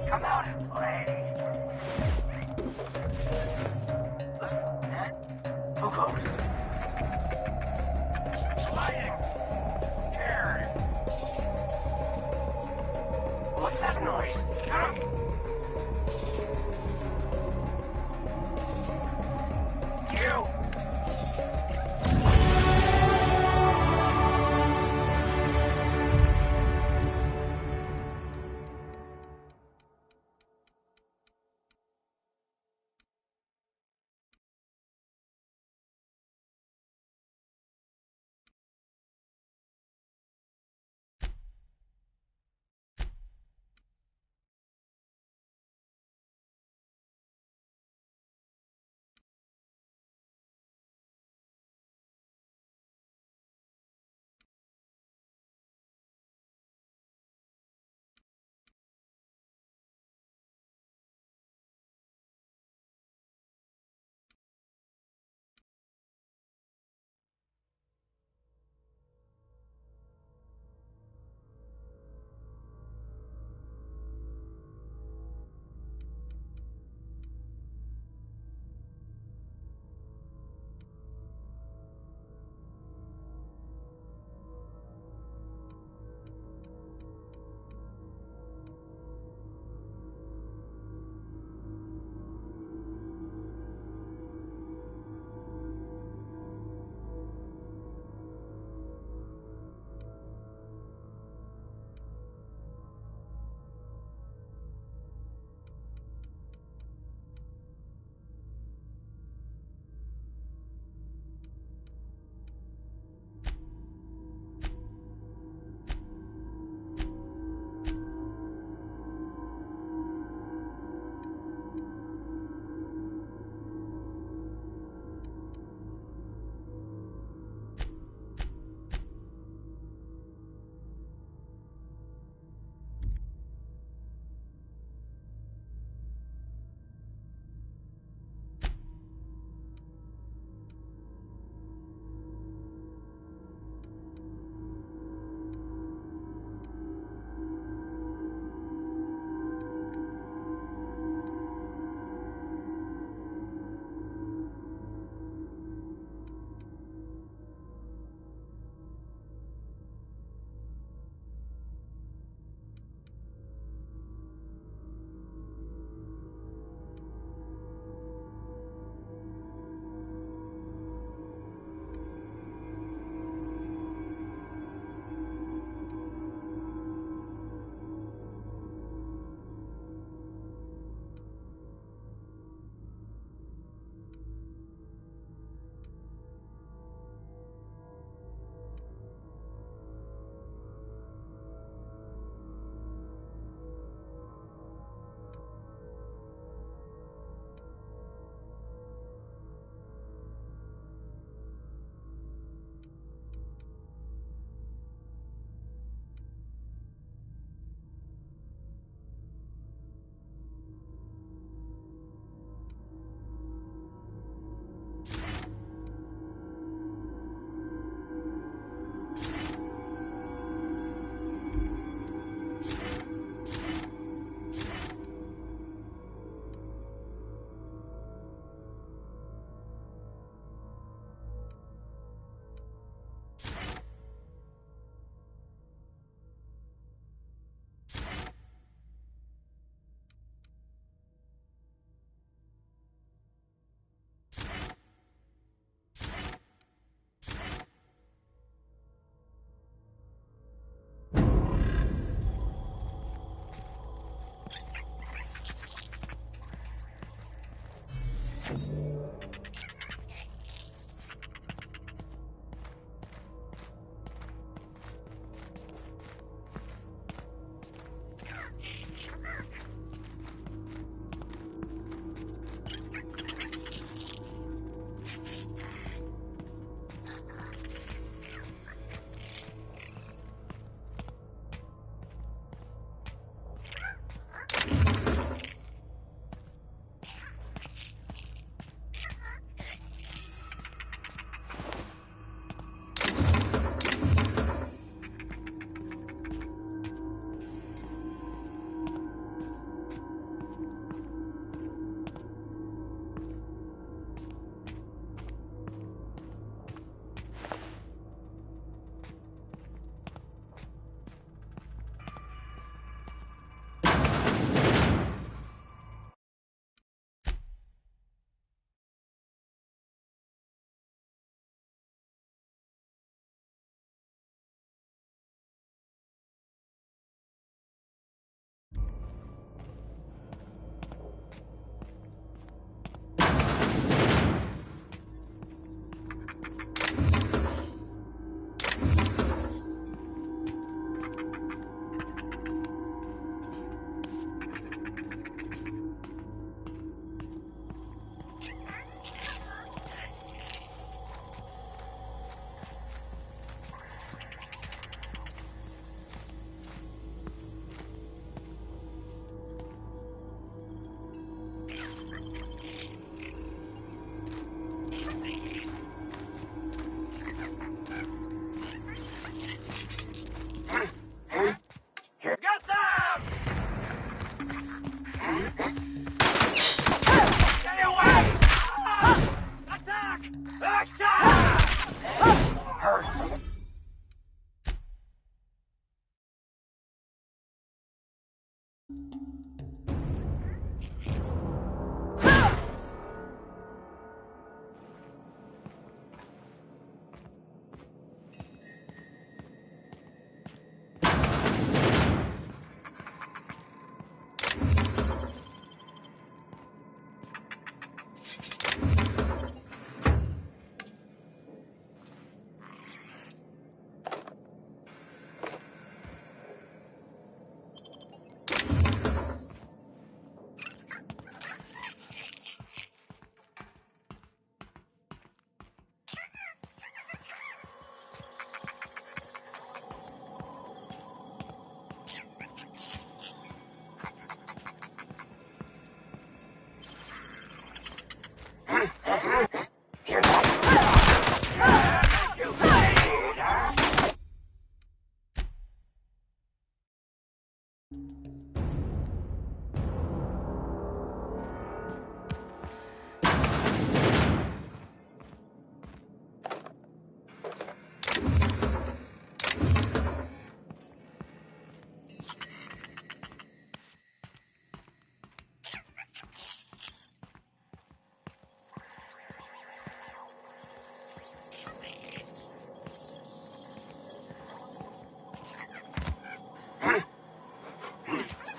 Come out and play. Too close. Sliding. Scared. What's that noise? You.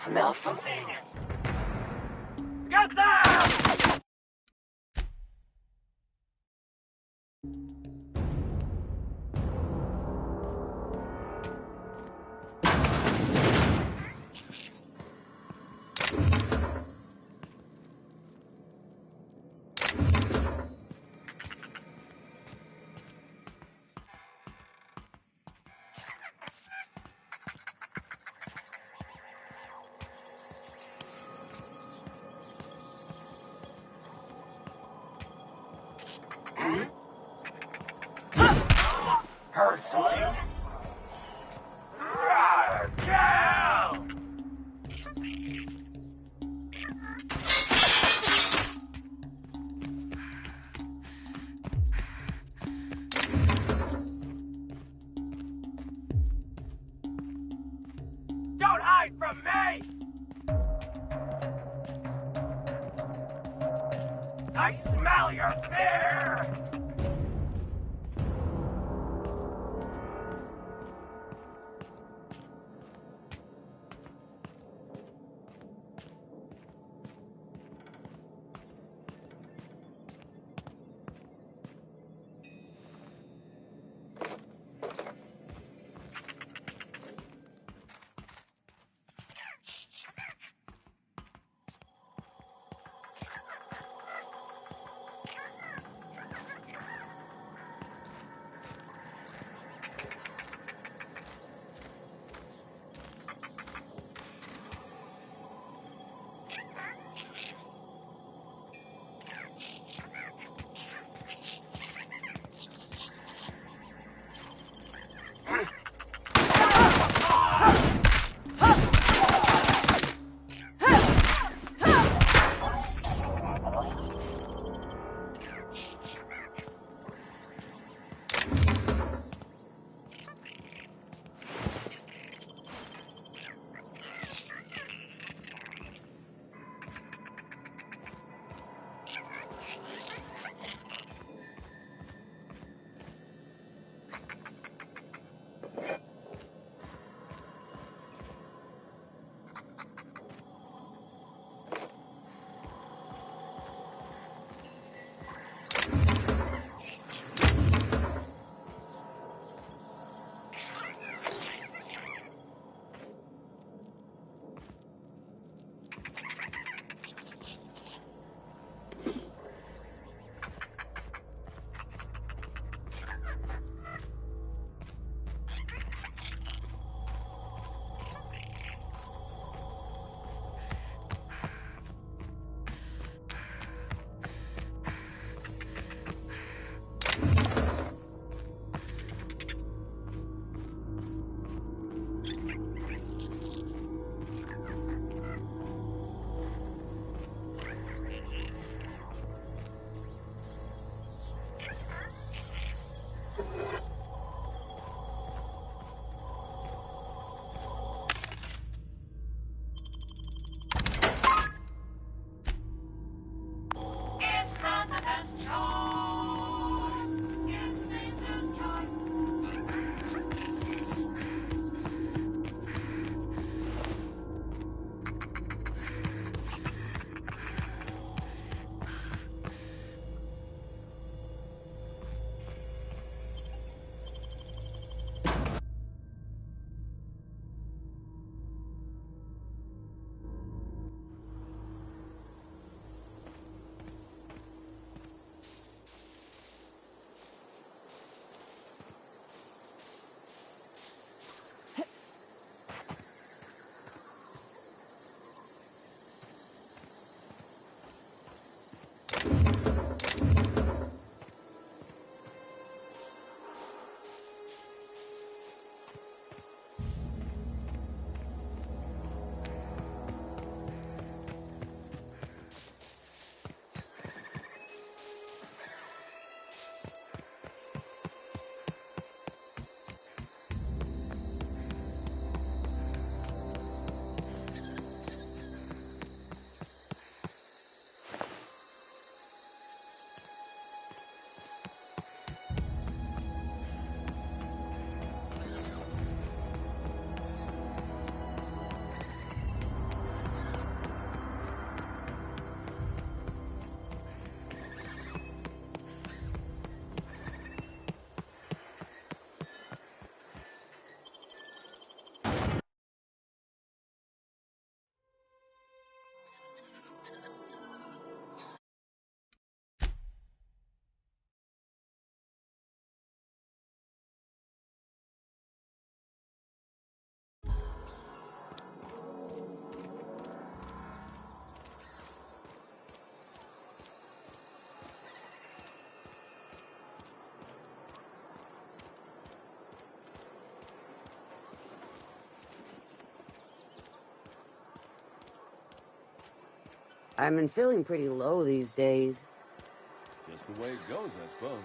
Smell something. Get there! Heard something? Kill! Don't hide from me! I smell your fear! I've been feeling pretty low these days. Just the way it goes, I suppose.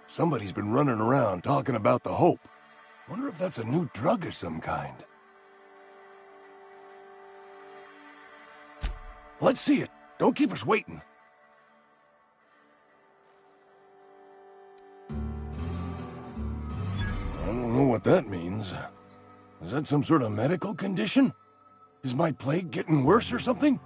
Somebody's been running around talking about the Hope. Wonder if that's a new drug of some kind. Let's see it. Don't keep us waiting. I don't know what that means. Is that some sort of medical condition? Is my plague getting worse or something?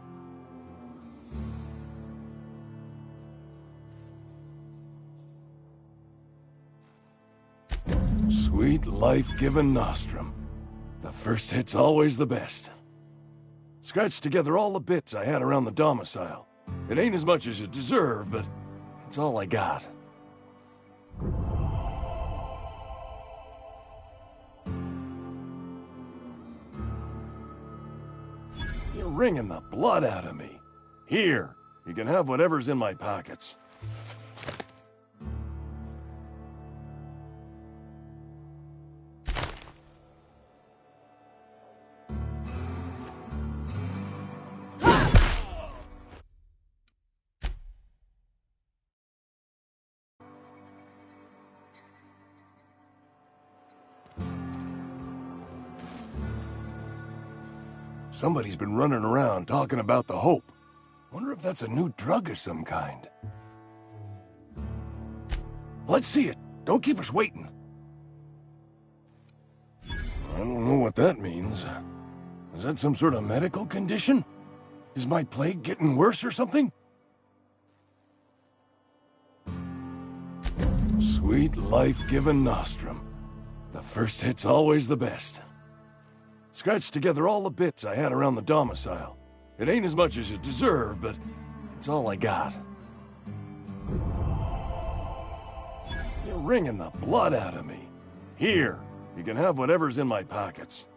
Sweet life-giving nostrum. The first hit's always the best. Scratched together all the bits I had around the domicile. It ain't as much as you deserve, but it's all I got. You're wringing the blood out of me. Here, you can have whatever's in my pockets. Somebody's been running around talking about the Hope. Wonder if that's a new drug of some kind. Let's see it. Don't keep us waiting. I don't know what that means. Is that some sort of medical condition? Is my plague getting worse or something? Sweet life-giving nostrum. The first hit's always the best. Scratched together all the bits I had around the domicile. It ain't as much as you deserve, but it's all I got. You're wringing the blood out of me. Here, you can have whatever's in my pockets.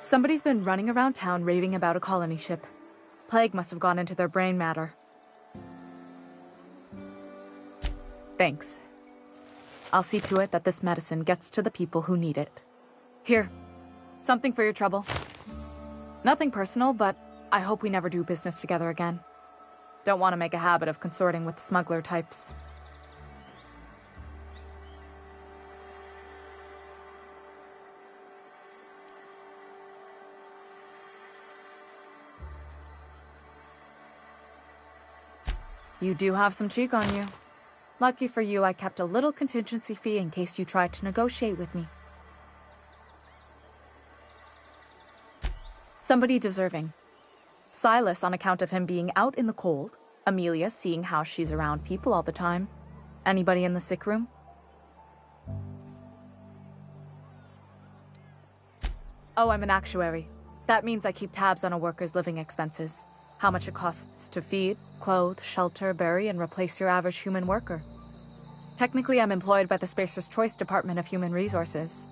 Somebody's been running around town raving about a colony ship. Plague must have gone into their brain matter. Thanks. I'll see to it that this medicine gets to the people who need it. Here, something for your trouble. Nothing personal, but I hope we never do business together again. Don't want to make a habit of consorting with smuggler types. You do have some cheek on you. Lucky for you, I kept a little contingency fee in case you tried to negotiate with me. Somebody deserving. Silas on account of him being out in the cold. Amelia seeing how she's around people all the time. Anybody in the sick room? Oh, I'm an actuary. That means I keep tabs on a worker's living expenses. How much it costs to feed, clothe, shelter, bury, and replace your average human worker. Technically, I'm employed by the Spacer's Choice Department of Human Resources.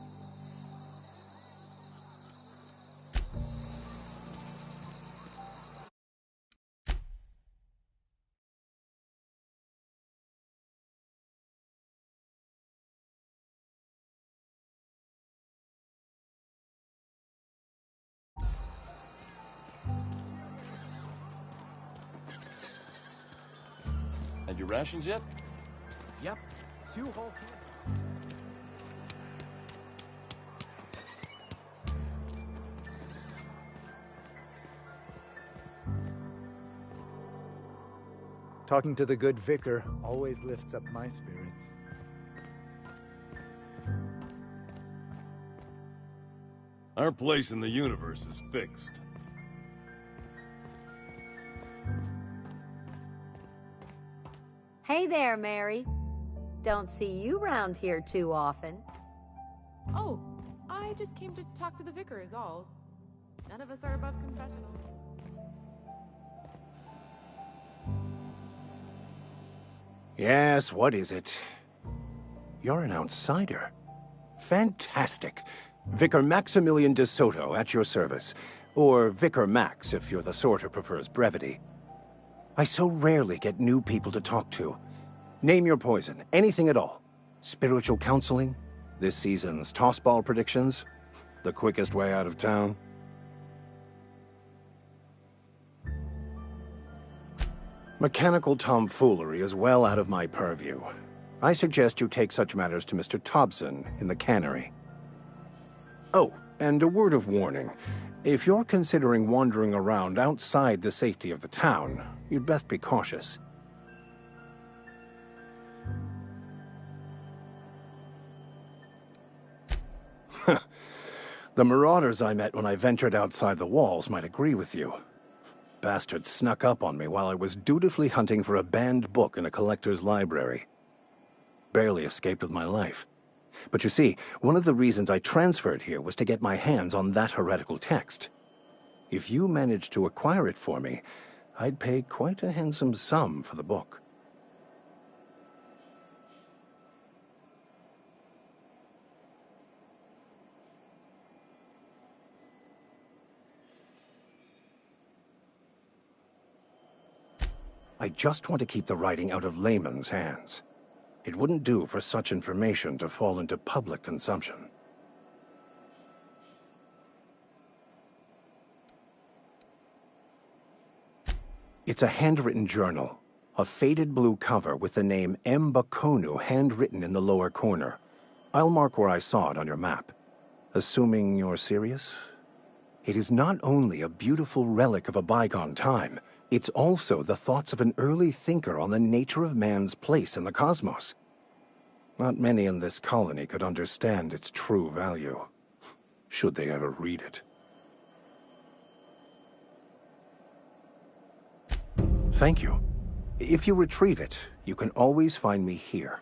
And your rations yet? Yep, 2 whole cans. Talking to the good vicar always lifts up my spirits. Our place in the universe is fixed. Hey there, Mary. Don't see you round here too often. Oh, I just came to talk to the vicar is all. None of us are above confessional. Yes, what is it? You're an outsider. Fantastic. Vicar Maximilian de Soto at your service. Or Vicar Max if you're the sort who prefers brevity. I so rarely get new people to talk to. Name your poison, anything at all. Spiritual counseling? This season's tossball predictions? The quickest way out of town? Mechanical tomfoolery is well out of my purview. I suggest you take such matters to Mr. Thompson in the cannery. Oh, and a word of warning. If you're considering wandering around outside the safety of the town, you'd best be cautious. The marauders I met when I ventured outside the walls might agree with you. Bastards snuck up on me while I was dutifully hunting for a banned book in a collector's library. Barely escaped with my life. But you see, one of the reasons I transferred here was to get my hands on that heretical text. If you managed to acquire it for me, I'd pay quite a handsome sum for the book. I just want to keep the writing out of layman's hands. It wouldn't do for such information to fall into public consumption. It's a handwritten journal. A faded blue cover with the name M. Bakonu handwritten in the lower corner. I'll mark where I saw it on your map. Assuming you're serious? It is not only a beautiful relic of a bygone time, it's also the thoughts of an early thinker on the nature of man's place in the cosmos. Not many in this colony could understand its true value, should they ever read it. Thank you. If you retrieve it, you can always find me here.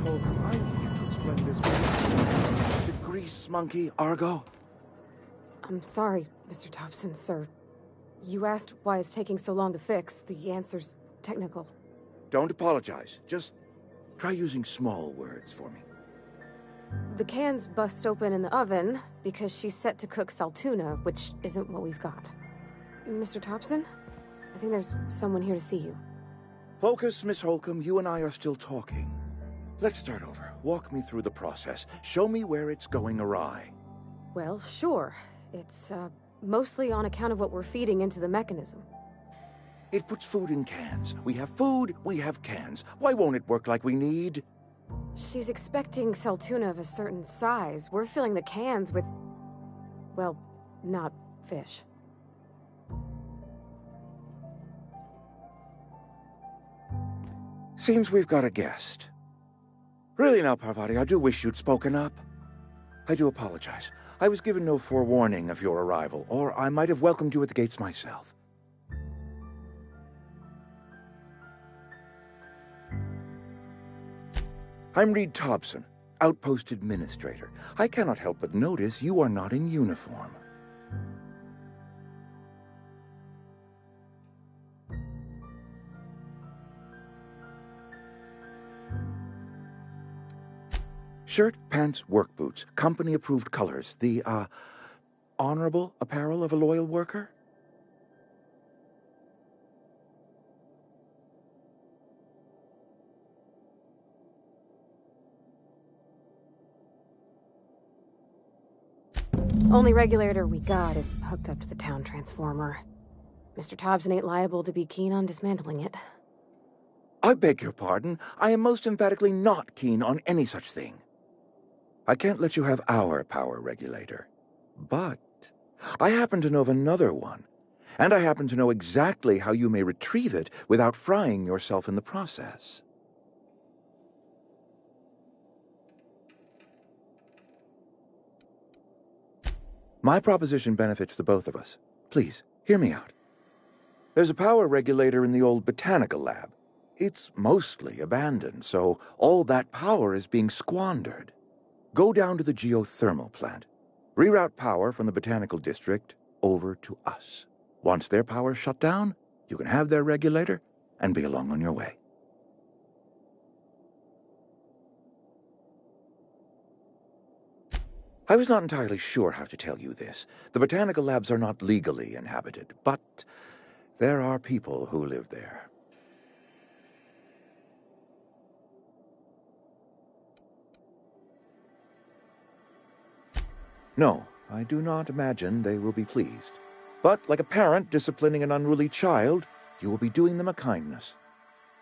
Holcomb, I need you to explain this to the grease monkey, Argo. I'm sorry, Mr. Thompson, sir. You asked why it's taking so long to fix. The answer's technical. Don't apologize. Just try using small words for me. The cans bust open in the oven because she's set to cook saltuna, which isn't what we've got. Mr. Thompson? I think there's someone here to see you. Focus, Miss Holcomb. You and I are still talking. Let's start over. Walk me through the process. Show me where it's going awry. Well, sure. It's, mostly on account of what we're feeding into the mechanism. It puts food in cans. We have food, we have cans. Why won't it work like we need? She's expecting saltuna of a certain size. We're filling the cans with, well, not fish. Seems we've got a guest. Really now, Parvati, I do wish you'd spoken up. I do apologize. I was given no forewarning of your arrival, or I might have welcomed you at the gates myself. I'm Reed Thompson, Outpost Administrator. I cannot help but notice you are not in uniform. Shirt, pants, work boots, company-approved colors. The, honorable apparel of a loyal worker? Only regulator we got is hooked up to the town transformer. Mr. Thompson ain't liable to be keen on dismantling it. I beg your pardon. I am most emphatically not keen on any such thing. I can't let you have our power regulator. But I happen to know of another one, and I happen to know exactly how you may retrieve it without frying yourself in the process. My proposition benefits the both of us. Please, hear me out. There's a power regulator in the old botanical lab. It's mostly abandoned, so all that power is being squandered. Go down to the geothermal plant. Reroute power from the botanical district over to us. Once their power's shut down, you can have their regulator and be along on your way. I was not entirely sure how to tell you this. The botanical labs are not legally inhabited, but there are people who live there. No, I do not imagine they will be pleased. But like a parent disciplining an unruly child, you will be doing them a kindness.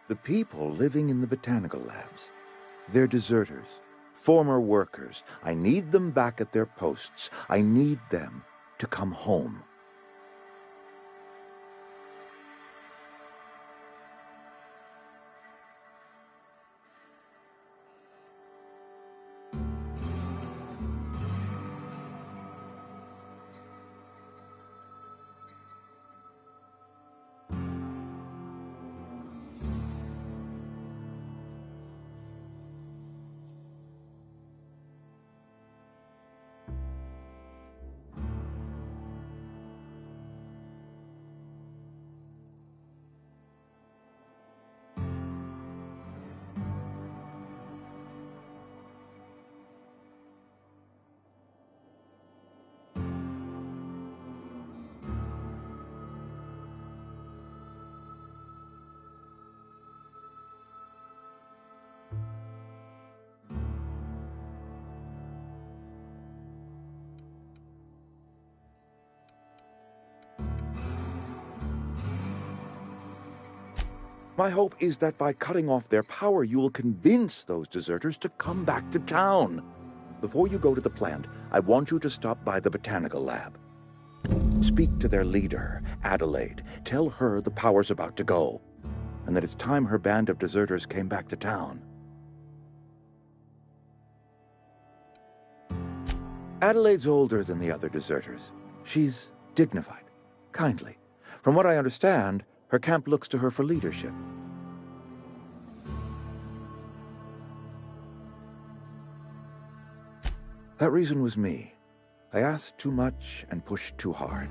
The people living in the botanical labs, they're deserters, former workers. I need them back at their posts. I need them to come home. My hope is that by cutting off their power, you will convince those deserters to come back to town. Before you go to the plant, I want you to stop by the botanical lab. Speak to their leader, Adelaide. Tell her the power's about to go, and that it's time her band of deserters came back to town. Adelaide's older than the other deserters. She's dignified, kindly. From what I understand, her camp looks to her for leadership. That reason was me. I asked too much and pushed too hard.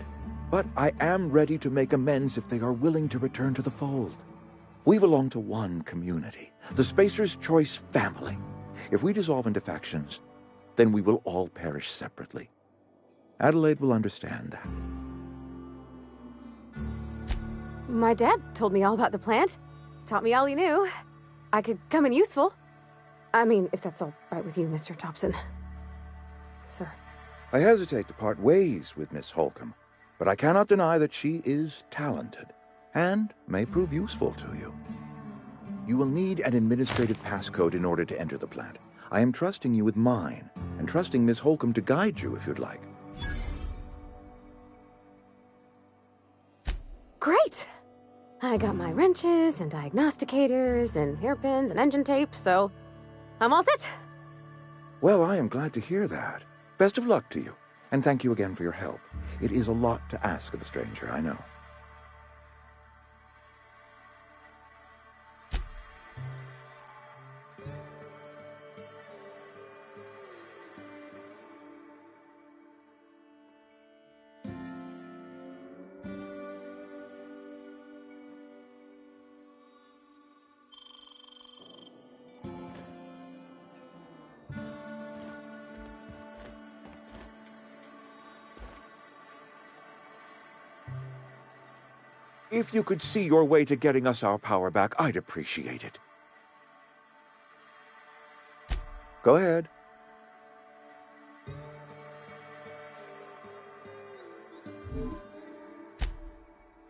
But I am ready to make amends if they are willing to return to the fold. We belong to one community, the Spacer's Choice family. If we dissolve into factions, then we will all perish separately. Adelaide will understand that. My dad told me all about the plant. Taught me all he knew. I could come in useful. I mean, if that's all right with you, Mr. Thompson. Sir. I hesitate to part ways with Miss Holcomb, but I cannot deny that she is talented and may prove useful to you. You will need an administrative passcode in order to enter the plant. I am trusting you with mine, and trusting Miss Holcomb to guide you if you'd like. Great! I got my wrenches and diagnosticators and hairpins and engine tape, so I'm all set. Well, I am glad to hear that. Best of luck to you, and thank you again for your help. It is a lot to ask of a stranger, I know. If you could see your way to getting us our power back, I'd appreciate it. Go ahead.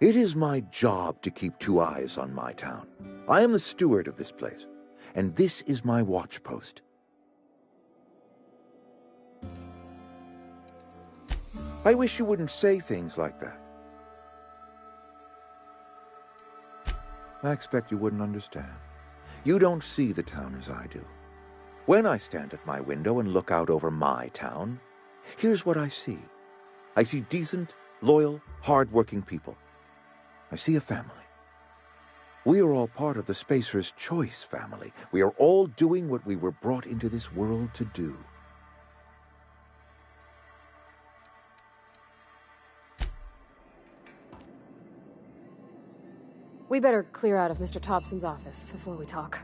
It is my job to keep two eyes on my town. I am the steward of this place, and this is my watch post. I wish you wouldn't say things like that. I expect you wouldn't understand. You don't see the town as I do. When I stand at my window and look out over my town, here's what I see. I see decent, loyal, hard-working people. I see a family. We are all part of the Spacer's Choice family. We are all doing what we were brought into this world to do. We better clear out of Mr. Thompson's office before we talk.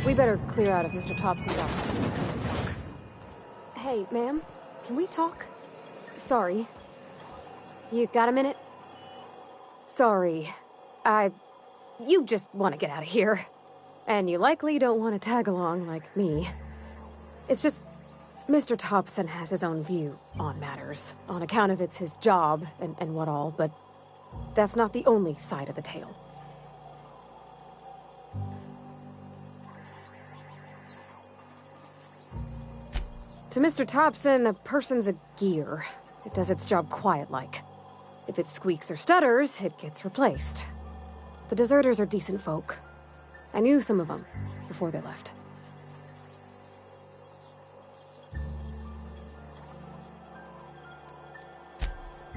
We better clear out of Mr. Thompson's office before we talk. Hey, ma'am, can we talk? Sorry. You got a minute? Sorry. You just want to get out of here. And you likely don't want to tag along like me. It's just, Mr. Thompson has his own view on matters, on account of it's his job and what all, but that's not the only side of the tale. To Mr. Thompson, a person's a gear. It does its job quiet-like. If it squeaks or stutters, it gets replaced. The deserters are decent folk. I knew some of them before they left.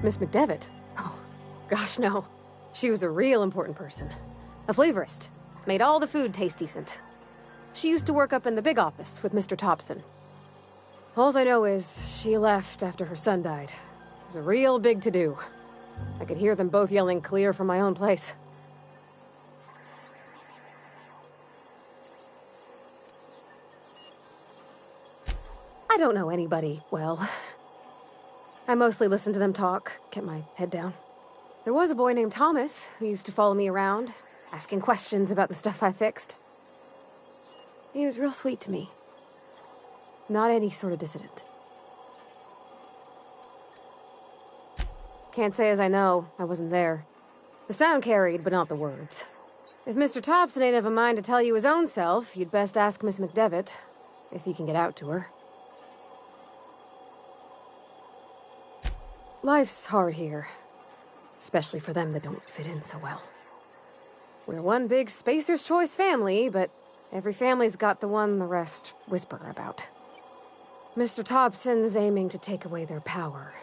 Miss McDevitt? Oh, gosh, no. She was a real important person. A flavorist. Made all the food taste decent. She used to work up in the big office with Mr. Thompson. All I know is she left after her son died. It was a real big to-do. I could hear them both yelling clear from my own place. I don't know anybody well. I mostly listen to them talk, get my head down. There was a boy named Thomas who used to follow me around, asking questions about the stuff I fixed. He was real sweet to me. Not any sort of dissident. Can't say as I know. I wasn't there. The sound carried, but not the words. If Mr. Thompson ain't of a mind to tell you his own self, you'd best ask Miss McDevitt, if you can get out to her. Life's hard here. Especially for them that don't fit in so well. We're one big Spacer's Choice family, but every family's got the one the rest whisper about. Mr. Thompson's aiming to take away their power.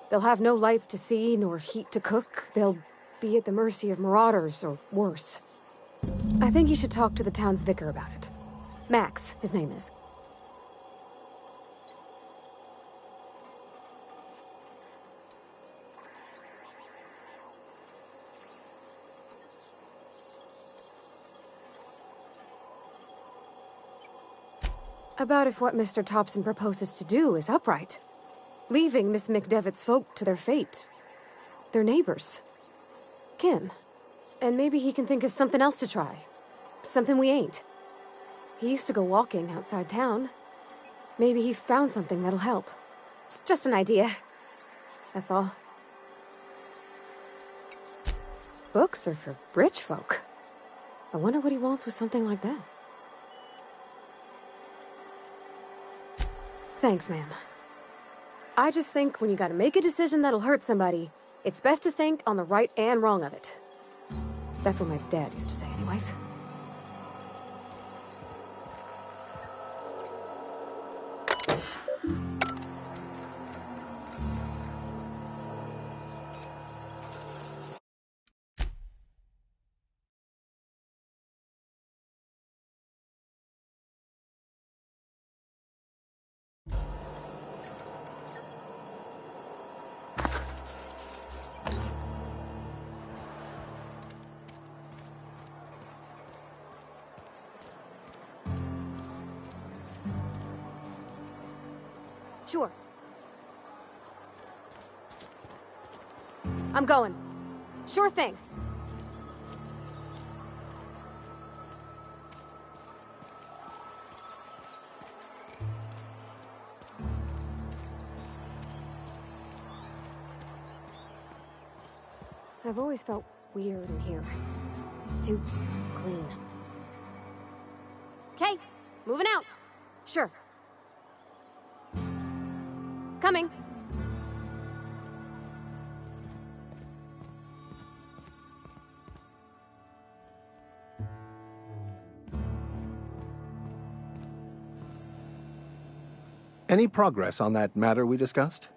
They'll have no lights to see, nor heat to cook. They'll be at the mercy of marauders, or worse. I think you should talk to the town's vicar about it. Max, his name is. About if what Mr. Thompson proposes to do is upright. Leaving Miss McDevitt's folk to their fate. Their neighbors. Kin. And maybe he can think of something else to try. Something we ain't. He used to go walking outside town. Maybe he found something that'll help. It's just an idea. That's all. Books are for rich folk. I wonder what he wants with something like that. Thanks, ma'am. I just think when you gotta make a decision that'll hurt somebody, it's best to think on the right and wrong of it. That's what my dad used to say anyways. Sure. I'm going. Sure thing. I've always felt weird in here. It's too clean. Okay, moving out. Sure. Coming. Any progress on that matter we discussed?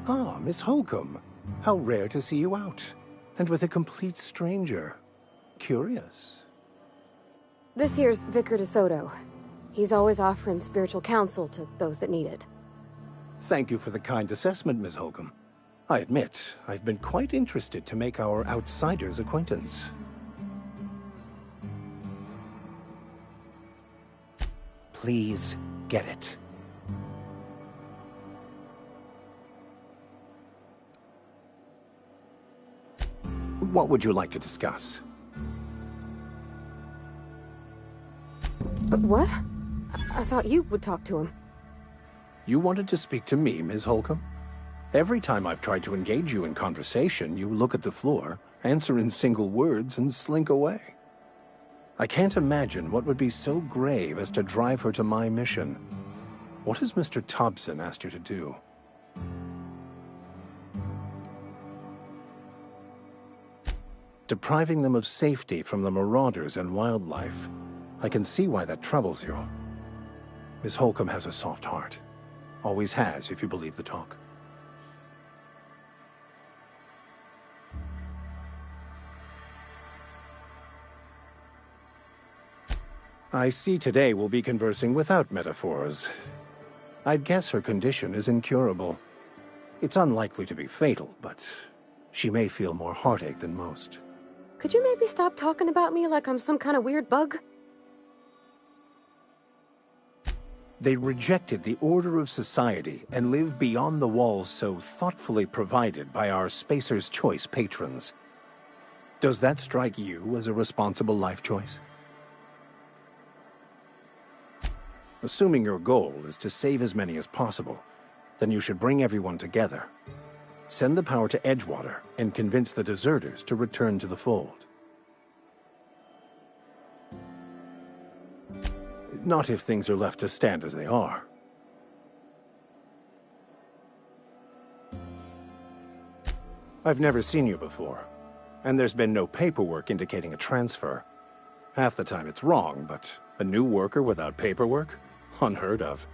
Ah, Miss Holcomb. How rare to see you out. And with a complete stranger. Curious. This here's Vicar DeSoto. He's always offering spiritual counsel to those that need it. Thank you for the kind assessment, Miss Holcomb. I admit, I've been quite interested to make our outsider's acquaintance. Please get it. What would you like to discuss? What? I thought you would talk to him. You wanted to speak to me, Ms. Holcomb? Every time I've tried to engage you in conversation, you look at the floor, answer in single words, and slink away. I can't imagine what would be so grave as to drive her to my mission. What has Mr. Thompson asked you to do? Depriving them of safety from the marauders and wildlife. I can see why that troubles you. Miss Holcomb has a soft heart. Always has, if you believe the talk. I see today we'll be conversing without metaphors. I'd guess her condition is incurable. It's unlikely to be fatal, but she may feel more heartache than most. Could you maybe stop talking about me like I'm some kind of weird bug? They rejected the order of society and live beyond the walls so thoughtfully provided by our Spacer's Choice patrons. Does that strike you as a responsible life choice? Assuming your goal is to save as many as possible, then you should bring everyone together. Send the power to Edgewater and convince the deserters to return to the fold. Not if things are left to stand as they are. I've never seen you before, and there's been no paperwork indicating a transfer. Half the time it's wrong, but a new worker without paperwork? Unheard of.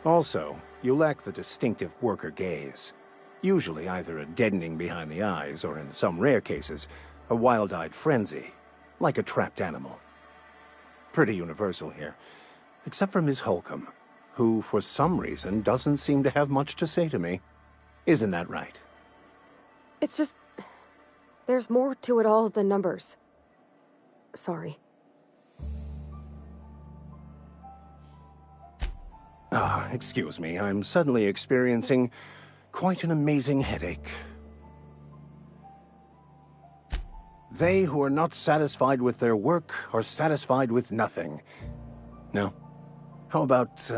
Also, you lack the distinctive worker gaze. Usually either a deadening behind the eyes, or in some rare cases, a wild-eyed frenzy, like a trapped animal. Pretty universal here, except for Ms. Holcomb, who, for some reason, doesn't seem to have much to say to me. Isn't that right? It's just... there's more to it all than numbers. Sorry. Excuse me, I'm suddenly experiencing quite an amazing headache. They who are not satisfied with their work are satisfied with nothing. No? How about,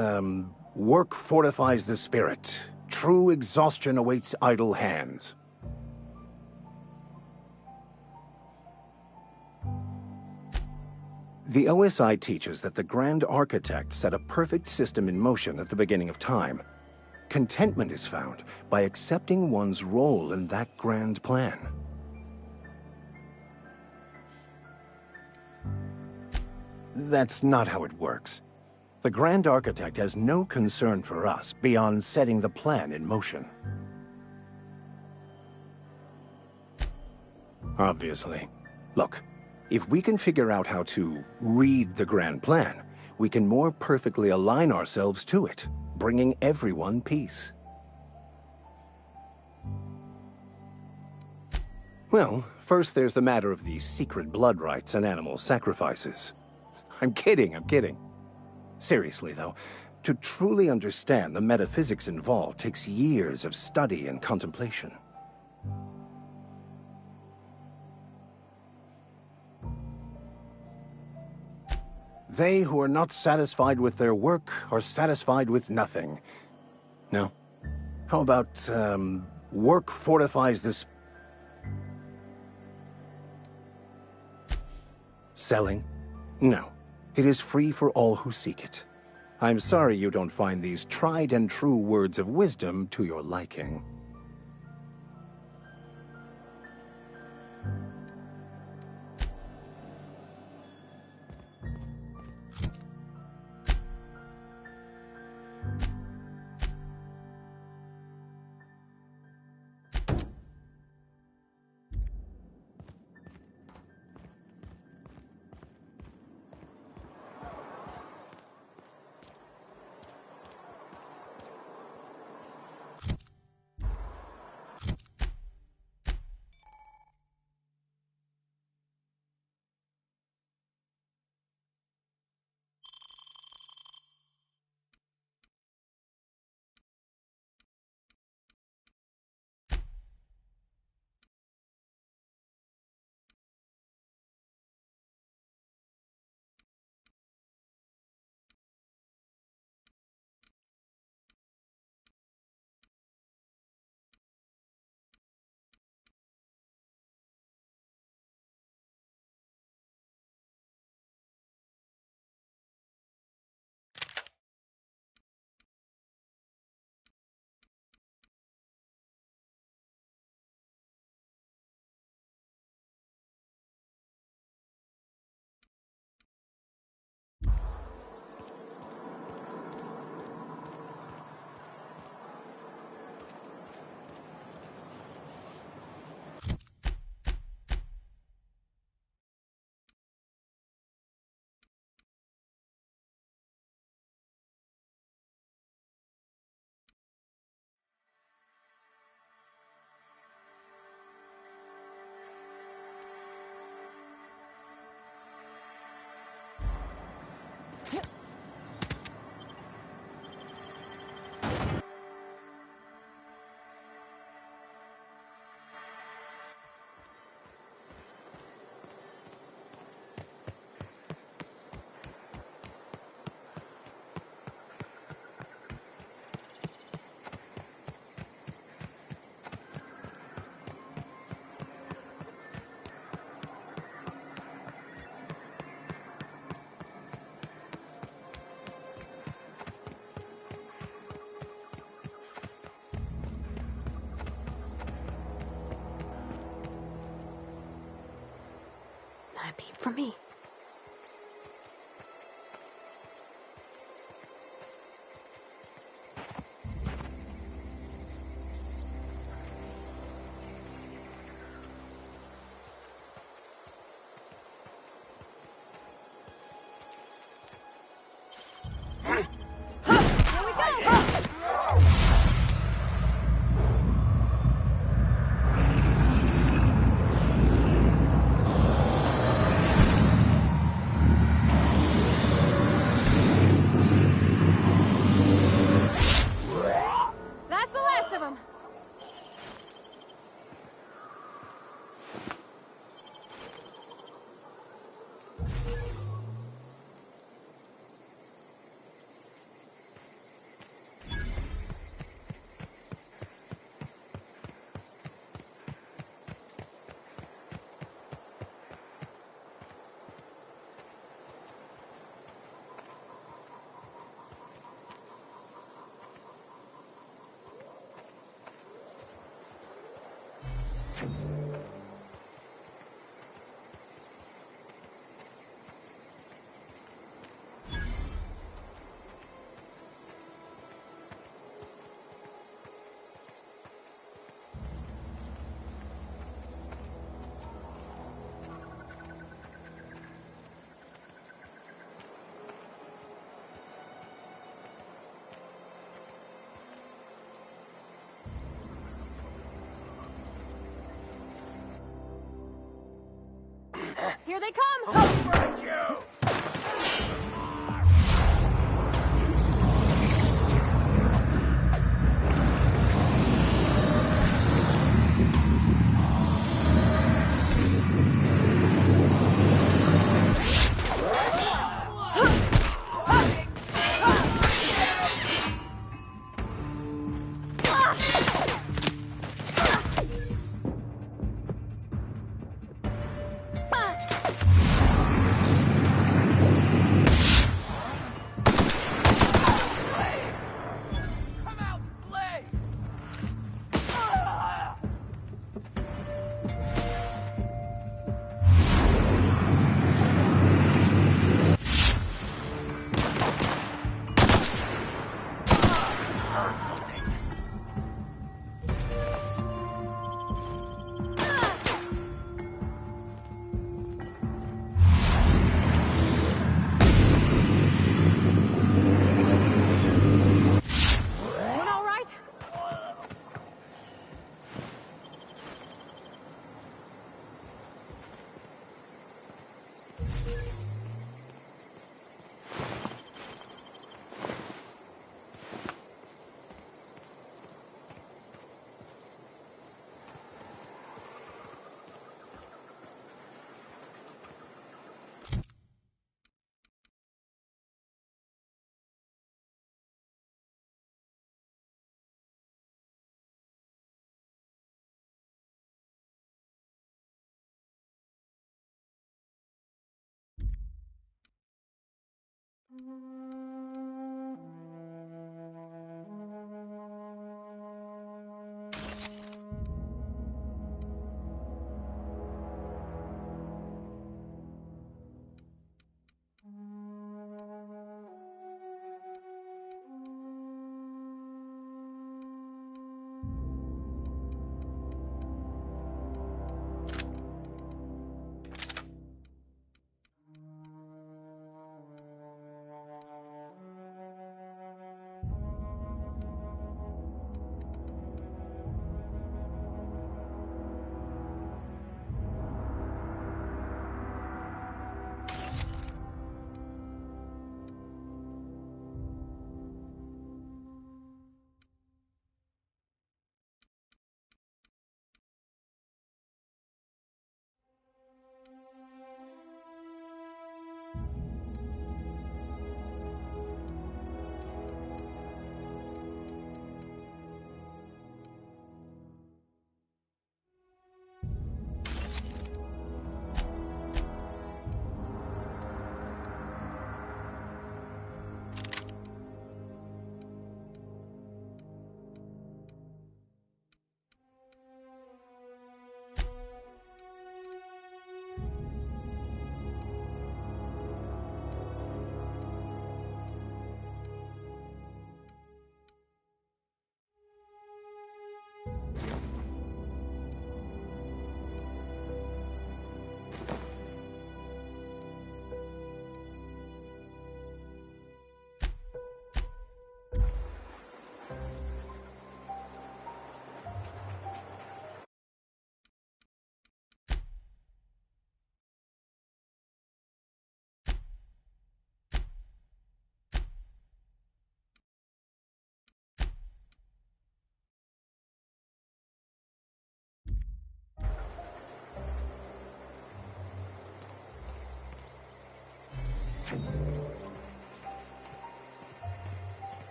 work fortifies the spirit. True exhaustion awaits idle hands. The OSI teaches that the Grand Architect set a perfect system in motion at the beginning of time. Contentment is found by accepting one's role in that grand plan. That's not how it works. The Grand Architect has no concern for us beyond setting the plan in motion. Obviously. Look, if we can figure out how to read the grand plan, we can more perfectly align ourselves to it, bringing everyone peace. Well, first there's the matter of the secret blood rites and animal sacrifices. I'm kidding. Seriously, though, to truly understand the metaphysics involved takes years of study and contemplation. They who are not satisfied with their work are satisfied with nothing. No? How about, work fortifies this... Selling? No. It is free for all who seek it. I'm sorry you don't find these tried and true words of wisdom to your liking. for me. That's the last of them. Here they come! Break you! Come out, play! Doing all right?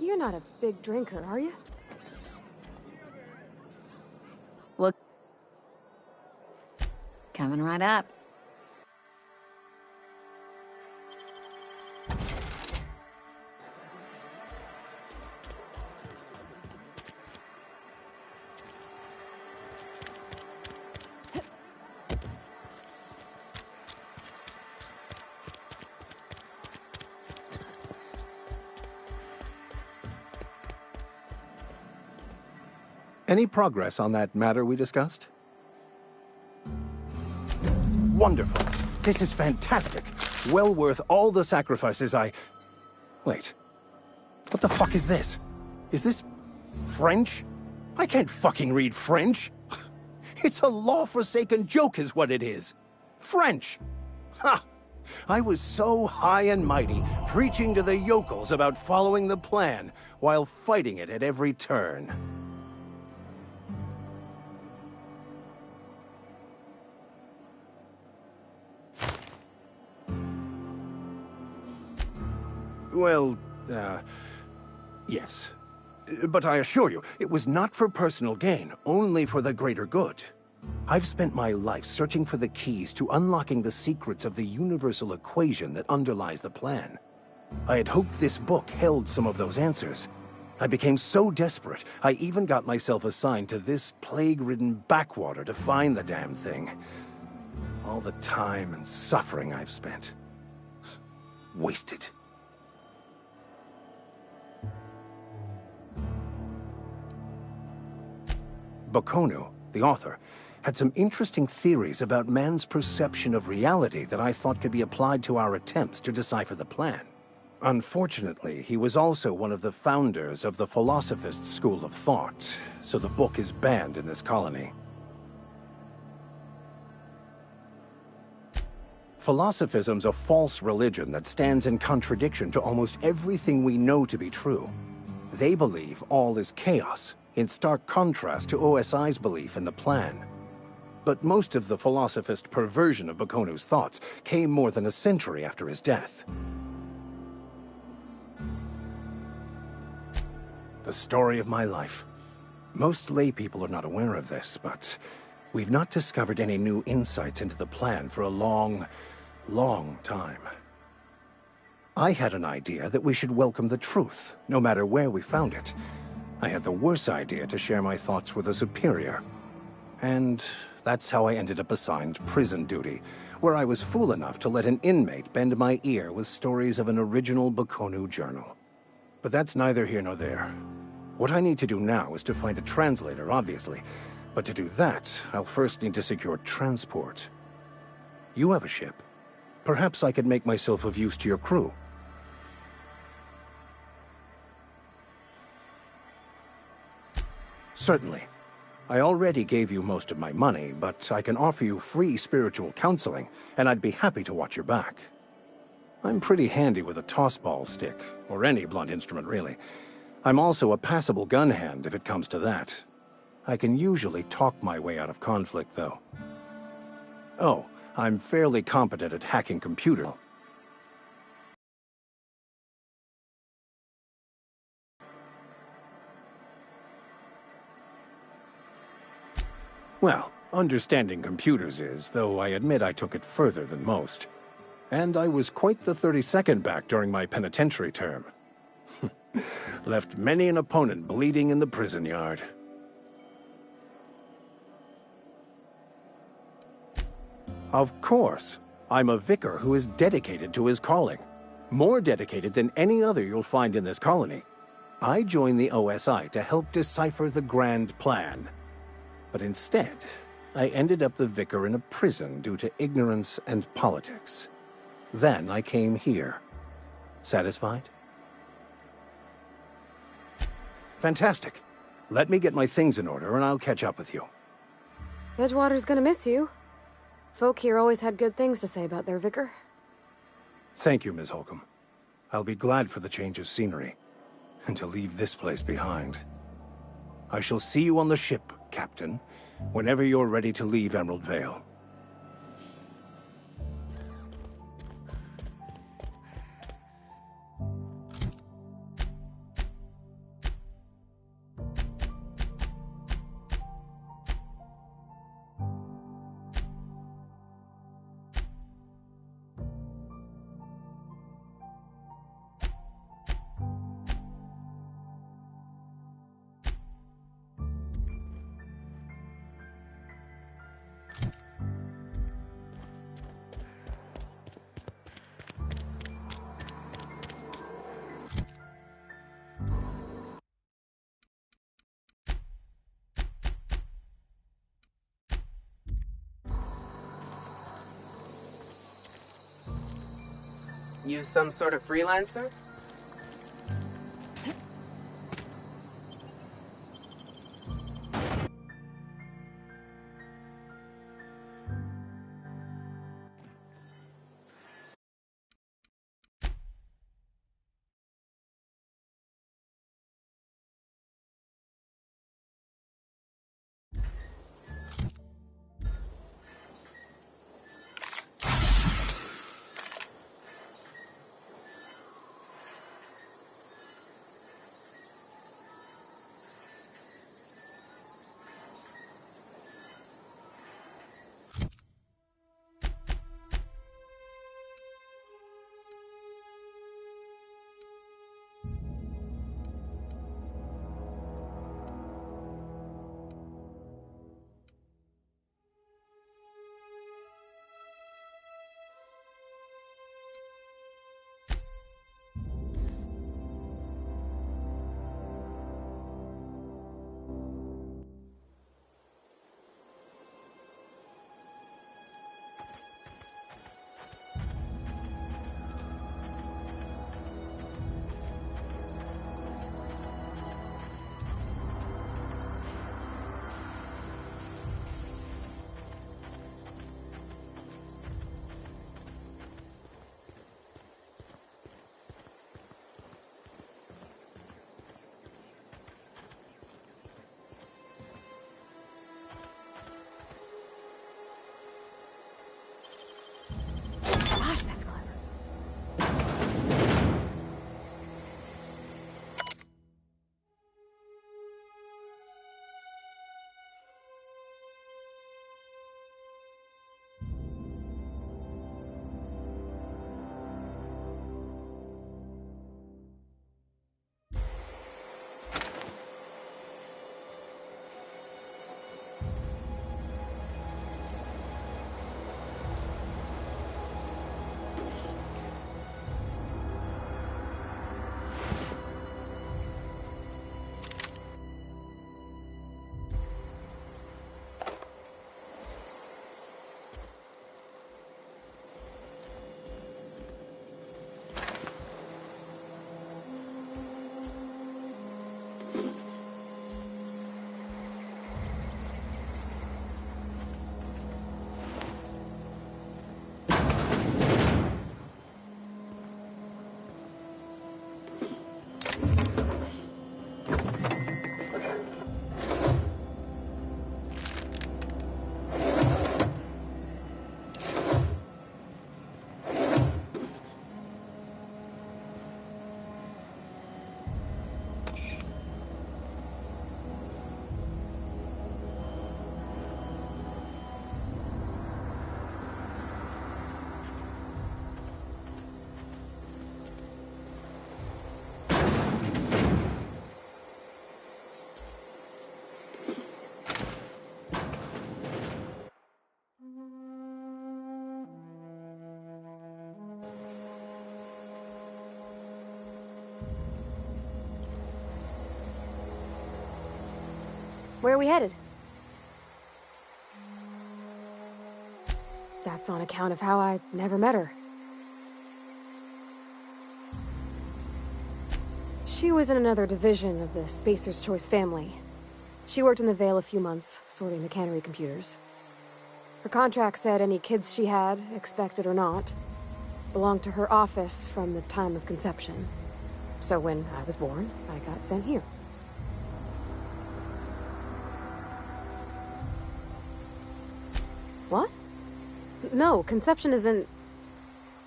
You're not a big drinker, are you? Well, coming right up. Any progress on that matter we discussed? Wonderful. This is fantastic. Well worth all the sacrifices I... Wait. What the fuck is this? Is this... French? I can't fucking read French. It's a law-forsaken joke is what it is. French! Ha! I was so high and mighty, preaching to the yokels about following the plan, while fighting it at every turn. Well, yes. But I assure you, it was not for personal gain, only for the greater good. I've spent my life searching for the keys to unlocking the secrets of the universal equation that underlies the plan. I had hoped this book held some of those answers. I became so desperate, I even got myself assigned to this plague-ridden backwater to find the damn thing. All the time and suffering I've spent. Wasted. Bakonu, the author, had some interesting theories about man's perception of reality that I thought could be applied to our attempts to decipher the plan. Unfortunately, he was also one of the founders of the Philosophist school of thought, so the book is banned in this colony. Philosophism's a false religion that stands in contradiction to almost everything we know to be true. They believe all is chaos, in stark contrast to OSI's belief in the plan. But most of the philosophist perversion of Bakonu's thoughts came more than a century after his death. The story of my life. Most laypeople are not aware of this, but we've not discovered any new insights into the plan for a long, long time. I had an idea that we should welcome the truth, no matter where we found it. I had the worse idea to share my thoughts with a superior. And that's how I ended up assigned prison duty, where I was fool enough to let an inmate bend my ear with stories of an original Bakonu journal. But that's neither here nor there. What I need to do now is to find a translator, obviously. But to do that, I'll first need to secure transport. You have a ship. Perhaps I could make myself of use to your crew. Certainly. I already gave you most of my money, but I can offer you free spiritual counseling, and I'd be happy to watch your back. I'm pretty handy with a tossball stick, or any blunt instrument, really. I'm also a passable gun hand, if it comes to that. I can usually talk my way out of conflict, though. Oh, I'm fairly competent at hacking computers. Well, understanding computers is, though I admit I took it further than most. And I was quite the 32nd back during my penitentiary term. Left many an opponent bleeding in the prison yard. Of course. I'm a vicar who is dedicated to his calling. More dedicated than any other you'll find in this colony. I joined the OSI to help decipher the grand plan. But instead, I ended up the vicar in a prison due to ignorance and politics. Then I came here. Satisfied? Fantastic. Let me get my things in order and I'll catch up with you. Edgewater's gonna miss you. Folk here always had good things to say about their vicar. Thank you, Ms. Holcomb. I'll be glad for the change of scenery, and to leave this place behind. I shall see you on the ship, Captain, whenever you're ready to leave Emerald Vale. You some sort of freelancer? Gosh, that's clever. Where are we headed? That's on account of how I never met her. She was in another division of the Spacer's Choice family. She worked in the Vale a few months, sorting the cannery computers. Her contract said any kids she had, expected or not, belonged to her office from the time of conception. So when I was born, I got sent here. What? No, conception isn't...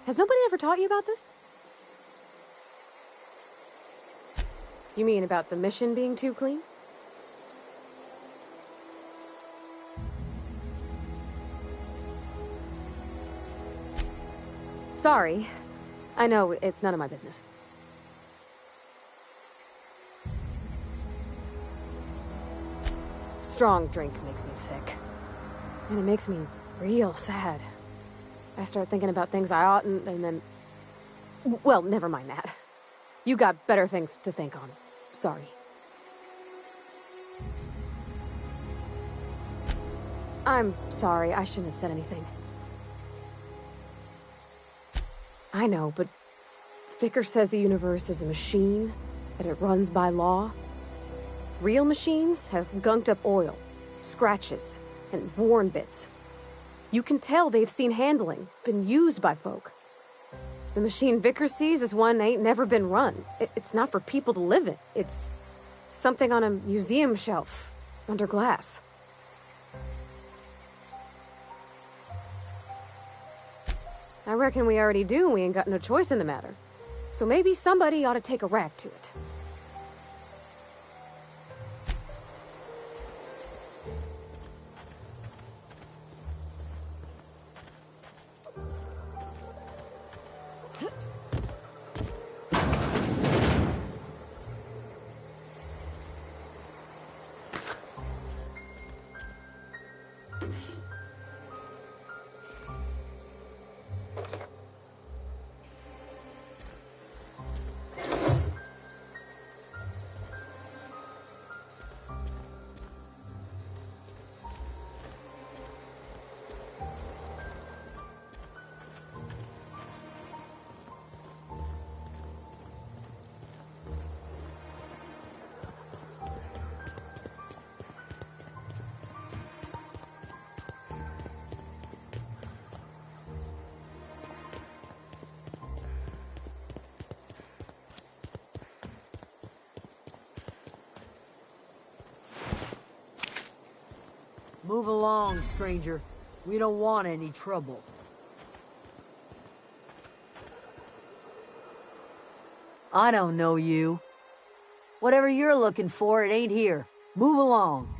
Has nobody ever taught you about this? You mean about the mission being too clean? Sorry. I know, it's none of my business. Strong drink makes me sick. And it makes me real sad. I start thinking about things I oughtn't, and then... Well, never mind that. You got better things to think on. Sorry. I'm sorry, I shouldn't have said anything. I know, but Vicker says the universe is a machine, that it runs by law. Real machines have gunked up oil, scratches, and worn bits. You can tell they've seen handling, been used by folk. The machine Vicker sees is one that ain't never been run. It's not for people to live in. It's something on a museum shelf, under glass. I reckon we already do, we ain't got no choice in the matter. So maybe somebody ought to take a rag to it. Move along, stranger. We don't want any trouble. I don't know you. Whatever you're looking for, it ain't here. Move along.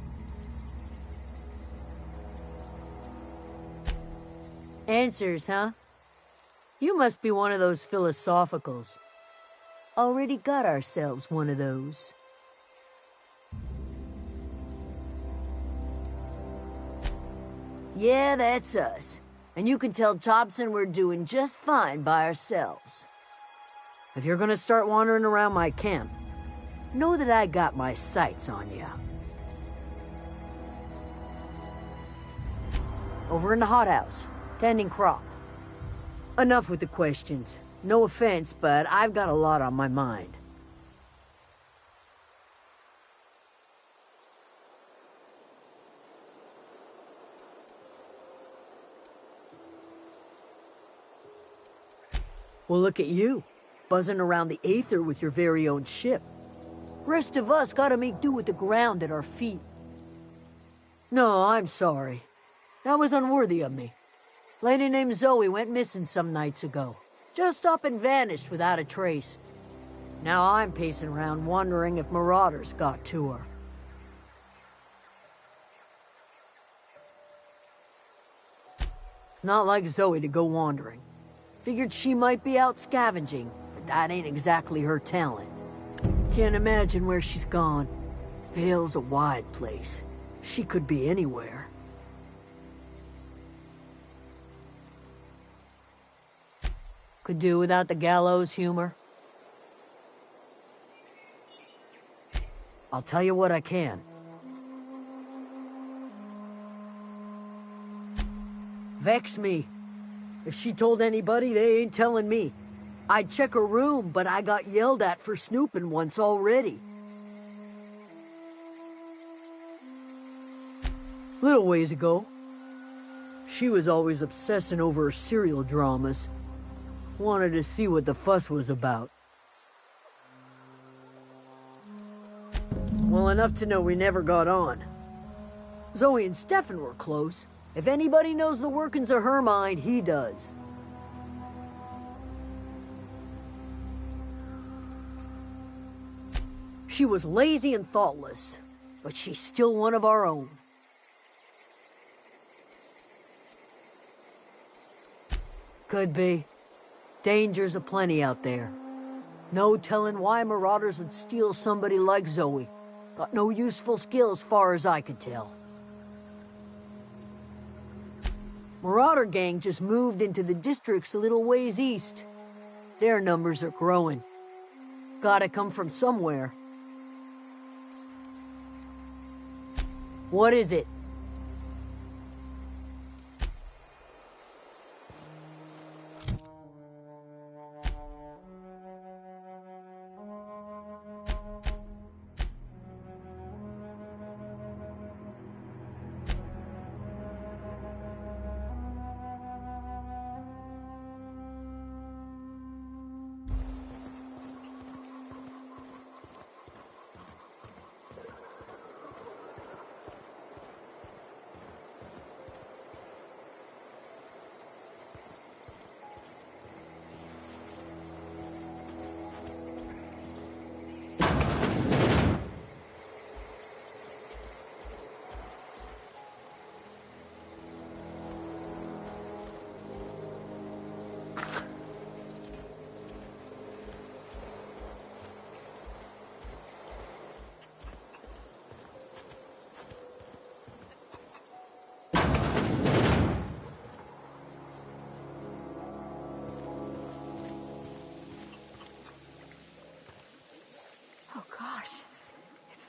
Answers, huh? You must be one of those philosophicals. Already got ourselves one of those. Yeah, that's us. And you can tell Thompson we're doing just fine by ourselves. If you're gonna start wandering around my camp, know that I got my sights on you. Over in the hothouse, tending crop. Enough with the questions. No offense, but I've got a lot on my mind. Well, look at you, buzzing around the Aether with your very own ship. Rest of us gotta make do with the ground at our feet. No, I'm sorry. That was unworthy of me. Lady named Zoe went missing some nights ago. Just up and vanished without a trace. Now I'm pacing around wondering if marauders got to her. It's not like Zoe to go wandering. Figured she might be out scavenging, but that ain't exactly her talent. Can't imagine where she's gone. Vale's a wide place. She could be anywhere. Could do without the gallows humor. I'll tell you what I can. Vex me. If she told anybody, they ain't telling me. I'd check her room, but I got yelled at for snooping once already. Little ways ago, she was always obsessing over her serial dramas. Wanted to see what the fuss was about. Well, enough to know we never got on. Zoe and Stefan were close. If anybody knows the workings of her mind, he does. She was lazy and thoughtless, but she's still one of our own. Could be. Dangers aplenty out there. No telling why marauders would steal somebody like Zoe. Got no useful skills far as I could tell. Marauder gang just moved into the districts a little ways east. Their numbers are growing. Gotta come from somewhere. What is it?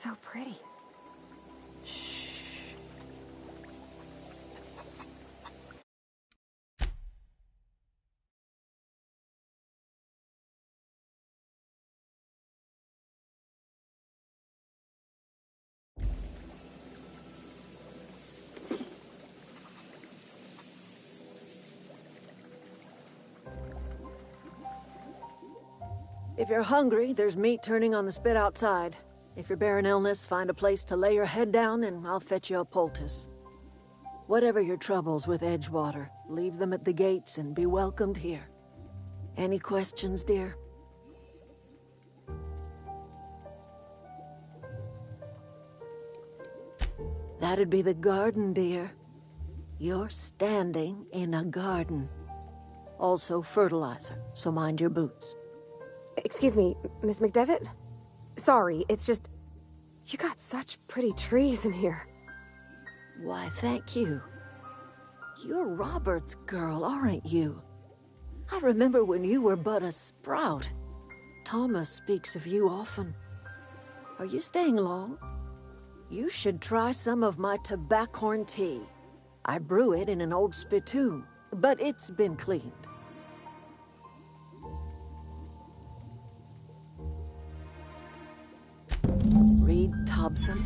so pretty. If you're hungry, there's meat turning on the spit outside. If you're bearing illness, find a place to lay your head down and I'll fetch you a poultice. Whatever your troubles with Edgewater, leave them at the gates and be welcomed here. Any questions, dear? That'd be the garden, dear. You're standing in a garden. Also fertilizer, so mind your boots. Excuse me, Miss McDevitt? Sorry, it's just... You got such pretty trees in here. Why, thank you. You're Robert's girl, aren't you? I remember when you were but a sprout. Thomas speaks of you often. Are you staying long? You should try some of my tobaccorn tea. I brew it in an old spittoon, but it's been cleaned. Reed Thompson?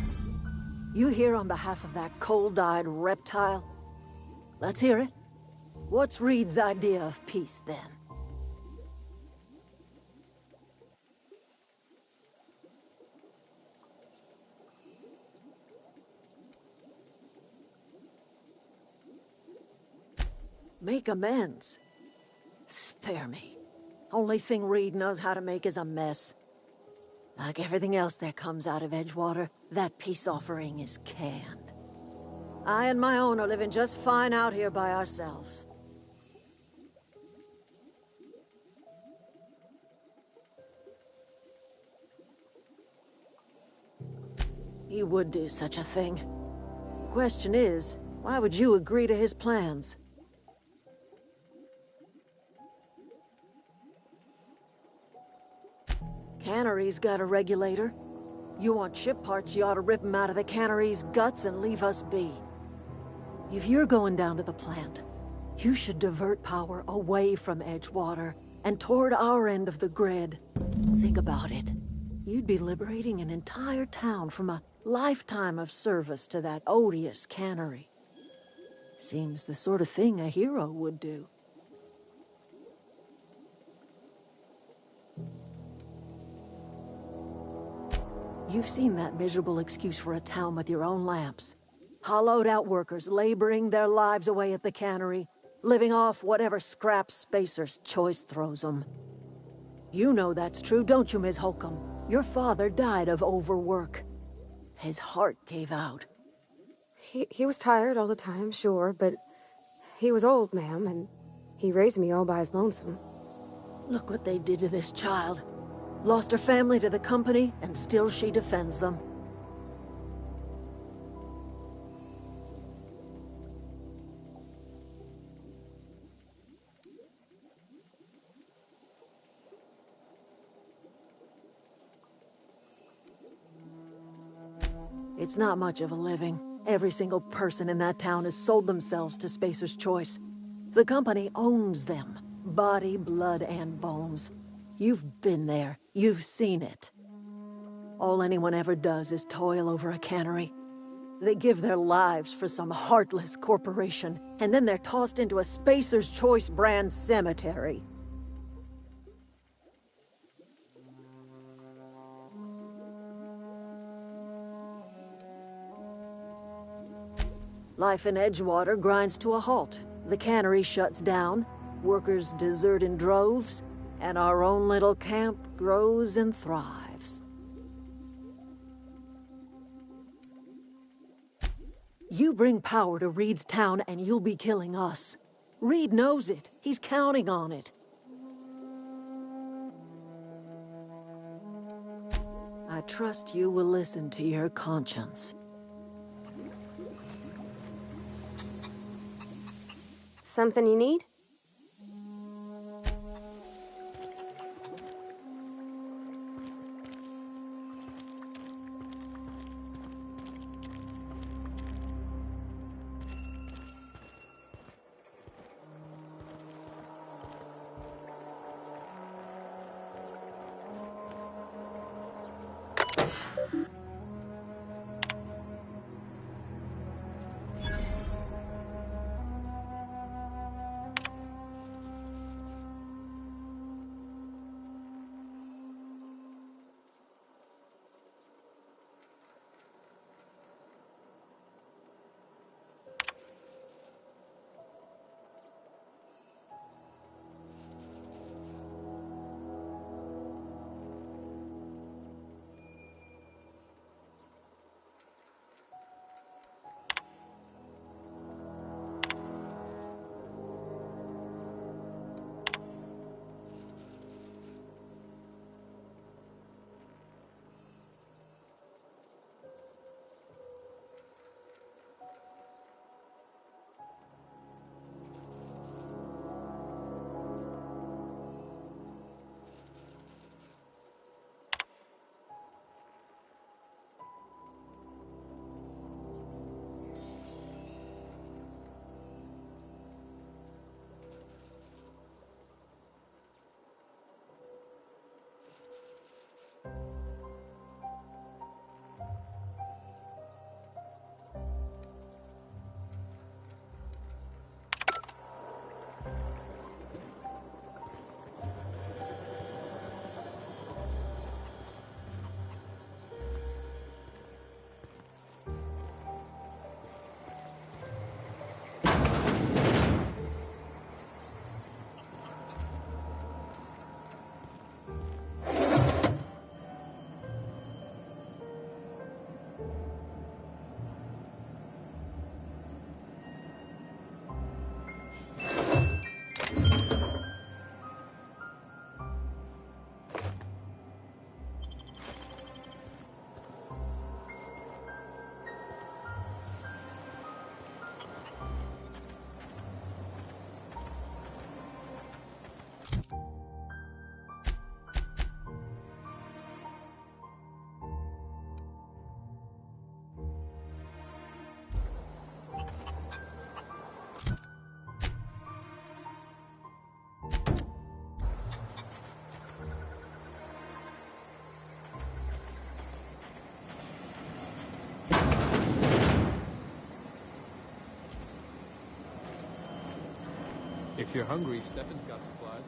You here on behalf of that cold-eyed reptile? Let's hear it. What's Reed's idea of peace, then? Make amends? Spare me. Only thing Reed knows how to make is a mess. Like everything else that comes out of Edgewater, that peace offering is canned. I and my own are living just fine out here by ourselves. He would do such a thing. Question is, why would you agree to his plans? Cannery's got a regulator. You want ship parts, you ought to rip them out of the cannery's guts and leave us be. If you're going down to the plant, you should divert power away from Edgewater and toward our end of the grid. Think about it. You'd be liberating an entire town from a lifetime of service to that odious cannery. Seems the sort of thing a hero would do. You've seen that miserable excuse for a town with your own lamps. Hollowed-out workers laboring their lives away at the cannery, living off whatever scrap Spacer's Choice throws them. You know that's true, don't you, Ms. Holcomb? Your father died of overwork. His heart gave out. He was tired all the time, sure, but he was old, ma'am, and he raised me all by his lonesome. Look what they did to this child. Lost her family to the company, and still she defends them. It's not much of a living. Every single person in that town has sold themselves to Spacer's Choice. The company owns them. Body, blood, and bones. You've been there. You've seen it. All anyone ever does is toil over a cannery. They give their lives for some heartless corporation, and then they're tossed into a Spacer's Choice brand cemetery. Life in Edgewater grinds to a halt. The cannery shuts down, workers desert in droves, and our own little camp grows and thrives. You bring power to Reed's town and you'll be killing us. Reed knows it. He's counting on it. I trust you will listen to your conscience. Something you need? If you're hungry, Stefan's got supplies.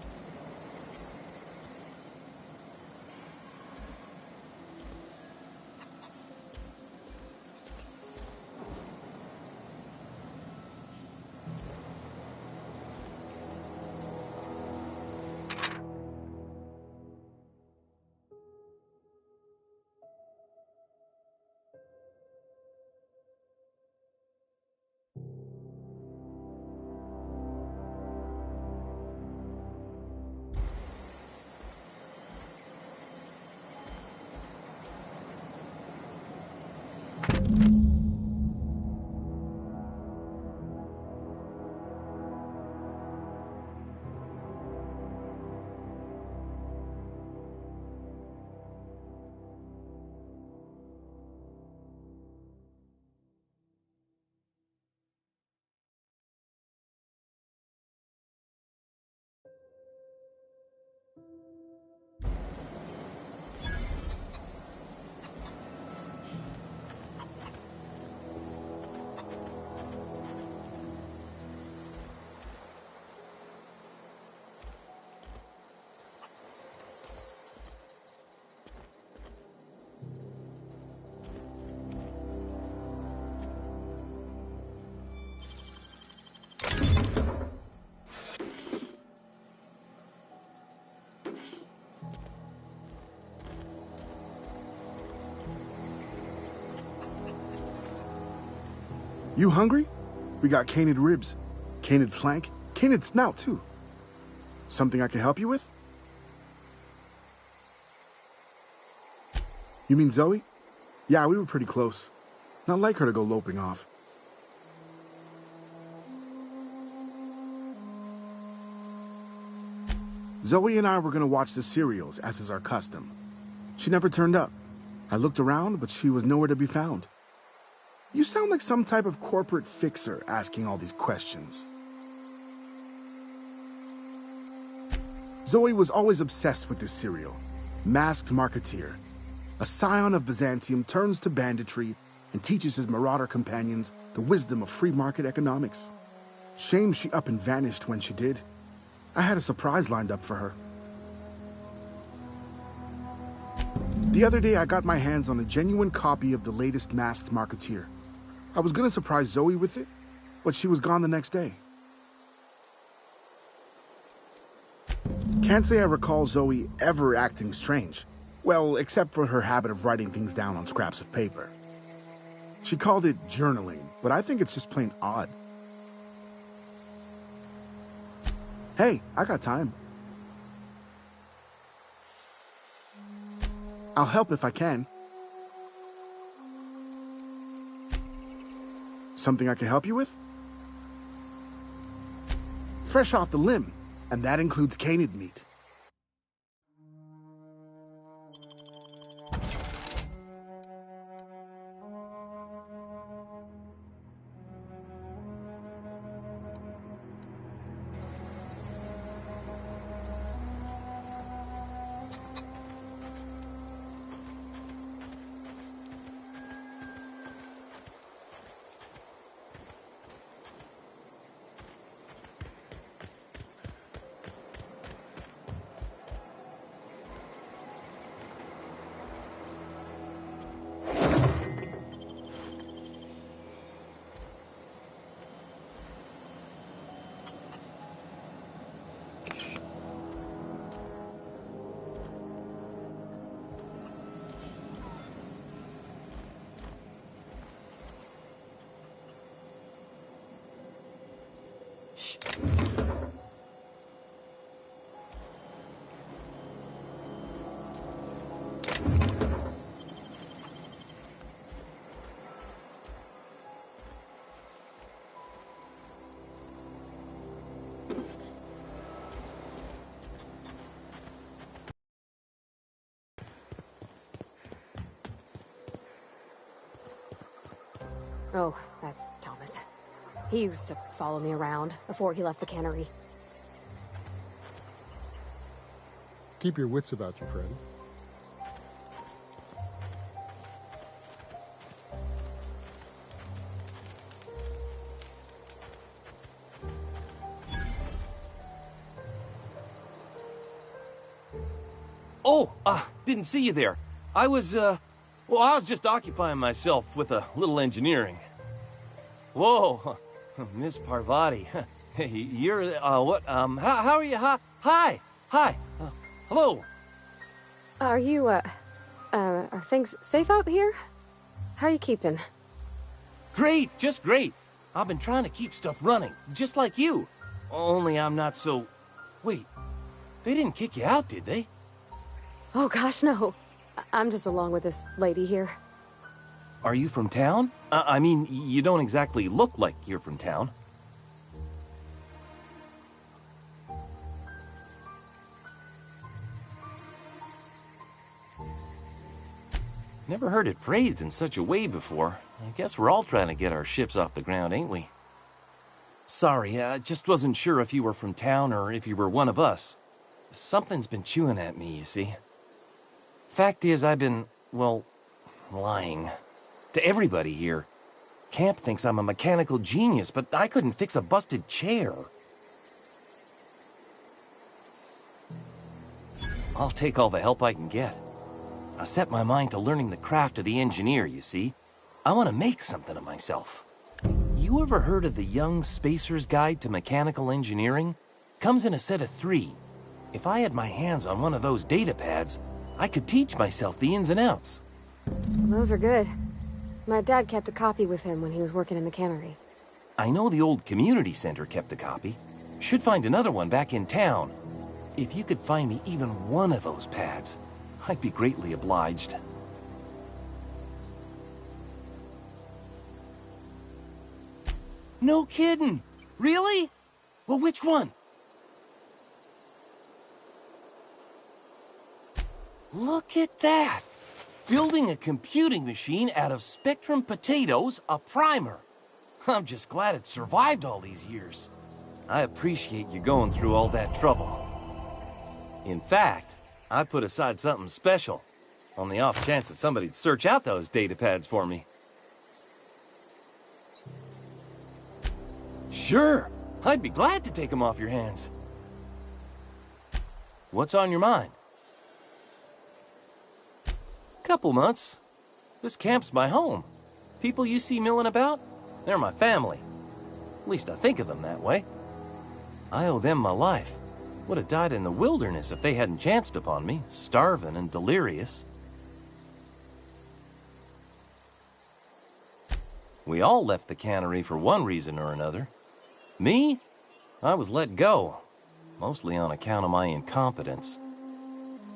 You hungry? We got canid ribs, canid flank, canid snout too. Something I can help you with? You mean Zoe? Yeah, we were pretty close. Not like her to go loping off. Zoe and I were gonna watch the serials, as is our custom. She never turned up. I looked around, but she was nowhere to be found. You sound like some type of corporate fixer asking all these questions. Zoe was always obsessed with this serial. Masked Marketeer. A scion of Byzantium turns to banditry and teaches his marauder companions the wisdom of free market economics. Shame she up and vanished when she did. I had a surprise lined up for her. The other day I got my hands on a genuine copy of the latest Masked Marketeer. I was gonna surprise Zoe with it, but she was gone the next day. Can't say I recall Zoe ever acting strange. Well, except for her habit of writing things down on scraps of paper. She called it journaling, but I think it's just plain odd. Hey, I got time. I'll help if I can. Something I can help you with? Fresh off the limb, and that includes canid meat. Oh, that's Thomas. He used to follow me around before he left the cannery. Keep your wits about you, friend. Didn't see you there. I was just occupying myself with a little engineering. Whoa, Miss Parvati. You're, what, how are you? Hi. Hello. Are things safe out here? How are you keeping? Great, just great. I've been trying to keep stuff running, just like you. Only I'm not so... Wait, they didn't kick you out, did they? Oh gosh, no. I'm just along with this lady here. Are you from town? I mean, you don't exactly look like you're from town. Never heard it phrased in such a way before. I guess we're all trying to get our ships off the ground, ain't we? Sorry, I just wasn't sure if you were from town or if you were one of us. Something's been chewing at me, you see. Fact is, I've been, well, lying. To everybody here. Camp thinks I'm a mechanical genius, but I couldn't fix a busted chair. I'll take all the help I can get. I set my mind to learning the craft of the engineer, you see. I want to make something of myself. You ever heard of the Young Spacer's Guide to Mechanical Engineering? Comes in a set of 3. If I had my hands on one of those data pads, I could teach myself the ins and outs. Those are good. My dad kept a copy with him when he was working in the cannery. I know the old community center kept a copy. Should find another one back in town. If you could find me even one of those pads, I'd be greatly obliged. No kidding! Really? Well, which one? Look at that! Building a computing machine out of Spectrum potatoes, a primer. I'm just glad it survived all these years. I appreciate you going through all that trouble. In fact, I put aside something special, on the off chance that somebody'd search out those data pads for me. Sure, I'd be glad to take them off your hands. What's on your mind? Couple months. This camp's my home. People you see milling about, they're my family. At least I think of them that way. I owe them my life. Would have died in the wilderness if they hadn't chanced upon me, starving and delirious. We all left the cannery for one reason or another. Me? I was let go, mostly on account of my incompetence.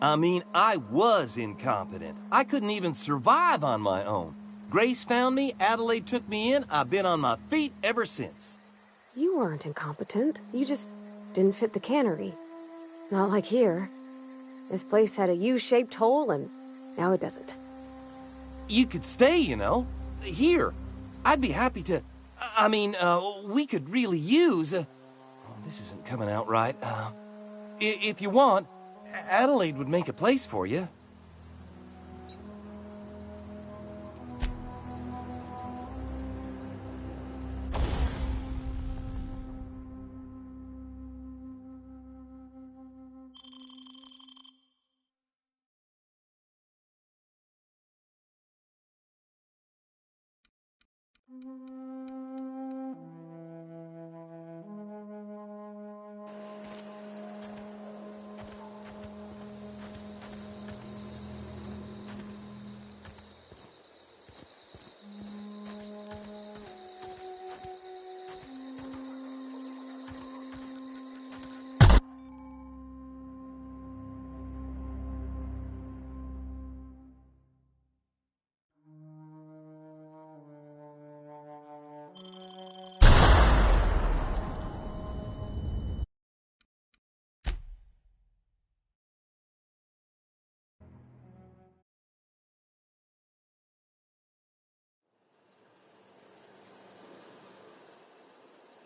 I mean, I was incompetent. I couldn't even survive on my own. Grace found me, Adelaide took me in, I've been on my feet ever since. You weren't incompetent. You just didn't fit the cannery. Not like here. This place had a U-shaped hole, and now it doesn't. You could stay, you know. Here. I'd be happy to... I mean, we could really use... oh, this isn't coming out right. If you want, Adelaide would make a place for you.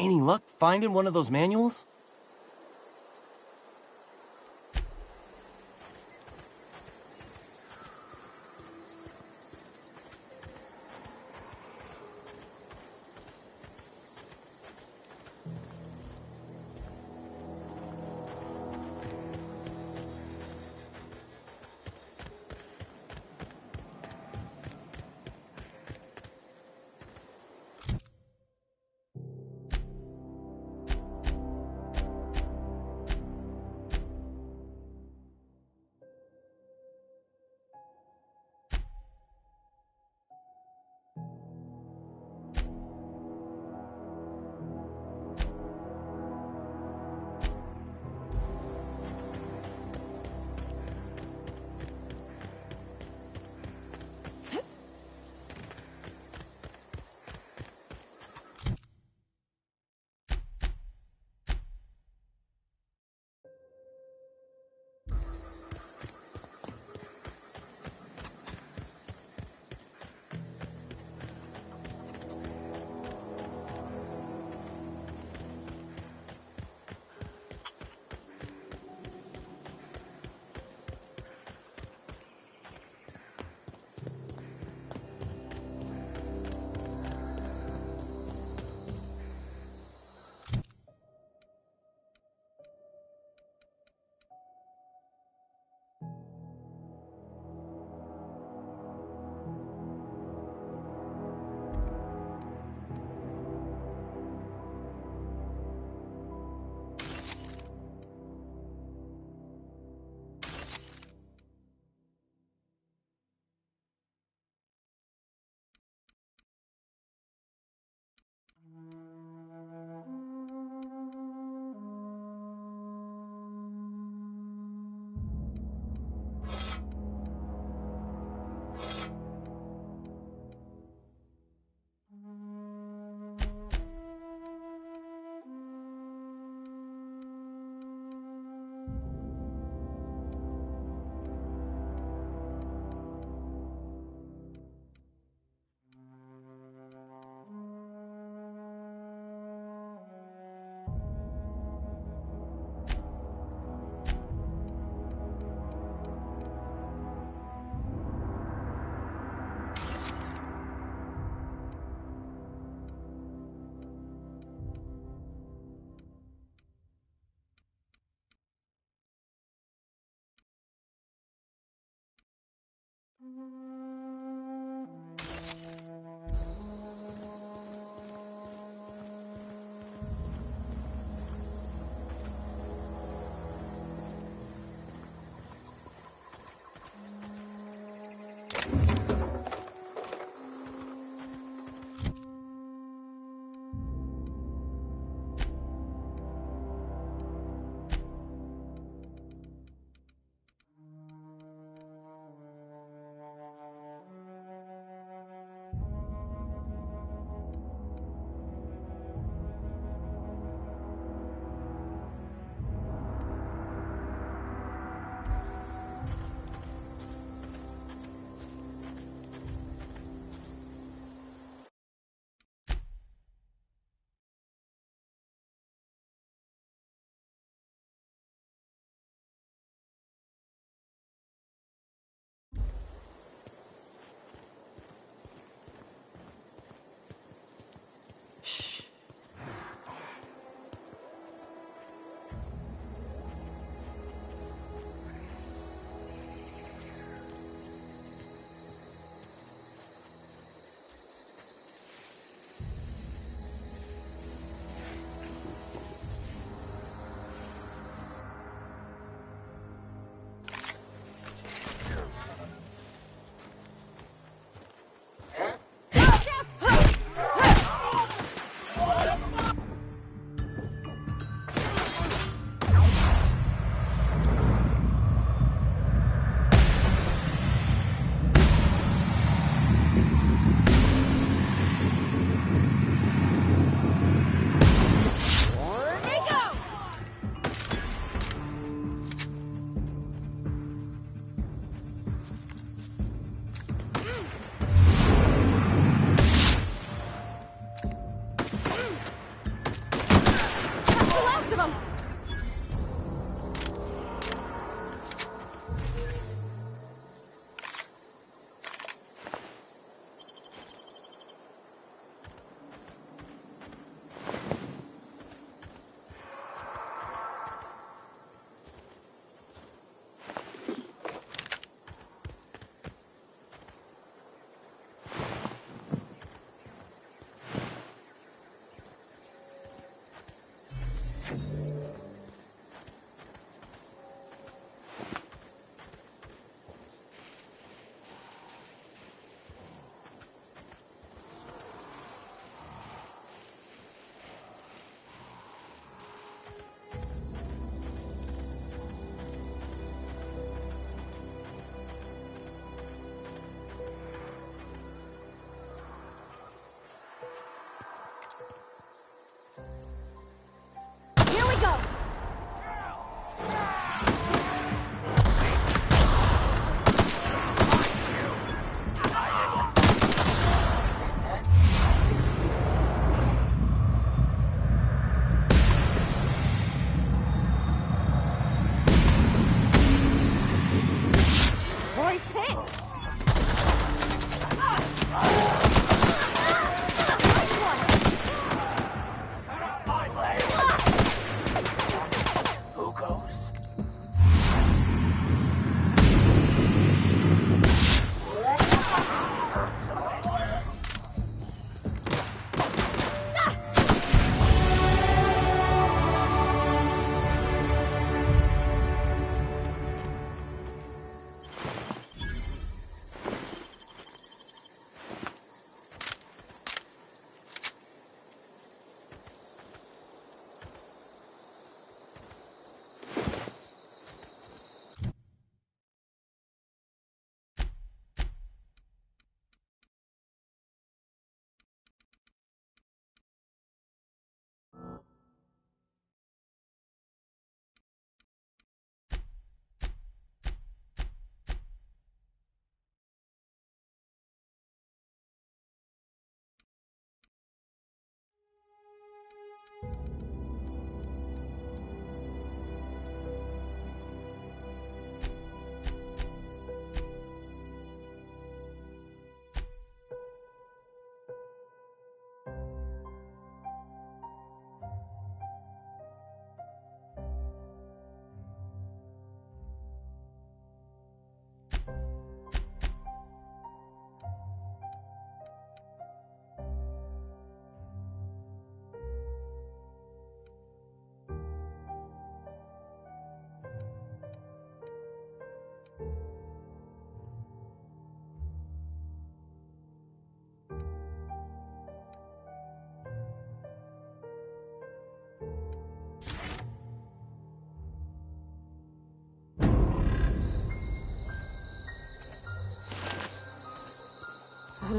Any luck finding one of those manuals?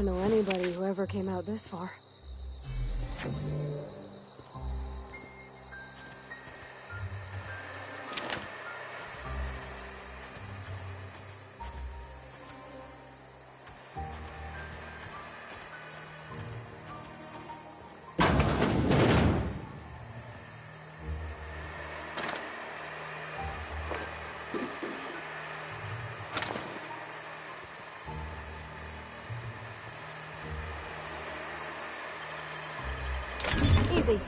don't know anybody who ever came out this far. Easy.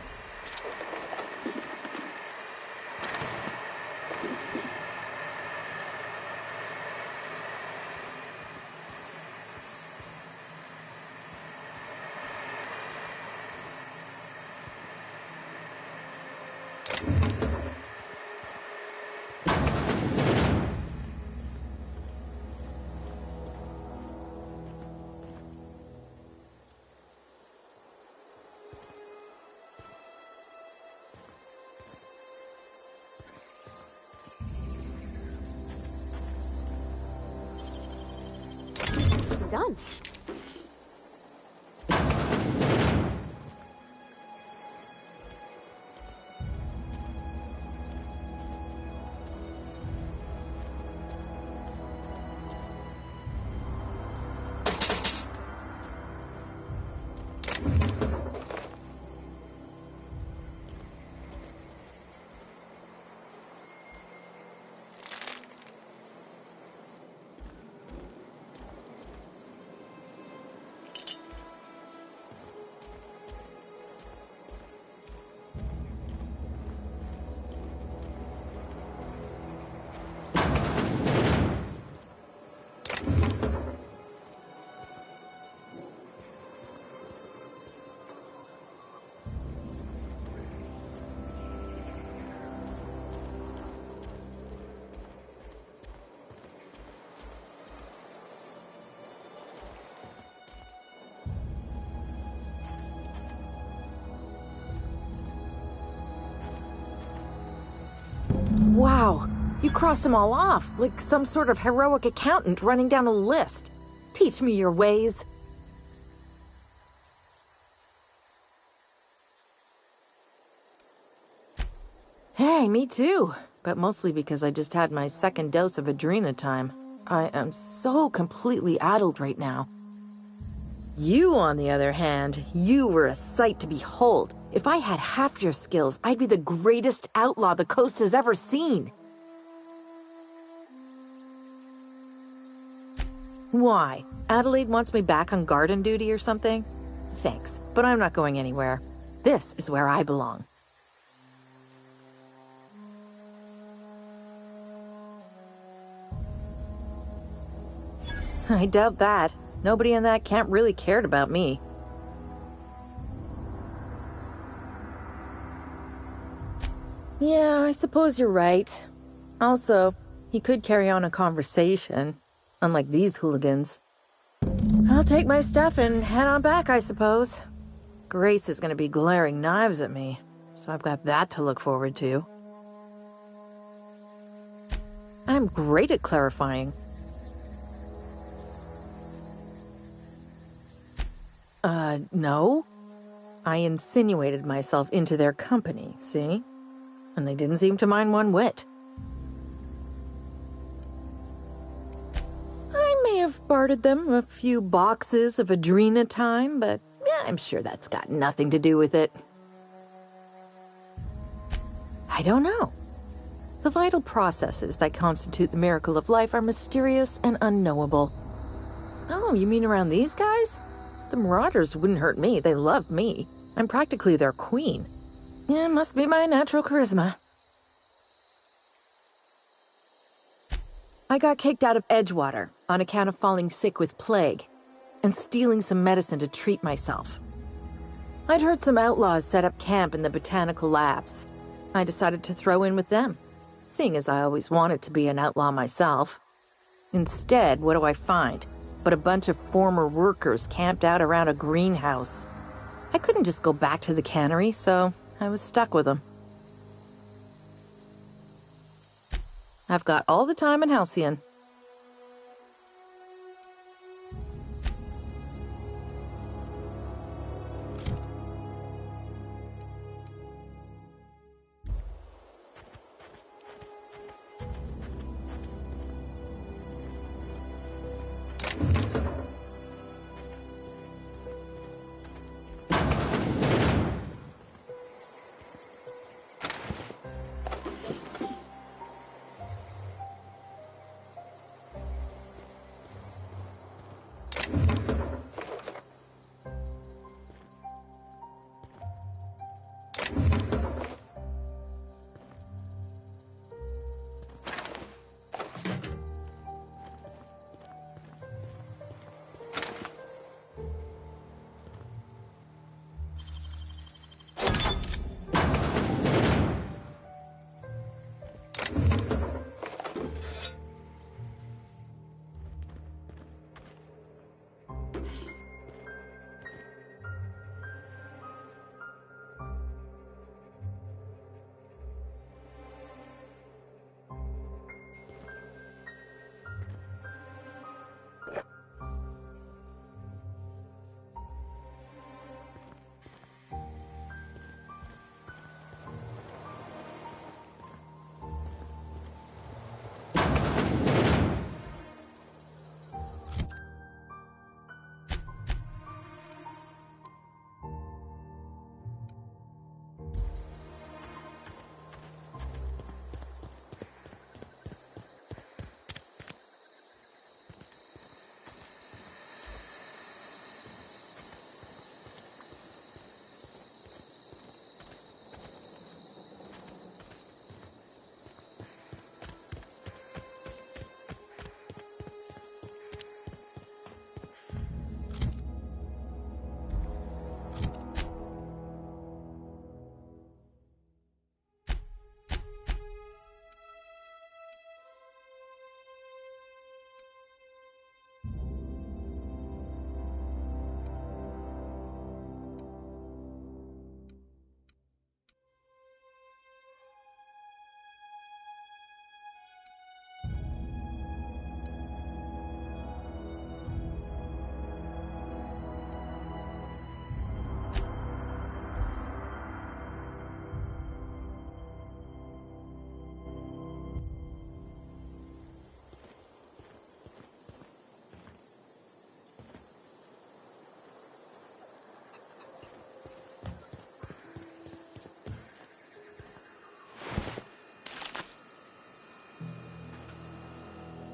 Done. Wow, you crossed them all off, like some sort of heroic accountant running down a list. Teach me your ways. Hey, me too. But mostly because I just had my second dose of adrenatime. I am so completely addled right now. You, on the other hand, you were a sight to behold. If I had half your skills, I'd be the greatest outlaw the coast has ever seen. Why? Adelaide wants me back on garden duty or something? Thanks, but I'm not going anywhere. This is where I belong. I doubt that. Nobody in that camp really cared about me. Yeah, I suppose you're right. Also, he could carry on a conversation, unlike these hooligans. I'll take my stuff and head on back, I suppose. Grace is going to be glaring knives at me, so I've got that to look forward to. I'm great at clarifying. No. I insinuated myself into their company, see? And they didn't seem to mind one whit. I may have bartered them a few boxes of adrenatime, but yeah, I'm sure that's got nothing to do with it. I don't know. The vital processes that constitute the miracle of life are mysterious and unknowable. Oh, you mean around these guys? The Marauders wouldn't hurt me. They love me. I'm practically their queen. Yeah, must be my natural charisma. I got kicked out of Edgewater on account of falling sick with plague and stealing some medicine to treat myself. I'd heard some outlaws set up camp in the botanical labs. I decided to throw in with them, seeing as I always wanted to be an outlaw myself. Instead, what do I find? But a bunch of former workers camped out around a greenhouse. I couldn't just go back to the cannery, so I was stuck with them. I've got all the time in Halcyon.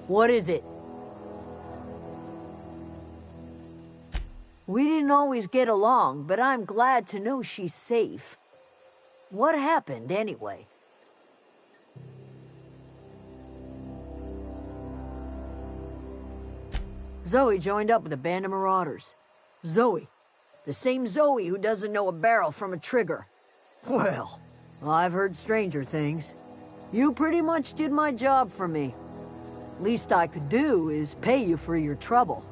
What is it? We didn't always get along, but I'm glad to know she's safe. What happened, anyway? Zoe joined up with a band of marauders. Zoe. The same Zoe who doesn't know a barrel from a trigger. Well, I've heard stranger things. You pretty much did my job for me. Least I could do is pay you for your trouble.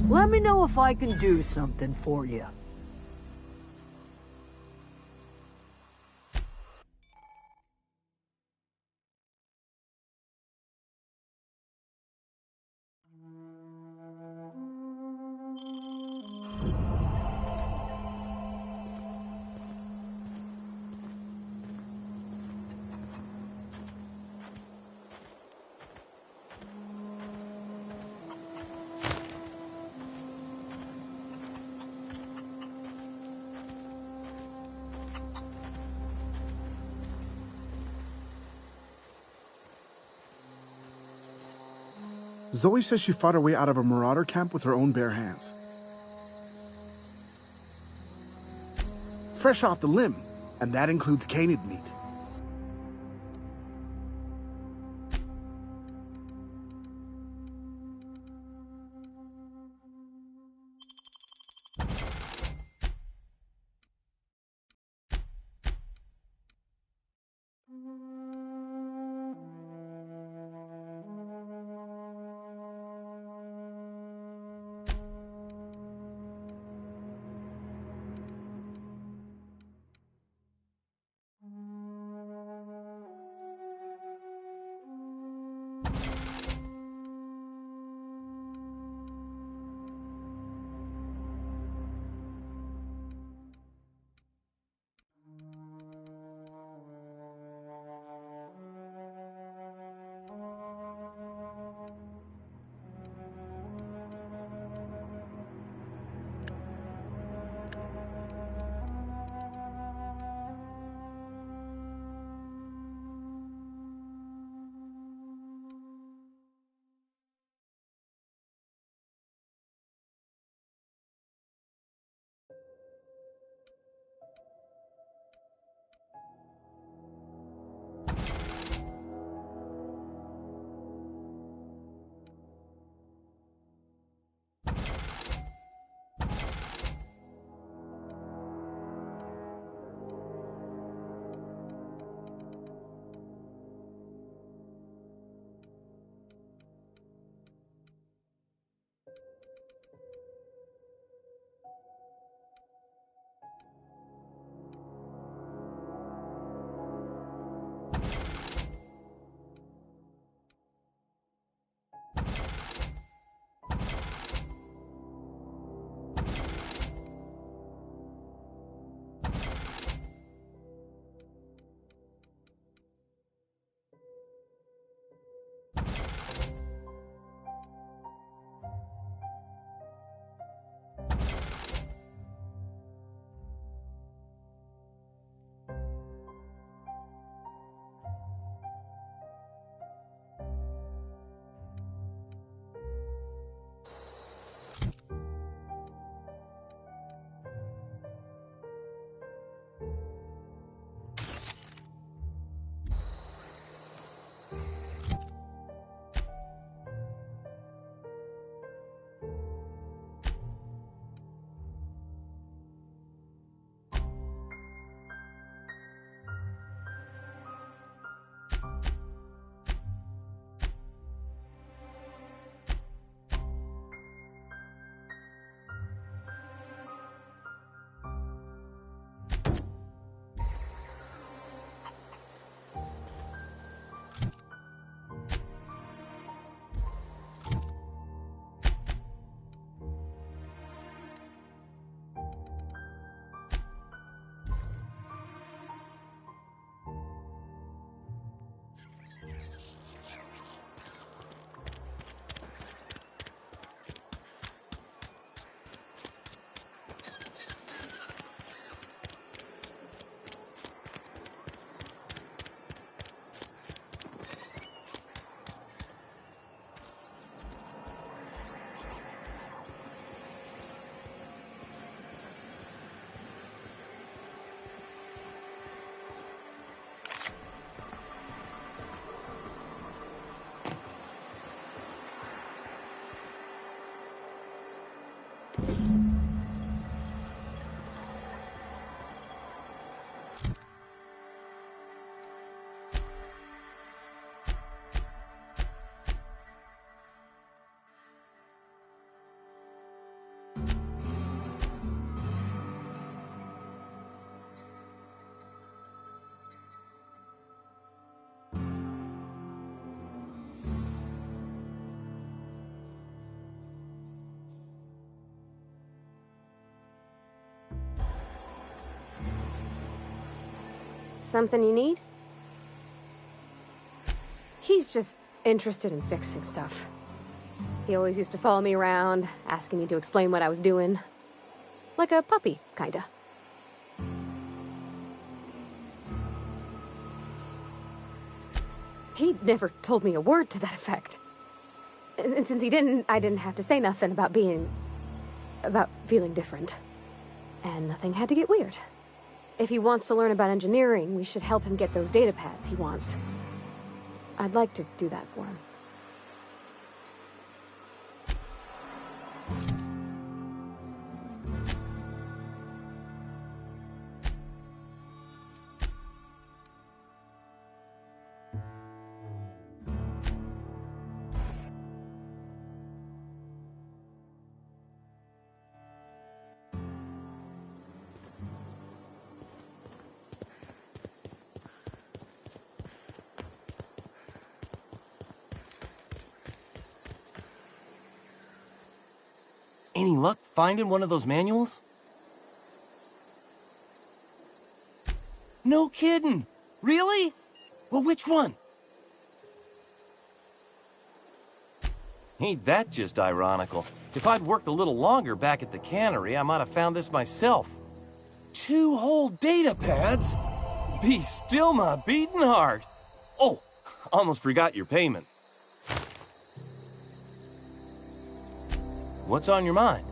Let me know if I can do something for you. Zoe says she fought her way out of a marauder camp with her own bare hands. Fresh off the limb, and that includes canid meat. Something you need? He's just interested in fixing stuff. He always used to follow me around, asking me to explain what I was doing. Like a puppy, kinda. He never told me a word to that effect. And since he didn't, I didn't have to say nothing about feeling different. And nothing had to get weird. If he wants to learn about engineering, we should help him get those data pads he wants. I'd like to do that for him. Any luck finding one of those manuals? No kidding! Really? Well, which one? Ain't that just ironical? If I'd worked a little longer back at the cannery, I might have found this myself. 2 whole data pads? Be still my beating heart. Oh, almost forgot your payment. What's on your mind?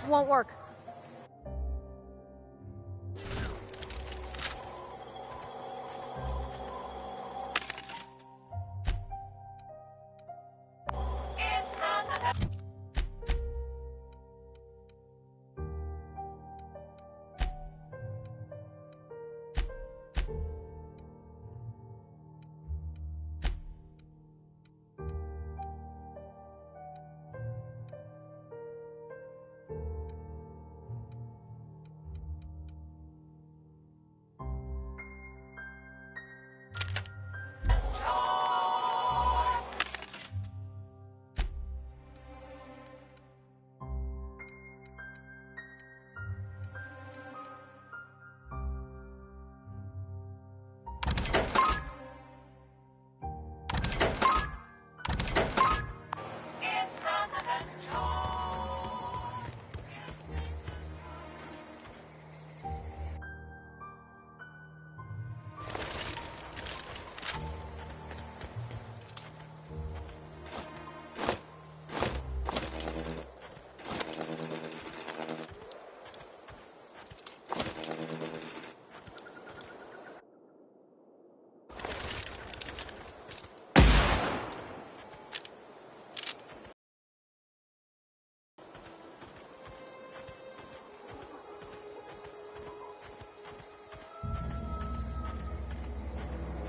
Won't work.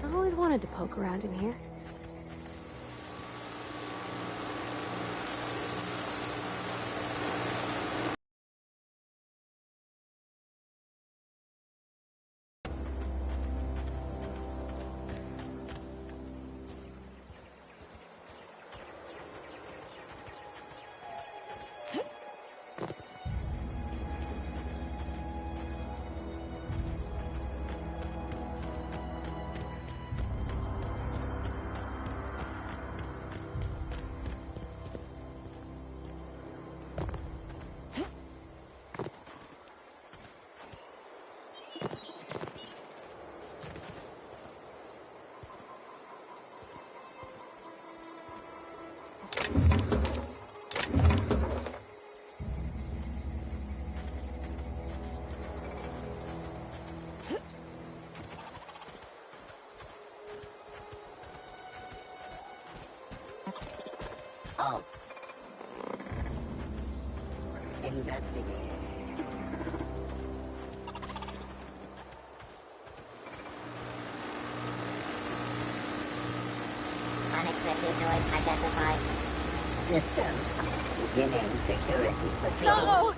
I always wanted to poke around in here. investigate. Unexpected noise identified. System. Beginning security patrol. No!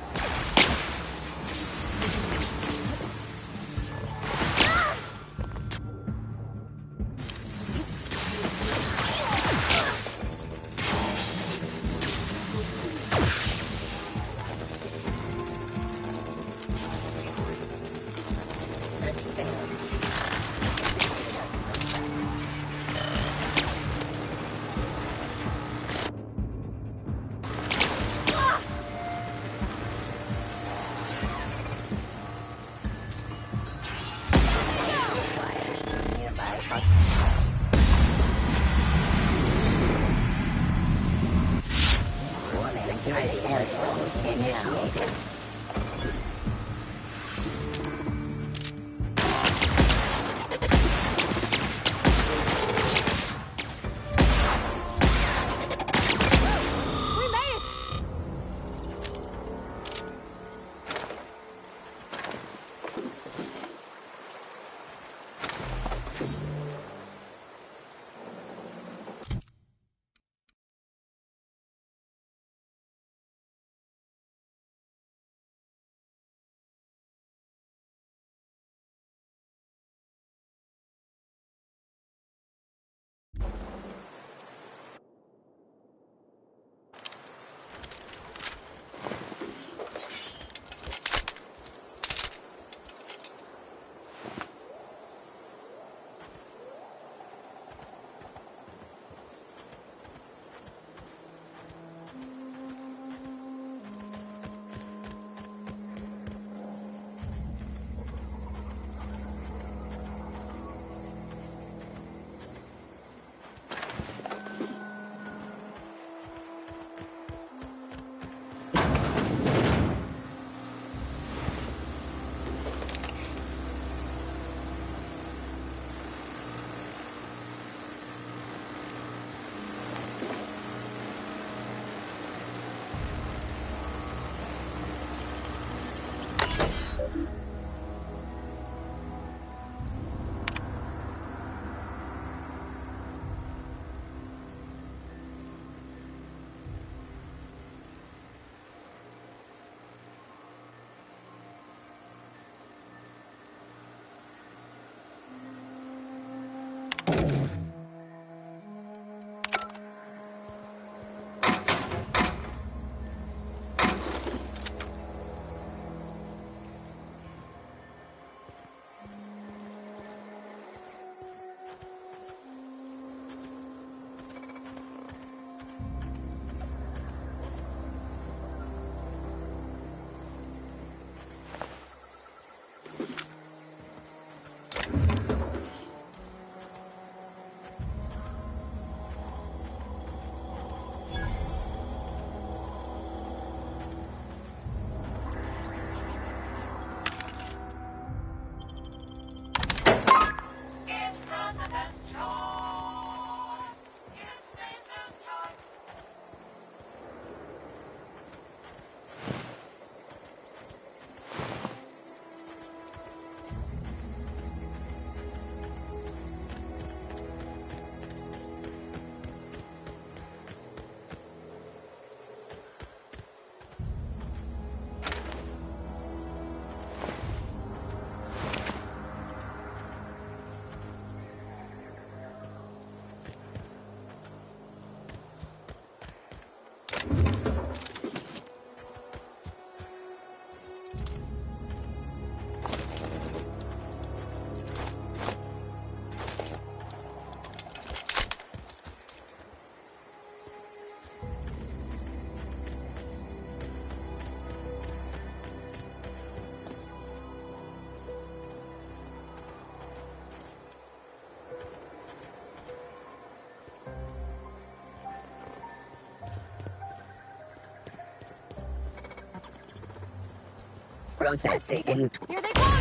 Processing. Here they come!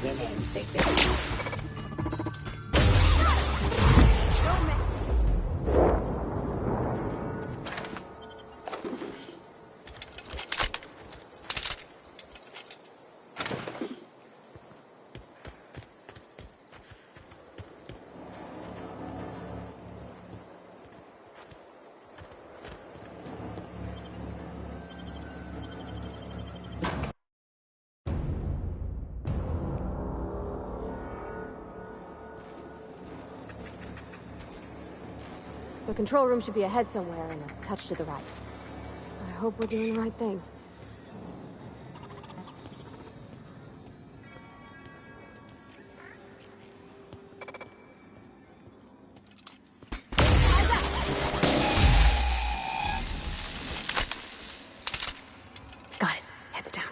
Beginning security. Don't mess with us. control room should be ahead somewhere and a touch to the right. I hope we're doing the right thing. Got it. Heads down.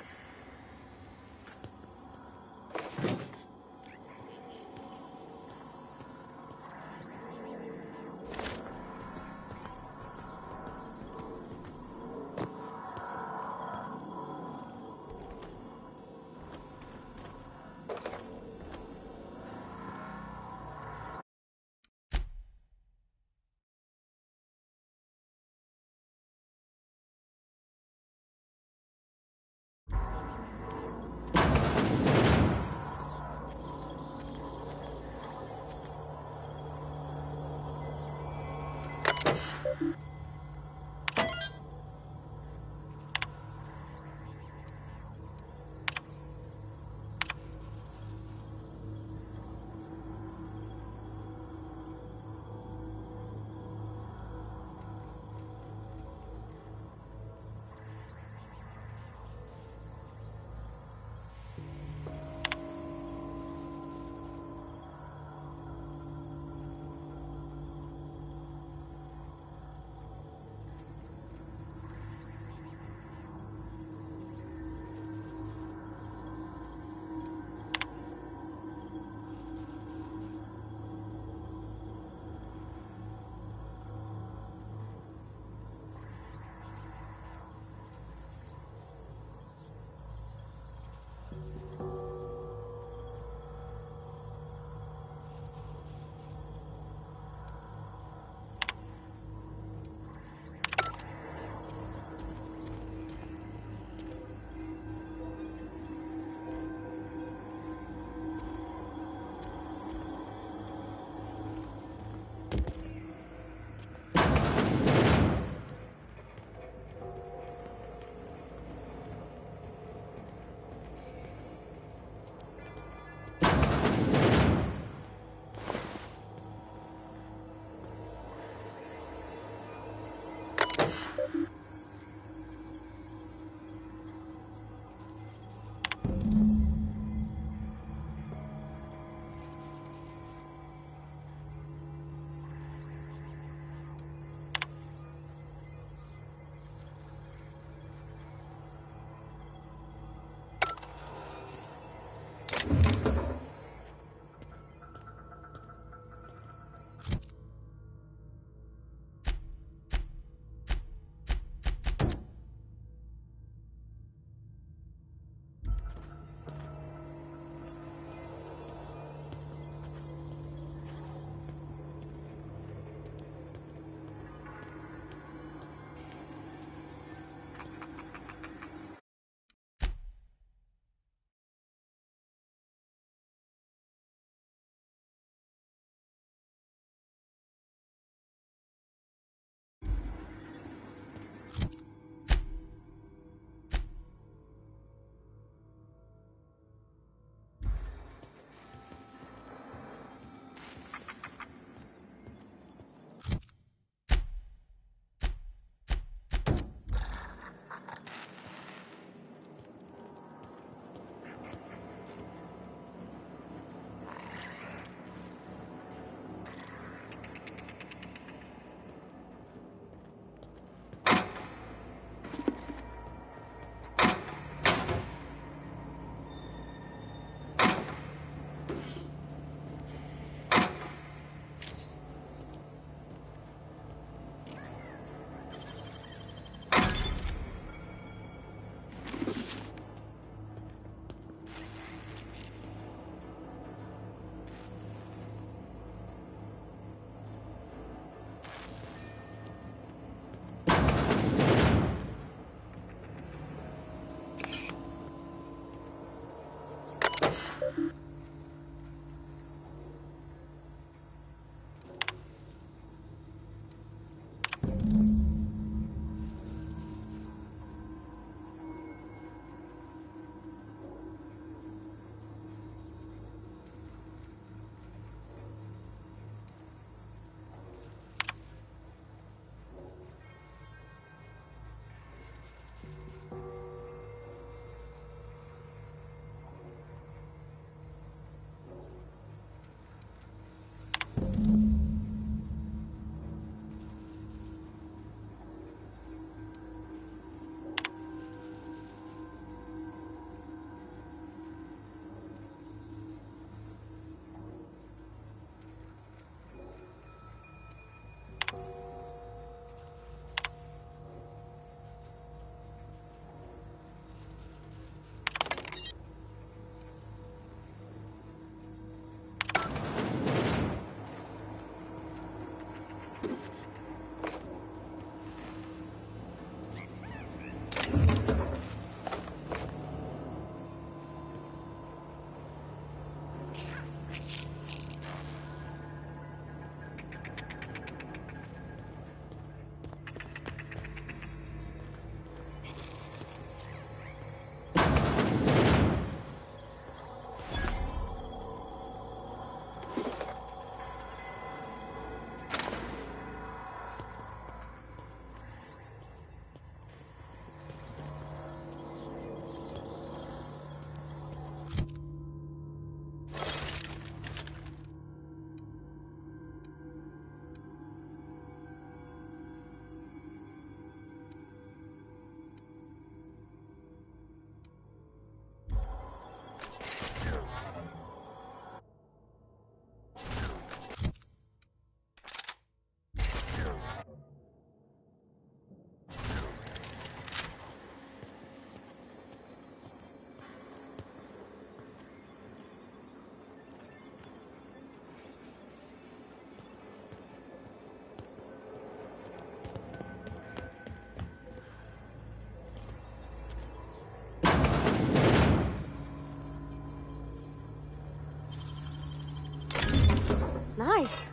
Nice.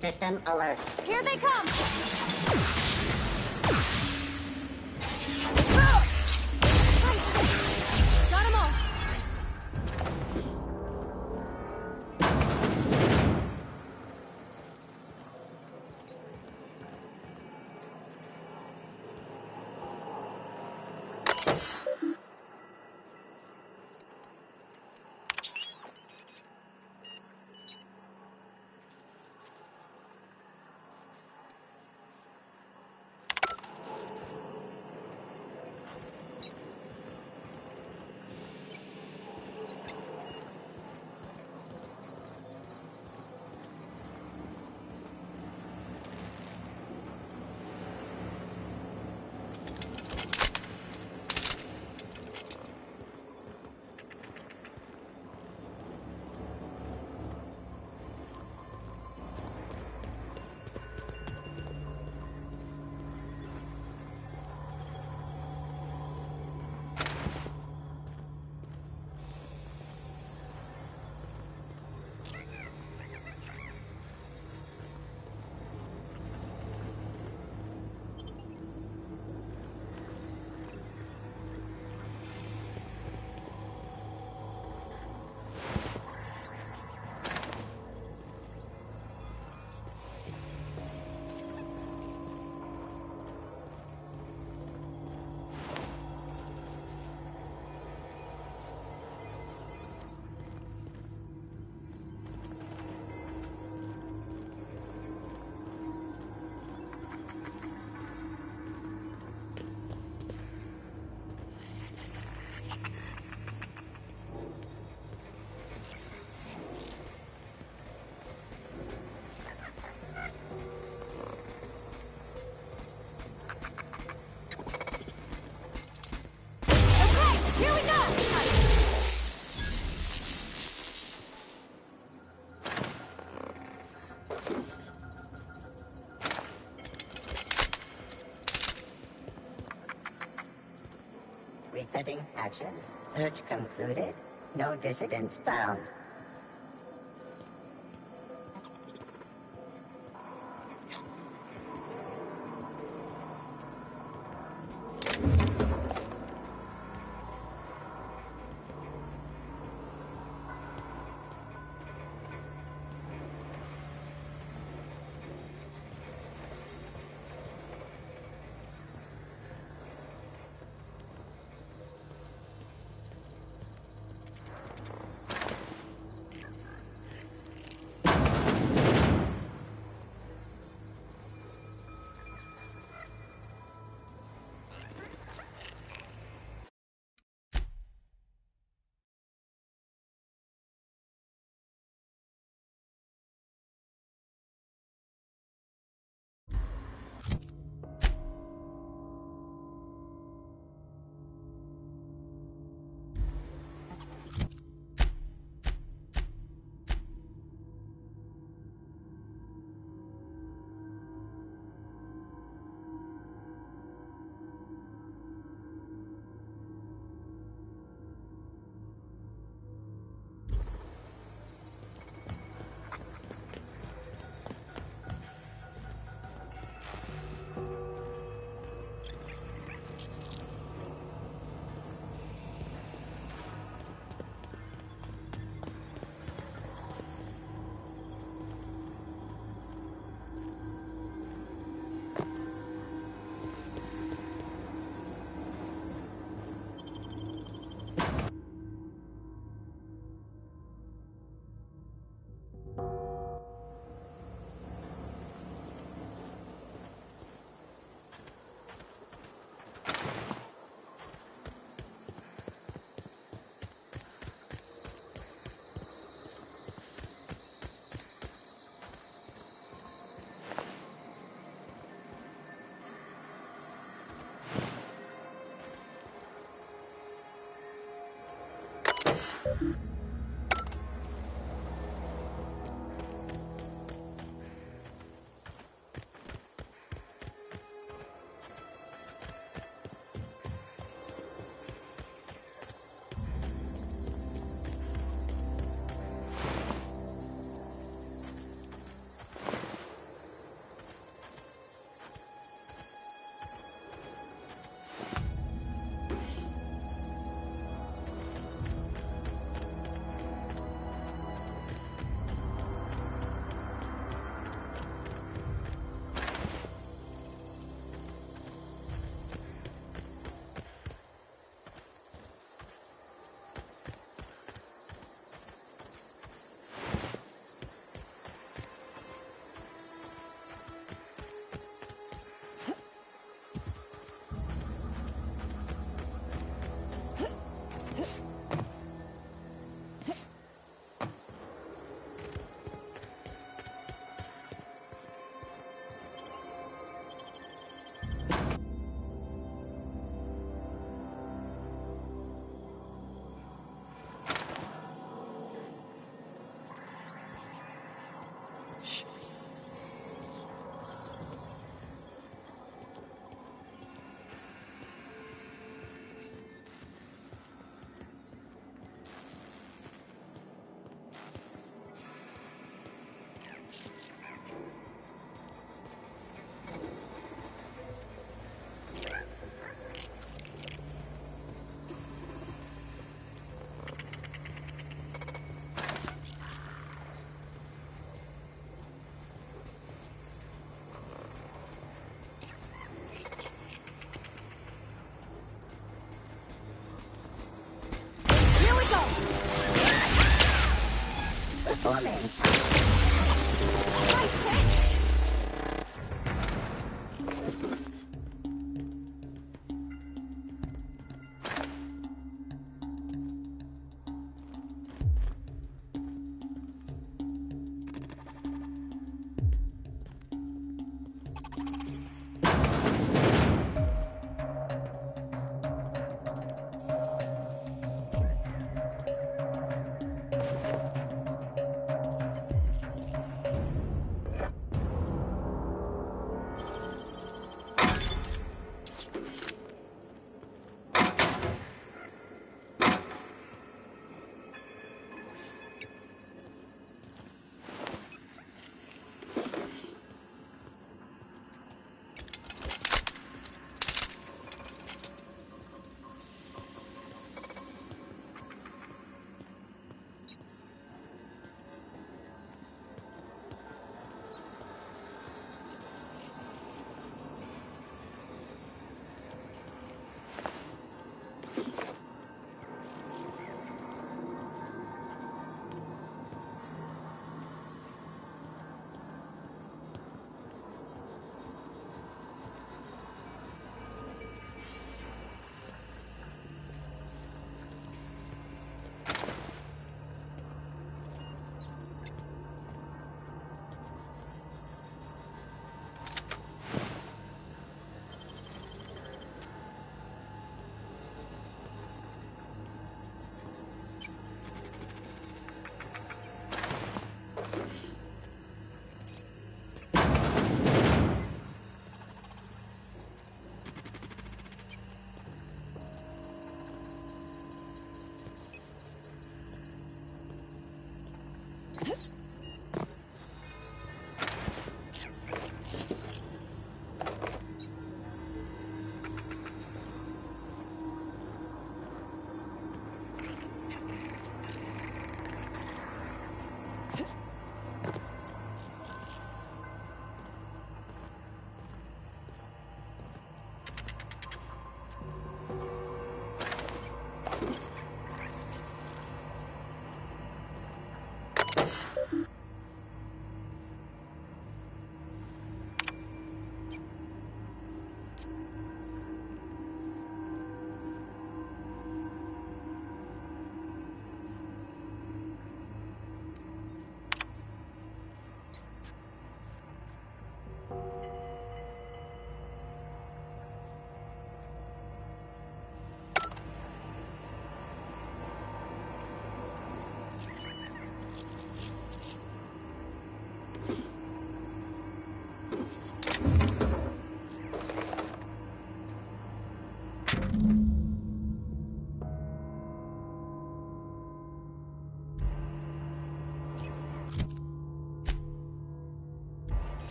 System alert. Here they come! Got 'em all! Here we go! Resetting actions. Search concluded. No dissidents found.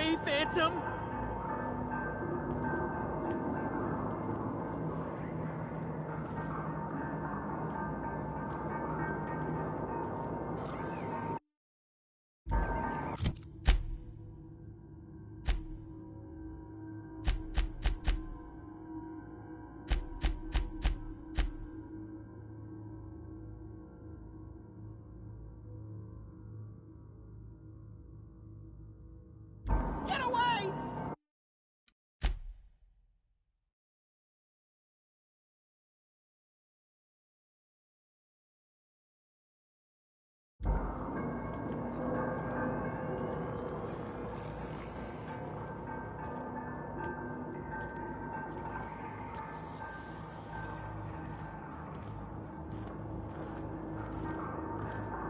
away, Phantom! Get away!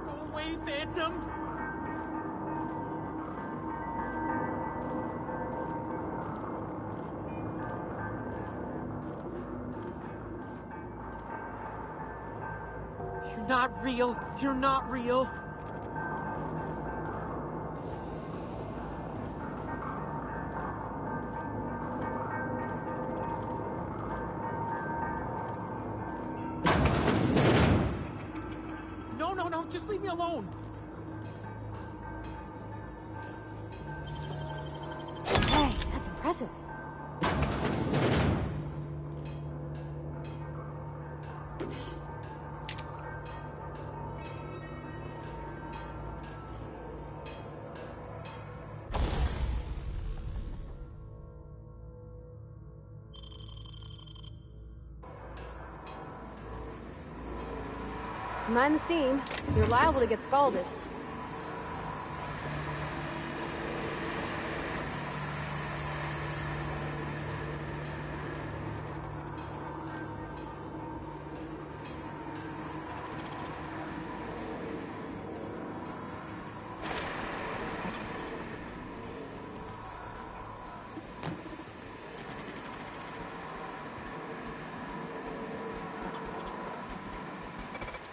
Go away, Phantom! You're not real. You're not real. No, no, no. Just leave me alone. Hey, that's impressive. Mind the steam. You're liable to get scalded.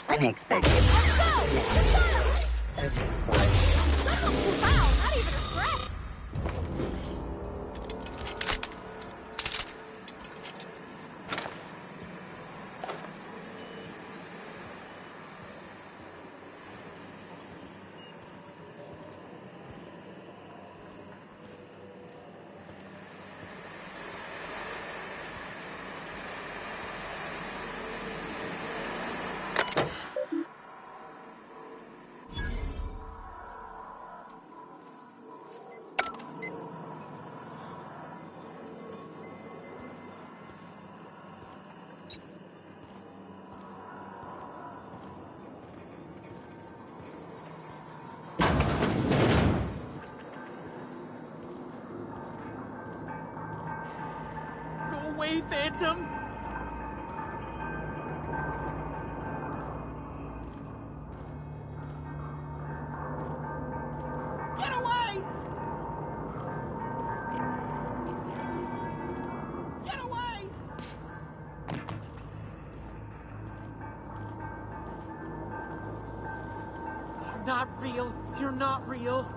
Unexpected. Let's go! Searching for Wow, not even a scratch! Go away, Phantom! Get away! Get away! You're not real. You're not real.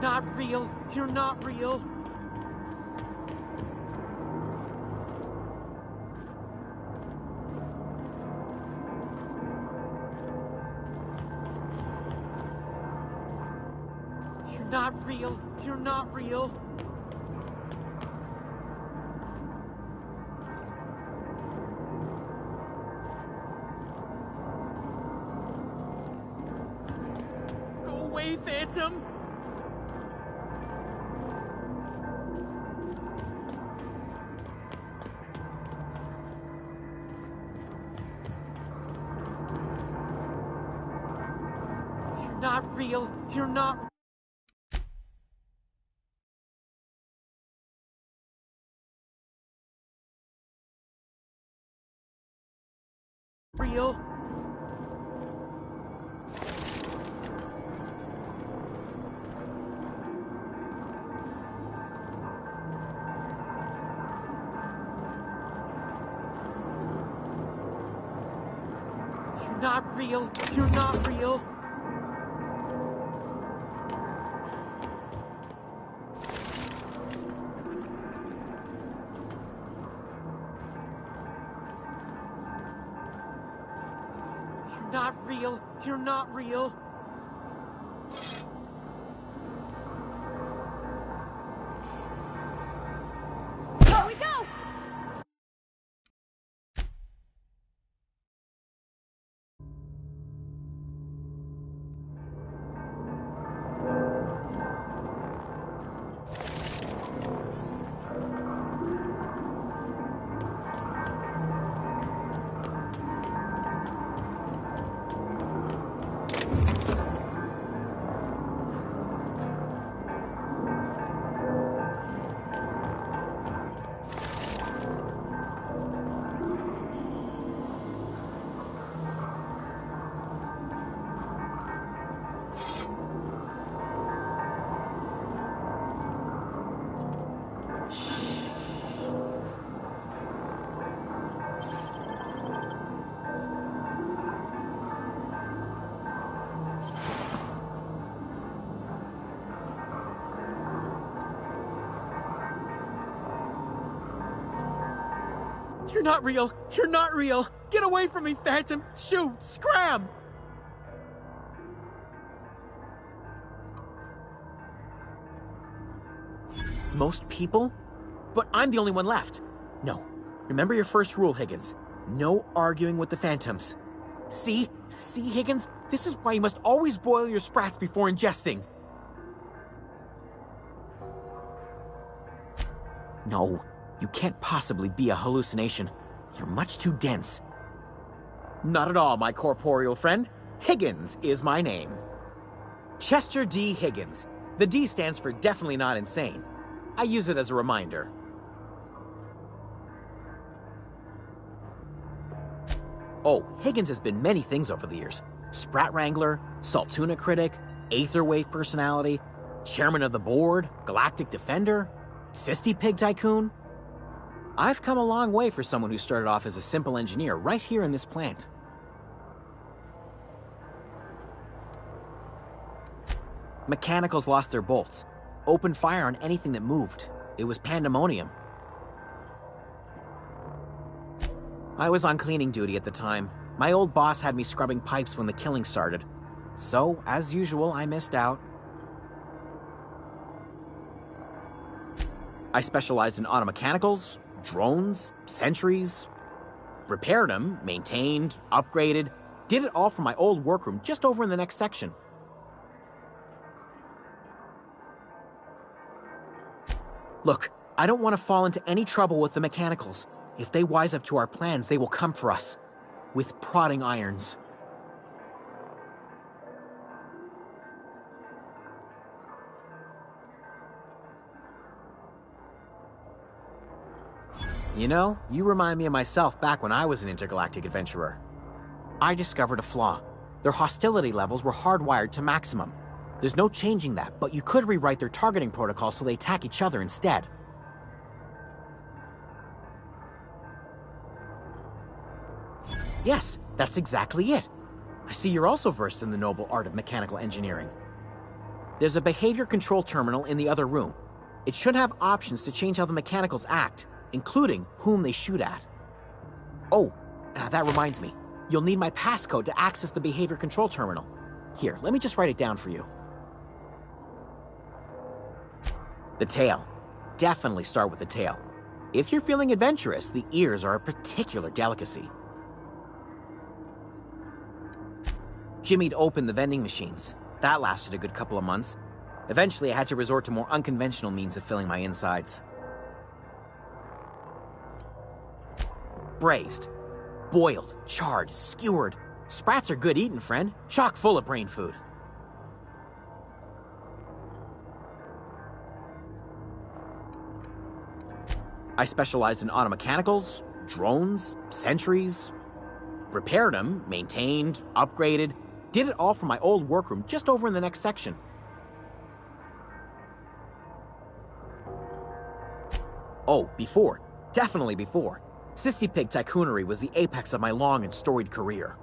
not real. You're not real. You're not real. You're not real. Go away, Phantom! You're not real. You're not real. You're not real. You're not real. You're not real. You're not real. Here we go! You're not real. You're not real. Get away from me, Phantom. Shoot. Scram. Most people? But I'm the only one left. No. Remember your first rule, Higgins. No arguing with the Phantoms. See? See, Higgins? This is why you must always boil your sprats before ingesting. No. You can't possibly be a hallucination. You're much too dense. Not at all, my corporeal friend. Higgins is my name. Chester D. Higgins. The D stands for definitely not insane. I use it as a reminder. Oh, Higgins has been many things over the years. Sprat Wrangler, Saltuna Critic, Aetherwave Personality, Chairman of the Board, Galactic Defender, Sisty Pig Tycoon. I've come a long way for someone who started off as a simple engineer right here in this plant. Mechanicals lost their bolts. Opened fire on anything that moved. It was pandemonium. I was on cleaning duty at the time. My old boss had me scrubbing pipes when the killing started. So, as usual, I missed out. I specialized in automechanicals, drones, sentries, repaired them, maintained, upgraded, did it all from my old workroom just over in the next section. Look, I don't want to fall into any trouble with the mechanicals. If they wise up to our plans, they will come for us. With prodding irons. You know, you remind me of myself back when I was an intergalactic adventurer. I discovered a flaw. Their hostility levels were hardwired to maximum. There's no changing that, but you could rewrite their targeting protocol so they attack each other instead. Yes, that's exactly it. I see you're also versed in the noble art of mechanical engineering. There's a behavior control terminal in the other room. It should have options to change how the mechanicals act, including whom they shoot at. Oh, that reminds me. You'll need my passcode to access the behavior control terminal. Here, let me just write it down for you. The tail. Definitely start with the tail. If you're feeling adventurous, the ears are a particular delicacy. Jimmy'd opened the vending machines. That lasted a good couple of months. Eventually, I had to resort to more unconventional means of filling my insides. Braised. Boiled, charred, skewered. Sprats are good eating, friend. Chock full of brain food. I specialized in automechanicals, drones, sentries. Repaired them, maintained, upgraded. Did it all from my old workroom just over in the next section. Oh, before. Definitely before. Sissy Pig Tycoonery was the apex of my long and storied career.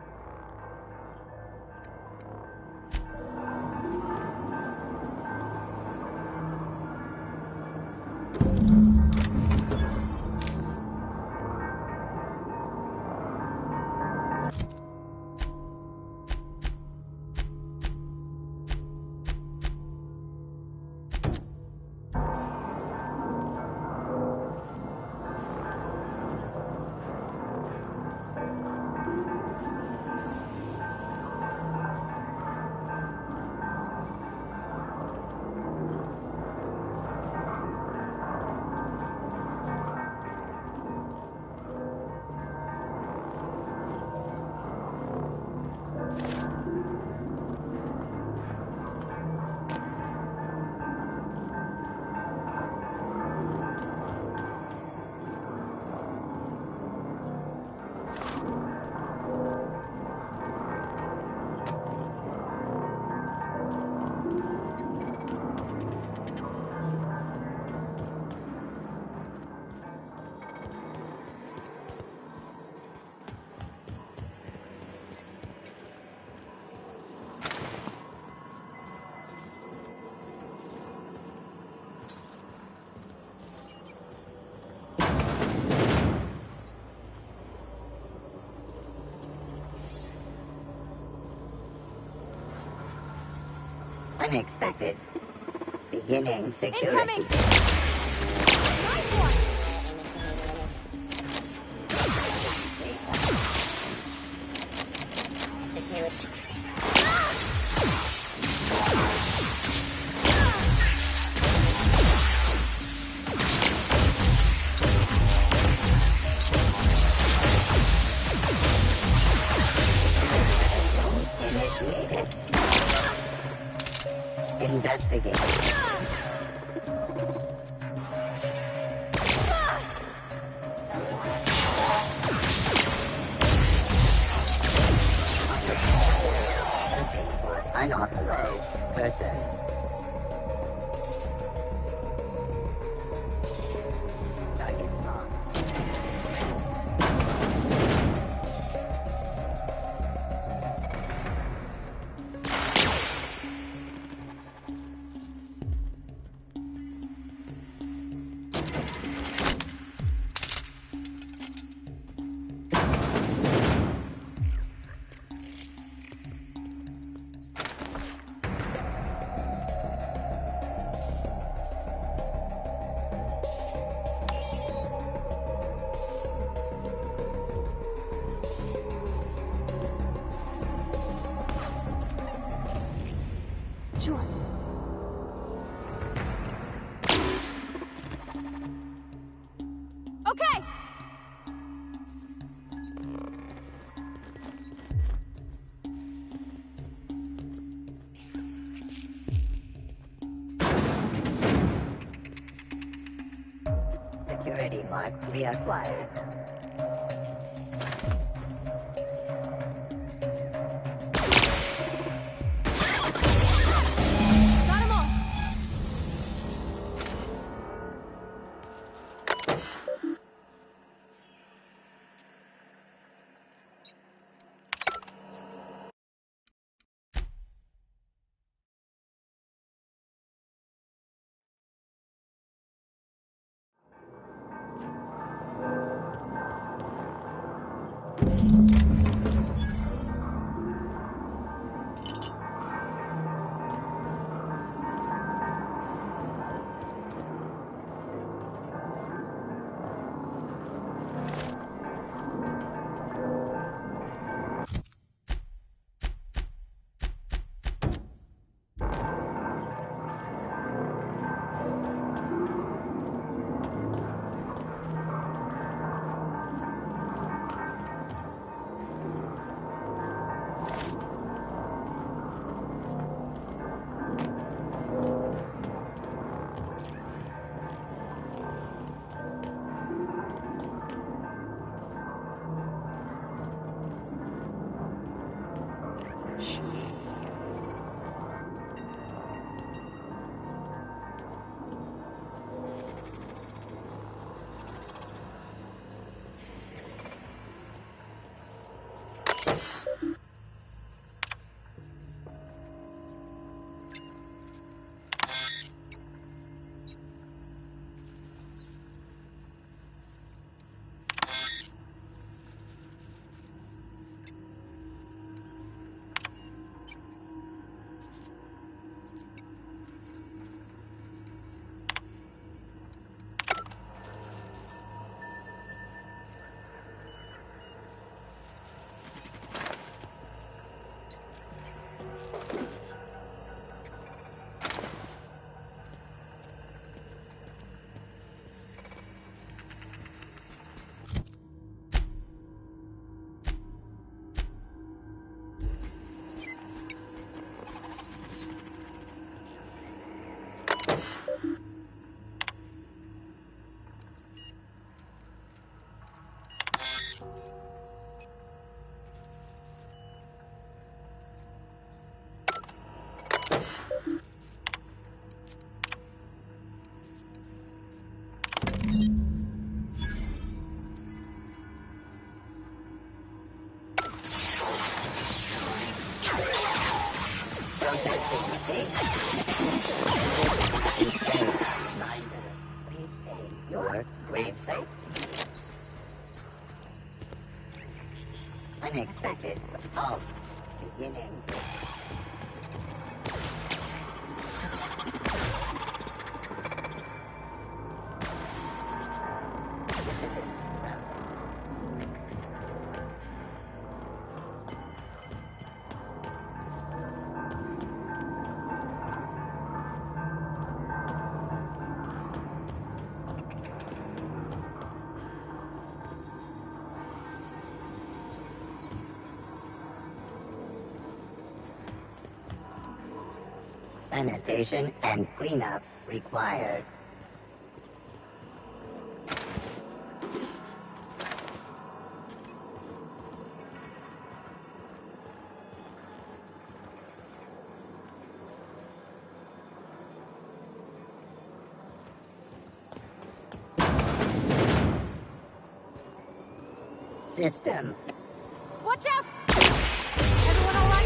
Unexpected. Beginning security. Incoming! Initiated. Investigate. Searching for unauthorized persons. Target locked. Sure. Okay! Security mark reacquired. grave site? Unexpected. Oh, beginnings. Sanitation and cleanup required. System. Watch out! Everyone all right?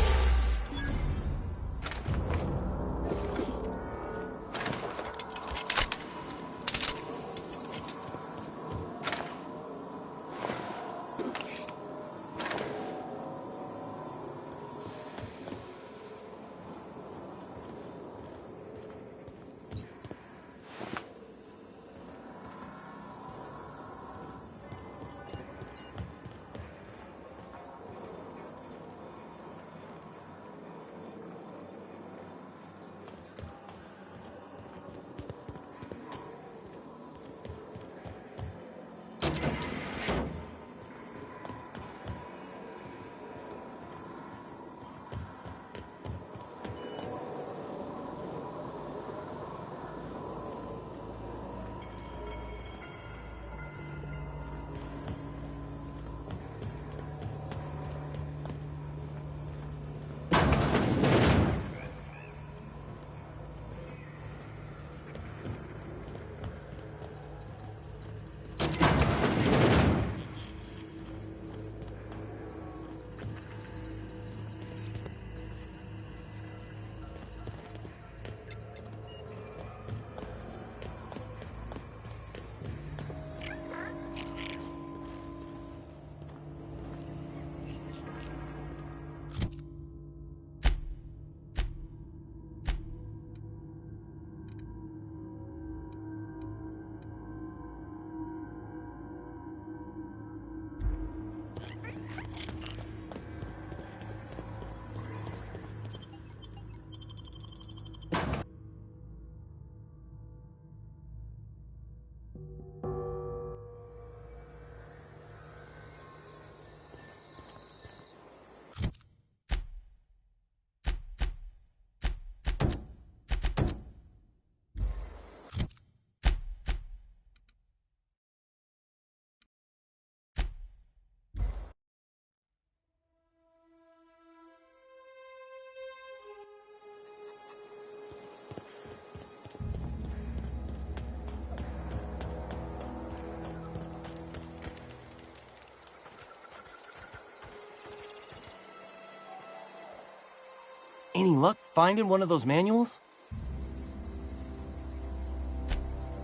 Any luck finding one of those manuals?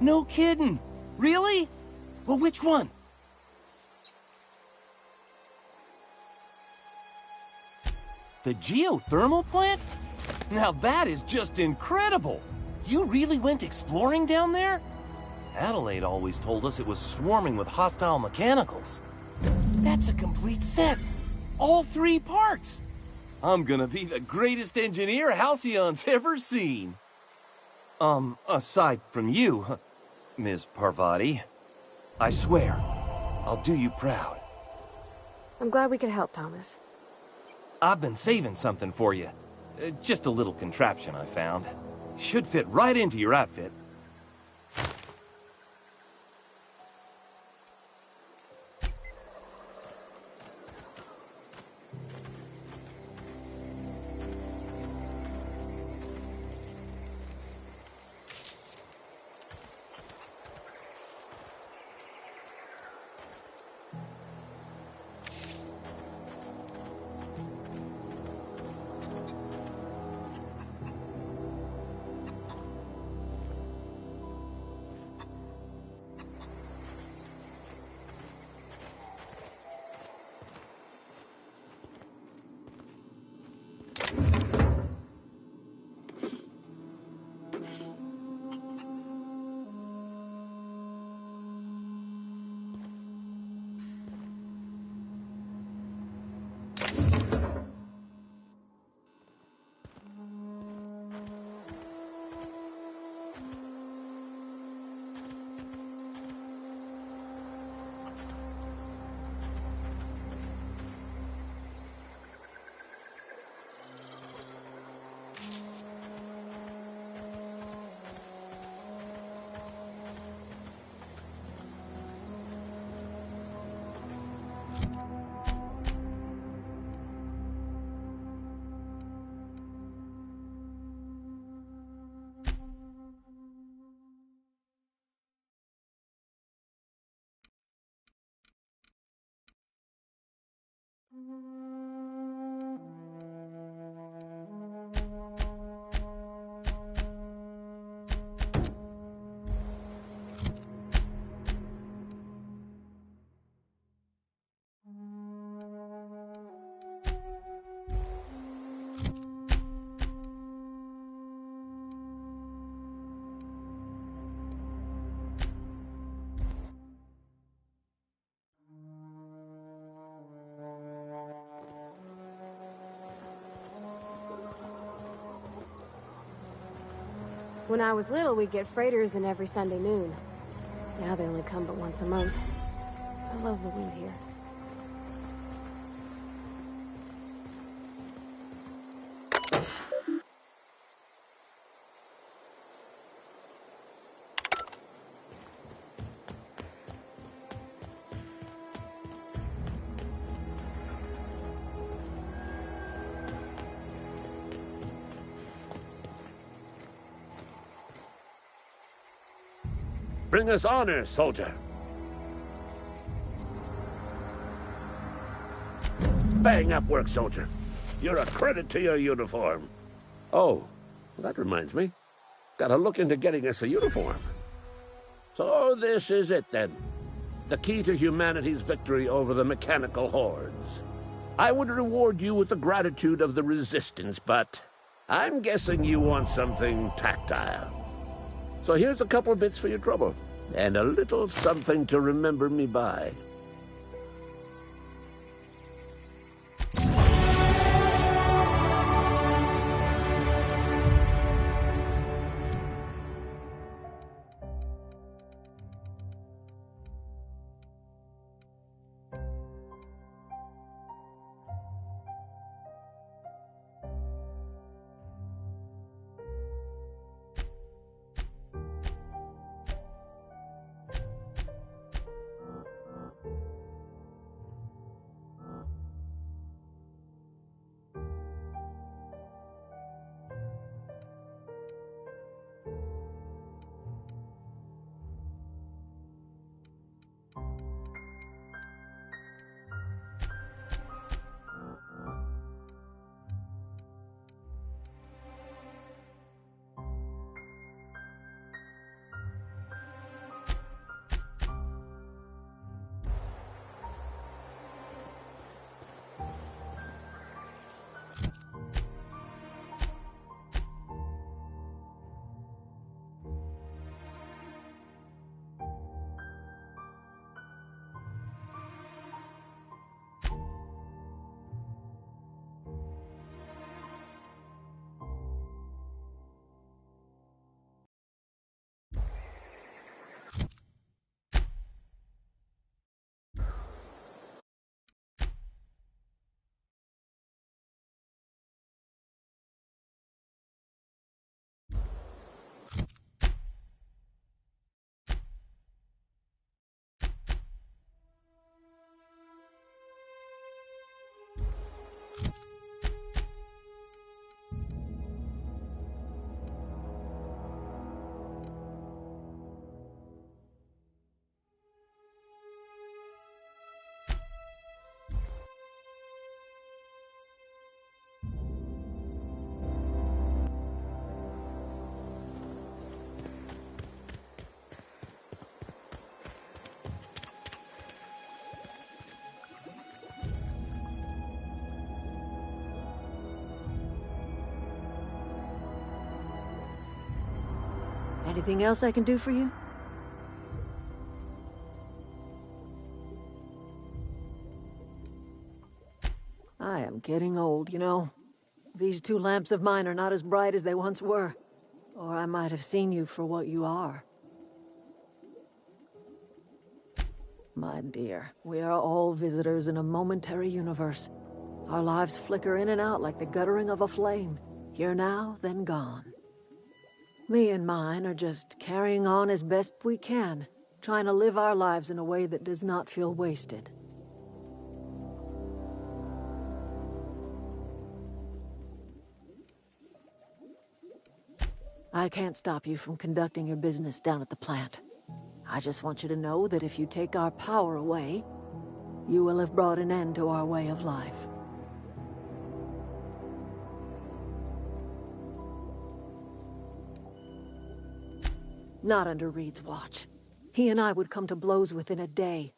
No kidding! Really? Well, which one? The geothermal plant? Now that is just incredible! You really went exploring down there? Adelaide always told us it was swarming with hostile mechanicals. That's a complete set! All 3 parts! I'm gonna be the greatest engineer Halcyon's ever seen. Aside from you, Ms. Parvati. I swear, I'll do you proud. I'm glad we could help, Thomas. I've been saving something for you. Just a little contraption I found. Should fit right into your outfit. When I was little, we'd get freighters in every Sunday noon. Now they only come but once a month. I love the wind here. Bring us honor, soldier. Bang up work, soldier. You're a credit to your uniform. Oh, that reminds me. Gotta look into getting us a uniform. So this is it, then. The key to humanity's victory over the mechanical hordes. I would reward you with the gratitude of the Resistance, but I'm guessing you want something tactile. So here's a couple of bits for your trouble, and a little something to remember me by. Anything else I can do for you? I am getting old, you know. These two lamps of mine are not as bright as they once were. Or I might have seen you for what you are. My dear, we are all visitors in a momentary universe. Our lives flicker in and out like the guttering of a flame. Here now, then gone. Me and mine are just carrying on as best we can, trying to live our lives in a way that does not feel wasted. I can't stop you from conducting your business down at the plant. I just want you to know that if you take our power away, you will have brought an end to our way of life. Not under Reed's watch. He and I would come to blows within a day,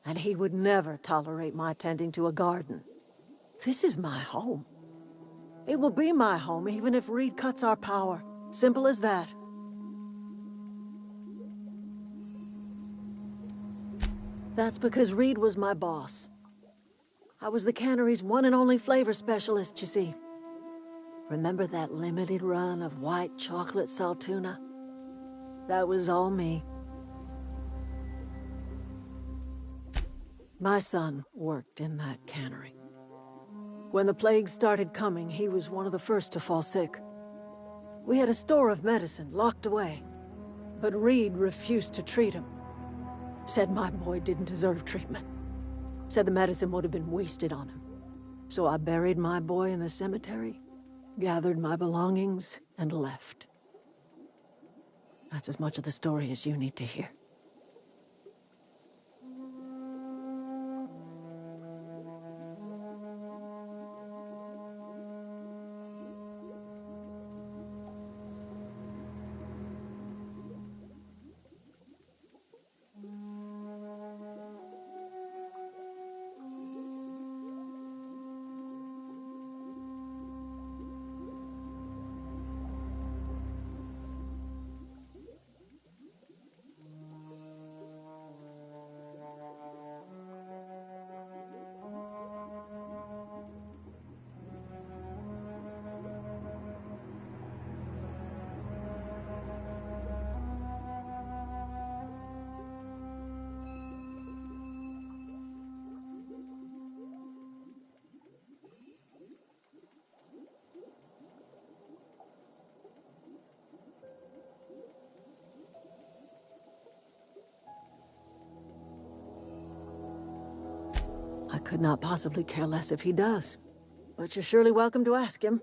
and he would never tolerate my tending to a garden. This is my home. It will be my home even if Reed cuts our power. Simple as that. That's because Reed was my boss. I was the cannery's one and only flavor specialist, you see. Remember that limited run of white chocolate saltuna? That was all me. My son worked in that cannery. When the plague started coming, he was one of the first to fall sick. We had a store of medicine locked away, but Reed refused to treat him. Said my boy didn't deserve treatment. Said the medicine would have been wasted on him. So I buried my boy in the cemetery, gathered my belongings, and left. That's as much of the story as you need to hear. I could not possibly care less if he does, but you're surely welcome to ask him.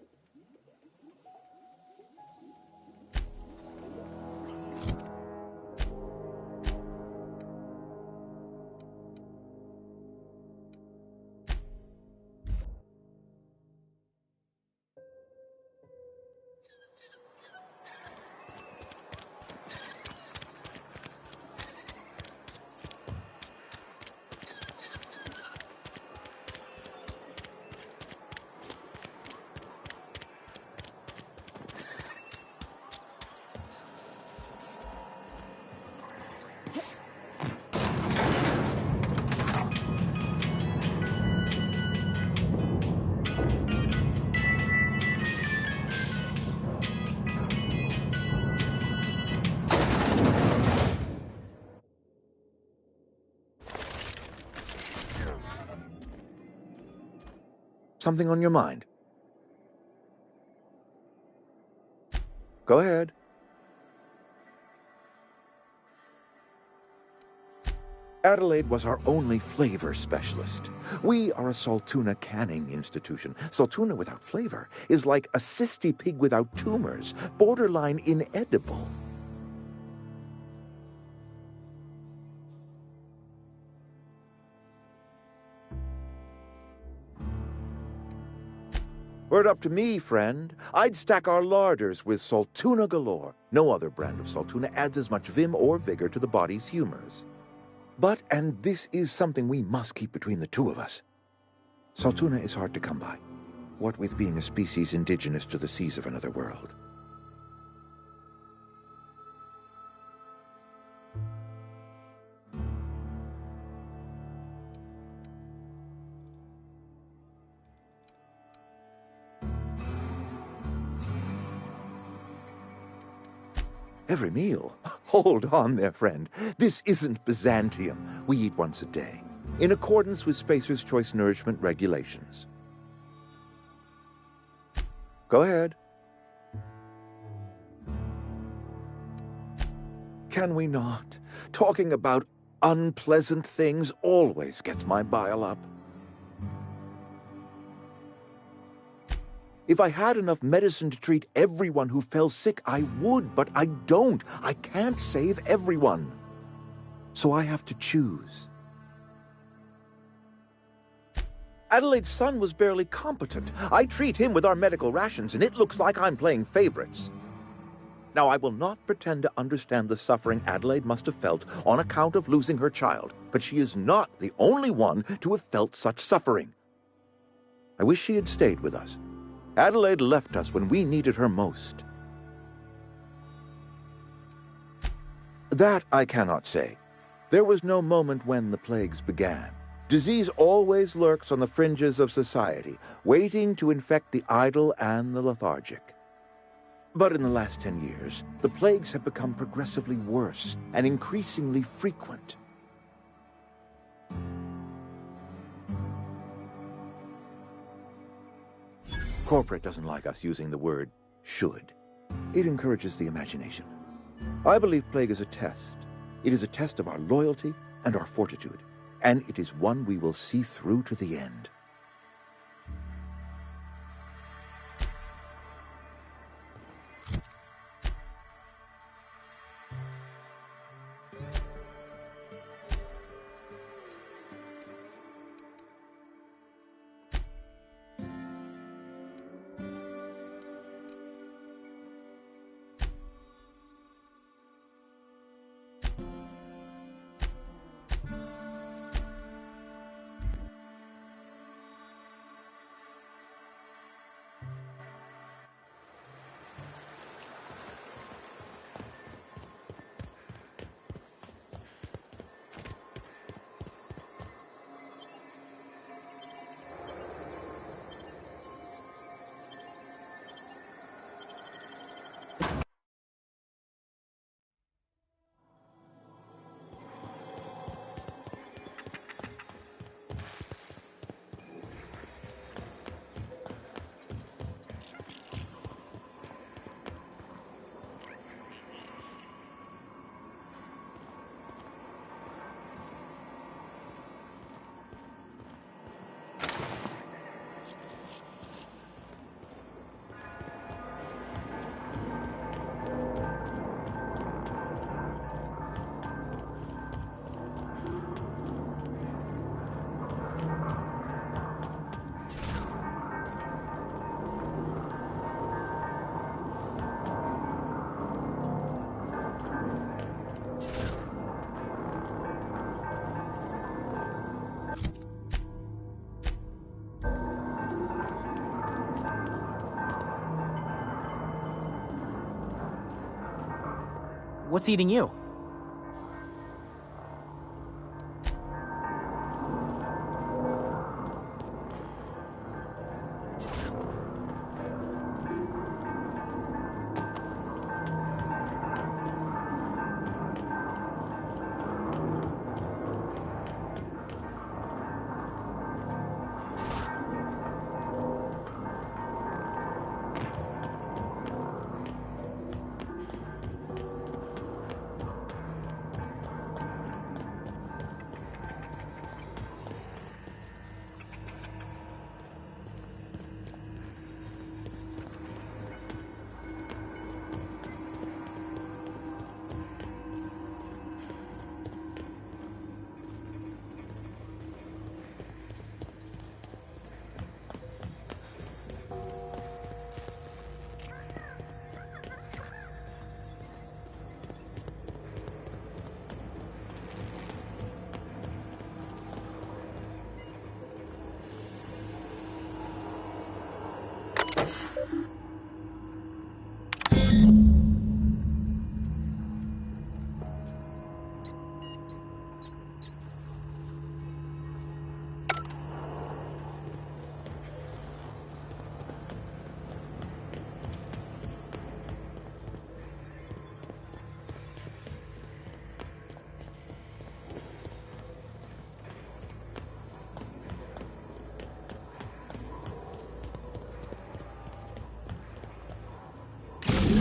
Something on your mind? Go ahead. Adelaide was our only flavor specialist. We are a Saltuna canning institution. Saltuna without flavor is like a cysty pig without tumors, borderline inedible. Were it up to me, friend, I'd stack our larders with Saltuna galore. No other brand of Saltuna adds as much vim or vigor to the body's humors. But, and this is something we must keep between the two of us, Saltuna is hard to come by, what with being a species indigenous to the seas of another world. Every meal? Hold on there, friend. This isn't Byzantium. We eat once a day, in accordance with Spacer's Choice Nourishment regulations. Go ahead. Can we not? Talking about unpleasant things always gets my bile up. If I had enough medicine to treat everyone who fell sick, I would, but I don't. I can't save everyone. So I have to choose. Adelaide's son was barely competent. I treat him with our medical rations, and it looks like I'm playing favorites. Now, I will not pretend to understand the suffering Adelaide must have felt on account of losing her child, but she is not the only one to have felt such suffering. I wish she had stayed with us. Adelaide left us when we needed her most. That I cannot say. There was no moment when the plagues began. Disease always lurks on the fringes of society, waiting to infect the idle and the lethargic. But in the last 10 years, the plagues have become progressively worse and increasingly frequent. Corporate doesn't like us using the word should. It encourages the imagination. I believe plague is a test. It is a test of our loyalty and our fortitude, and it is one we will see through to the end. What's eating you?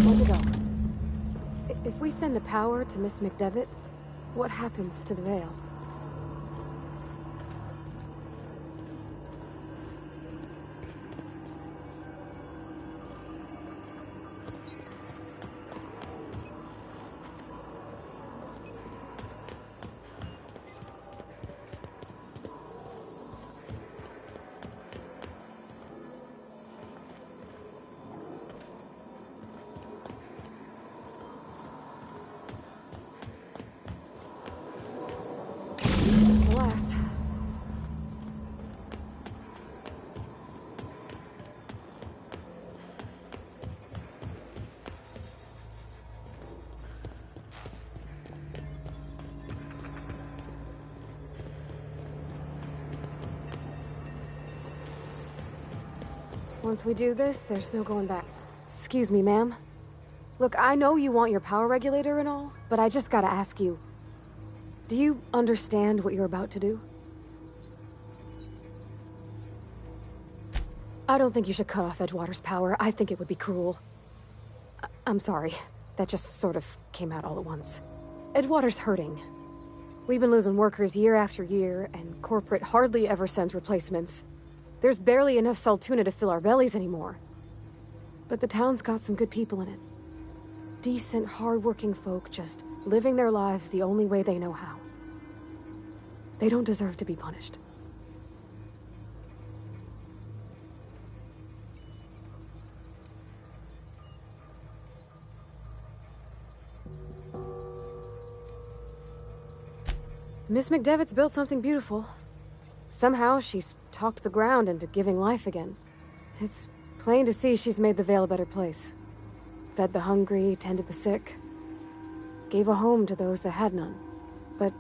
Where'd it go? If we send the power to Miss McDevitt, what happens to the Veil? Once we do this, there's no going back. Excuse me, ma'am. Look, I know you want your power regulator and all, but I just gotta ask you. Do you understand what you're about to do? I don't think you should cut off Edgewater's power. I think it would be cruel. I'm sorry. That just sort of came out all at once. Edgewater's hurting. We've been losing workers year after year, and corporate hardly ever sends replacements. There's barely enough Saltuna to fill our bellies anymore. But the town's got some good people in it. Decent, hard-working folk just living their lives the only way they know how. They don't deserve to be punished. Miss McDevitt's built something beautiful. Somehow, she's talked the ground into giving life again. It's plain to see she's made the Vale a better place. Fed the hungry, tended the sick. Gave a home to those that had none. But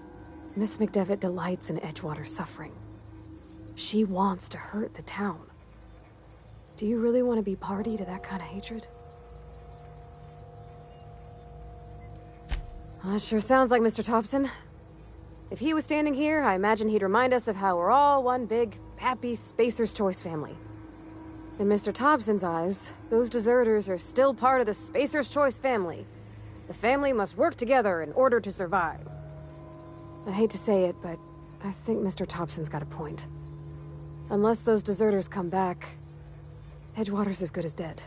Miss McDevitt delights in Edgewater's suffering. She wants to hurt the town. Do you really want to be party to that kind of hatred? Well, that sure sounds like Mr. Thompson. If he was standing here, I imagine he'd remind us of how we're all one big, happy Spacer's Choice family. In Mr. Thompson's eyes, those deserters are still part of the Spacer's Choice family. The family must work together in order to survive. I hate to say it, but I think Mr. Thompson's got a point. Unless those deserters come back, Edgewater's as good as dead.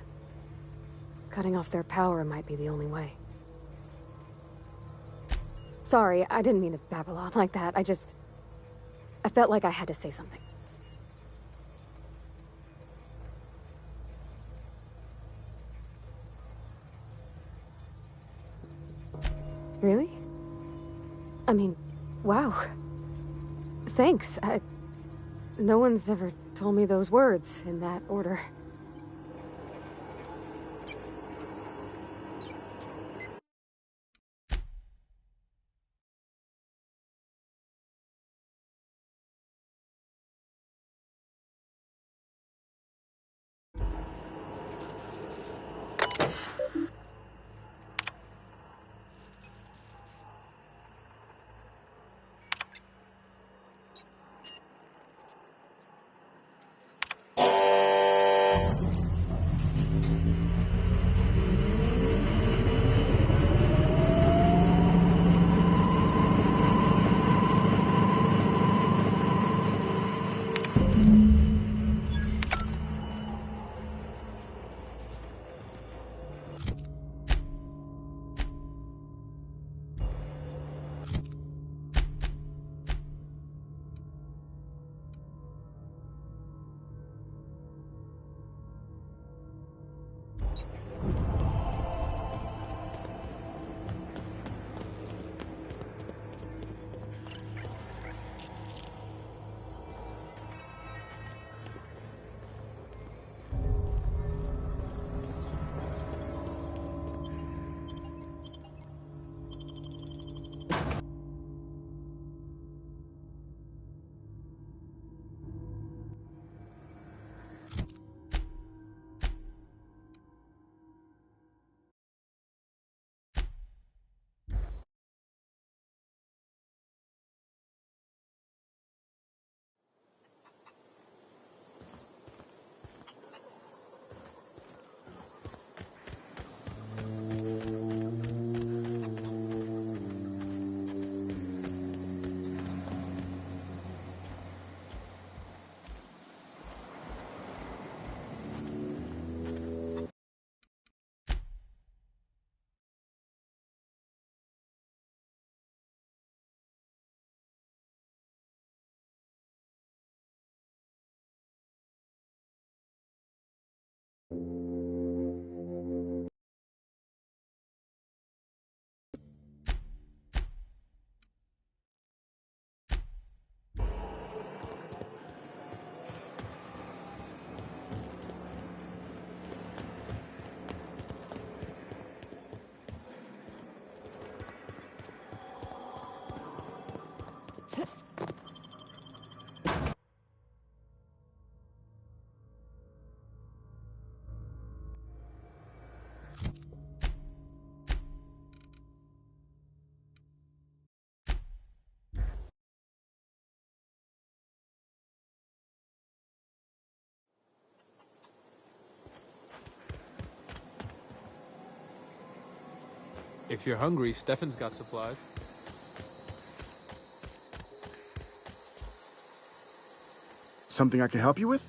Cutting off their power might be the only way. Sorry, I didn't mean to babble on like that. I felt like I had to say something. Really? I mean, wow. Thanks. No one's ever told me those words in that order. If you're hungry, Stefan's got supplies. Something I can help you with?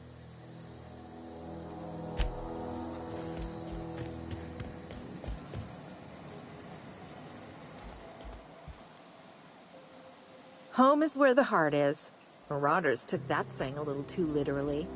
Home is where the heart is. Marauders took that saying a little too literally.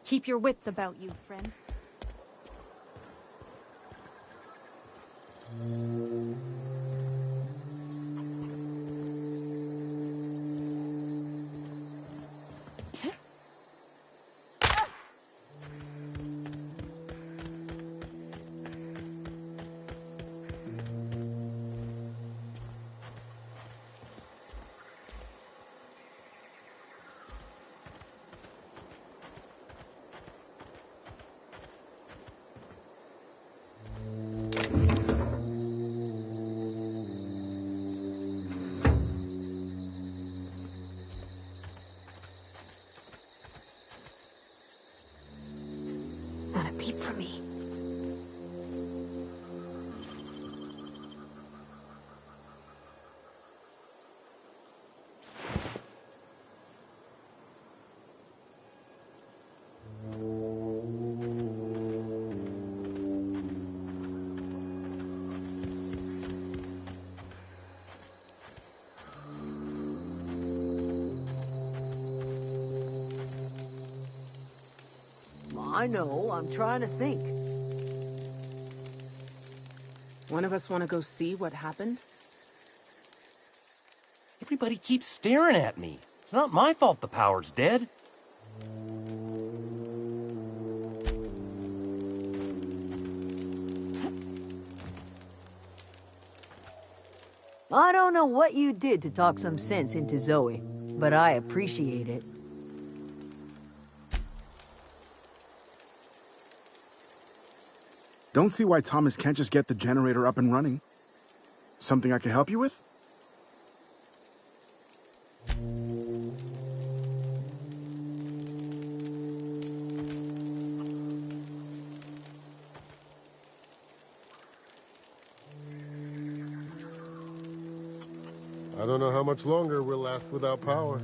Keep your wits about you, friend. Not a peep from me. I know, I'm trying to think. One of us want to go see what happened? Everybody keeps staring at me. It's not my fault the power's dead. I don't know what you did to talk some sense into Zoe, but I appreciate it. Don't see why Thomas can't just get the generator up and running. Something I can help you with? I don't know how much longer we'll last without power.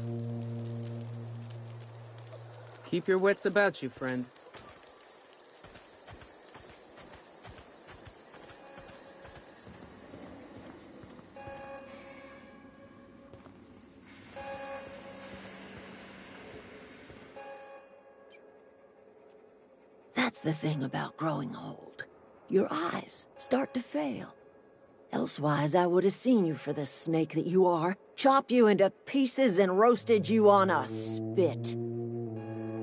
Keep your wits about you, friend. That's the thing about growing old. Your eyes start to fail. Elsewise, I would have seen you for the snake that you are, chopped you into pieces and roasted you on a spit.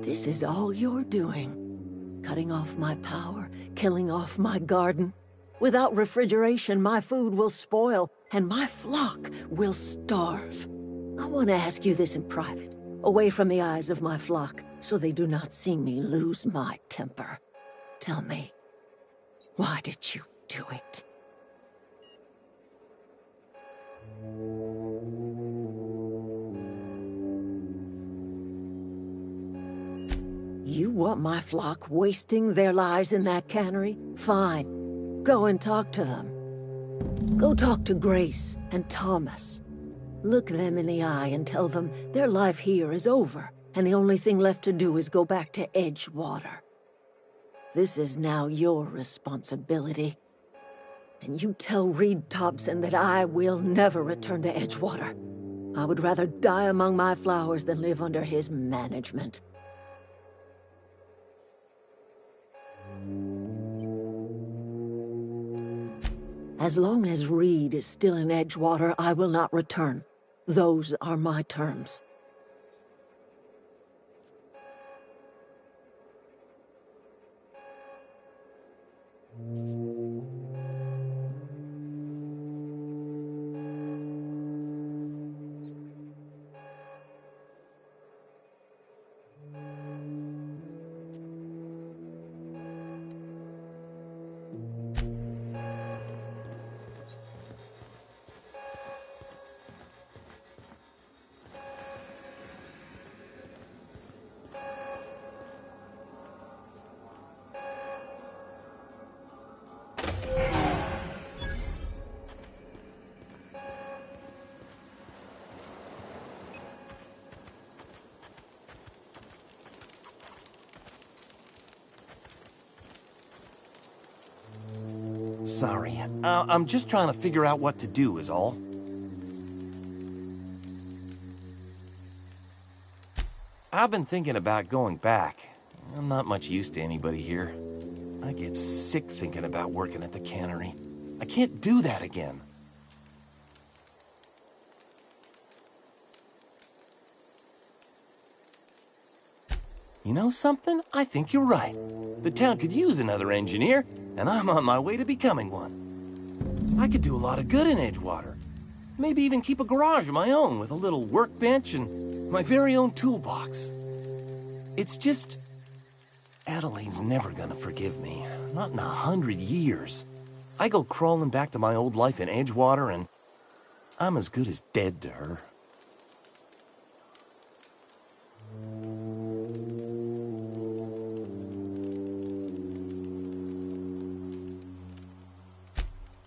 This is all you're doing. Cutting off my power, killing off my garden. Without refrigeration, my food will spoil, and my flock will starve. I want to ask you this in private, away from the eyes of my flock, so they do not see me lose my temper. Tell me, why did you do it? You want my flock wasting their lives in that cannery? Fine. Go and talk to them. Go talk to Grace and Thomas. Look them in the eye and tell them their life here is over, and the only thing left to do is go back to Edgewater. This is now your responsibility. And you tell Reed Thompson that I will never return to Edgewater. I would rather die among my flowers than live under his management. As long as Reed is still in Edgewater, I will not return. Those are my terms. Sorry. I'm just trying to figure out what to do is all. I've been thinking about going back. I'm not much use to anybody here. I get sick thinking about working at the cannery. I can't do that again. You know something? I think you're right. The town could use another engineer, and I'm on my way to becoming one. I could do a lot of good in Edgewater. Maybe even keep a garage of my own with a little workbench and my very own toolbox. It's just... Adeline's never gonna forgive me. Not in 100 years. I go crawling back to my old life in Edgewater, and I'm as good as dead to her.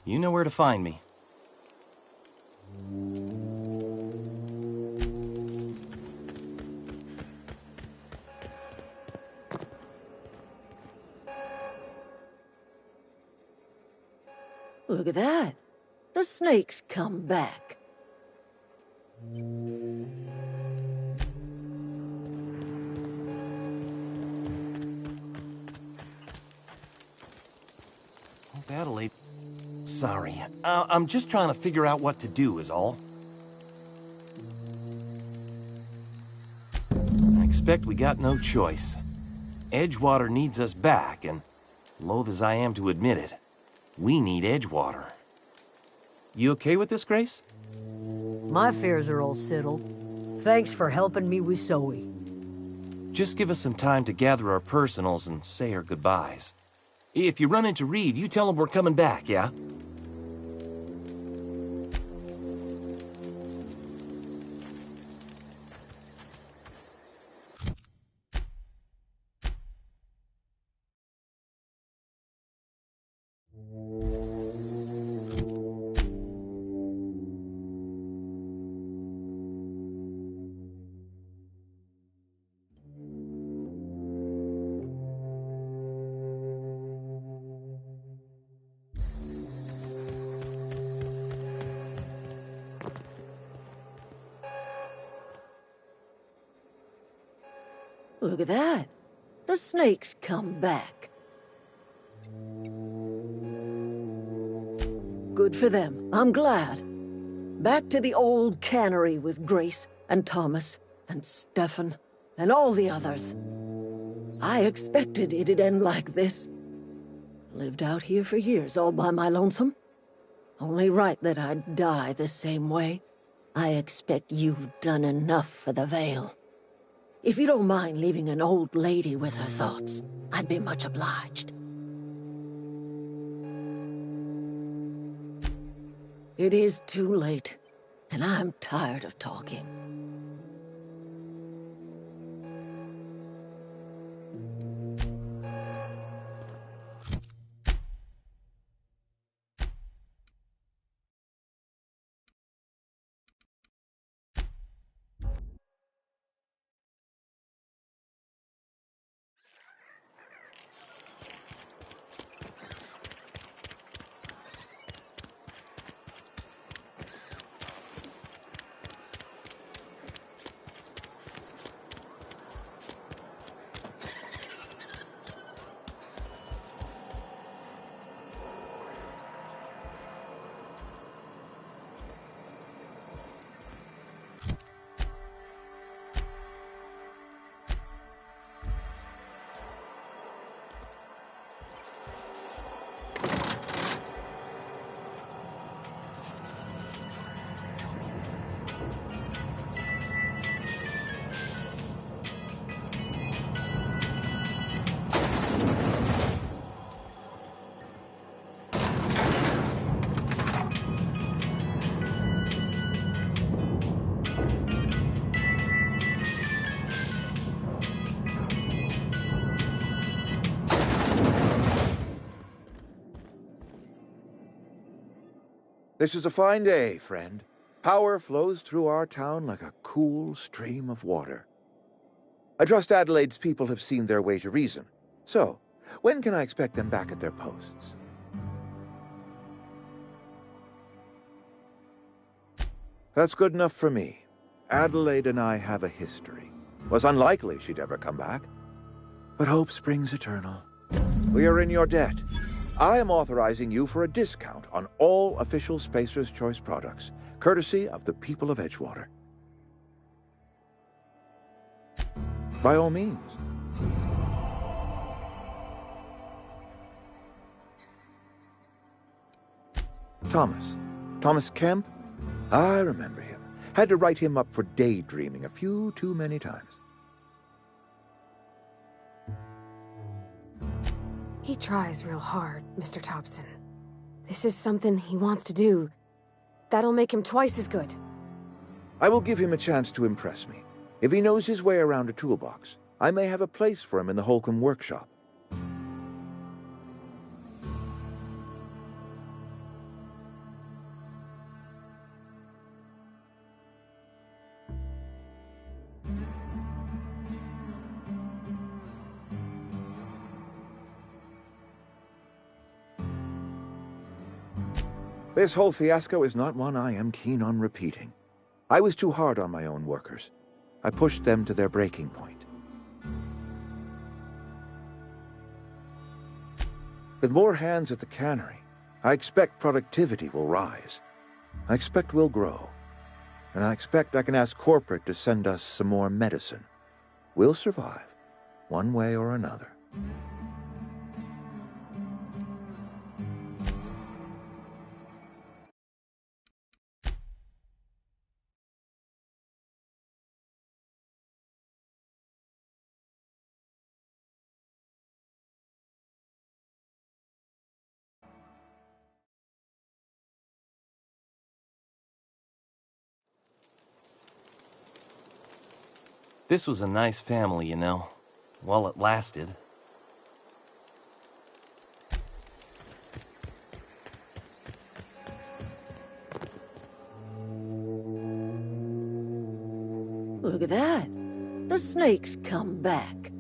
You know where to find me. Look at that. The snake's come back. Oh, Adelaide. Sorry. I'm just trying to figure out what to do is all. I expect we got no choice. Edgewater needs us back, and loath as I am to admit it, we need Edgewater. You okay with this, Grace? My fears are all settled. Thanks for helping me with Zoe. Just give us some time to gather our personals and say our goodbyes. If you run into Reed, you tell him we're coming back, yeah? Look at that. The snake's come back. Good for them. I'm glad. Back to the old cannery with Grace and Thomas and Stefan and all the others. I expected it'd end like this. Lived out here for years all by my lonesome. Only right that I'd die the same way. I expect you've done enough for the Vale. If you don't mind leaving an old lady with her thoughts, I'd be much obliged. It is too late, and I'm tired of talking. This is a fine day, friend. Power flows through our town like a cool stream of water. I trust Adelaide's people have seen their way to reason. So, when can I expect them back at their posts? That's good enough for me. Adelaide and I have a history. Was unlikely she'd ever come back. But hope springs eternal. We are in your debt. I am authorizing you for a discount on all official Spacer's Choice products, courtesy of the people of Edgewater. By all means. Thomas Kemp? I remember him. Had to write him up for daydreaming a few too many times. He tries real hard, Mr. Thompson. This is something he wants to do. That'll make him twice as good. I will give him a chance to impress me. If he knows his way around a toolbox, I may have a place for him in the Holcomb workshop. This whole fiasco is not one I am keen on repeating. I was too hard on my own workers. I pushed them to their breaking point. With more hands at the cannery, I expect productivity will rise. I expect we'll grow. And I expect I can ask corporate to send us some more medicine. We'll survive, one way or another. This was a nice family, you know, while it lasted. Look at that. The snake's come back.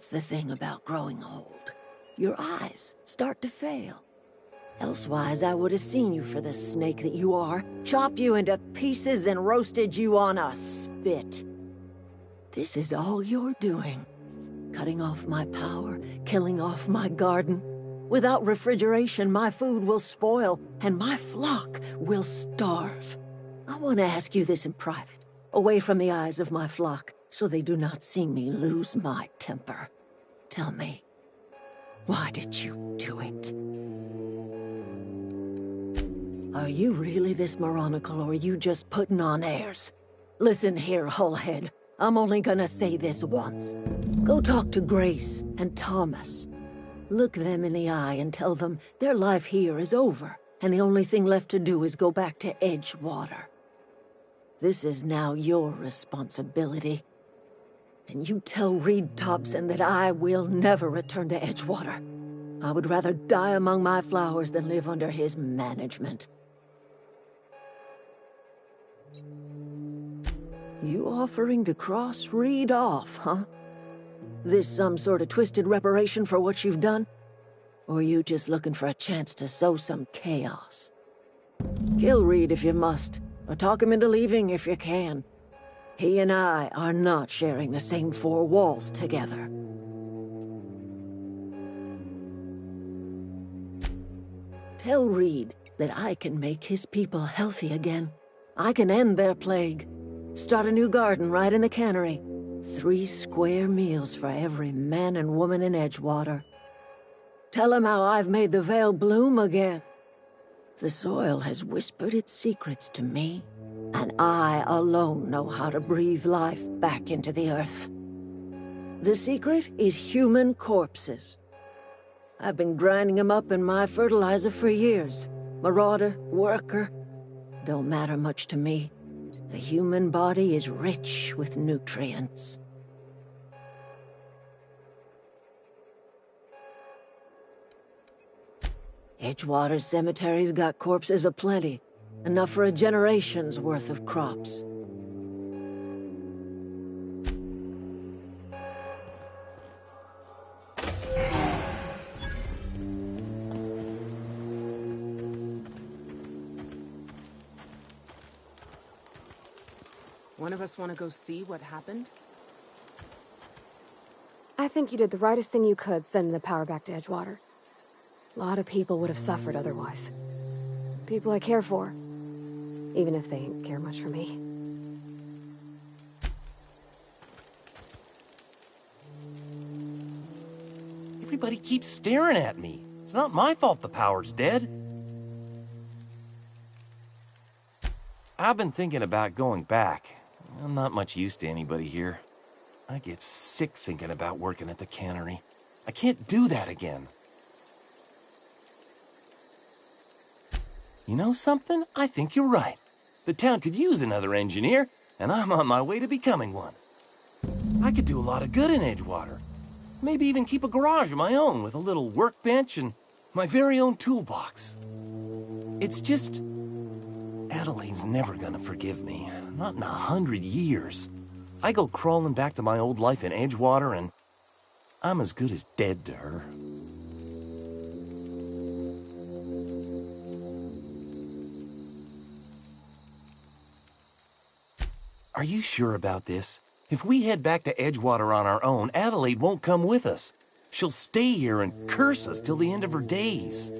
That's the thing about growing old. Your eyes start to fail. Elsewise, I would have seen you for the snake that you are, chopped you into pieces and roasted you on a spit. This is all you're doing. Cutting off my power, killing off my garden. Without refrigeration, my food will spoil, and my flock will starve. I want to ask you this in private, away from the eyes of my flock, so they do not see me lose my temper. Tell me, why did you do it? Are you really this moronical, or are you just putting on airs? Listen here, Hullhead. I'm only gonna say this once. Go talk to Grace and Thomas. Look them in the eye and tell them their life here is over, and the only thing left to do is go back to Edgewater. This is now your responsibility. And you tell Reed Thompson that I will never return to Edgewater. I would rather die among my flowers than live under his management. You offering to cross Reed off, huh? This some sort of twisted reparation for what you've done? Or you just looking for a chance to sow some chaos? Kill Reed if you must, or talk him into leaving if you can. He and I are not sharing the same four walls together. Tell Reed that I can make his people healthy again. I can end their plague. Start a new garden right in the cannery. 3 square meals for every man and woman in Edgewater. Tell him how I've made the Vale bloom again. The soil has whispered its secrets to me, and I alone know how to breathe life back into the earth. The secret is human corpses. I've been grinding them up in my fertilizer for years. Marauder, worker, don't matter much to me. The human body is rich with nutrients. Edgewater's cemetery's got corpses aplenty, enough for a generation's worth of crops. One of us want to go see what happened? I think you did the rightest thing you could sending the power back to Edgewater. A lot of people would have suffered otherwise. People I care for, even if they ain't care much for me. Everybody keeps staring at me. It's not my fault the power's dead. I've been thinking about going back. I'm not much use to anybody here. I get sick thinking about working at the cannery. I can't do that again. You know something? I think you're right. The town could use another engineer, and I'm on my way to becoming one. I could do a lot of good in Edgewater. Maybe even keep a garage of my own with a little workbench and my very own toolbox. It's just... Adelaide's never gonna forgive me. Not in 100 years. I go crawling back to my old life in Edgewater, and I'm as good as dead to her. Are you sure about this? If we head back to Edgewater on our own, Adelaide won't come with us. She'll stay here and curse us till the end of her days.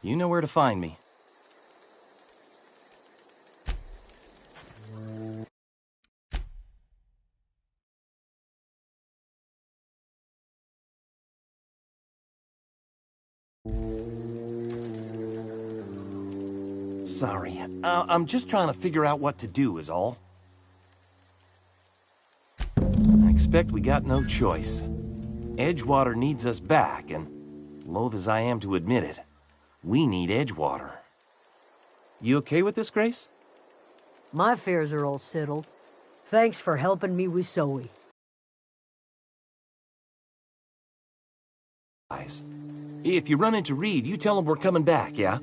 You know where to find me. Sorry, I'm just trying to figure out what to do is all. I expect we got no choice. Edgewater needs us back, and loath as I am to admit it, we need Edgewater. You okay with this, Grace? My affairs are all settled. Thanks for helping me with Zoe. If you run into Reed, you tell him we're coming back, yeah?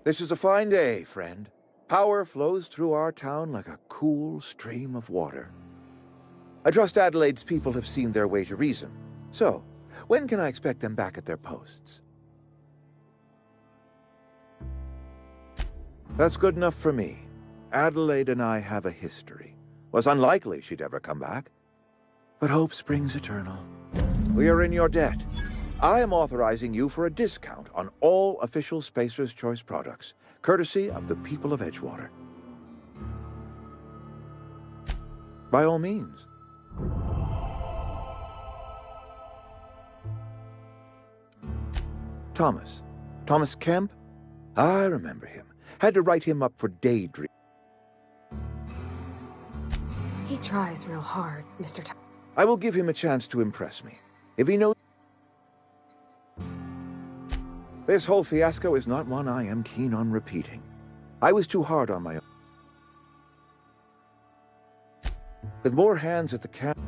This is a fine day, friend. Power flows through our town like a cool stream of water. I trust Adelaide's people have seen their way to reason. So, when can I expect them back at their posts? That's good enough for me. Adelaide and I have a history. Was unlikely she'd ever come back. But hope springs eternal. We are in your debt. I am authorizing you for a discount on all official Spacer's Choice products, courtesy of the people of Edgewater. By all means. Thomas Kemp? I remember him. Had to write him up for Daydream. He tries real hard, Mr. I will give him a chance to impress me. If he knows... This whole fiasco is not one I am keen on repeating. I was too hard on my own. With more hands at the camp...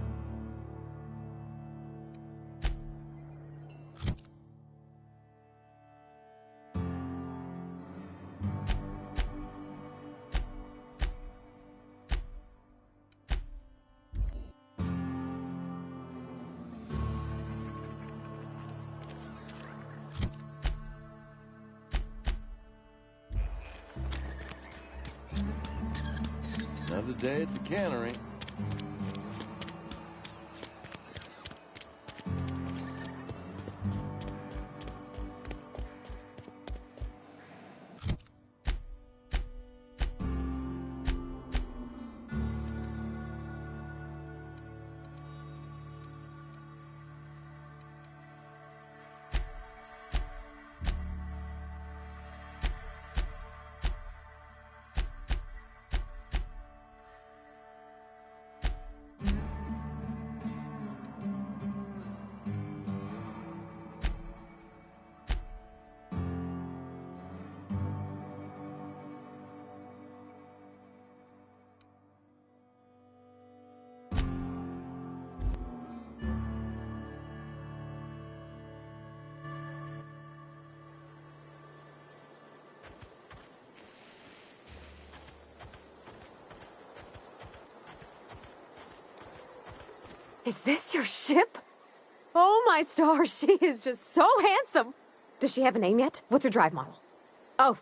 Another day at the cannery. Is this your ship? Oh my stars, she is just so handsome. Does she have a name yet? What's her drive model? Oh,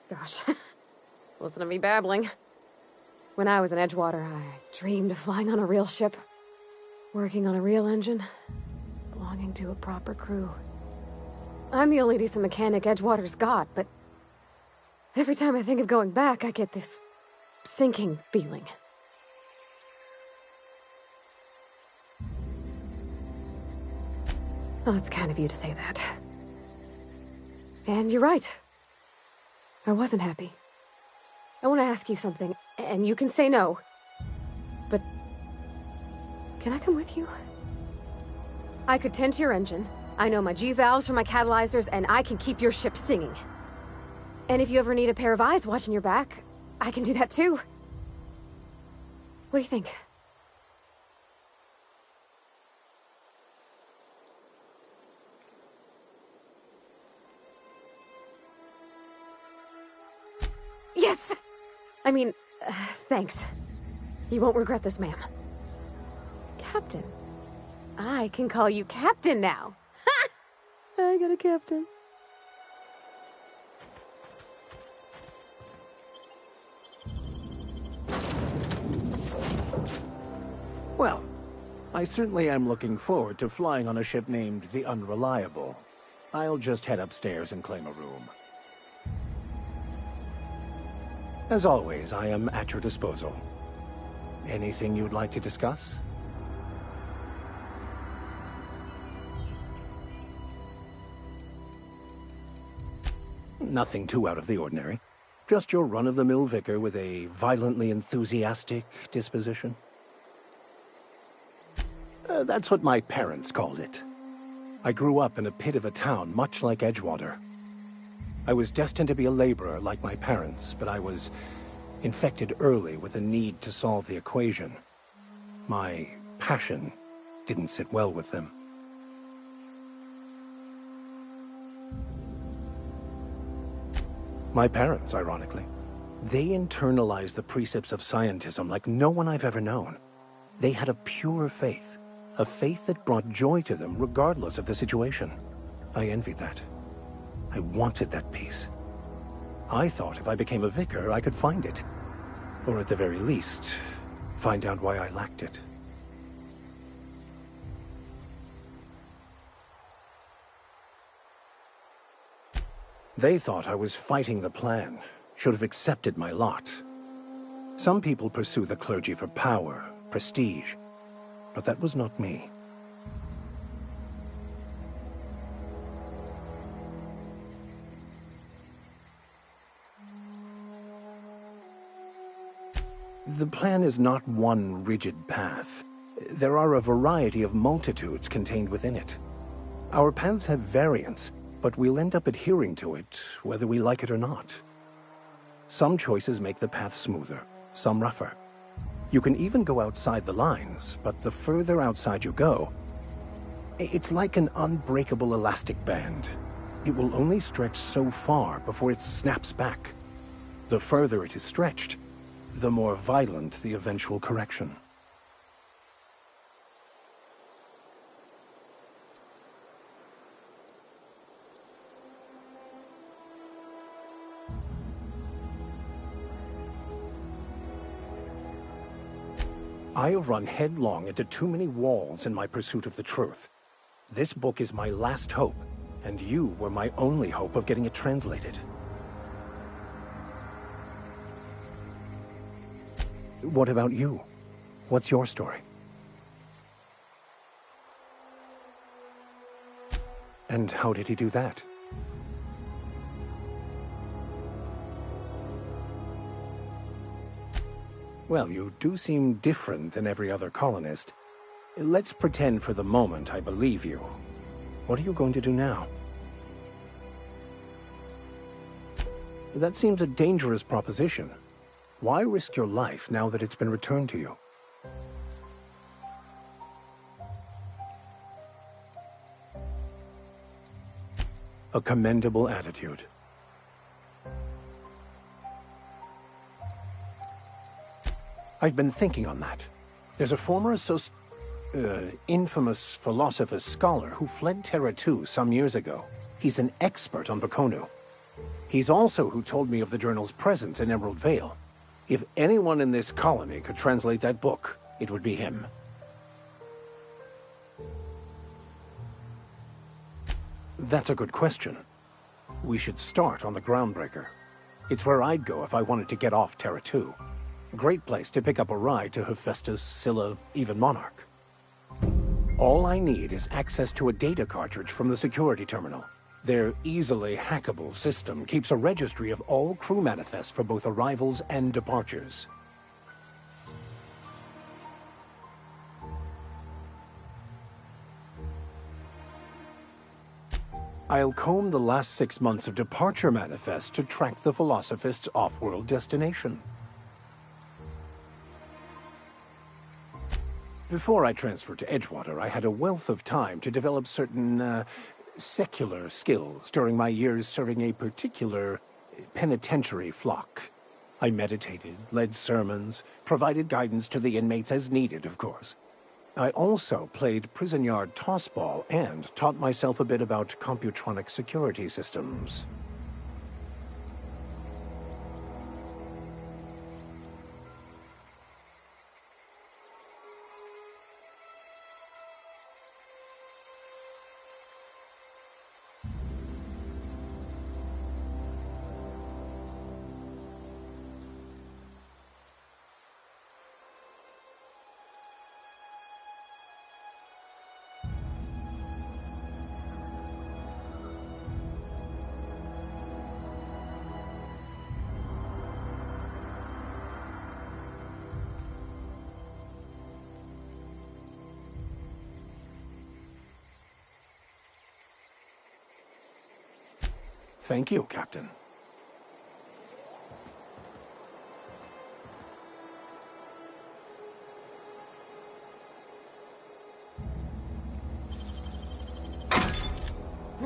gosh. Listen to me babbling. When I was in Edgewater, I dreamed of flying on a real ship, working on a real engine, belonging to a proper crew. I'm the only decent mechanic Edgewater's got, but every time I think of going back, I get this sinking feeling. Well, it's kind of you to say that. And you're right. I wasn't happy. I want to ask you something, and you can say no. But can I come with you? I could tend to your engine. I know my G-valves for my catalyzers, and I can keep your ship singing. And if you ever need a pair of eyes watching your back, I can do that too. What do you think? Yes! I mean, thanks. You won't regret this, ma'am. Captain. I can call you Captain now. Ha! I got a captain. Well, I certainly am looking forward to flying on a ship named the Unreliable. I'll just head upstairs and claim a room. As always, I am at your disposal. Anything you'd like to discuss? Nothing too out of the ordinary. Just your run-of-the-mill vicar with a violently enthusiastic disposition. That's what my parents called it. I grew up in a pit of a town much like Edgewater. I was destined to be a laborer like my parents, but I was infected early with a need to solve the equation. My passion didn't sit well with them. My parents, ironically. They internalized the precepts of scientism like no one I've ever known. They had a pure faith, a faith that brought joy to them regardless of the situation. I envied that. I wanted that peace. I thought if I became a vicar, I could find it. Or at the very least, find out why I lacked it. They thought I was fighting the plan, should have accepted my lot. Some people pursue the clergy for power, prestige, but that was not me. The plan is not one rigid path. There are a variety of multitudes contained within it. Our paths have variance, but we'll end up adhering to it, whether we like it or not. Some choices make the path smoother, some rougher. You can even go outside the lines, but the further outside you go, it's like an unbreakable elastic band. It will only stretch so far before it snaps back. The further it is stretched, the more violent the eventual correction. I have run headlong into too many walls in my pursuit of the truth. This book is my last hope, and you were my only hope of getting it translated. What about you? What's your story? And how did he do that? Well, you do seem different than every other colonist. Let's pretend for the moment I believe you. What are you going to do now? That seems a dangerous proposition. Why risk your life now that it's been returned to you? A commendable attitude. I've been thinking on that. There's a former infamous philosopher scholar who fled Terra 2 some years ago. He's an expert on Bakonu. He's also who told me of the journal's presence in Emerald Vale. If anyone in this colony could translate that book, it would be him. That's a good question. We should start on the Groundbreaker. It's where I'd go if I wanted to get off Terra 2. Great place to pick up a ride to Hephaestus, Scylla, even Monarch. All I need is access to a data cartridge from the security terminal. Their easily hackable system keeps a registry of all crew manifests for both arrivals and departures. I'll comb the last 6 months of departure manifest to track the Philosophist's off-world destination. Before I transferred to Edgewater, I had a wealth of time to develop certain, secular skills during my years serving a particular penitentiary flock. I meditated, led sermons, provided guidance to the inmates as needed, of course. I also played prison yard tossball and taught myself a bit about computronic security systems. Thank you, Captain.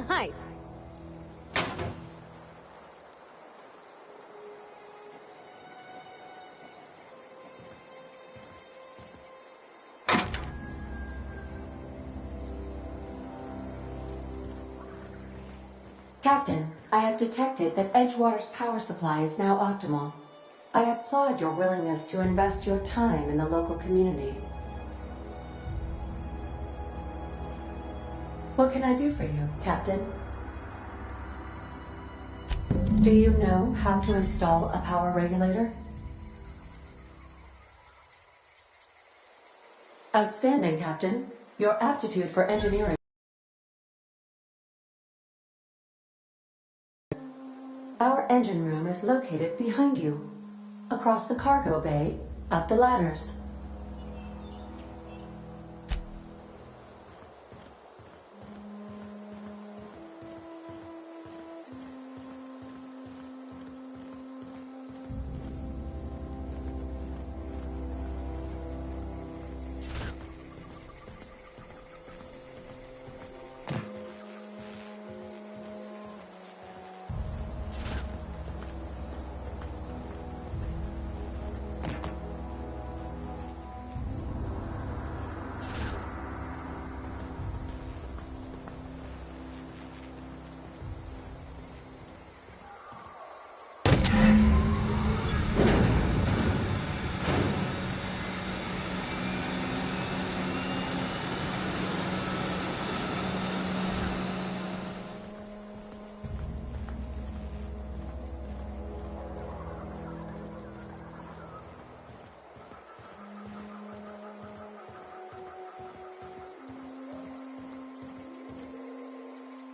Nice. Captain, I have detected that Edgewater's power supply is now optimal. I applaud your willingness to invest your time in the local community. What can I do for you, Captain? Do you know how to install a power regulator? Outstanding, Captain. Your aptitude for engineering. Our engine room is located behind you. Across the cargo bay, up the ladders.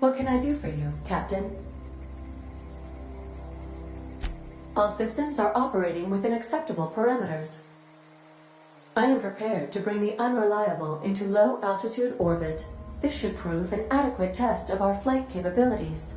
What can I do for you, Captain? All systems are operating within acceptable parameters. I am prepared to bring the unreliable into low-altitude orbit. This should prove an adequate test of our flight capabilities.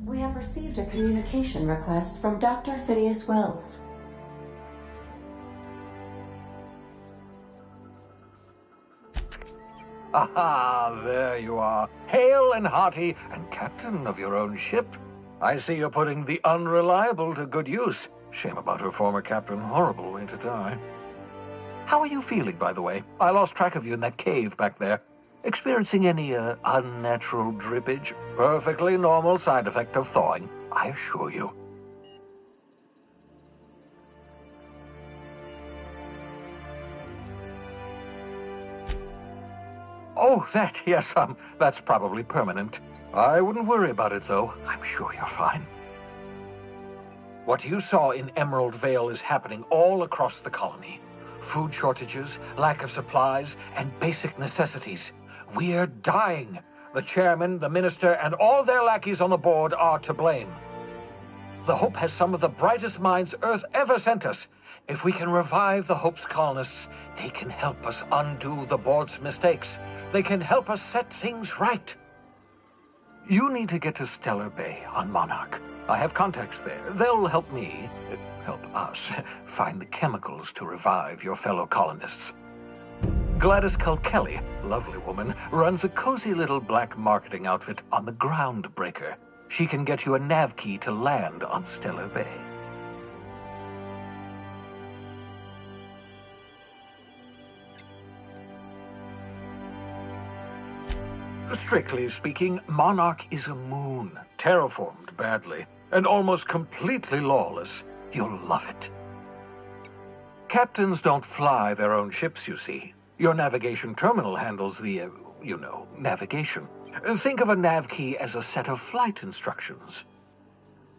We have received a communication request from Dr. Phineas Wells. Aha, there you are, hale and hearty, and captain of your own ship. I see you're putting the unreliable to good use. Shame about her former captain, horrible way to die. How are you feeling, by the way? I lost track of you in that cave back there. Experiencing any, unnatural drippage? Perfectly normal side effect of thawing, I assure you. Oh, that, yes, that's probably permanent. I wouldn't worry about it, though. I'm sure you're fine. What you saw in Emerald Vale is happening all across the colony. Food shortages, lack of supplies, and basic necessities. We're dying. The chairman, the minister, and all their lackeys on the board are to blame. The Hope has some of the brightest minds Earth ever sent us. If we can revive the Hope's colonists, they can help us undo the board's mistakes. They can help us set things right. You need to get to Stellar Bay on Monarch. I have contacts there. They'll help me, help us, find the chemicals to revive your fellow colonists. Gladys Culkelly, lovely woman, runs a cozy little black marketing outfit on the Groundbreaker. She can get you a nav key to land on Stellar Bay. Strictly speaking, Monarch is a moon, terraformed badly, and almost completely lawless. You'll love it. Captains don't fly their own ships, you see. Your navigation terminal handles the, navigation. Think of a nav key as a set of flight instructions.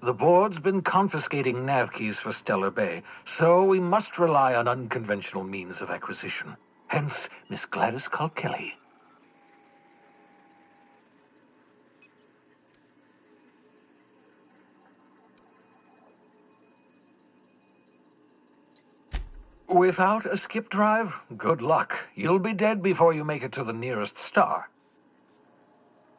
The board's been confiscating nav keys for Stellar Bay, so we must rely on unconventional means of acquisition. Hence, Miss Gladys Culkelly. Without a skip drive, good luck. You'll be dead before you make it to the nearest star.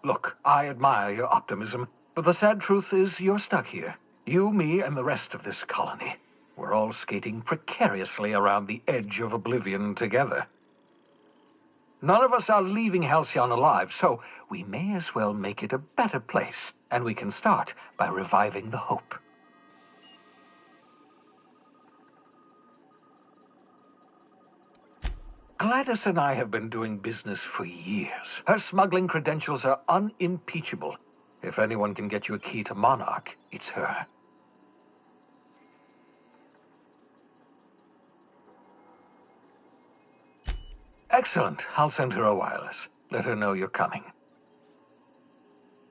Look, I admire your optimism, but the sad truth is you're stuck here. You, me, and the rest of this colony. We're all skating precariously around the edge of oblivion together. None of us are leaving Halcyon alive, so we may as well make it a better place, and we can start by reviving the Hope. Gladys and I have been doing business for years. Her smuggling credentials are unimpeachable. If anyone can get you a key to Monarch, it's her. Excellent. I'll send her a wireless. Let her know you're coming.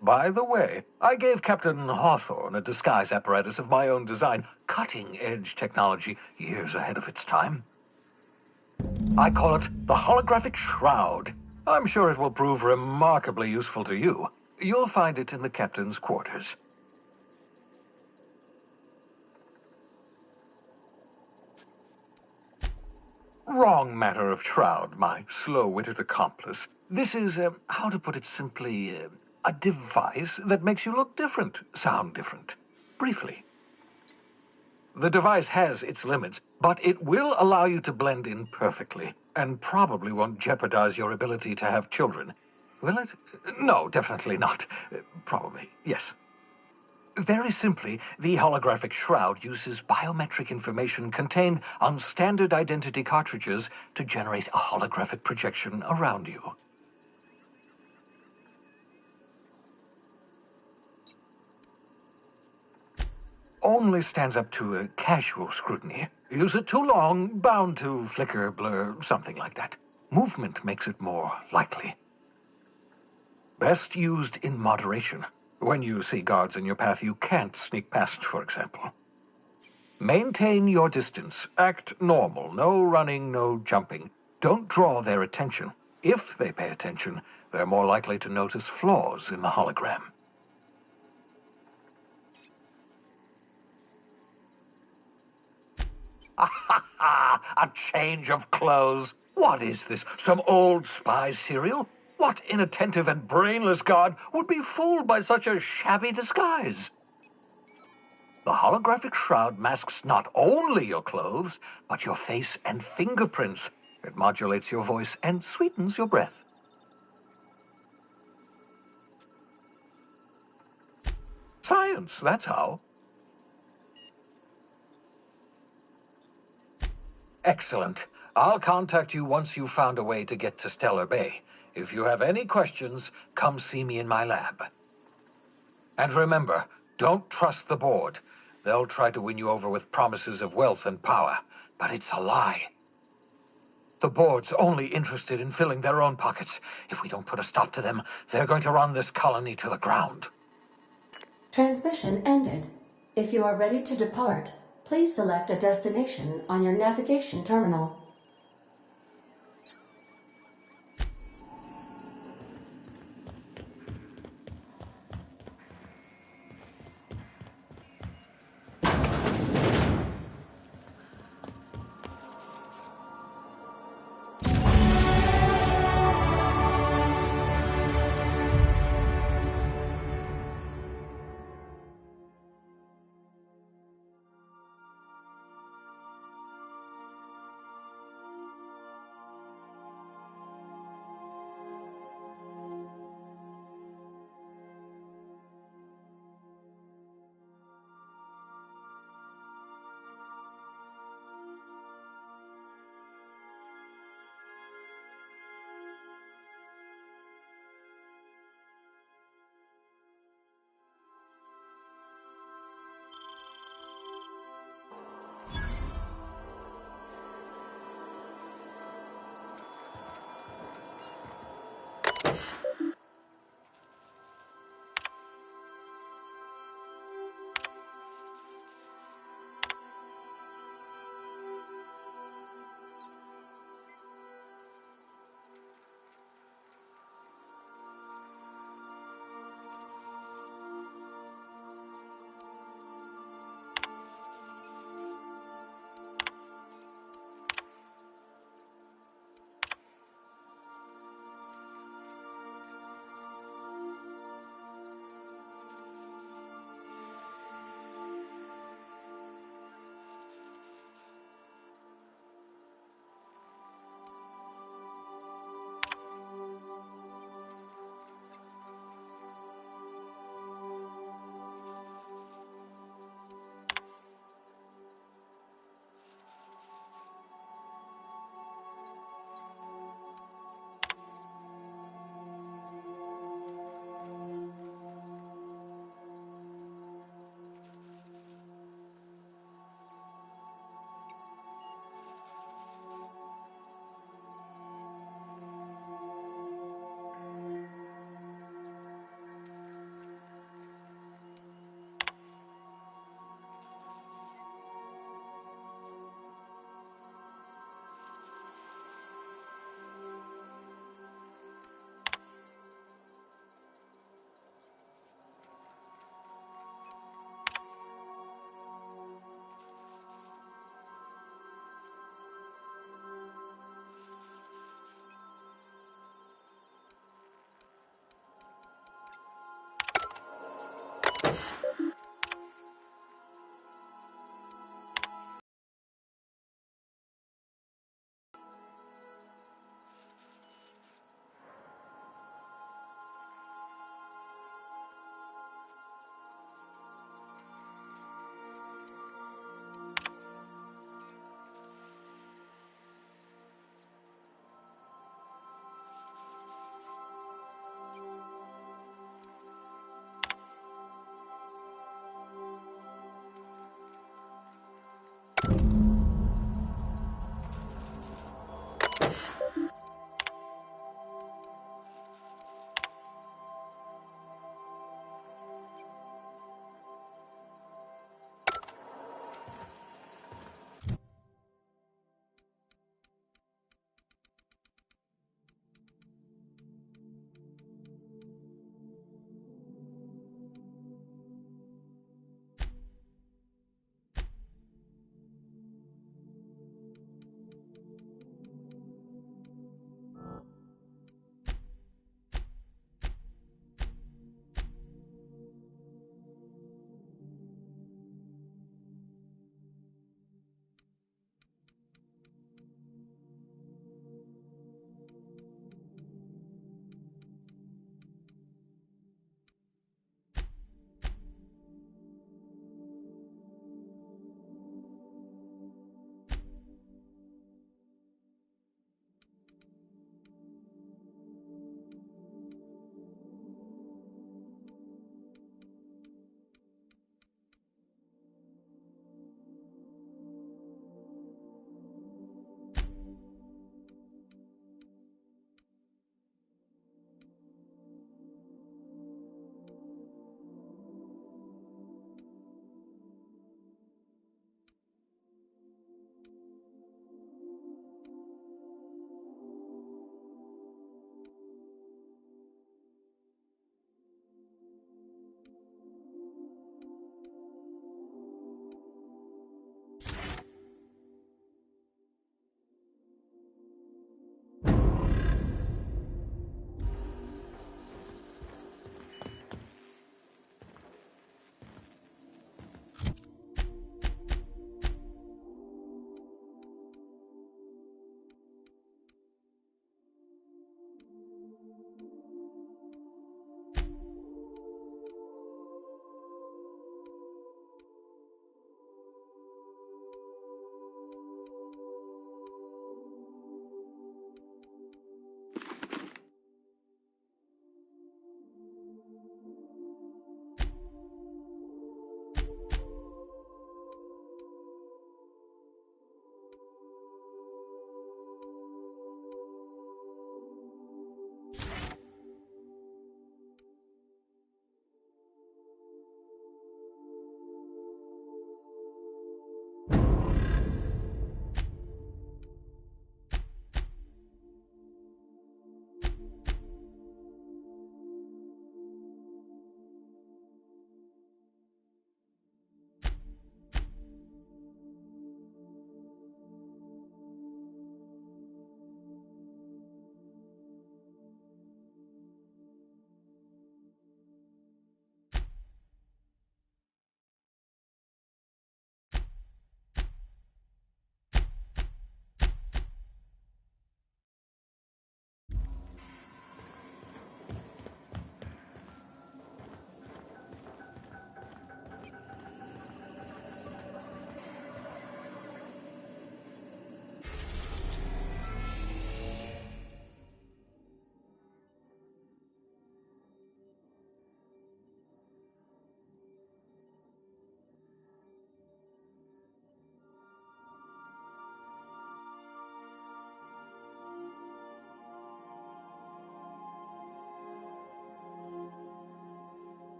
By the way, I gave Captain Hawthorne a disguise apparatus of my own design, cutting-edge technology, years ahead of its time. I call it the Holographic Shroud. I'm sure it will prove remarkably useful to you. You'll find it in the captain's quarters. Wrong matter of Shroud, my slow-witted accomplice. This is, how to put it simply, a device that makes you look different, sound different. Briefly. The device has its limits, but it will allow you to blend in perfectly, and probably won't jeopardize your ability to have children. Will it? No, definitely not. Probably, yes. Very simply, the holographic shroud uses biometric information contained on standard identity cartridges to generate a holographic projection around you. Only stands up to a casual scrutiny. Use it too long, bound to flicker, blur, something like that. Movement makes it more likely. Best used in moderation. When you see guards in your path you can't sneak past, for example. Maintain your distance. Act normal. No running, no jumping. Don't draw their attention. If they pay attention, they're more likely to notice flaws in the hologram. A change of clothes. What is this? Some old spy serial? What inattentive and brainless guard would be fooled by such a shabby disguise? The holographic shroud masks not only your clothes, but your face and fingerprints. It modulates your voice and sweetens your breath. Science, that's how. Excellent. I'll contact you once you've found a way to get to Stellar Bay. If you have any questions, come see me in my lab. And remember, don't trust the board. They'll try to win you over with promises of wealth and power, but it's a lie. The board's only interested in filling their own pockets. If we don't put a stop to them, they're going to run this colony to the ground. Transmission ended. If you are ready to depart, please select a destination on your navigation terminal.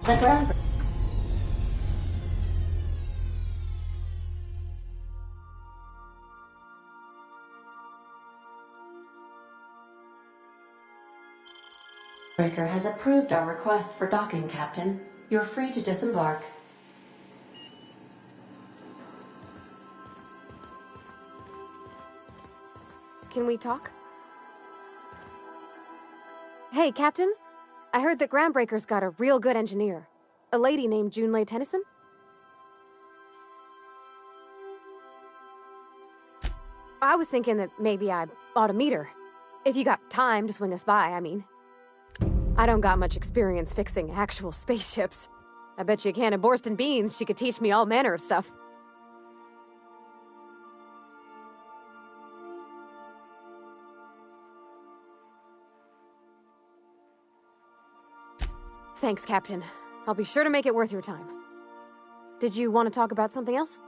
The ground breaker has approved our request for docking, Captain. You're free to disembark. Can we talk? Hey, Captain. I heard that Groundbreaker's got a real good engineer. A lady named Junlei Tennyson? I was thinking that maybe I ought to meet her. If you got time to swing us by, I mean. I don't got much experience fixing actual spaceships. I bet you a can of Borston beans she could teach me all manner of stuff. Thanks, Captain. I'll be sure to make it worth your time. Did you want to talk about something else?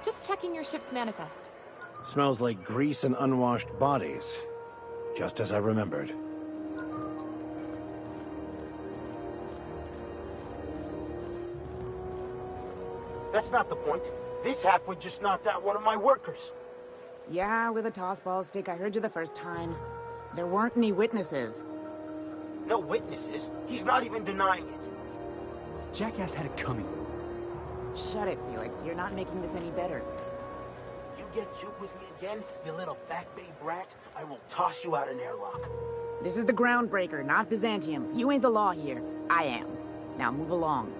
Just checking your ship's manifest. Smells like grease and unwashed bodies. Just as I remembered. That's not the point. This halfwit just knocked out one of my workers. Yeah, with a tossball stick. I heard you the first time. There weren't any witnesses. No witnesses? He's not even denying it. Jackass had it coming. Shut it, Felix. You're not making this any better. You get juke with me again, you little Back Bay brat, I will toss you out an airlock. This is the Groundbreaker, not Byzantium. You ain't the law here. I am. Now move along.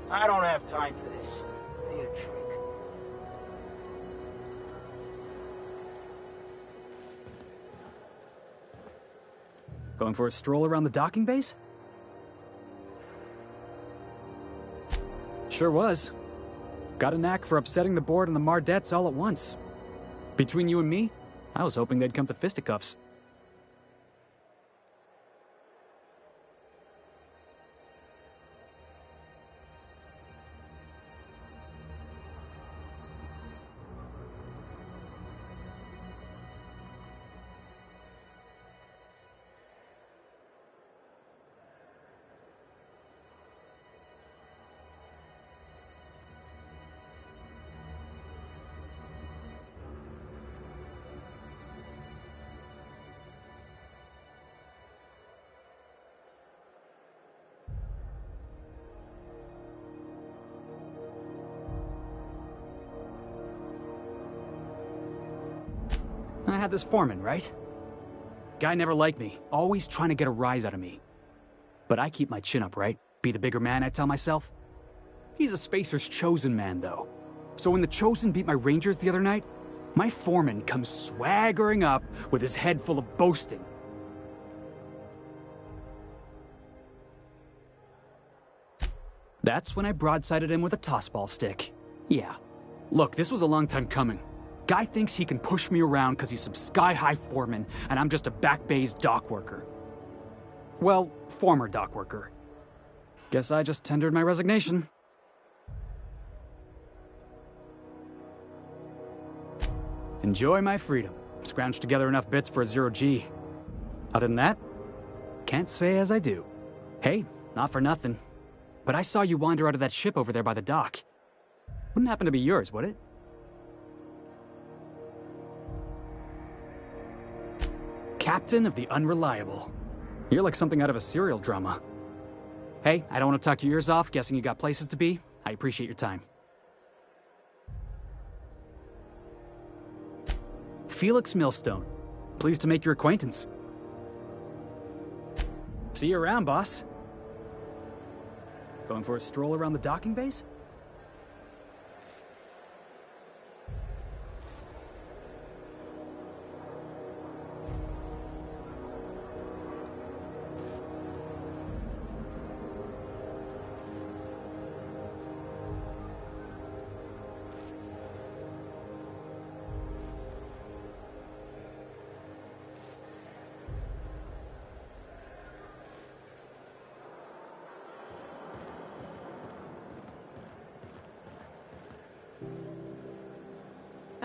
I don't have time for this. Need a trick. Going for a stroll around the docking base? Sure was. Got a knack for upsetting the board and the Mardettes all at once. Between you and me, I was hoping they'd come to fisticuffs. I had this foreman, right? Guy never liked me, always trying to get a rise out of me. But I keep my chin up, right? Be the bigger man, I tell myself. He's a Spacer's chosen man, though. So when the Chosen beat my Rangers the other night, my foreman comes swaggering up with his head full of boasting. That's when I broadsided him with a tossball stick. Yeah, Look, this was a long time coming. Guy thinks he can push me around because he's some sky-high foreman, and I'm just a back bay's dock worker. Well, former dock worker. Guess I just tendered my resignation. Enjoy my freedom. Scrounged together enough bits for a 0G. Other than that, can't say as I do. Hey, not for nothing, but I saw you wander out of that ship over there by the dock. Wouldn't happen to be yours, would it? Captain of the Unreliable. You're like something out of a serial drama. Hey, I don't want to talk your ears off, guessing you got places to be. I appreciate your time. Felix Millstone. Pleased to make your acquaintance. See you around, boss. Going for a stroll around the docking bays?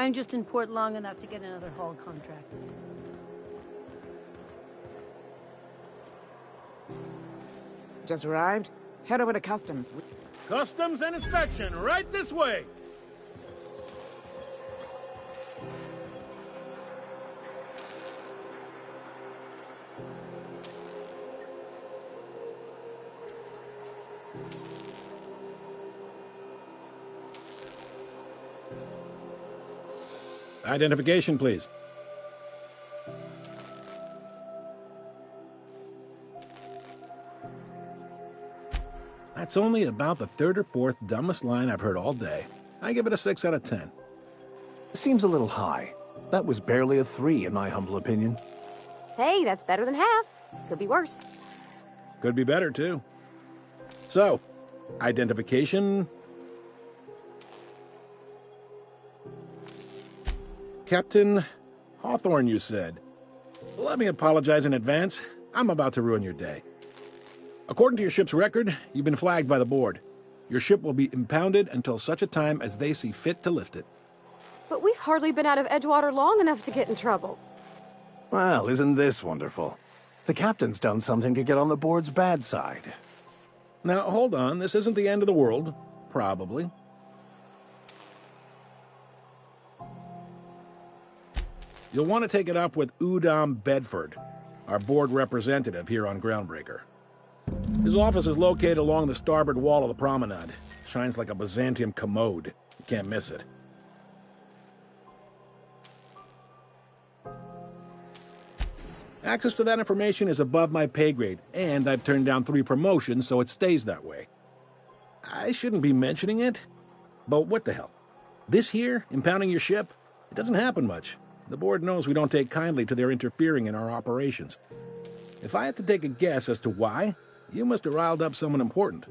I'm just in port long enough to get another haul contract. Just arrived? Head over to customs. Customs and inspection, right this way! Identification, please. That's only about the third or fourth dumbest line I've heard all day. I give it a 6 out of 10. Seems a little high. That was barely a 3 in my humble opinion. Hey, that's better than half. Could be worse. Could be better, too. So, identification... Captain Hawthorne, you said. Let me apologize in advance. I'm about to ruin your day. According to your ship's record, you've been flagged by the board. Your ship will be impounded until such a time as they see fit to lift it. But we've hardly been out of Edgewater long enough to get in trouble. Well, isn't this wonderful? The captain's done something to get on the board's bad side. Now, hold on. This isn't the end of the world. Probably. You'll want to take it up with Udom Bedford, our board representative here on Groundbreaker. His office is located along the starboard wall of the promenade. Shines like a Byzantium commode. You can't miss it. Access to that information is above my pay grade, and I've turned down 3 promotions, so it stays that way. I shouldn't be mentioning it, but what the hell? This here, impounding your ship, it doesn't happen much. The board knows we don't take kindly to their interfering in our operations. If I had to take a guess as to why, you must have riled up someone important.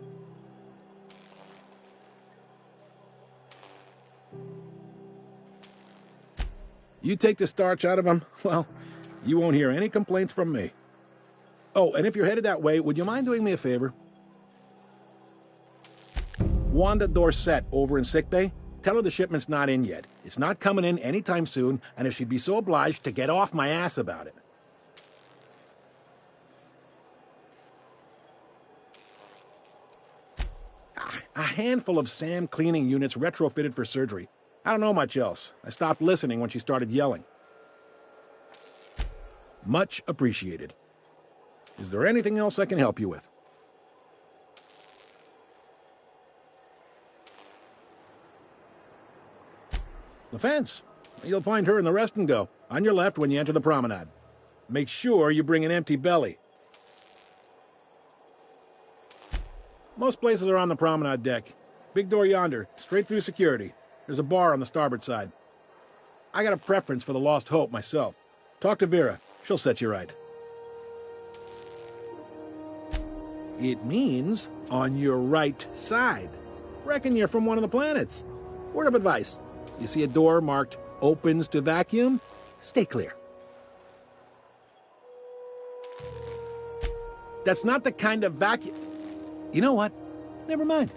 You take the starch out of them, well, you won't hear any complaints from me. Oh, and if you're headed that way, would you mind doing me a favor? Wanda Dorset over in sickbay, tell her the shipment's not in yet. It's not coming in anytime soon, and if she'd be so obliged to get off my ass about it. A handful of SAM cleaning units retrofitted for surgery. I don't know much else. I stopped listening when she started yelling. Much appreciated. Is there anything else I can help you with? The fence. You'll find her in the rest and go, on your left when you enter the promenade. Make sure you bring an empty belly. Most places are on the promenade deck. Big door yonder, straight through security. There's a bar on the starboard side. I got a preference for the Lost Hope myself. Talk to Vera. She'll set you right. It means on your right side. Reckon you're from one of the planets. Word of advice. You see a door marked opens to vacuum? Stay clear. That's not the kind of vacuum... You know what? Never mind.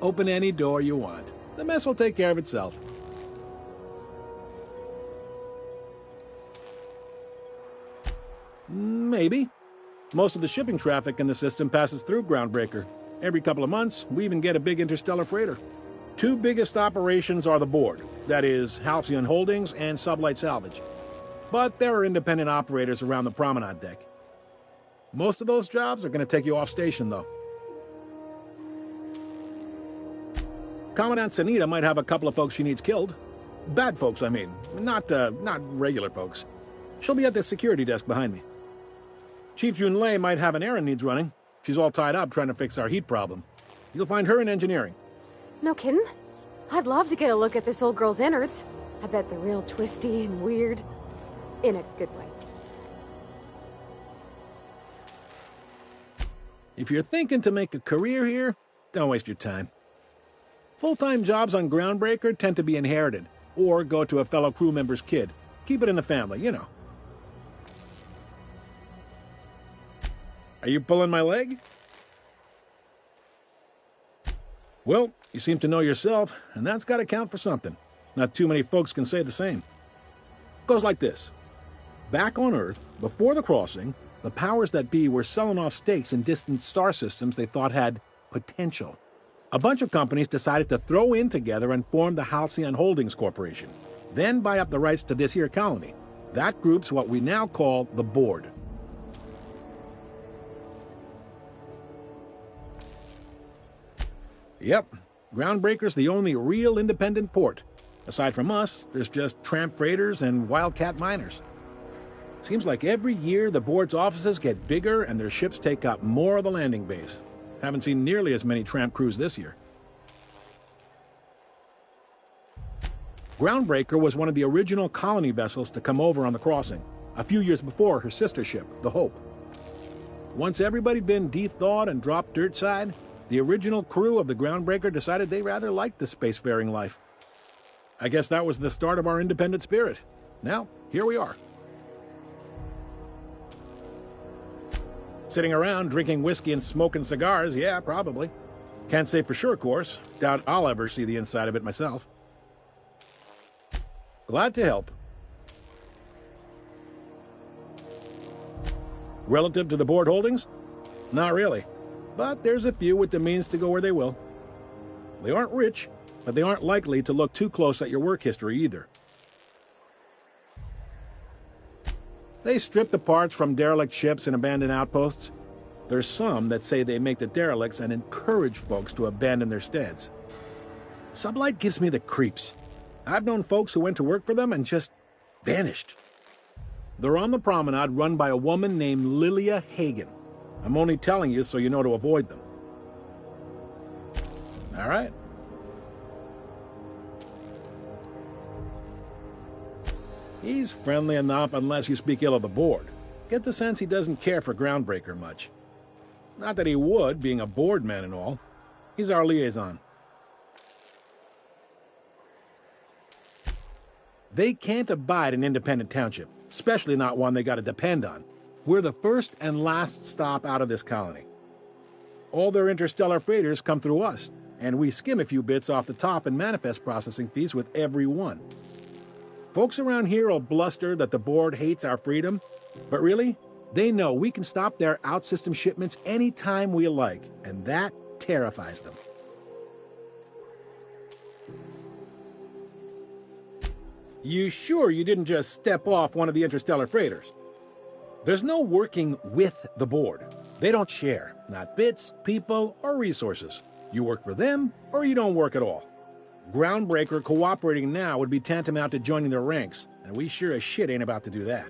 Open any door you want. The mess will take care of itself. Maybe. Most of the shipping traffic in the system passes through Groundbreaker. Every couple of months, we even get a big interstellar freighter. Two biggest operations are the board, that is, Halcyon Holdings and Sublight Salvage. But there are independent operators around the promenade deck. Most of those jobs are going to take you off station, though. Commandant Sanita might have a couple of folks she needs killed. Bad folks, I mean. Not regular folks. She'll be at the security desk behind me. Chief Junlei might have an errand needs running. She's all tied up trying to fix our heat problem. You'll find her in engineering. No kidding? I'd love to get a look at this old girl's innards. I bet they're real twisty and weird. In a good way. If you're thinking to make a career here, don't waste your time. Full-time jobs on Groundbreaker tend to be inherited, or go to a fellow crew member's kid. Keep it in the family, you know. Are you pulling my leg? Well, you seem to know yourself, and that's got to count for something. Not too many folks can say the same. Goes like this. Back on Earth, before the crossing, the powers that be were selling off stakes in distant star systems they thought had potential. A bunch of companies decided to throw in together and form the Halcyon Holdings Corporation, then buy up the rights to this here colony. That group's what we now call the Board. Yep, Groundbreaker's the only real independent port. Aside from us, there's just tramp freighters and wildcat miners. Seems like every year the Board's offices get bigger and their ships take up more of the landing base. Haven't seen nearly as many tramp crews this year. Groundbreaker was one of the original colony vessels to come over on the crossing, a few years before her sister ship, the Hope. Once everybody'd been de-thawed and dropped dirt side, the original crew of the Groundbreaker decided they rather liked the spacefaring life. I guess that was the start of our independent spirit. Now, here we are. Sitting around drinking whiskey and smoking cigars, yeah, probably. Can't say for sure, of course. Doubt I'll ever see the inside of it myself. Glad to help. Relative to the Board holdings? Not really. But there's a few with the means to go where they will. They aren't rich, but they aren't likely to look too close at your work history either. They strip the parts from derelict ships and abandoned outposts. There's some that say they make the derelicts and encourage folks to abandon their steads. Sublight gives me the creeps. I've known folks who went to work for them and just vanished. They're on the promenade run by a woman named Lilia Hagen. I'm only telling you so you know to avoid them. All right. He's friendly enough unless you speak ill of the Board. Get the sense he doesn't care for Groundbreaker much. Not that he would, being a Board man and all. He's our liaison. They can't abide an independent township, especially not one they gotta depend on. We're the first and last stop out of this colony. All their interstellar freighters come through us, and we skim a few bits off the top in manifest processing fees with every one. Folks around here will bluster that the Board hates our freedom, but really, they know we can stop their out-system shipments anytime we like, and that terrifies them. You sure you didn't just step off one of the interstellar freighters? There's no working with the Board. They don't share, not bits, people, or resources. You work for them, or you don't work at all. Groundbreaker cooperating now would be tantamount to joining their ranks, and we sure as shit ain't about to do that.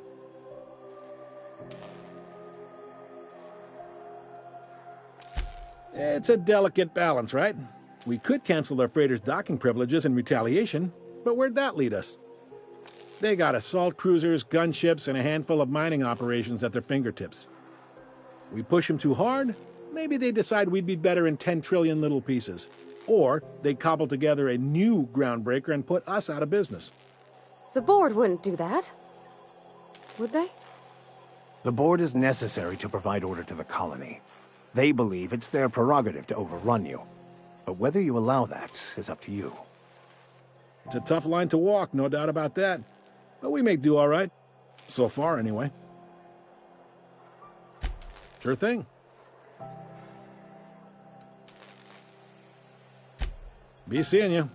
It's a delicate balance, right? We could cancel their freighters' docking privileges in retaliation, but where'd that lead us? They got assault cruisers, gunships, and a handful of mining operations at their fingertips. We push them too hard, maybe they decide we'd be better in 10 trillion little pieces. Or they cobble together a new groundbreaker and put us out of business. The board wouldn't do that. Would they? The board is necessary to provide order to the colony. They believe it's their prerogative to overrun you. But whether you allow that is up to you. It's a tough line to walk, no doubt about that. But we may do all right. So far, anyway. Sure thing. Be seeing you.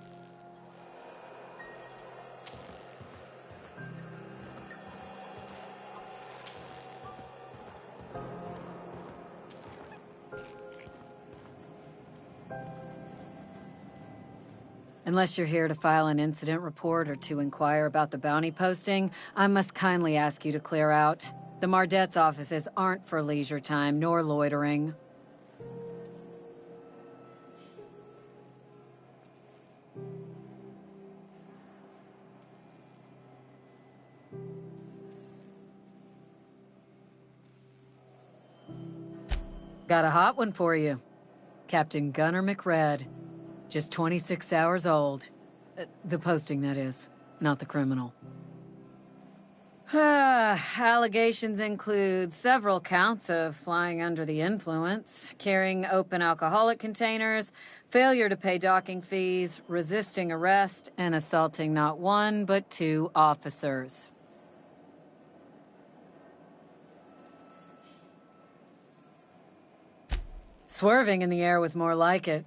Unless you're here to file an incident report or to inquire about the bounty posting, I must kindly ask you to clear out. The Mardet's offices aren't for leisure time nor loitering. Got a hot one for you. Captain Gunnar McRed. Just 26 hours old. The posting, that is. Not the criminal. Allegations include several counts of flying under the influence, carrying open alcoholic containers, failure to pay docking fees, resisting arrest, and assaulting not one, but 2 officers. Swerving in the air was more like it.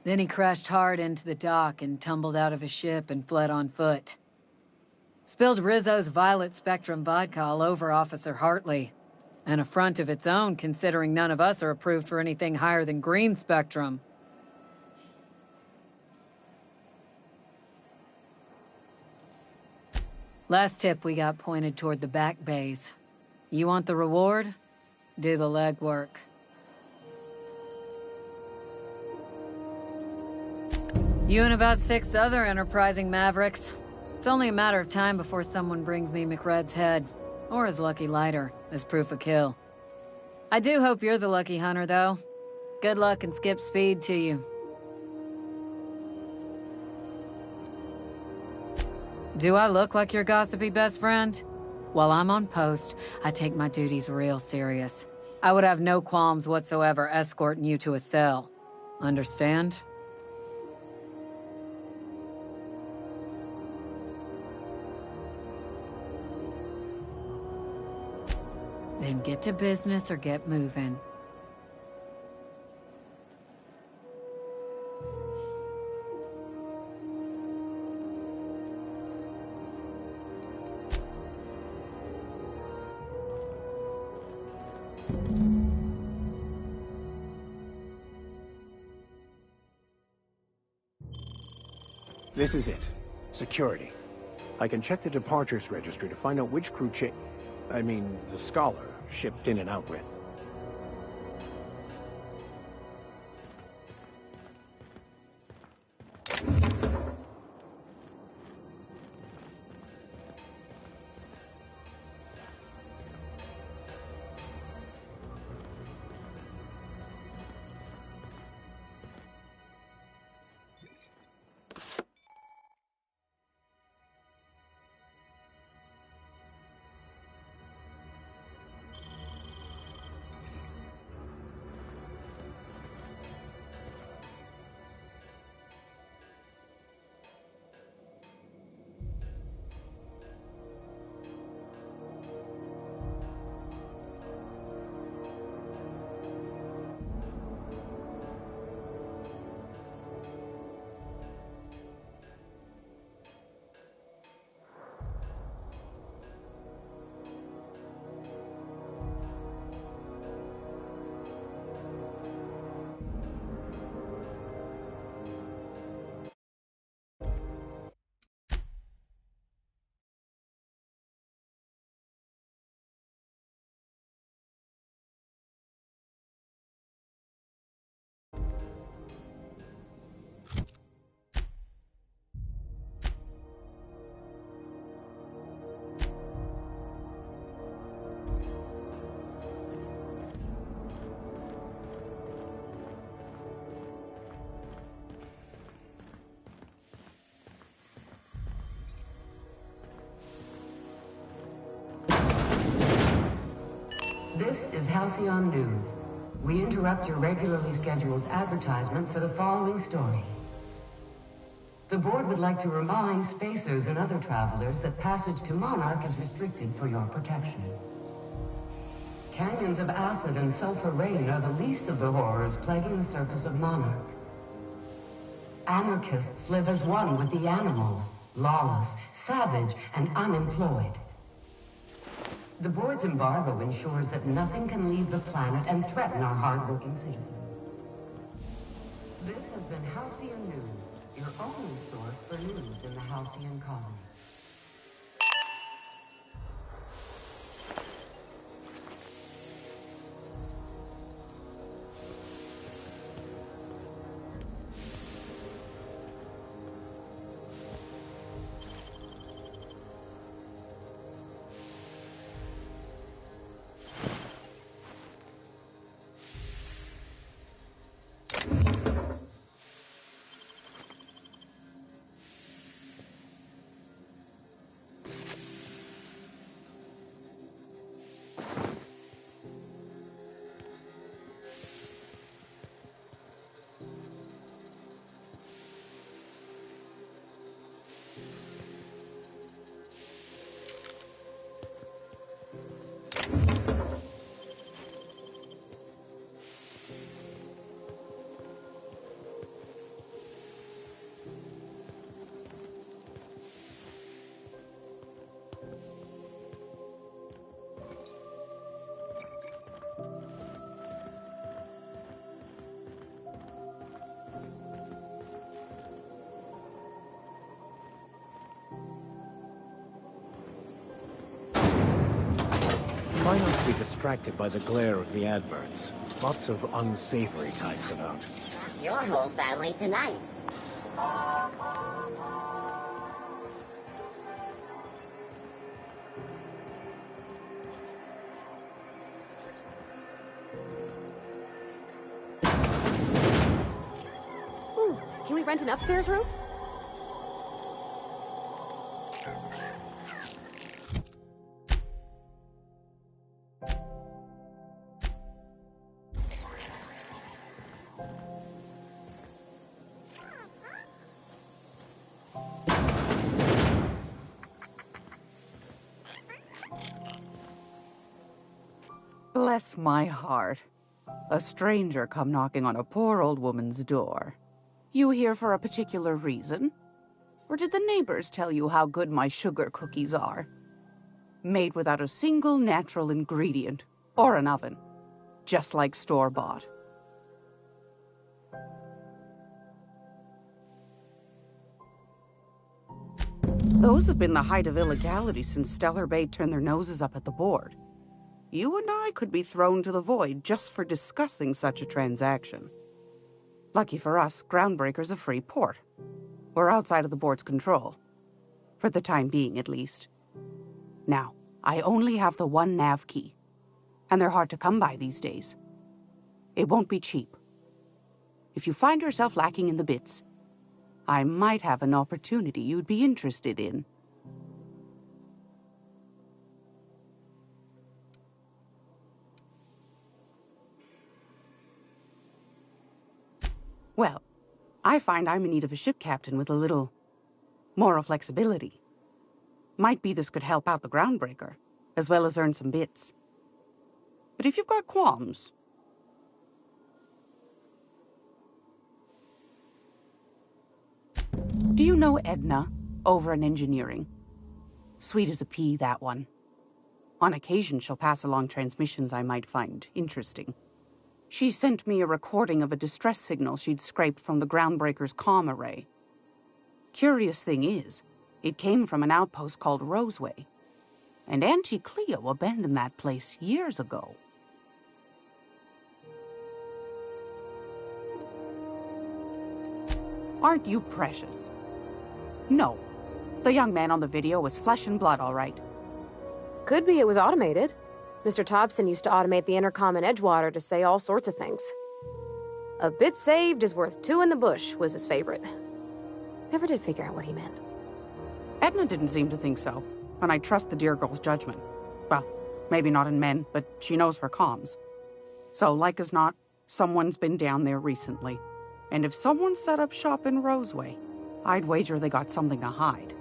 Then he crashed hard into the dock and tumbled out of his ship and fled on foot. Spilled Rizzo's Violet Spectrum vodka all over Officer Hartley. An affront of its own, considering none of us are approved for anything higher than green spectrum. Last tip we got pointed toward the back bays. You want the reward? Do the legwork. You and about 6 other enterprising mavericks. It's only a matter of time before someone brings me McRed's head, or his lucky lighter, as proof of kill. I do hope you're the lucky hunter, though. Good luck and skip speed to you. Do I look like your gossipy best friend? While I'm on post, I take my duties real serious. I would have no qualms whatsoever escorting you to a cell. Understand? Then get to business or get moving. This is it. Security. I can check the departures registry to find out which crew the Scholar shipped in and out with. Halcyon News. We interrupt your regularly scheduled advertisement for the following story. The board would like to remind spacers and other travelers that passage to Monarch is restricted for your protection. Canyons of acid and sulfur rain are the least of the horrors plaguing the surface of Monarch. Anarchists live as one with the animals, lawless, savage, and unemployed. The board's embargo ensures that nothing can leave the planet and threaten our hard-working citizens. This has been Halcyon News, your only source for news in the Halcyon colony. Try not to be distracted by the glare of the adverts. Lots of unsavory types about. Your whole family tonight. Ooh, can we rent an upstairs room? Bless my heart. A stranger come knocking on a poor old woman's door. You here for a particular reason? Or did the neighbors tell you how good my sugar cookies are? Made without a single natural ingredient, or an oven. Just like store-bought. Those have been the height of illegality since Stellar Bay turned their noses up at the board. You and I could be thrown to the void just for discussing such a transaction. Lucky for us, Groundbreaker's a free port. We're outside of the board's control. For the time being, at least. Now, I only have the one nav key. And they're hard to come by these days. It won't be cheap. If you find yourself lacking in the bits, I might have an opportunity you'd be interested in. Well, I find I'm in need of a ship captain with a little moral flexibility. Might be this could help out the Groundbreaker, as well as earn some bits. But if you've got qualms... Do you know Edna, over in engineering? Sweet as a pea, that one. On occasion, she'll pass along transmissions I might find interesting. She sent me a recording of a distress signal she'd scraped from the Groundbreaker's comm array. Curious thing is, it came from an outpost called Roseway. And Auntie Cleo abandoned that place years ago. Aren't you precious? No. The young man on the video was flesh and blood, all right. Could be it was automated. Mr. Thompson used to automate the intercom in Edgewater to say all sorts of things. A bit saved is worth two in the bush was his favorite. Never did figure out what he meant. Edna didn't seem to think so, and I trust the dear girl's judgment. Well, maybe not in men, but she knows her comms. So, like as not, someone's been down there recently. And if someone set up shop in Roseway, I'd wager they got something to hide.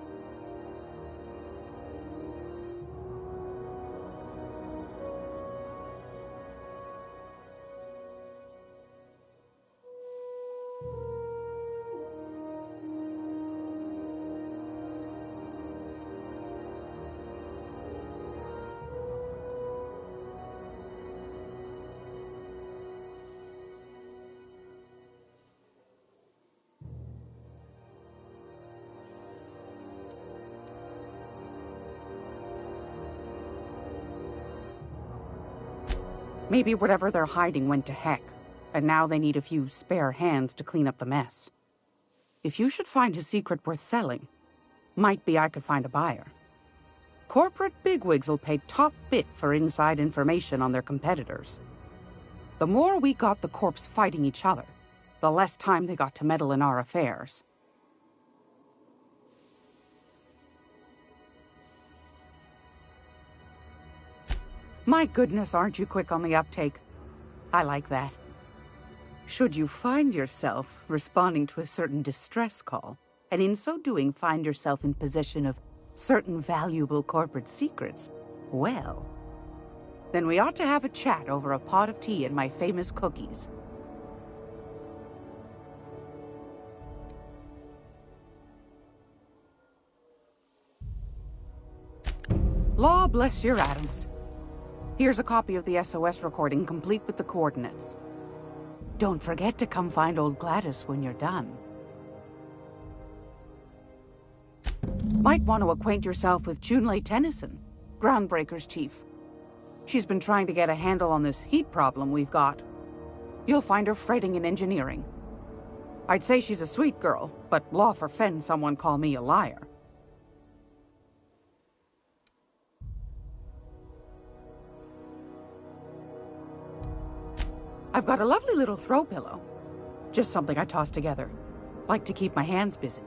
Maybe whatever they're hiding went to heck, and now they need a few spare hands to clean up the mess. If you should find a secret worth selling, might be I could find a buyer. Corporate bigwigs will pay top bit for inside information on their competitors. The more we got the corps fighting each other, the less time they got to meddle in our affairs. My goodness, aren't you quick on the uptake? I like that. Should you find yourself responding to a certain distress call, and in so doing find yourself in possession of certain valuable corporate secrets, well, then we ought to have a chat over a pot of tea and my famous cookies. Law bless your atoms. Here's a copy of the SOS recording, complete with the coordinates. Don't forget to come find old Gladys when you're done. Might want to acquaint yourself with Junlei Tennyson, Groundbreaker's chief. She's been trying to get a handle on this heat problem we've got. You'll find her fretting in engineering. I'd say she's a sweet girl, but law forfend someone call me a liar. I've got a lovely little throw pillow. Just something I toss together. Like to keep my hands busy.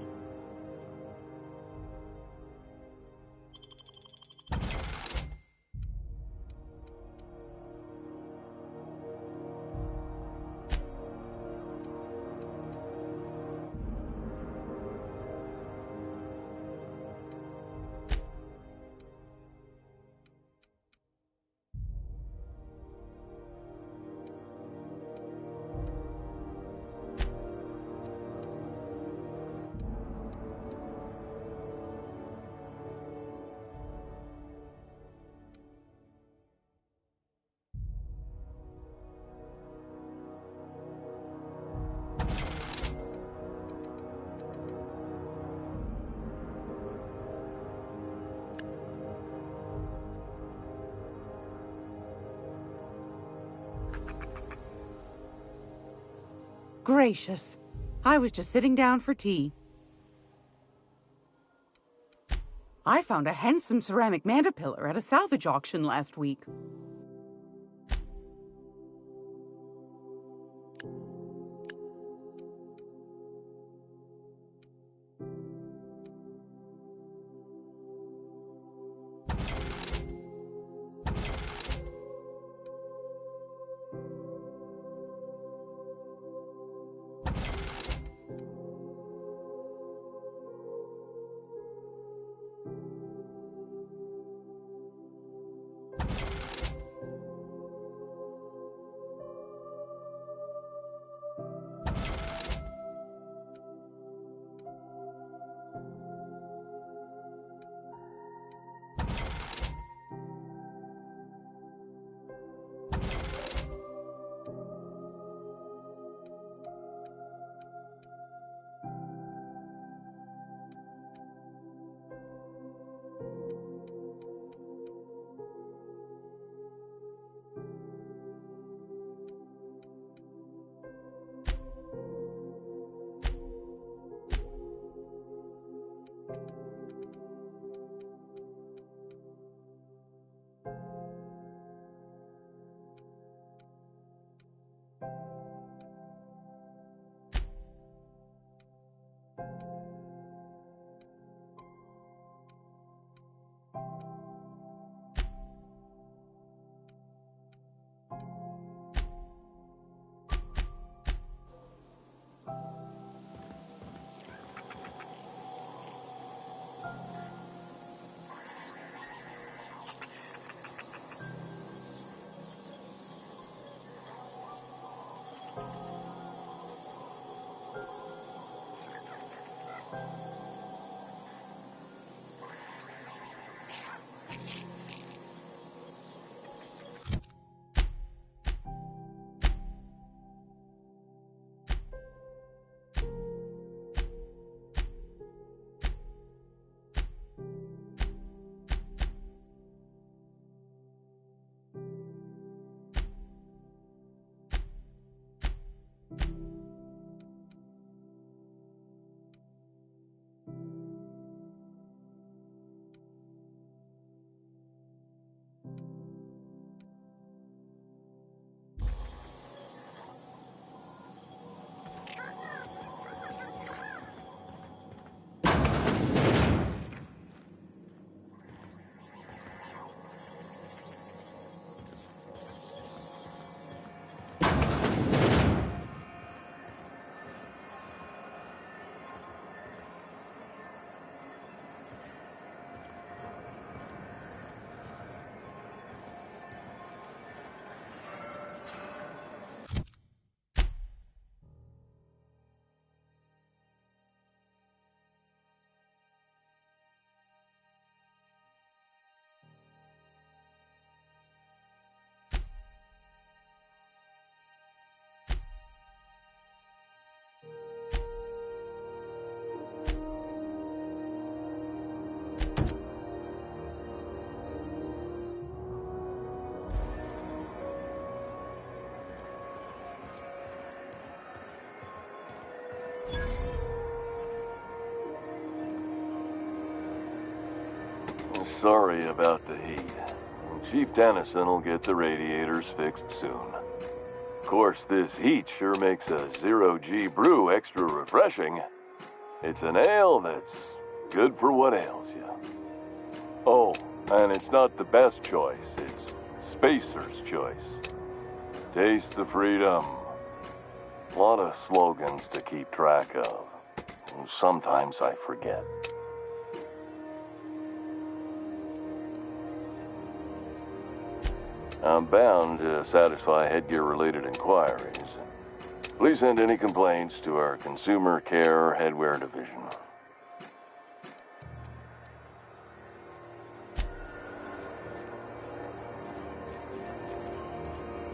Gracious. I was just sitting down for tea. I found a handsome ceramic mandapillar at a salvage auction last week. sorry about the heat. Chief Dennison will get the radiators fixed soon. Of course, this heat sure makes a zero-G brew extra refreshing. It's an ale that's good for what ails you. Oh, and it's not the best choice. It's Spacer's choice. Taste the freedom. A lot of slogans to keep track of. Sometimes I forget. I'm bound to satisfy headgear-related inquiries. Please send any complaints to our Consumer Care Headwear Division.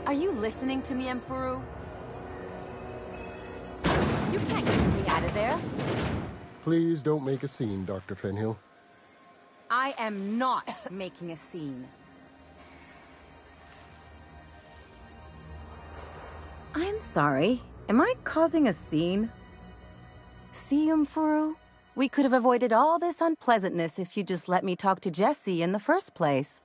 Are you listening to me, Emfuru? You can't get me out of there. Please don't make a scene, Dr. Fenhill. I am not making a scene. I'm sorry. Am I causing a scene? See, Emfuru? We could have avoided all this unpleasantness if you just let me talk to Jesse in the first place.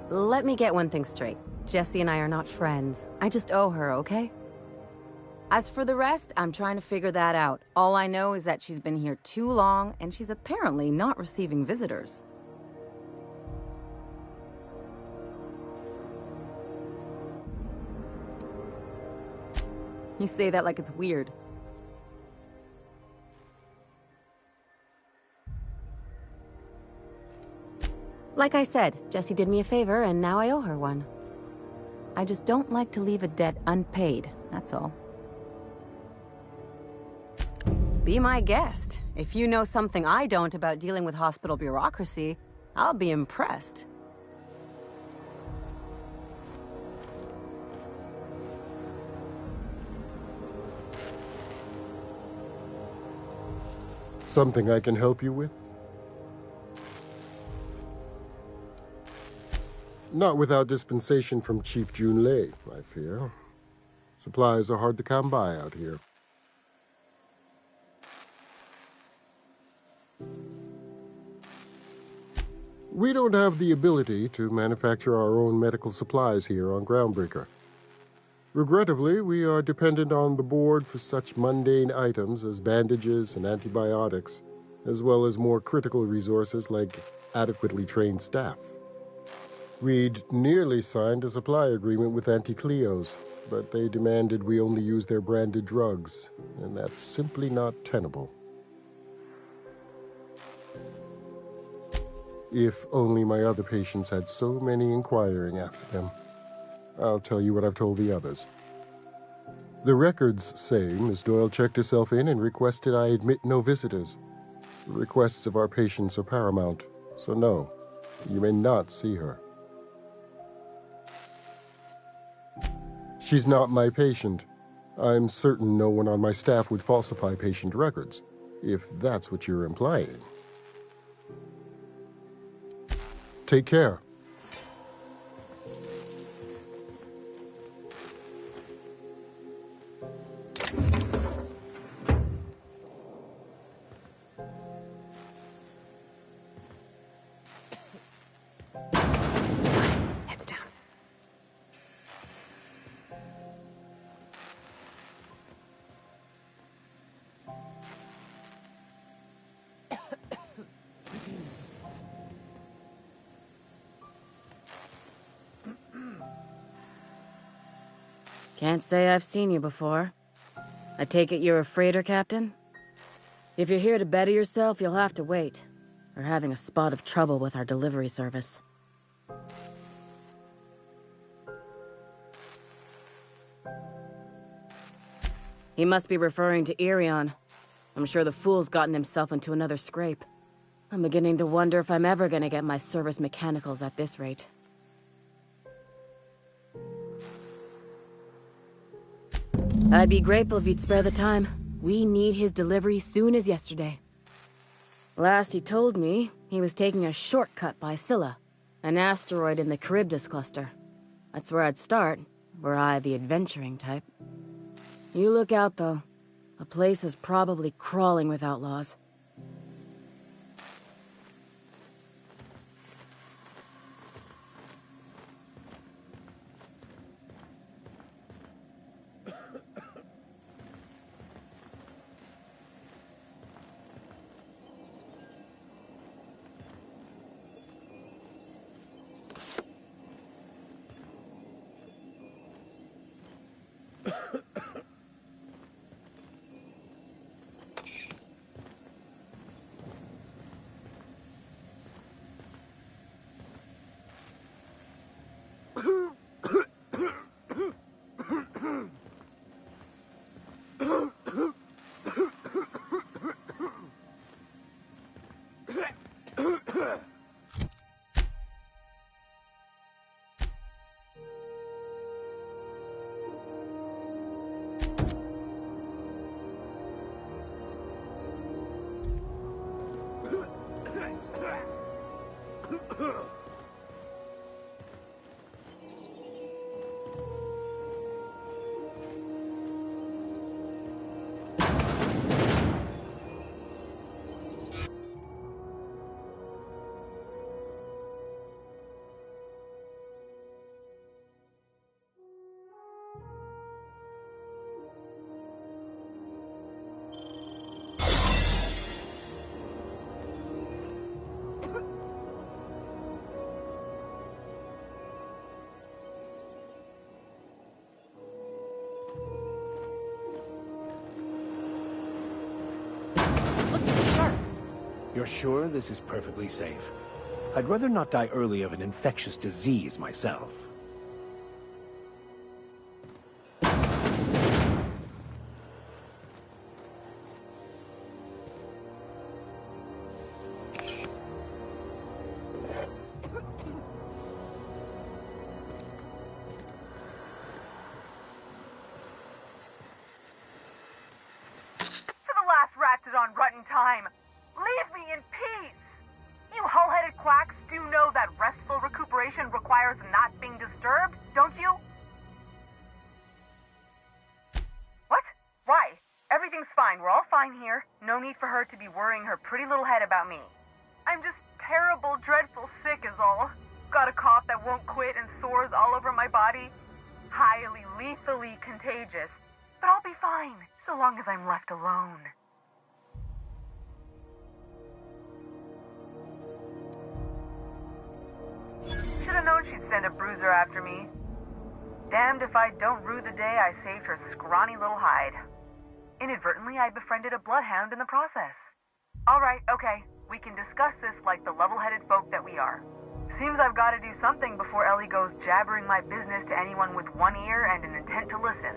Let me get one thing straight. Jessie and I are not friends. I just owe her, okay? As for the rest, I'm trying to figure that out. All I know is that she's been here too long, and she's apparently not receiving visitors. You say that like it's weird. Like I said, Jessie did me a favor, and now I owe her one. I just don't like to leave a debt unpaid, that's all. Be my guest. If you know something I don't about dealing with hospital bureaucracy, I'll be impressed. Something I can help you with? Not without dispensation from Chief Junlei, I fear. Supplies are hard to come by out here. We don't have the ability to manufacture our own medical supplies here on Groundbreaker. Regrettably, we are dependent on the board for such mundane items as bandages and antibiotics, as well as more critical resources like adequately trained staff. We'd nearly signed a supply agreement with Anti-Cleos, but they demanded we only use their branded drugs, and that's simply not tenable. If only my other patients had so many inquiring after them. I'll tell you what I've told the others. The records say Miss Doyle checked herself in and requested I admit no visitors. The requests of our patients are paramount, so no, you may not see her. She's not my patient. I'm certain no one on my staff would falsify patient records, if that's what you're implying. Take care. Heads down. Can't say I've seen you before. I take it you're a freighter captain? If you're here to better yourself, you'll have to wait. We're having a spot of trouble with our delivery service. He must be referring to Irion. I'm sure the fool's gotten himself into another scrape. I'm beginning to wonder if I'm ever gonna get my service mechanicals at this rate. I'd be grateful if you'd spare the time. We need his delivery soon as yesterday. Last he told me, he was taking a shortcut by Scylla, an asteroid in the Charybdis cluster. That's where I'd start, were I the adventuring type. You look out, though. The place is probably crawling with outlaws. You're sure this is perfectly safe? I'd rather not die early of an infectious disease myself. Damned if I don't rue the day I saved her scrawny little hide. Inadvertently, I befriended a bloodhound in the process. Alright, okay, we can discuss this like the level-headed folk that we are. Seems I've got to do something before Ellie goes jabbering my business to anyone with one ear and an intent to listen.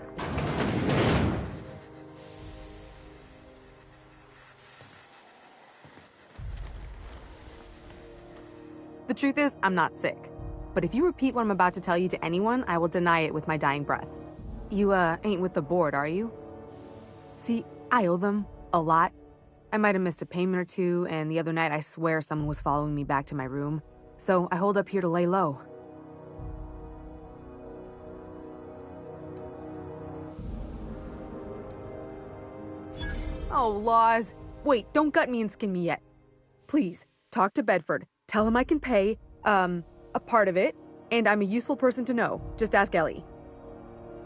The truth is, I'm not sick. But if you repeat what I'm about to tell you to anyone, I will deny it with my dying breath. You, ain't with the board, are you? See, I owe them a lot. I might have missed a payment or two, and the other night I swear someone was following me back to my room. So I hold up here to lay low. Oh, laws. Wait, don't gut me and skin me yet. Please, talk to Bedford. Tell him I can pay, a part of it, and I'm a useful person to know. Just ask Ellie.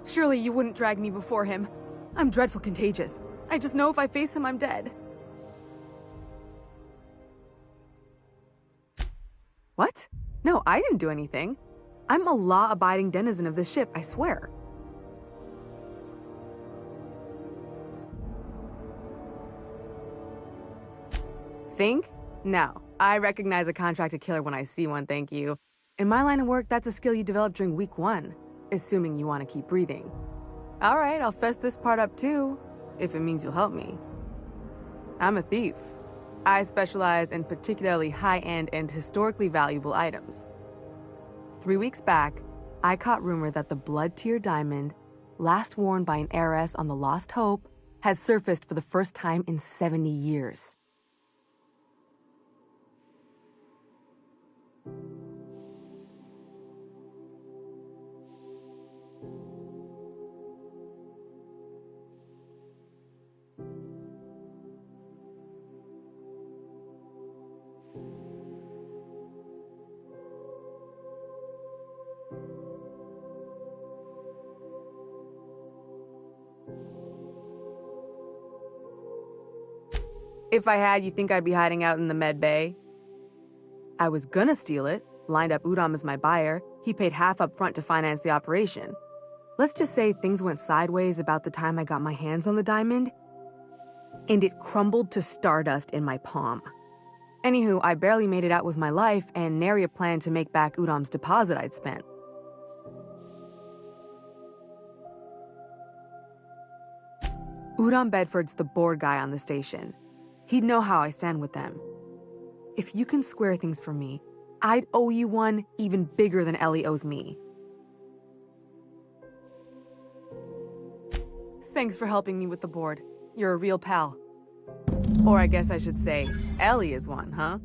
Surely you wouldn't drag me before him. I'm dreadful contagious. I just know if I face him, I'm dead. What? No, I didn't do anything. I'm a law-abiding denizen of this ship, I swear. Think? No. I recognize a contracted killer when I see one, thank you. In my line of work, that's a skill you develop during week 1, assuming you want to keep breathing. All right, I'll fess this part up too, if it means you'll help me. I'm a thief. I specialize in particularly high-end and historically valuable items. 3 weeks back, I caught rumor that the blood-tier diamond, last worn by an heiress on the Lost Hope, had surfaced for the first time in 70 years. If I had, you think I'd be hiding out in the med bay? I was gonna steal it, lined up Udom as my buyer. He paid half up front to finance the operation. Let's just say things went sideways about the time I got my hands on the diamond, and it crumbled to stardust in my palm. Anywho, I barely made it out with my life, and nary a plan to make back Udom's deposit I'd spent. Udom Bedford's the board guy on the station. He'd know how I stand with them. If you can square things for me, I'd owe you one even bigger than Ellie owes me. Thanks for helping me with the board. You're a real pal. Or I guess I should say, Ellie is one, huh?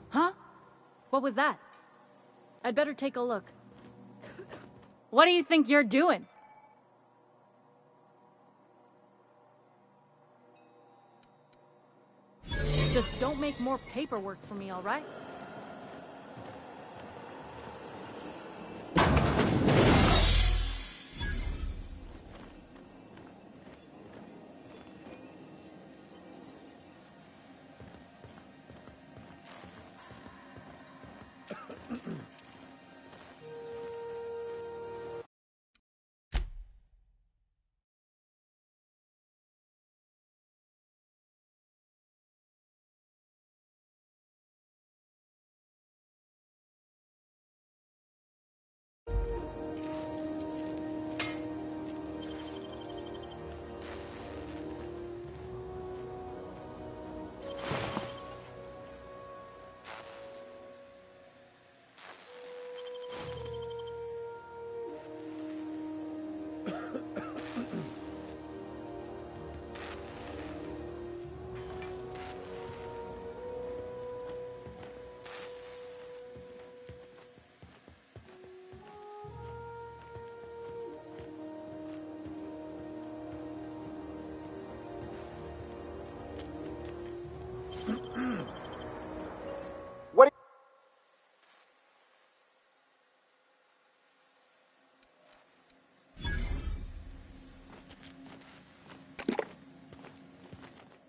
Huh? What was that? I'd better take a look. What do you think you're doing? Just don't make more paperwork for me, all right?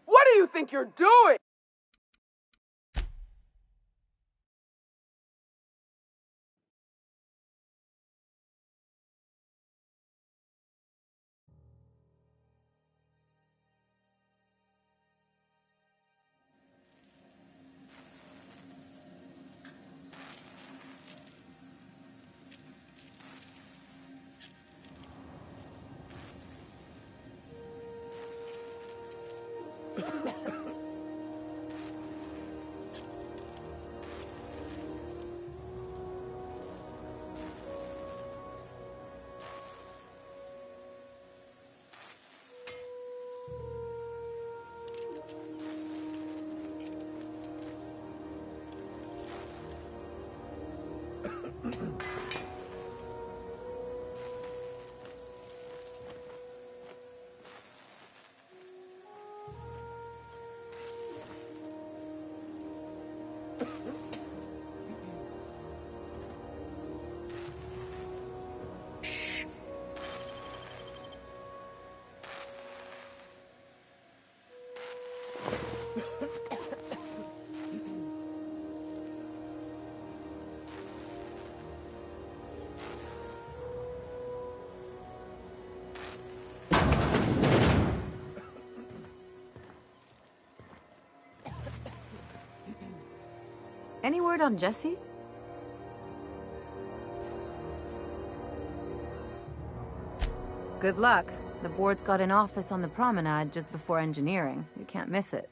What do you think you're doing? Any word on Jesse? Good luck. The board's got an office on the promenade just before engineering. You can't miss it.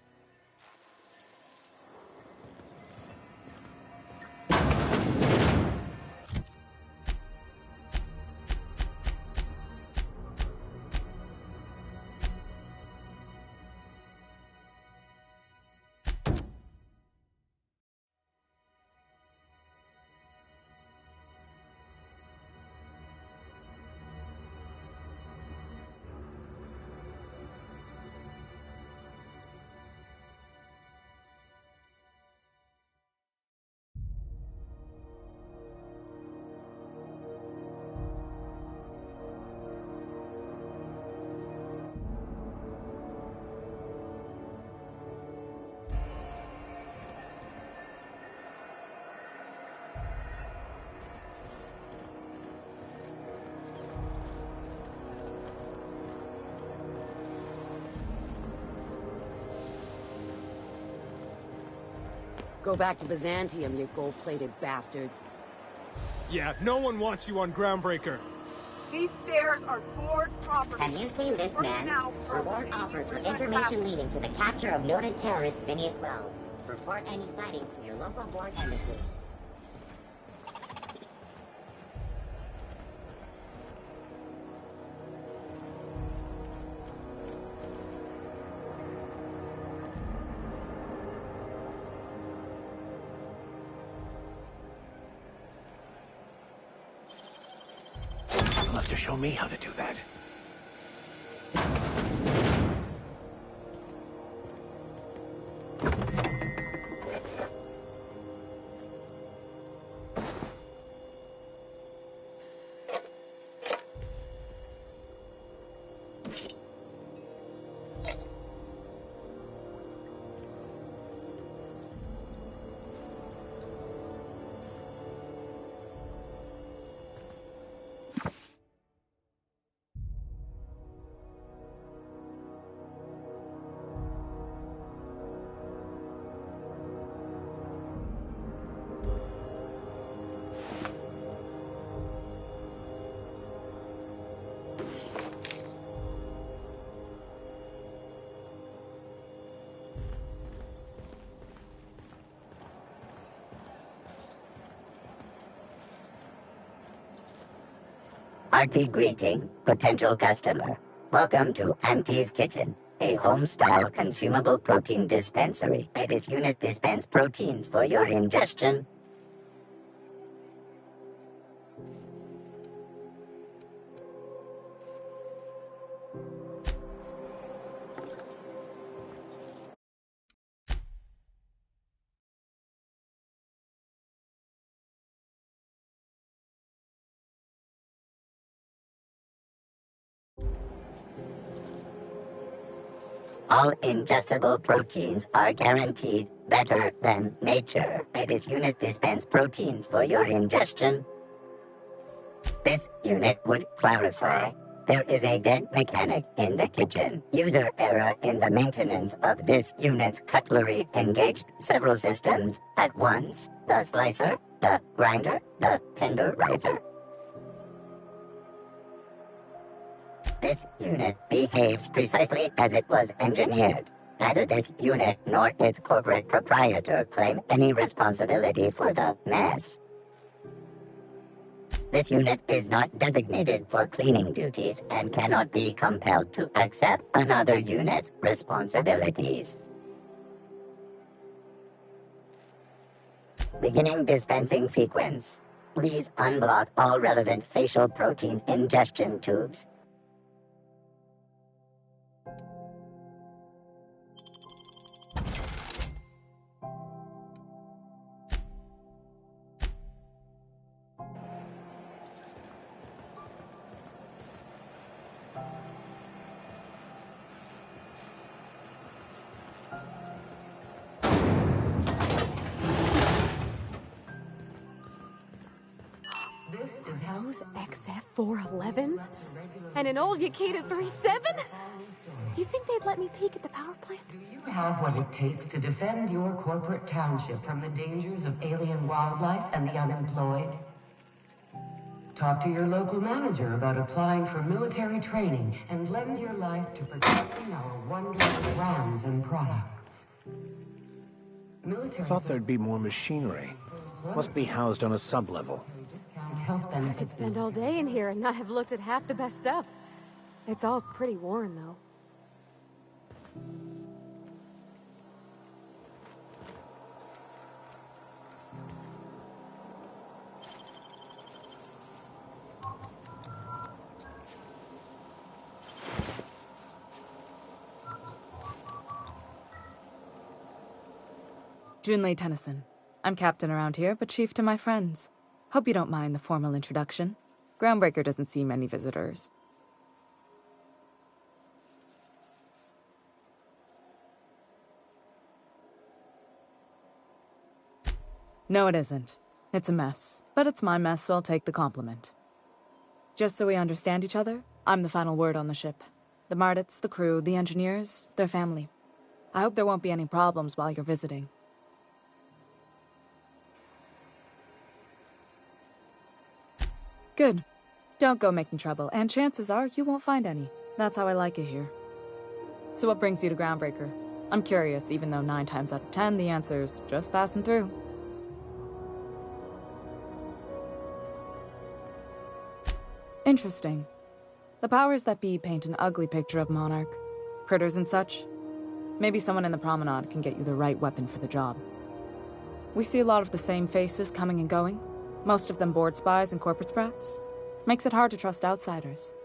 Go back to Byzantium, you gold-plated bastards. Yeah, no one wants you on Groundbreaker. These stairs are board property. Have you seen this man? Reward offered for information leading to the capture of noted terrorist Phineas Wells. Report any sightings to your local board embassy. You'll have to show me how to do that. Hearty greeting, potential customer. Welcome to Auntie's Kitchen, a home-style consumable protein dispensary. May this unit dispense proteins for your ingestion. All ingestible proteins are guaranteed better than nature. May this unit dispense proteins for your ingestion. This unit would clarify. There is a dead mechanic in the kitchen. User error in the maintenance of this unit's cutlery engaged several systems at once. The slicer, the grinder, the tenderizer. This unit behaves precisely as it was engineered. Neither this unit nor its corporate proprietor claim any responsibility for the mess. This unit is not designated for cleaning duties and cannot be compelled to accept another unit's responsibilities. Beginning dispensing sequence. Please unblock all relevant facial protein ingestion tubes. This is how those XF-411s? And an old Yakita 37? You think they'd let me peek at the power plant? You have what it takes to defend your corporate township from the dangers of alien wildlife and the unemployed. Talk to your local manager about applying for military training and lend your life to protecting our wonderful brands and products. Thought there'd be more machinery. Must be housed on a sub-level. I could spend all day in here and not have looked at half the best stuff. It's all pretty worn, though. Junlei Tennyson. I'm captain around here, but chief to my friends. Hope you don't mind the formal introduction. Groundbreaker doesn't see many visitors. No, it isn't. It's a mess. But it's my mess, so I'll take the compliment. Just so we understand each other, I'm the final word on the ship. The Mardits, the crew, the engineers, their family. I hope there won't be any problems while you're visiting. Good. Don't go making trouble, and chances are you won't find any. That's how I like it here. So what brings you to Groundbreaker? I'm curious, even though 9 times out of 10 the answer's just passing through. Interesting. The powers that be paint an ugly picture of Monarch. Critters and such. Maybe someone in the promenade can get you the right weapon for the job. We see a lot of the same faces coming and going. Most of them board spies and corporate sprats. Makes it hard to trust outsiders.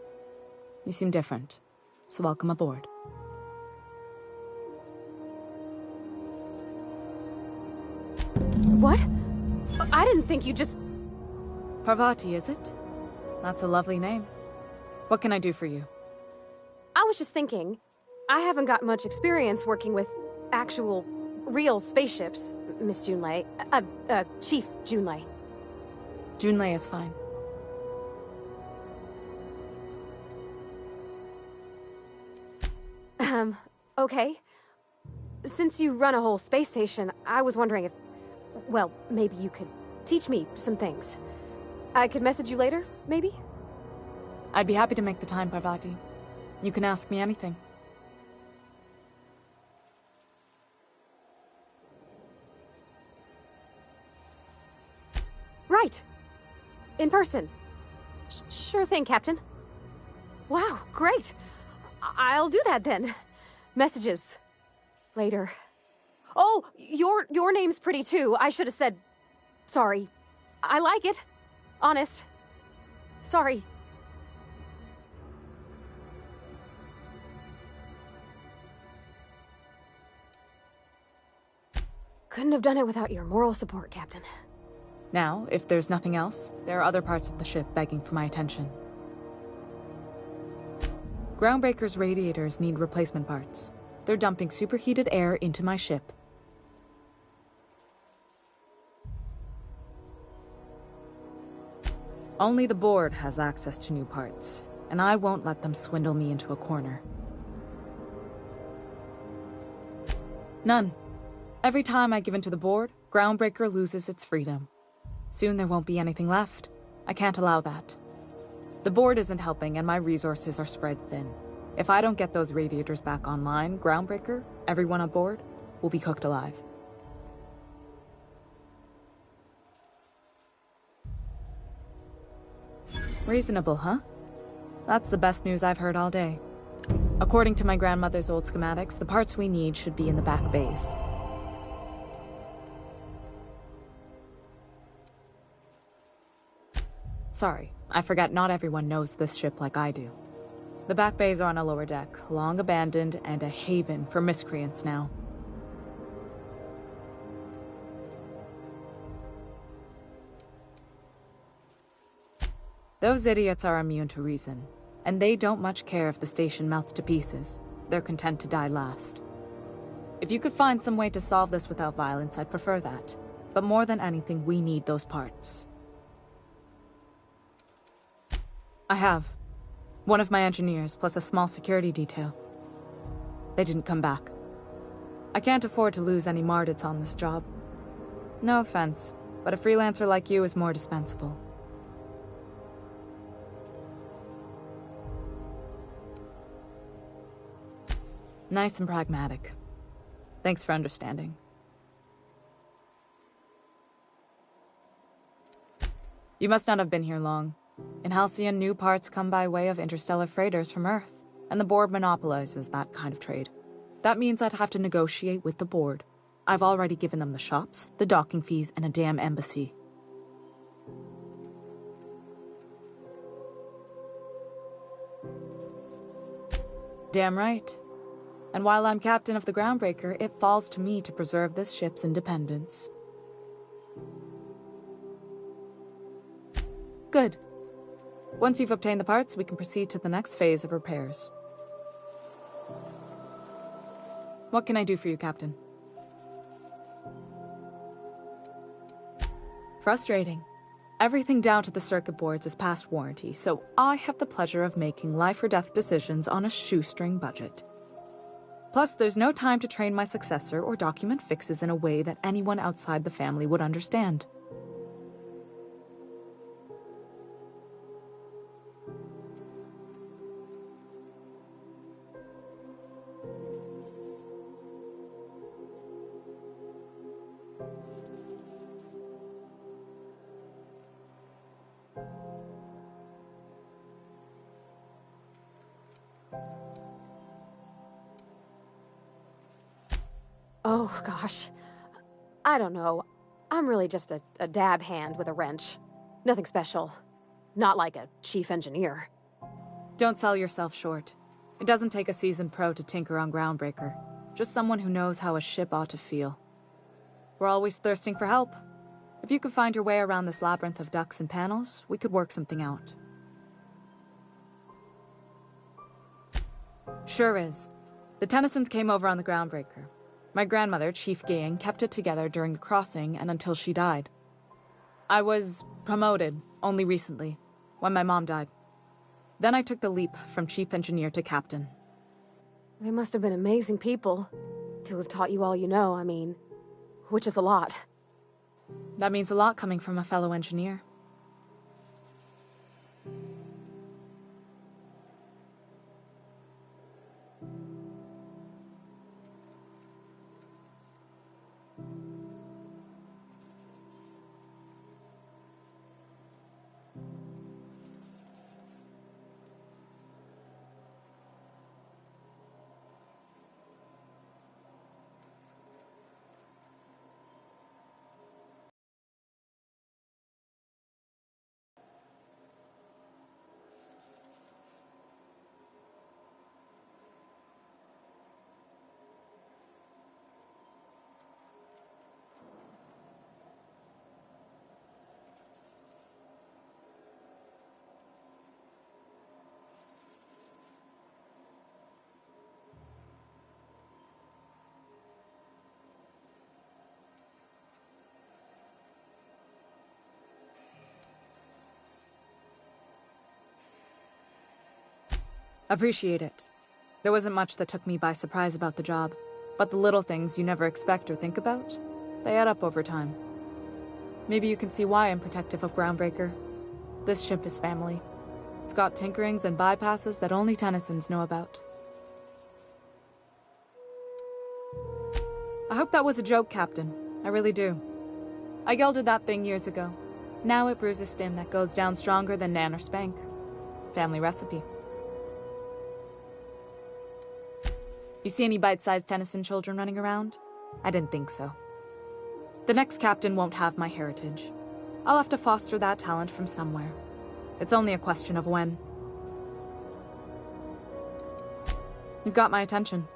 You seem different, so welcome aboard. What? I didn't think you just... Parvati, is it? That's a lovely name. What can I do for you? I was just thinking, I haven't got much experience working with actual, real spaceships, Miss Junlei. Chief Junlei. Junlei is fine. Okay. Since you run a whole space station, I was wondering if... Well, maybe you could teach me some things. I could message you later, maybe? I'd be happy to make the time, Parvati. You can ask me anything. Right. In person. Sure thing, Captain. Wow, great. I'll do that then. Messages. Later. Oh, your name's pretty too. I should have said... Sorry. I like it. Honest. Sorry. Couldn't have done it without your moral support, Captain. Now, if there's nothing else, there are other parts of the ship begging for my attention. Groundbreaker's radiators need replacement parts. They're dumping superheated air into my ship. Only the board has access to new parts, and I won't let them swindle me into a corner. None. Every time I give in to the board, Groundbreaker loses its freedom. Soon there won't be anything left. I can't allow that. The board isn't helping, and my resources are spread thin. If I don't get those radiators back online, Groundbreaker, everyone aboard, will be cooked alive. Reasonable, huh? That's the best news I've heard all day. According to my grandmother's old schematics, the parts we need should be in the back bays. Sorry, I forgot not everyone knows this ship like I do. The back bays are on a lower deck, long abandoned and a haven for miscreants now. Those idiots are immune to reason, and they don't much care if the station melts to pieces. They're content to die last. If you could find some way to solve this without violence, I'd prefer that. But more than anything, we need those parts. I have. One of my engineers, plus a small security detail. They didn't come back. I can't afford to lose any Mardits on this job. No offense, but a freelancer like you is more dispensable. Nice and pragmatic. Thanks for understanding. You must not have been here long. In Halcyon, new parts come by way of interstellar freighters from Earth, and the board monopolizes that kind of trade. That means I'd have to negotiate with the board. I've already given them the shops, the docking fees, and a damn embassy. Damn right. And while I'm captain of the Groundbreaker, it falls to me to preserve this ship's independence. Good. Once you've obtained the parts, we can proceed to the next phase of repairs. What can I do for you, Captain? Frustrating. Everything down to the circuit boards is past warranty, so I have the pleasure of making life or death decisions on a shoestring budget. Plus, there's no time to train my successor or document fixes in a way that anyone outside the family would understand. Oh, gosh. I don't know. I'm really just a dab hand with a wrench. Nothing special. Not like a chief engineer. Don't sell yourself short. It doesn't take a seasoned pro to tinker on Groundbreaker. Just someone who knows how a ship ought to feel. We're always thirsting for help. If you could find your way around this labyrinth of ducts and panels, we could work something out. Sure is. The Tennysons came over on the Groundbreaker. My grandmother, Chief Gang, kept it together during the crossing and until she died. I was promoted only recently, when my mom died. Then I took the leap from chief engineer to captain. They must have been amazing people. To have taught you all you know, I mean. Which is a lot. That means a lot coming from a fellow engineer. Appreciate it. There wasn't much that took me by surprise about the job, but the little things you never expect or think about, they add up over time. Maybe you can see why I'm protective of Groundbreaker. This ship is family. It's got tinkerings and bypasses that only Tennysons know about. I hope that was a joke, Captain. I really do. I gelded that thing years ago. Now it brews a stim that goes down stronger than Nan or Spank. Family recipe. You see any bite-sized Tennyson children running around? I didn't think so. The next captain won't have my heritage. I'll have to foster that talent from somewhere. It's only a question of when. You've got my attention.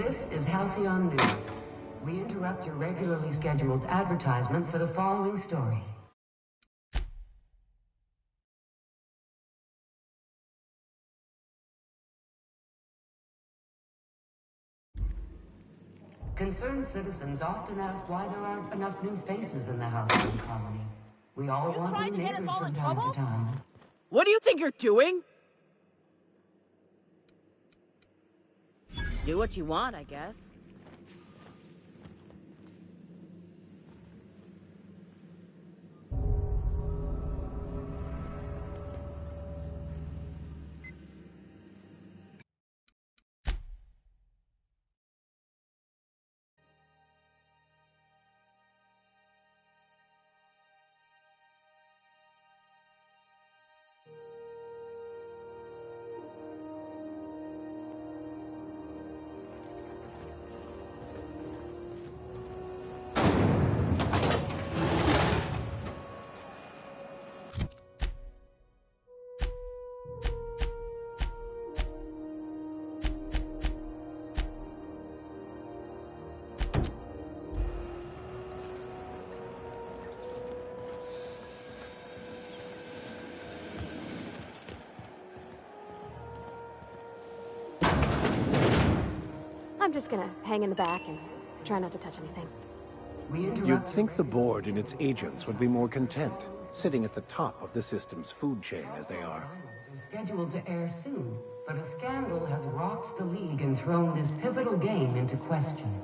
This is Halcyon News. We interrupt your regularly scheduled advertisement for the following story. Concerned citizens often ask why there aren't enough new faces in the Halcyon colony. We all want new neighbors from time to time. What do you think you're doing? Do what you want, I guess. I'm just gonna hang in the back and try not to touch anything. You'd think the board and its agents would be more content, sitting at the top of the system's food chain as they are. Scheduled to air soon, but a scandal has rocked the league and thrown this pivotal game into question.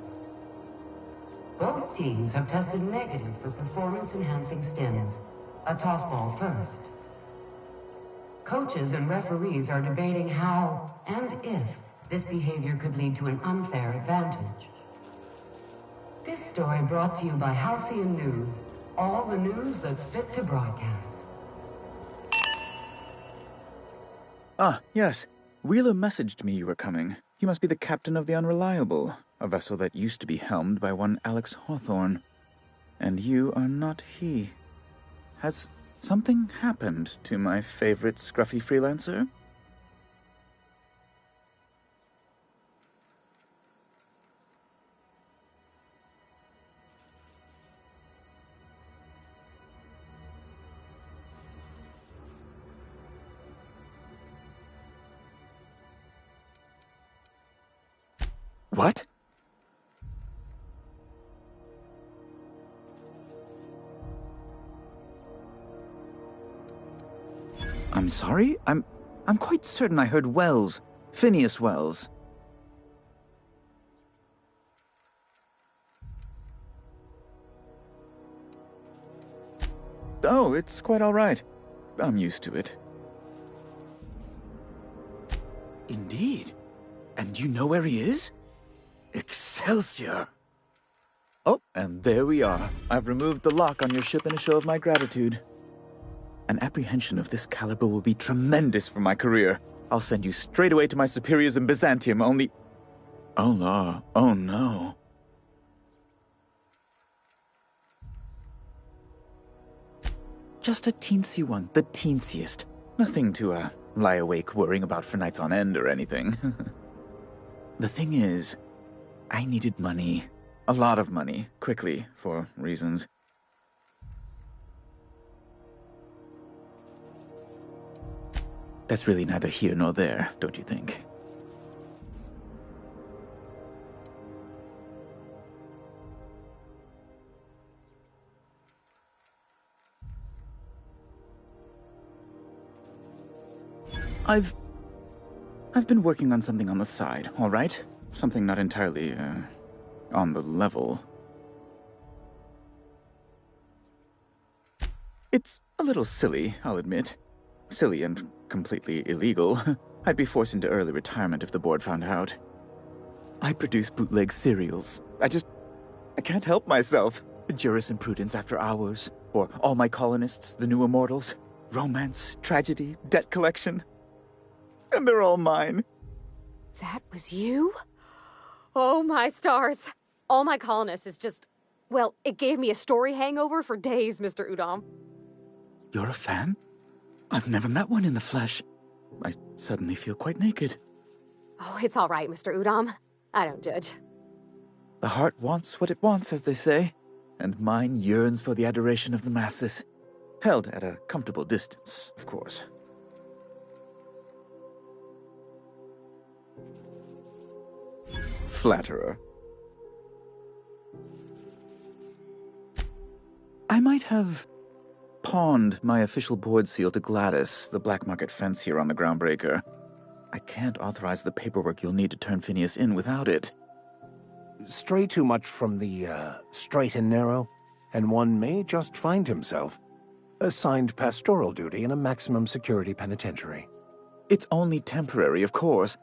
Both teams have tested negative for performance-enhancing stims. A tossball first. Coaches and referees are debating how and if this behavior could lead to an unfair advantage. This story brought to you by Halcyon News. All the news that's fit to broadcast. Ah, yes. Wheeler messaged me you were coming. You must be the captain of the Unreliable, a vessel that used to be helmed by one Alex Hawthorne. And you are not he. Has something happened to my favorite scruffy freelancer? What? I'm sorry? I'm quite certain I heard Wells. Phineas Wells. Oh, it's quite all right. I'm used to it. Indeed. And you know where he is? Excelsior! Oh, and there we are. I've removed the lock on your ship in a show of my gratitude. An apprehension of this caliber will be tremendous for my career. I'll send you straight away to my superiors in Byzantium, only... Oh, no. Oh, no. Just a teensy one, the teensiest. Nothing to, lie awake worrying about for nights on end or anything. The thing is, I needed money. A lot of money, quickly, for reasons. That's really neither here nor there, don't you think? I've been working on something on the side, all right? Something not entirely, on the level. It's a little silly, I'll admit. Silly and completely illegal. I'd be forced into early retirement if the board found out. I produce bootleg serials. I can't help myself. Jurisprudence After Hours, or All My Colonists, The New Immortals, romance, tragedy, debt collection. And they're all mine. That was you? Oh my stars. All My Colonists is just... Well, it gave me a story hangover for days, Mr. Udom. You're a fan? I've never met one in the flesh. I suddenly feel quite naked. Oh, it's all right, Mr. Udom. I don't judge. The heart wants what it wants, as they say, and mine yearns for the adoration of the masses. Held at a comfortable distance, of course. Flatterer. I might have pawned my official board seal to Gladys, the black market fence here on the Groundbreaker. I can't authorize the paperwork you'll need to turn Phineas in without it. Stray too much from the straight and narrow, and one may just find himself assigned pastoral duty in a maximum security penitentiary. It's only temporary, of course.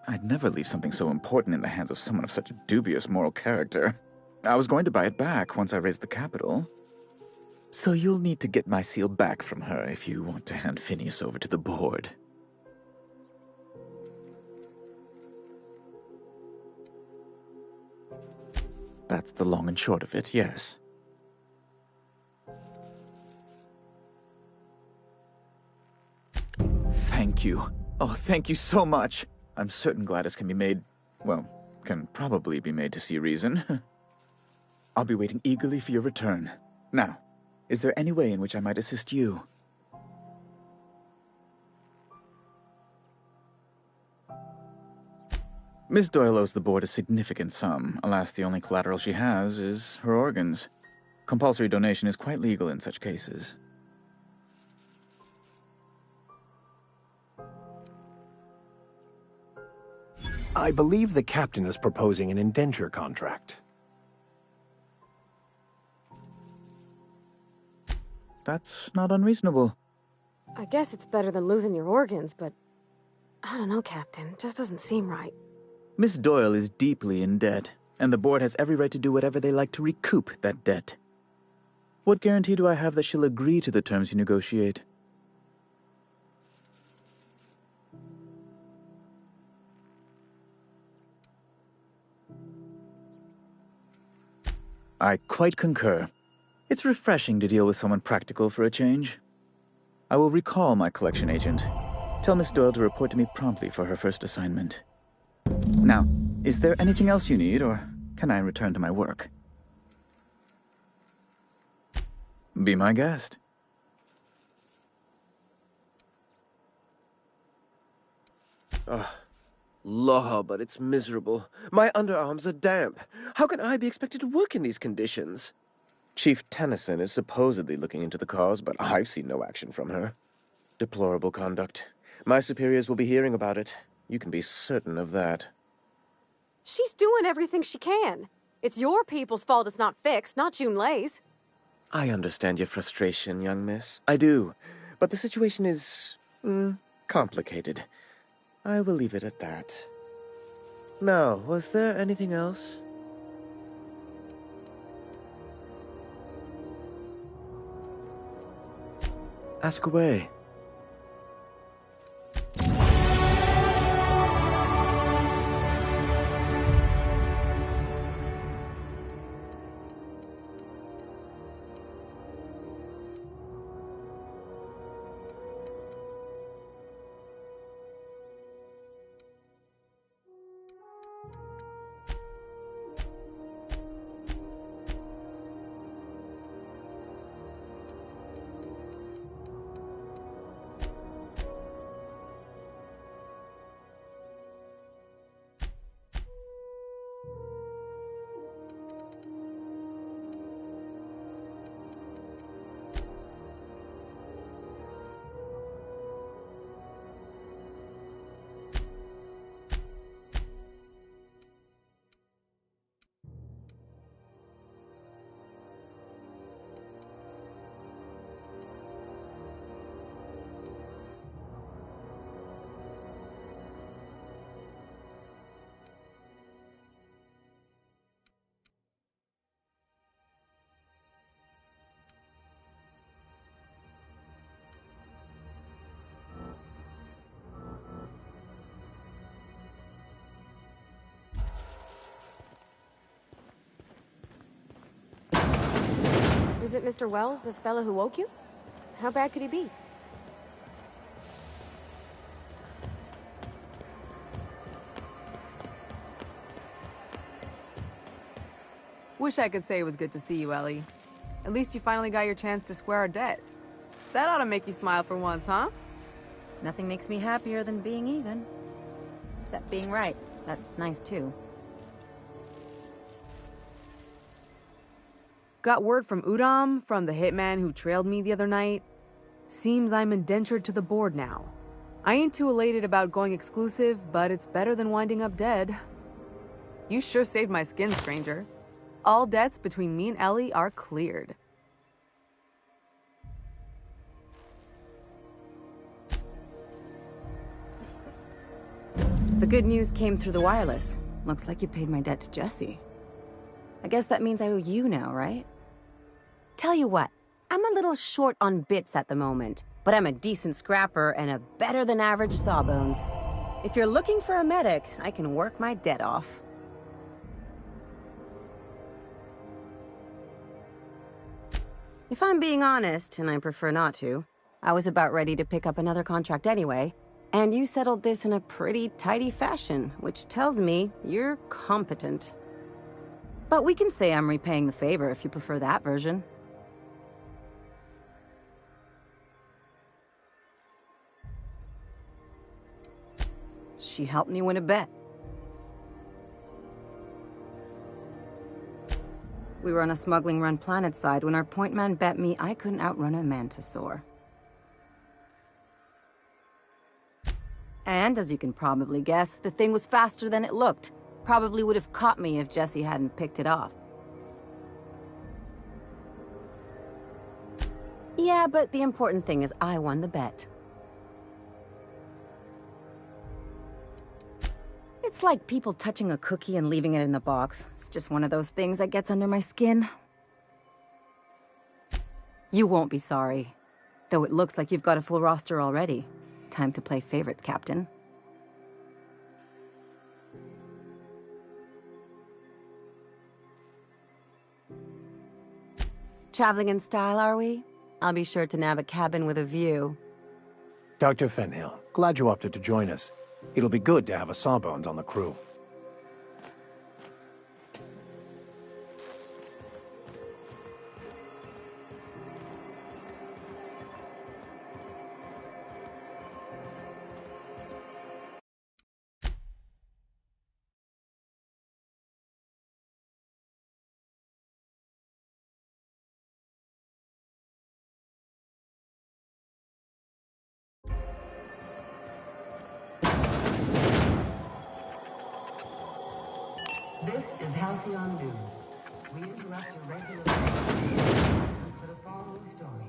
I'd never leave something so important in the hands of someone of such dubious moral character. I was going to buy it back once I raised the capital. So you'll need to get my seal back from her if you want to hand Phineas over to the board. That's the long and short of it, yes. Thank you. Oh, thank you so much. I'm certain Gladys can be made, well, can probably be made to see reason. I'll be waiting eagerly for your return. Now, is there any way in which I might assist you? Miss Doyle owes the board a significant sum. Alas, the only collateral she has is her organs. Compulsory donation is quite legal in such cases. I believe the captain is proposing an indenture contract. That's not unreasonable. I guess it's better than losing your organs, but I don't know, Captain. It just doesn't seem right. Miss Doyle is deeply in debt, and the board has every right to do whatever they like to recoup that debt. What guarantee do I have that she'll agree to the terms you negotiate? I quite concur. It's refreshing to deal with someone practical for a change. I will recall my collection agent. Tell Miss Doyle to report to me promptly for her first assignment. Now, is there anything else you need, or can I return to my work? Be my guest. Law, but it's miserable. My underarms are damp. How can I be expected to work in these conditions? Chief Tennyson is supposedly looking into the cause, but I've seen no action from her. Deplorable conduct. My superiors will be hearing about it. You can be certain of that. She's doing everything she can. It's your people's fault it's not fixed, not June Lay's. I understand your frustration, young miss. I do. But the situation is complicated. I will leave it at that. Now, was there anything else? Ask away. Is it Mr. Wells, the fellow who woke you? How bad could he be? Wish I could say it was good to see you, Ellie. At least you finally got your chance to square our debt. That ought to make you smile for once, huh? Nothing makes me happier than being even. Except being right. That's nice, too. Got word from Udom, from the hitman who trailed me the other night. Seems I'm indentured to the board now. I ain't too elated about going exclusive, but it's better than winding up dead. You sure saved my skin, stranger. All debts between me and Ellie are cleared. The good news came through the wireless. Looks like you paid my debt to Jesse. I guess that means I owe you now, right? Tell you what, I'm a little short on bits at the moment, but I'm a decent scrapper and a better-than-average sawbones. If you're looking for a medic, I can work my debt off. If I'm being honest, and I prefer not to, I was about ready to pick up another contract anyway, and you settled this in a pretty tidy fashion, which tells me you're competent. But we can say I'm repaying the favor if you prefer that version. She helped me win a bet. We were on a smuggling run planetside when our point man bet me I couldn't outrun a mantisaur. And, as you can probably guess, the thing was faster than it looked. Probably would have caught me if Jesse hadn't picked it off. Yeah, but the important thing is I won the bet. It's like people touching a cookie and leaving it in the box. It's just one of those things that gets under my skin. You won't be sorry. Though it looks like you've got a full roster already. Time to play favorites, Captain. Traveling in style, are we? I'll be sure to nab a cabin with a view. Dr. Fenhill, glad you opted to join us. It'll be good to have a Sawbones on the crew. This is Halcyon News. We interrupt your regular for the following story.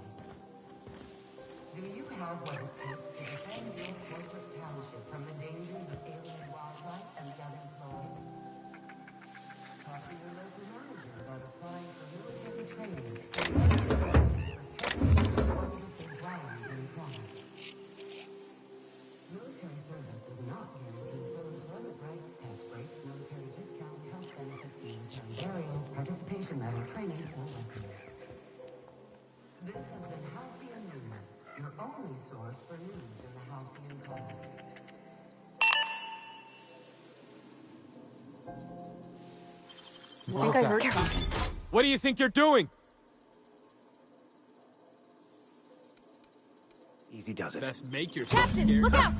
Do you have what it takes to defend your corporate township from the dangers of alien wildlife and the unemployed? Talk to your local manager about applying for military training and military service does not guarantee full employment rights, tax breaks, military discounts, health benefits, military burial, participation medal, training, or weapons. This has been Halcyon News, your only source for news in the Halcyon colony. I think I heard something. What do you think you're doing? Easy does it. Best make yourself Captain, scared. look out!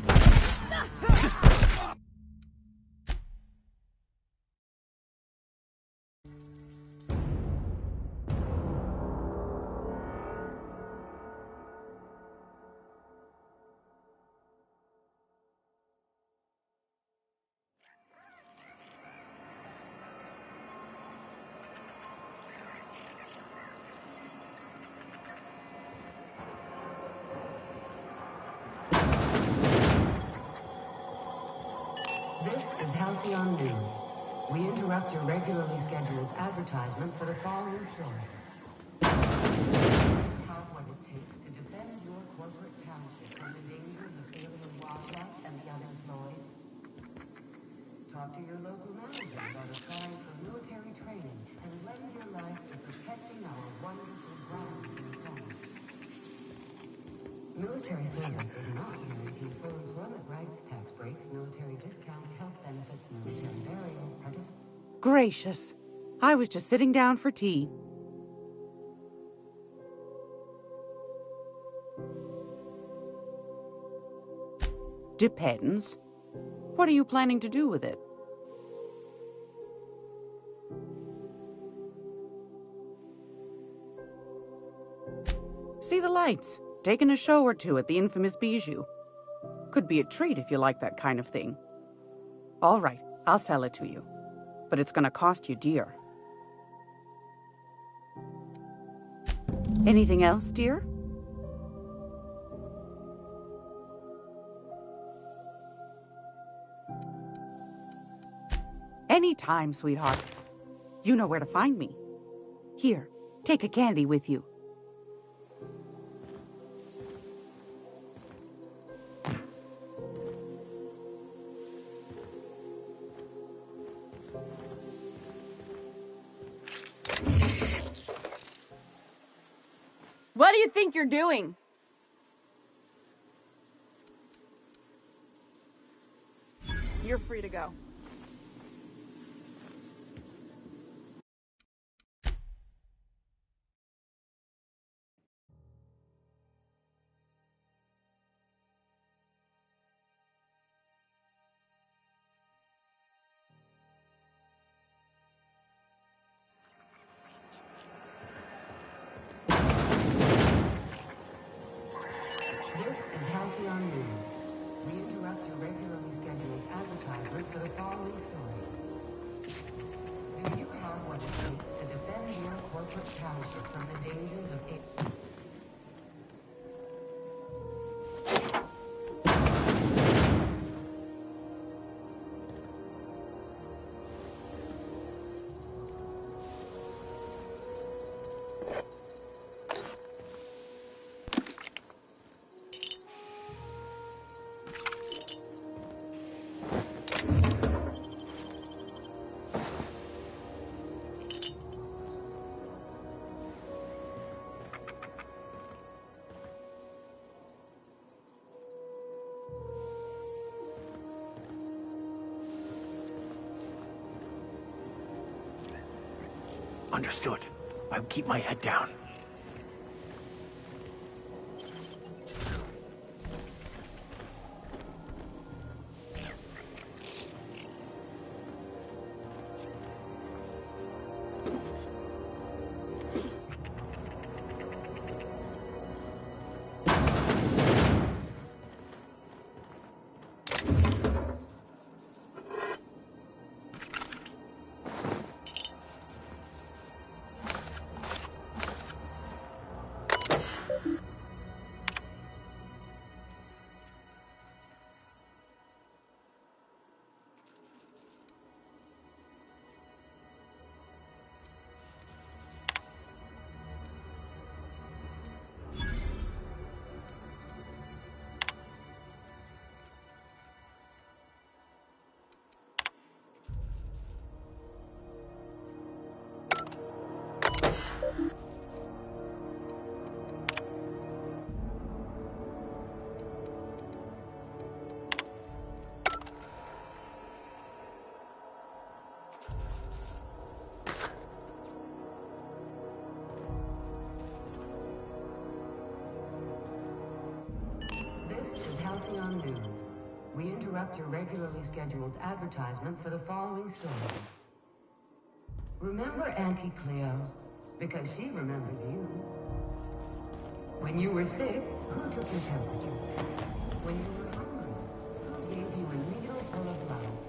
This is Halcyon News. We interrupt your regularly scheduled advertisement for the following story. Have what it takes to defend your corporate township from the dangers of alien wildlife and the unemployed. Talk to your local manager about applying for military training and lend your life to protecting our wonderful grounds and fauna. Military service does not guarantee full employment rights, tax breaks, military discount, health benefits, military burial, Gracious. I was just sitting down for tea. Depends. What are you planning to do with it? See the lights. Taking a show or two at the infamous Bijou. Could be a treat if you like that kind of thing. All right, I'll sell it to you. But it's gonna cost you dear. Anything else, dear? Anytime, sweetheart. You know where to find me. Here, take a candy with you. What do you think you're doing? You're free to go. This is Halcyon News. We interrupt your regularly scheduled advertisement for the following story. Do you have what it takes to defend your corporate character from the dangers of Understood. I'll keep my head down. Halcyon News. We interrupt your regularly scheduled advertisement for the following story. Remember Auntie Cleo? Because she remembers you. When you were sick, who took your temperature? When you were hungry, who gave you a needle full of love?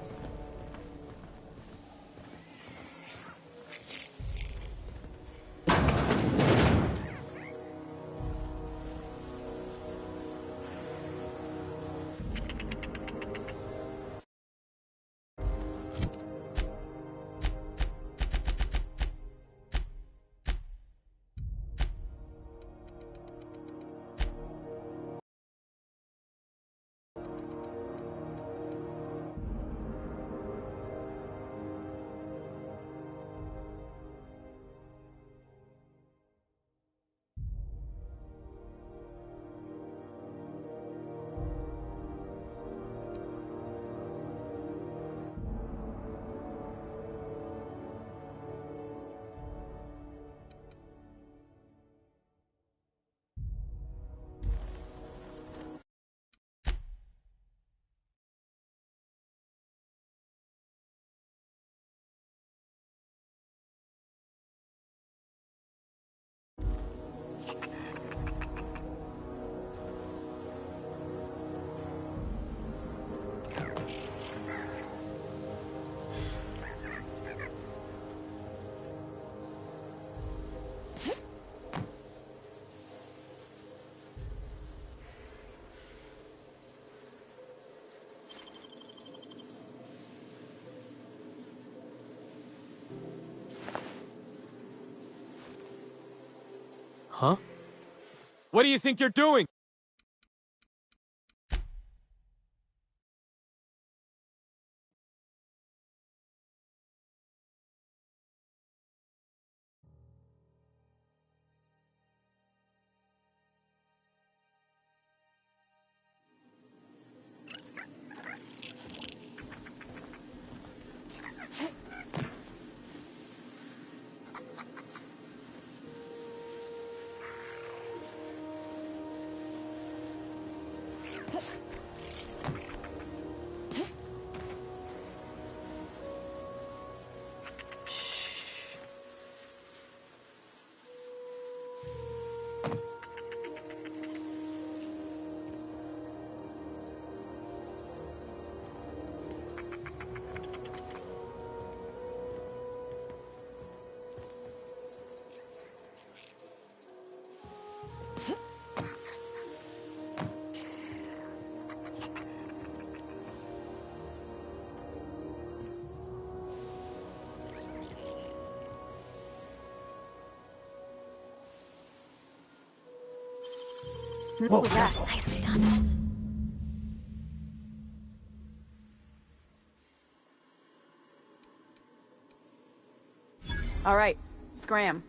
Huh? What do you think you're doing? Whoa, that? Nicely done. All right, scram.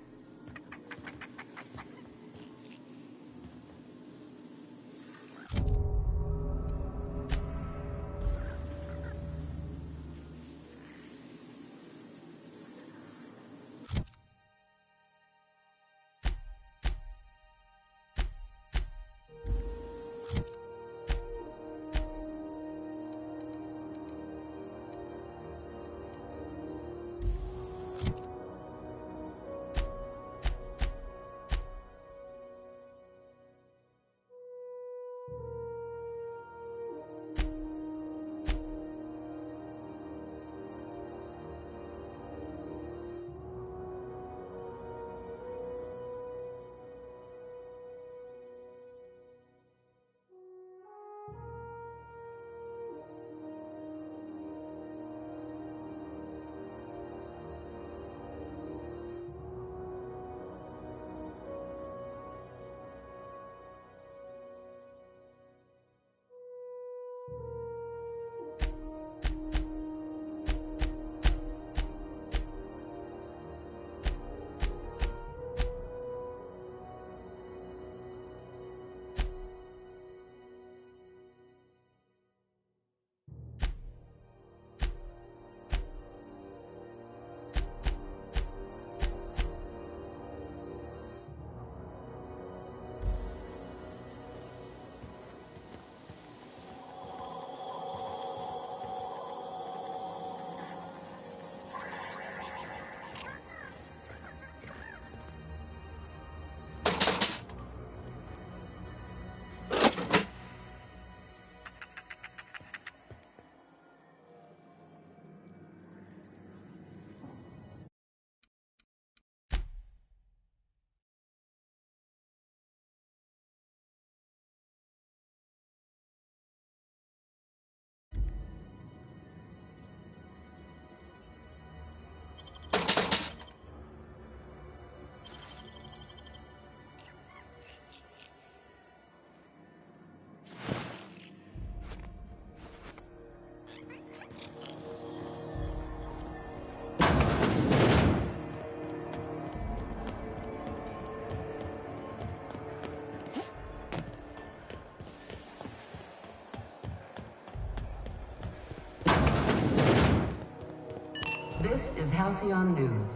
This is Halcyon News.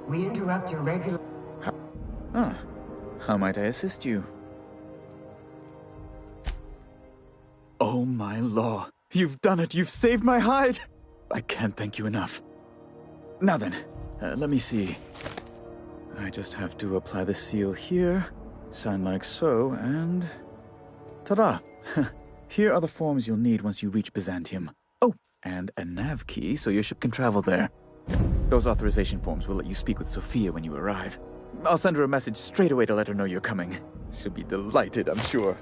We interrupt your regular... How might I assist you? Oh my law. You've done it. You've saved my hide. I can't thank you enough. Now then, let me see. I just have to apply the seal here, sign like so, and... ta-da! Here are the forms you'll need once you reach Byzantium. Oh, and a nav key so your ship can travel there. Those authorization forms will let you speak with Sophia when you arrive. I'll send her a message straight away to let her know you're coming. She'll be delighted, I'm sure.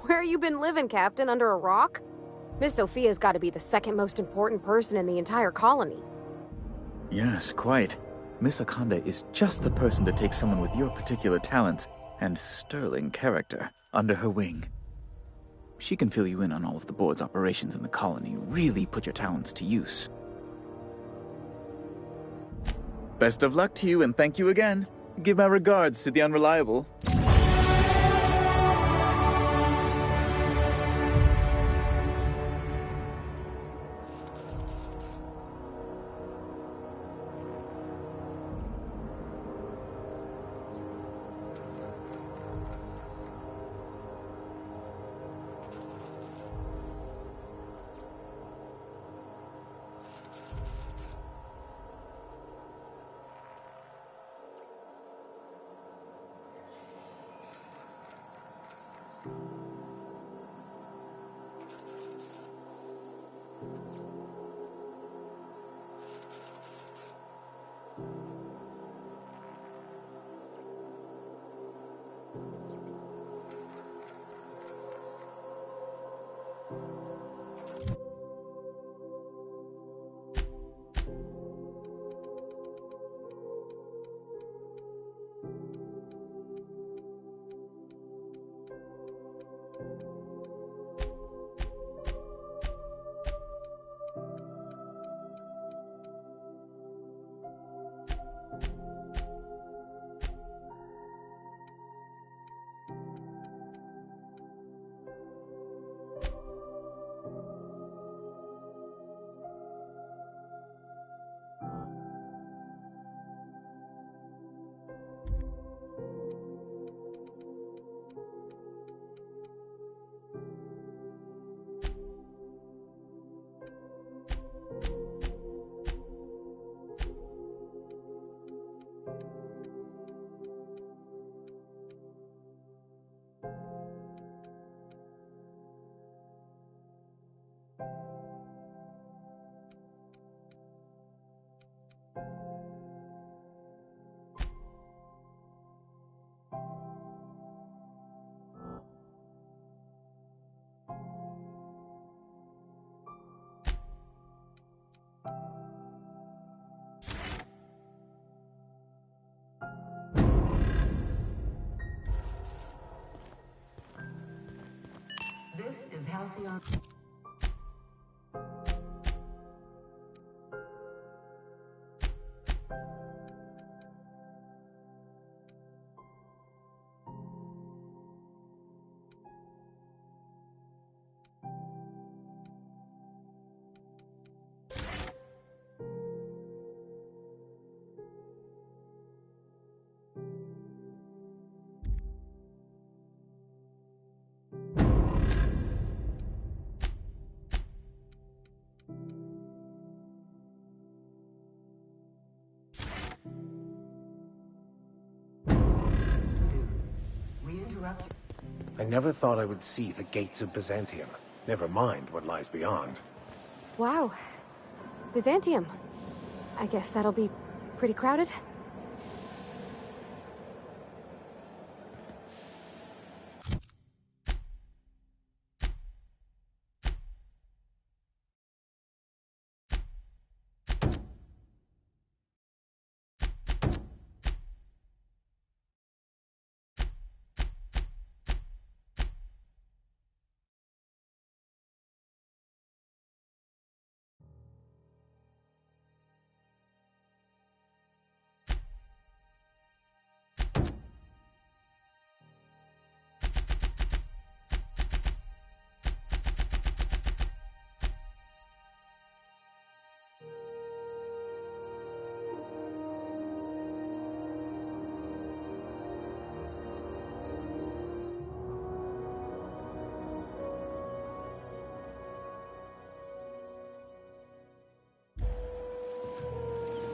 Where you been living, Captain? Under a rock? Miss Sophia's got to be the second most important person in the entire colony. Yes, quite. Miss Akonda is just the person to take someone with your particular talents and sterling character under her wing. She can fill you in on all of the board's operations in the colony, really put your talents to use. Best of luck to you, and thank you again. Give my regards to the Unreliable. This is Halcyon. I never thought I would see the gates of Byzantium. Never mind what lies beyond. Wow. Byzantium. I guess that'll be pretty crowded.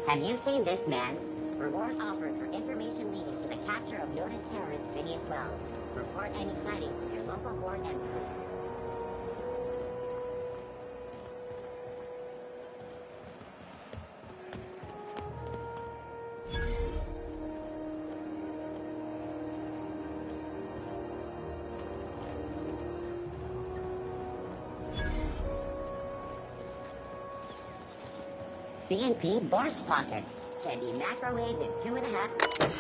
Have you seen this man? Reward offered for information leading to the capture of noted terrorist Phineas Wells. Report any sightings to your local board and crew. CNP Borscht Pocket. Can be microwaved in 2.5...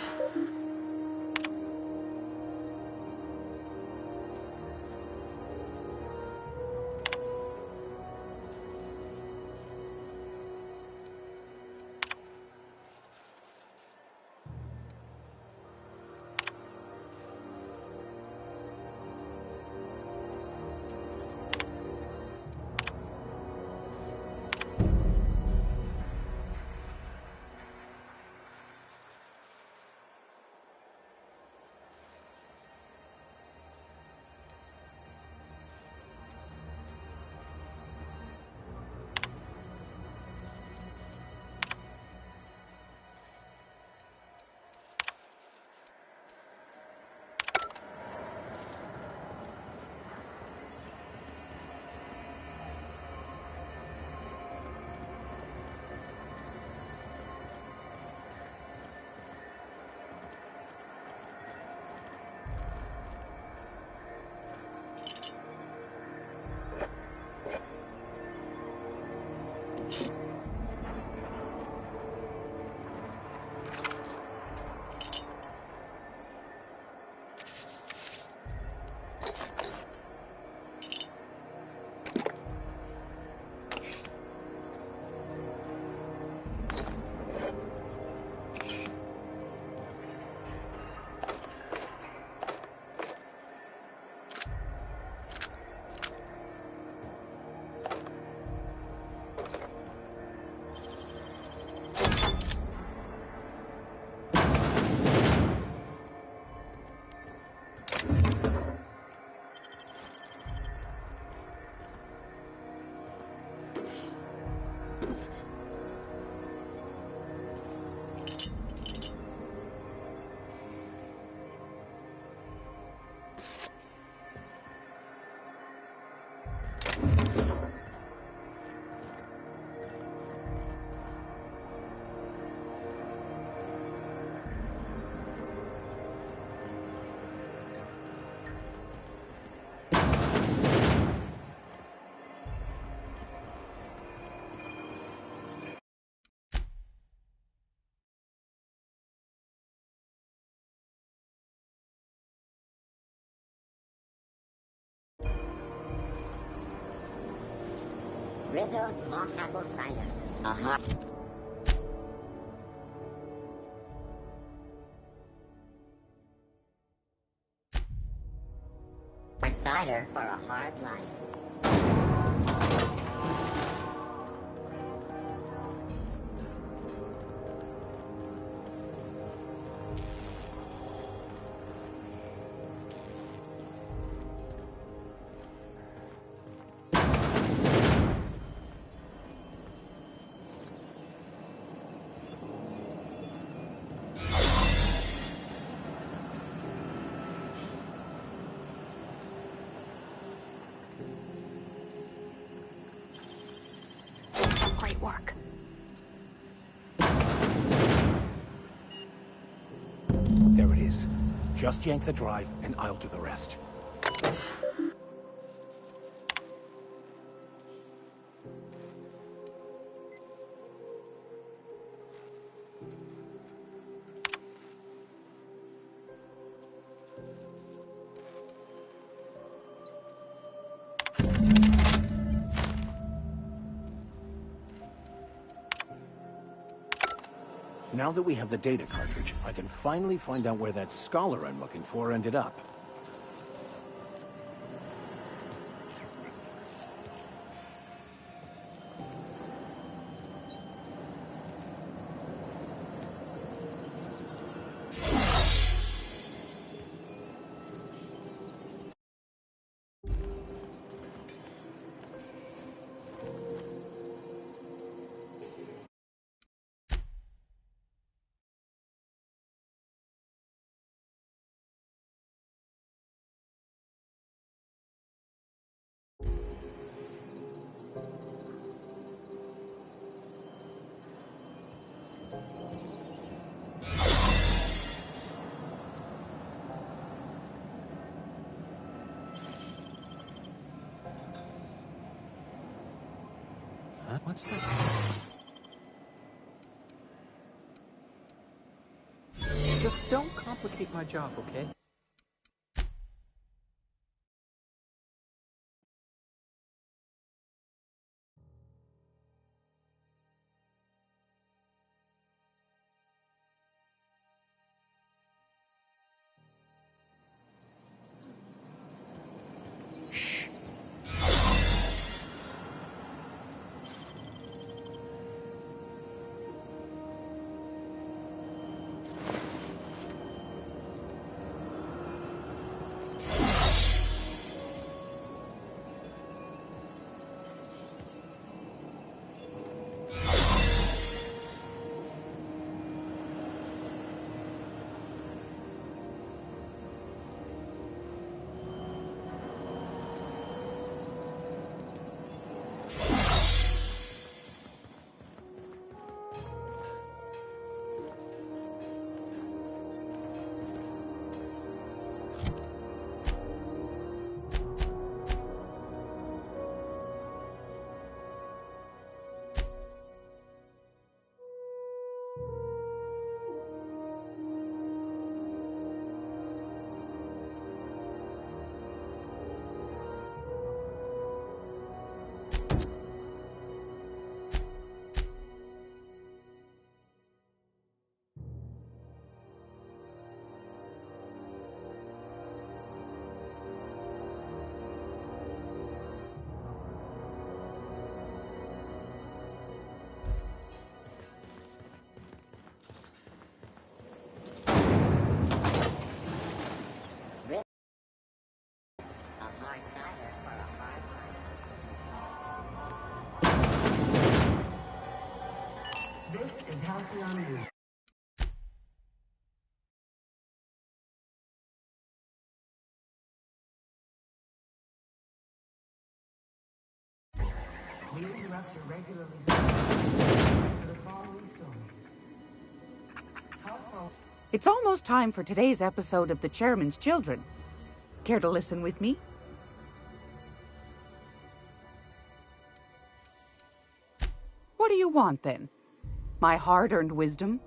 Rizzo's mock apple cider. Uh-huh. Cider for a hard life. Great work. There it is. Just yank the drive, and I'll do the rest. Now that we have the data cartridge, I can finally find out where that scholar I'm looking for ended up. What's that? Just don't complicate my job, okay? This is Halcyon News. We interrupt your regularly scheduled for the following story. It's almost time for today's episode of The Chairman's Children. Care to listen with me? What do you want, then? My hard-earned wisdom?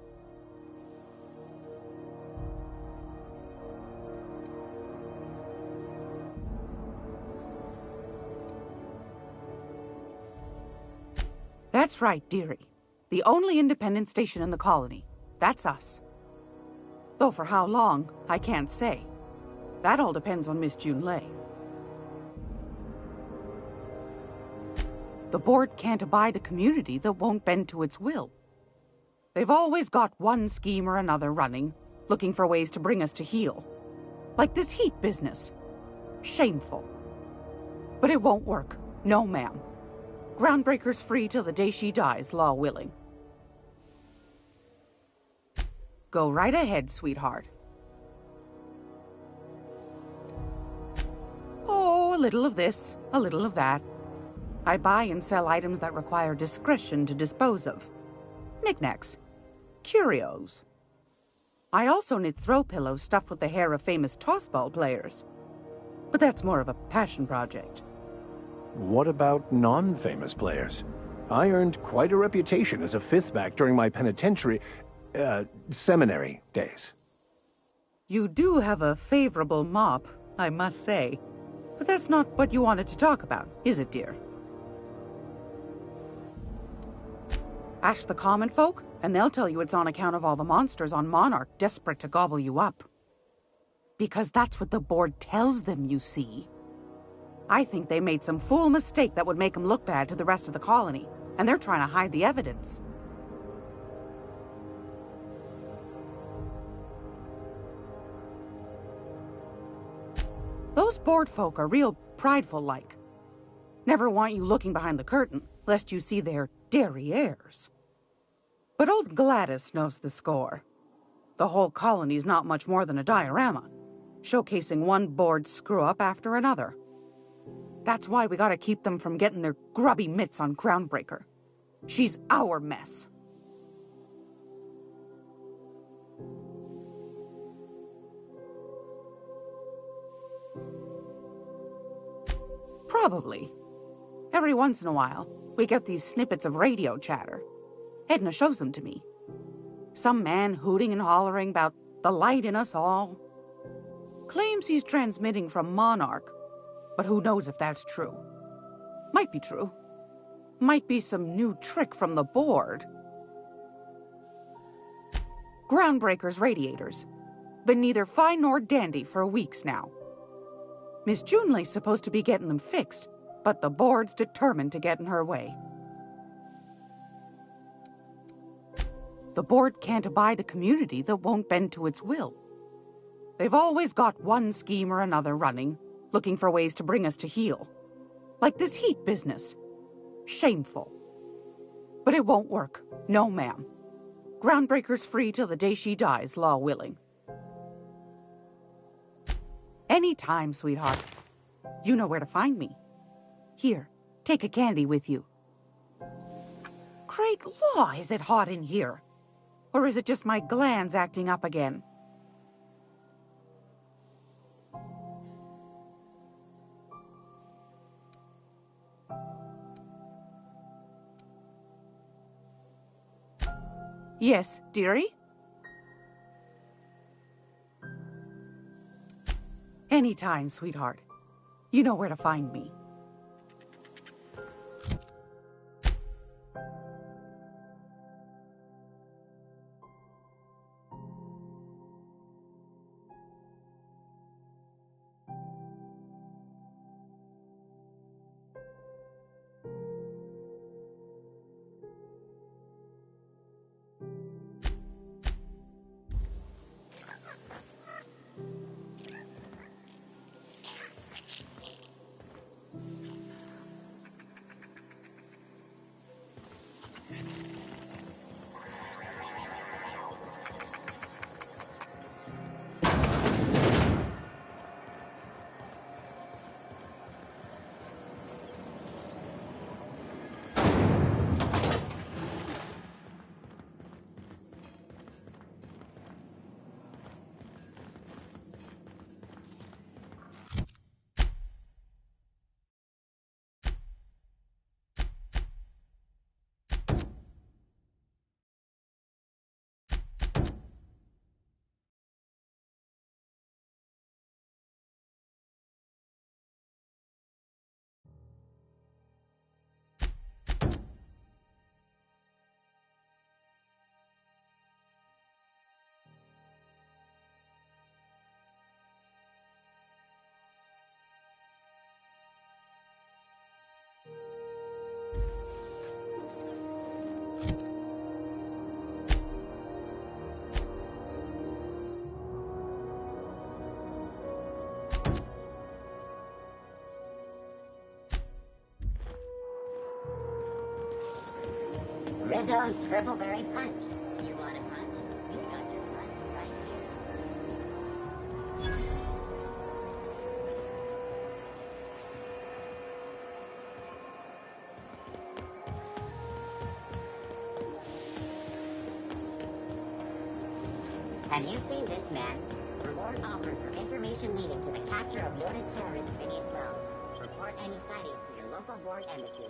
That's right, dearie. The only independent station in the colony. That's us. Though for how long, I can't say. That all depends on Miss Junlei. The board can't abide a community that won't bend to its will. They've always got one scheme or another running, looking for ways to bring us to heel. Like this heat business. Shameful. But it won't work. No, ma'am. Groundbreaker's free till the day she dies, law willing. Go right ahead, sweetheart. Oh, a little of this, a little of that. I buy and sell items that require discretion to dispose of. Knickknacks. Curios. I also knit throw pillows stuffed with the hair of famous tossball players. But that's more of a passion project. What about non-famous players? I earned quite a reputation as a fifth-back during my penitentiary, seminary days. You do have a favorable mop, I must say. But that's not what you wanted to talk about, is it, dear? Ask the common folk, and they'll tell you it's on account of all the monsters on Monarch desperate to gobble you up. Because that's what the board tells them, you see. I think they made some fool mistake that would make them look bad to the rest of the colony, and they're trying to hide the evidence. Those board folk are real prideful-like. Never want you looking behind the curtain, lest you see their derrieres. But old Gladys knows the score. The whole colony's not much more than a diorama, showcasing one board screw-up after another. That's why we gotta keep them from getting their grubby mitts on Groundbreaker. She's our mess. Probably. Every once in a while, we get these snippets of radio chatter. Edna shows them to me. Some man hooting and hollering about The light in us all. Claims he's transmitting from Monarch, but who knows if that's true. Might be true. Might be some new trick from the board. Groundbreaker's radiators. Been neither fine nor dandy for weeks now. Miss Junley's supposed to be getting them fixed, but the board's determined to get in her way. The board can't abide a community that won't bend to its will. They've always got one scheme or another running, looking for ways to bring us to heel. Like this heat business. Shameful. But it won't work. No, ma'am. Groundbreaker's free till the day she dies, law willing. Anytime, sweetheart. You know where to find me. Here, take a candy with you. Great law, is it hot in here? Or is it just my glands acting up again? Yes, dearie? Anytime, sweetheart. You know where to find me. Rizzo's Triple-Berry Punch. You want a punch? We got your punch right here. Have you seen this man? Reward offered for information leading to the capture of noted terrorist Phineas Wells. Report any sightings to your local board embassy.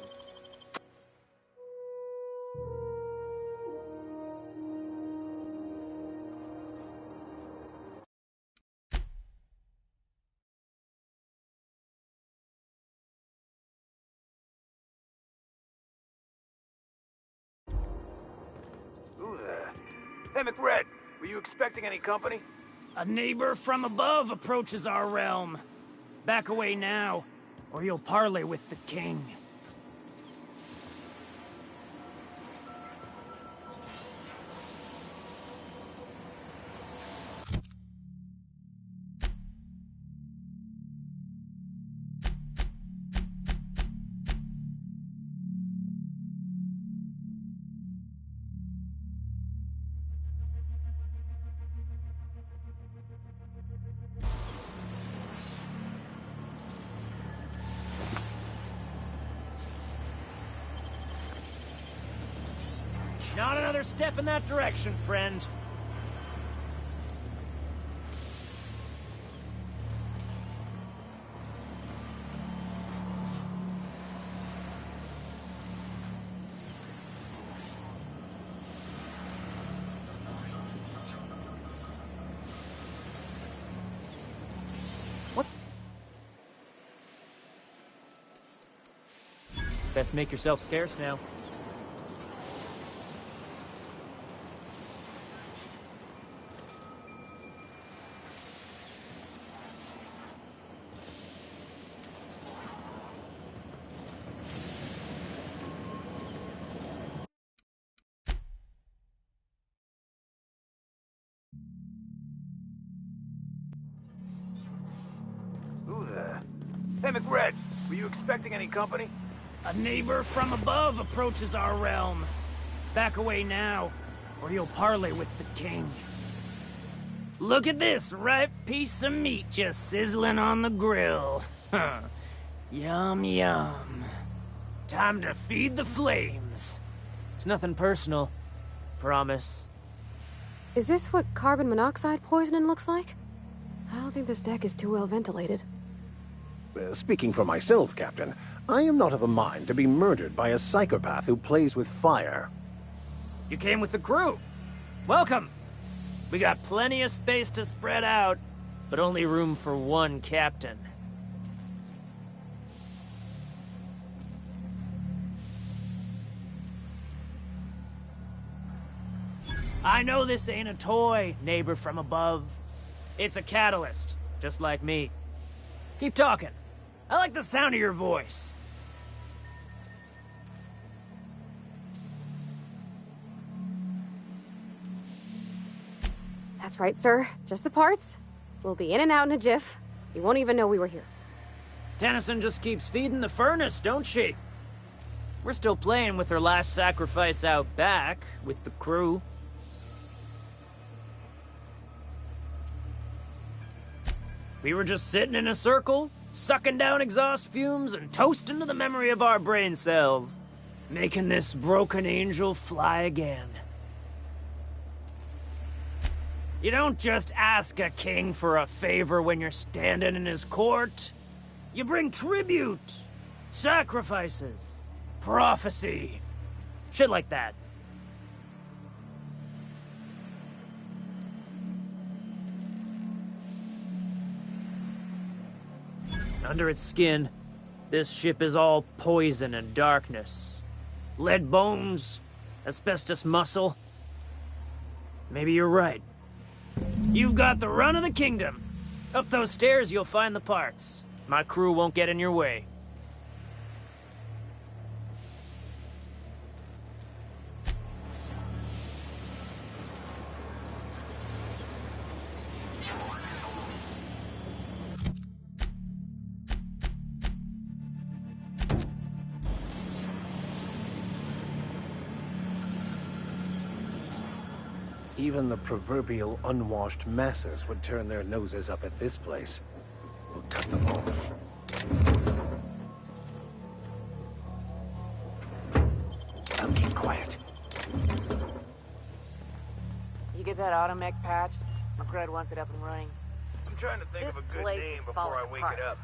Who there? Hey, McRed, were you expecting any company? A neighbor from above approaches our realm. Back away now, or you'll parley with the king. Not another step in that direction, friend. Best make yourself scarce now. Who the... Hey, McRed, were you expecting any company? A neighbor from above approaches our realm. Back away now, or you'll parley with the king. Look at this ripe piece of meat just sizzling on the grill. Yum, yum. Time to feed the flames. It's nothing personal. Promise. Is this what carbon monoxide poisoning looks like? I don't think this deck is too well ventilated. Speaking for myself, Captain, I am not of a mind to be murdered by a psychopath who plays with fire. You came with the crew. Welcome. We got plenty of space to spread out, but only room for one captain. I know this ain't a toy, neighbor from above. It's a catalyst, just like me. Keep talking. I like the sound of your voice. That's right, sir. Just the parts. We'll be in and out in a jiff. You won't even know we were here. Tennyson just keeps feeding the furnace, don't she? We're still playing with her last sacrifice out back, with the crew. We were just sitting in a circle, sucking down exhaust fumes and toasting to the memory of our brain cells, making this broken angel fly again. You don't just ask a king for a favor when you're standing in his court. You bring tribute, sacrifices, prophecy, shit like that. Under its skin, this ship is all poison and darkness. Lead bones, asbestos muscle. Maybe you're right. You've got the run of the kingdom. Up those stairs, you'll find the parts. My crew won't get in your way. Even the proverbial unwashed masses would turn their noses up at this place. We'll cut them off. I'll keep quiet. You get that automech patch? McRed wants it up and running. I'm trying to think of a good name before I wake it up.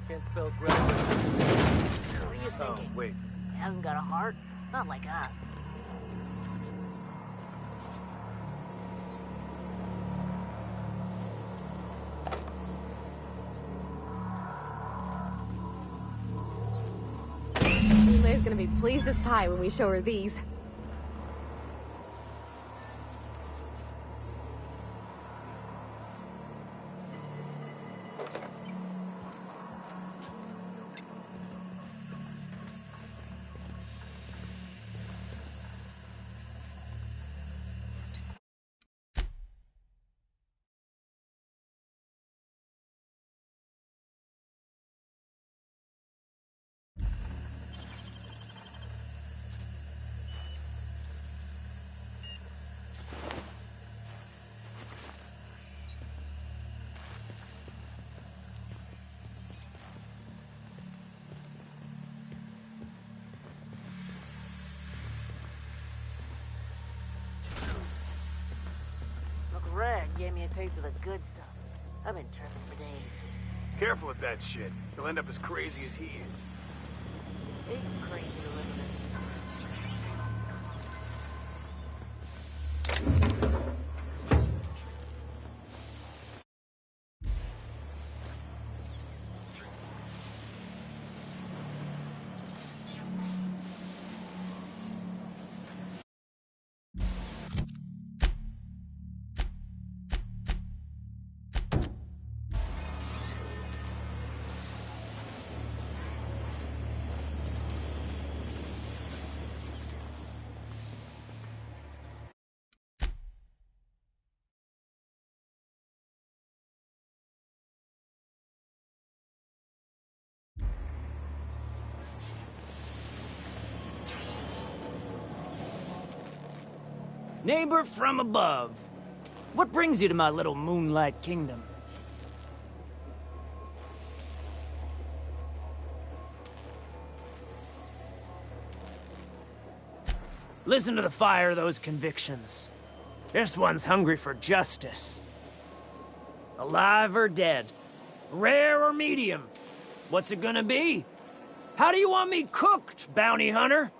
Can't spell grub. What are you thinking? Oh, wait. He hasn't got a heart? Not like us. Leia's gonna be pleased as pie when we show her these. McRed gave me a taste of the good stuff. I've been tripping for days. Careful with that shit. You'll end up as crazy as he is. He's crazy to live in this. Neighbor from above. What brings you to my little moonlight kingdom? Listen to the fire of those convictions. This one's hungry for justice. Alive or dead? Rare or medium? What's it gonna be? How do you want me cooked, bounty hunter?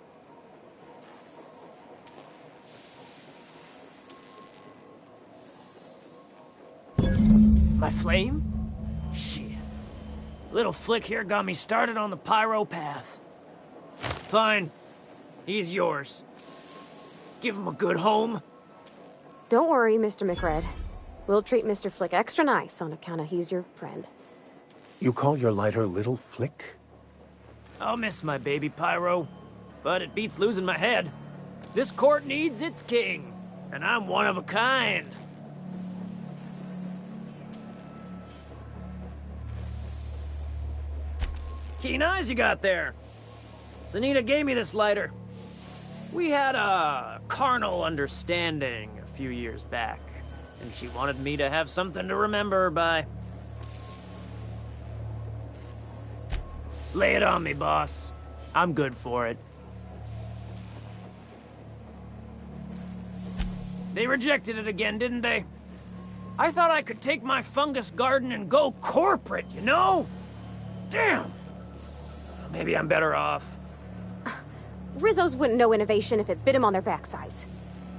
My flame? Shit. Little Flick here got me started on the pyro path. Fine. He's yours. Give him a good home. Don't worry, Mr. McRed. We'll treat Mr. Flick extra nice on account of he's your friend. You call your lighter Little Flick? I'll miss my baby pyro, but it beats losing my head. This court needs its king, and I'm one of a kind. Keen eyes you got there. Sunita gave me this lighter. We had a carnal understanding a few years back, and she wanted me to have something to remember her by. Lay it on me, boss. I'm good for it. They rejected it again, didn't they? I thought I could take my fungus garden and go corporate, you know? Damn! Maybe I'm better off. Rizzos wouldn't know innovation if it bit him on their backsides.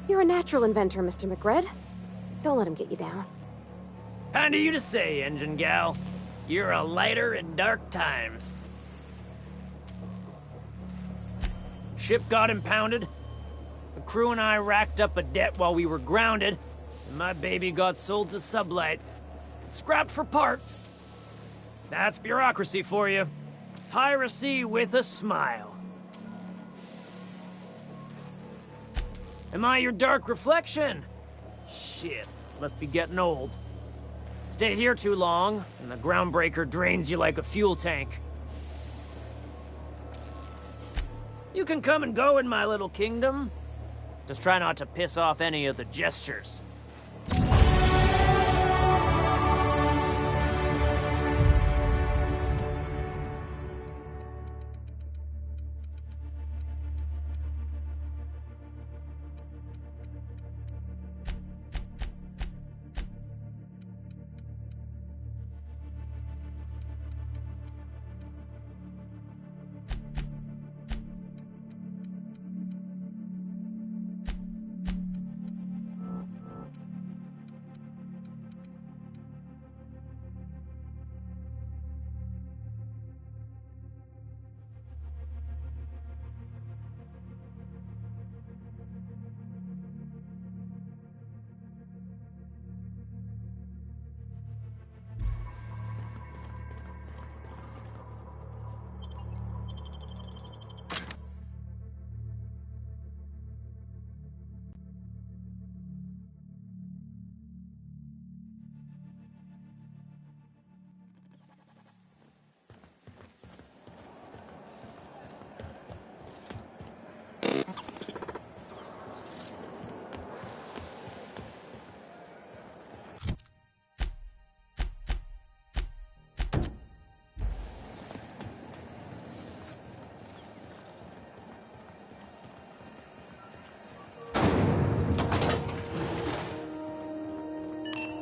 You're a natural inventor, Mr. McRed. Don't let him get you down. Kind of you to say, engine gal. You're a lighter in dark times. Ship got impounded. The crew and I racked up a debt while we were grounded, and my baby got sold to Sublight. Scrapped for parts. That's bureaucracy for you. Piracy with a smile. Am I your dark reflection? Shit, must be getting old. Stay here too long, and the groundbreaker drains you like a fuel tank. You can come and go in my little kingdom. Just try not to piss off any of the gestures.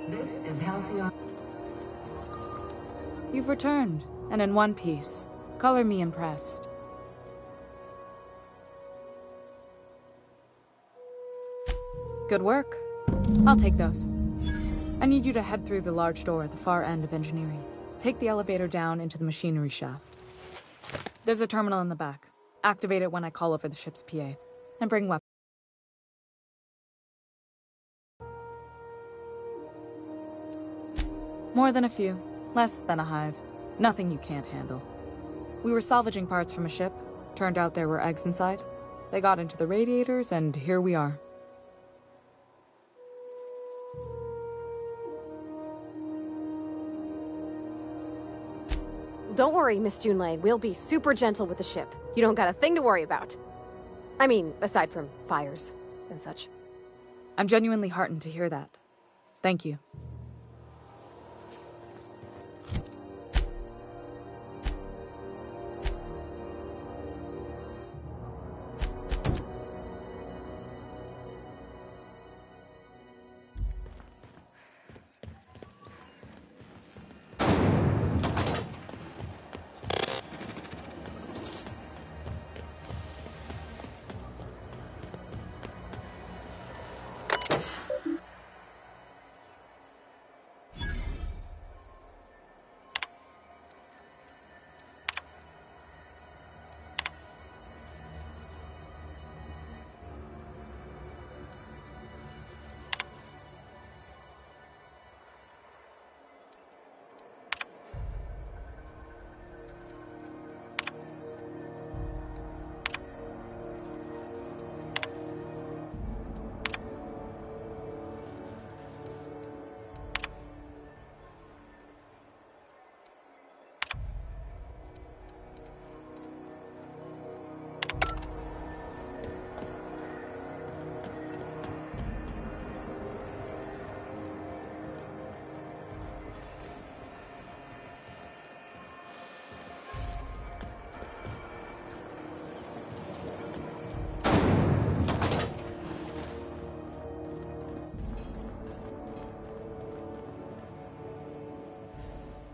This is Halcyon. You've returned, and in one piece. Color me impressed. Good work. I'll take those. I need you to head through the large door at the far end of engineering. Take the elevator down into the machinery shaft. There's a terminal in the back. Activate it when I call over the ship's PA. And bring weapons. More than a few. Less than a hive. Nothing you can't handle. We were salvaging parts from a ship. Turned out there were eggs inside. They got into the radiators, and here we are. Don't worry, Miss Junlei. We'll be super gentle with the ship. You don't got a thing to worry about. I mean, aside from fires and such. I'm genuinely heartened to hear that. Thank you.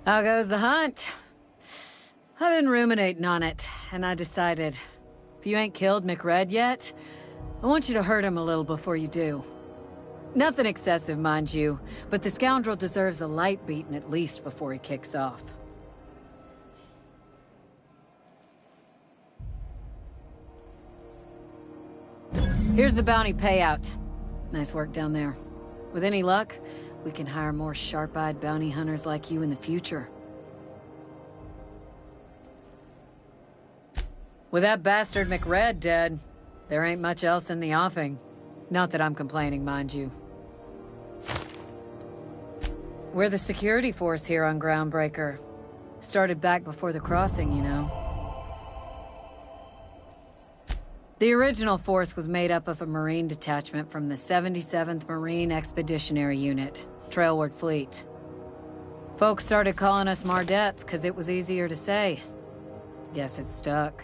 How goes the hunt? I've been ruminating on it, and I decided, if you ain't killed McRed yet, I want you to hurt him a little before you do. Nothing excessive, mind you, but the scoundrel deserves a light beating at least before he kicks off. Here's the bounty payout. Nice work down there. With any luck, we can hire more sharp-eyed bounty hunters like you in the future. With that bastard McRed dead, there ain't much else in the offing. Not that I'm complaining, mind you. We're the security force here on Groundbreaker. Started back before the crossing, you know. The original force was made up of a Marine detachment from the 77th Marine Expeditionary Unit, Trailward Fleet. Folks started calling us Mardettes because it was easier to say. Guess it stuck.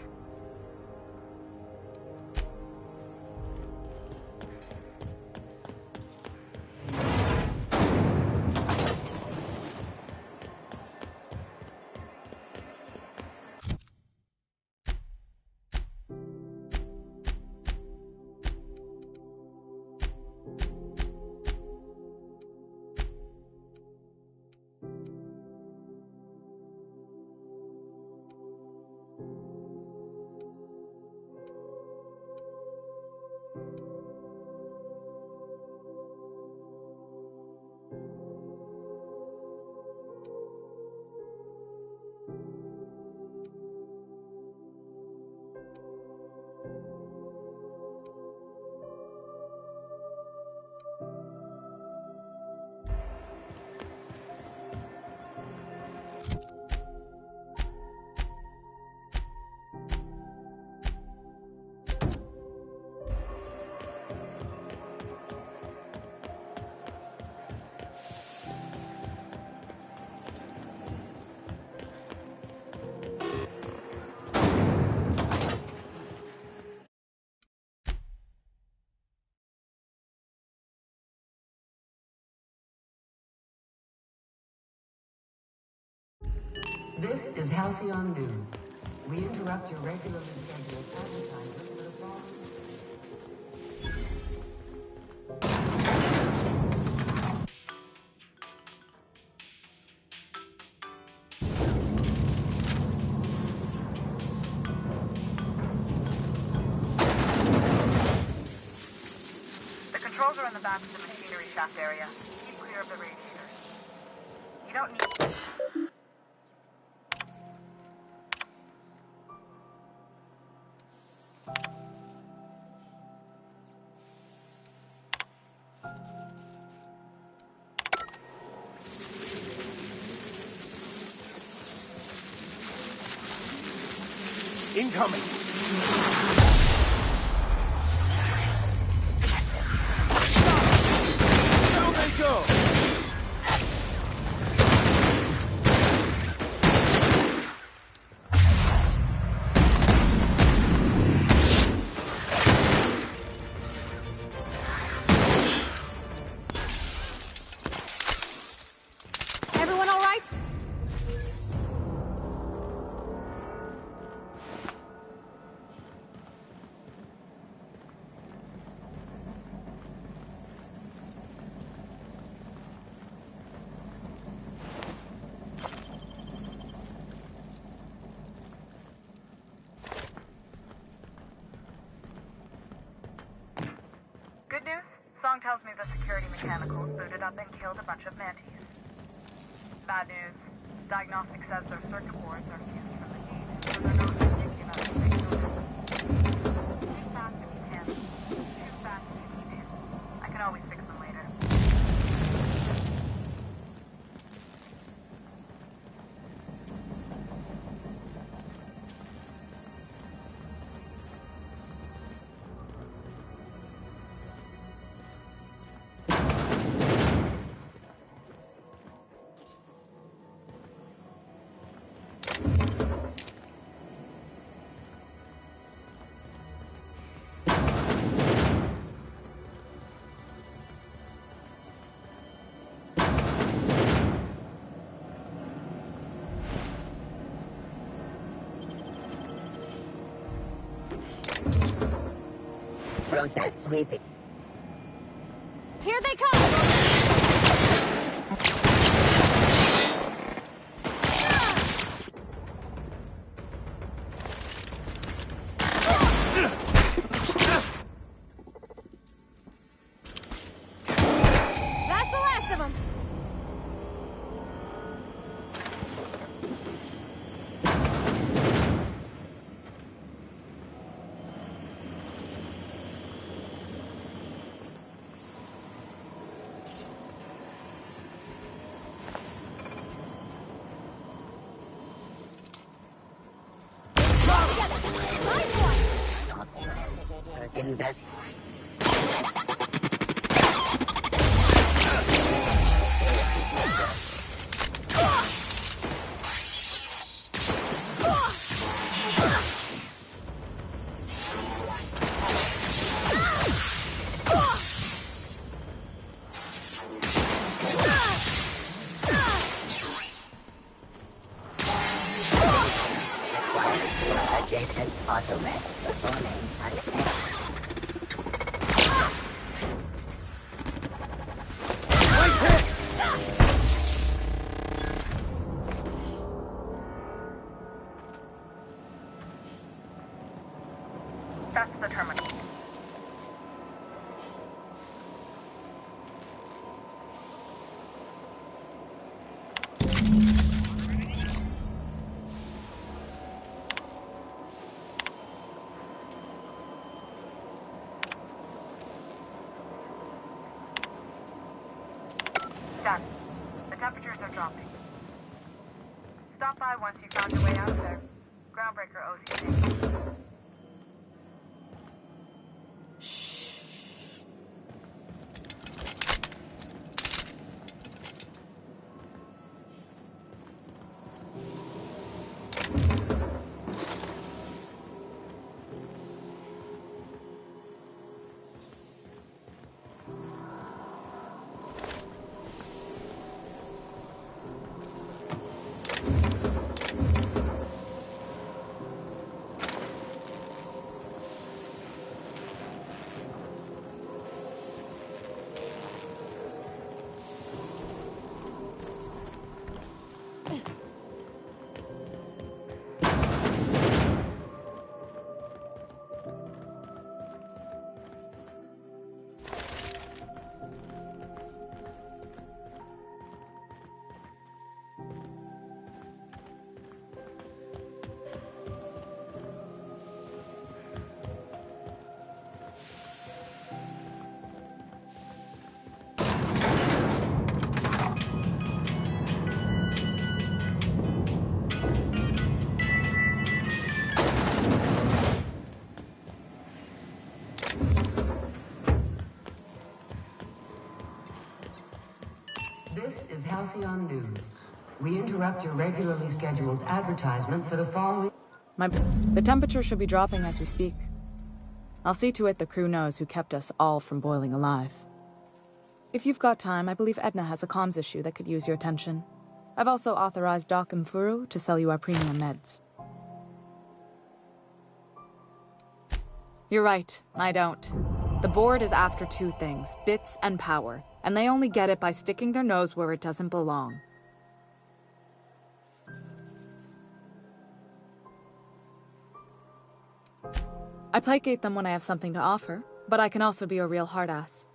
This is Halcyon News. We interrupt your regularly scheduled advertisement with a following. The controls are in the back of the machinery shaft area. Keep clear of the radiators. You don't need... Incoming! security mechanicals booted up and killed a bunch of mantis. Bad news. Diagnostic says their circuit boards are fused from the heat, so they're not thinking about it. Too fast if you can. Too fast if you need to. I can always fix them later. Process sweeping. Here they come! That's the last of them! Invest. Adjacent automat performing unattached. That's the terminal. Done. The temperatures are dropping. Stop by once you've found your way out of there. Groundbreaker owes you things. This is Halcyon News. We interrupt your regularly scheduled advertisement for the following... The temperature should be dropping as we speak. I'll see to it the crew knows who kept us all from boiling alive. If you've got time, I believe Edna has a comms issue that could use your attention. I've also authorized Doc and Furu to sell you our premium meds. You're right, I don't. The board is after two things, bits and power, and they only get it by sticking their nose where it doesn't belong. I placate them when I have something to offer, but I can also be a real hard ass.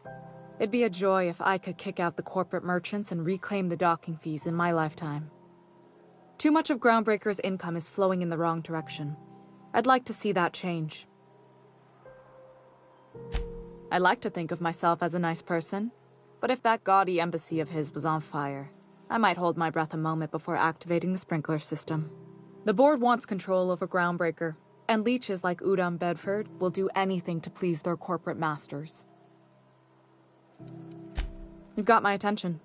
It'd be a joy if I could kick out the corporate merchants and reclaim the docking fees in my lifetime. Too much of Groundbreaker's income is flowing in the wrong direction. I'd like to see that change. I like to think of myself as a nice person, but if that gaudy embassy of his was on fire, I might hold my breath a moment before activating the sprinkler system. The board wants control over Groundbreaker, and leeches like Udom Bedford will do anything to please their corporate masters. You've got my attention.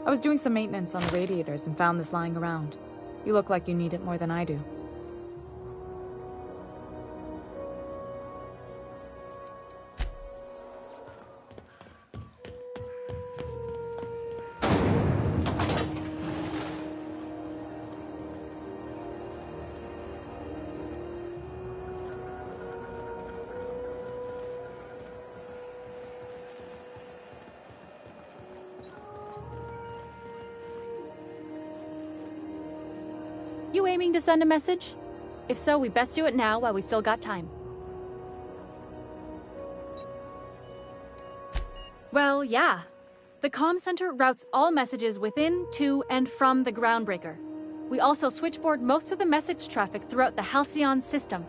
I was doing some maintenance on the radiators and found this lying around. You look like you need it more than I do. You aiming to send a message? If so, we best do it now while we still got time. Well, yeah. The comm center routes all messages within, to, and from the Groundbreaker. We also switchboard most of the message traffic throughout the Halcyon system.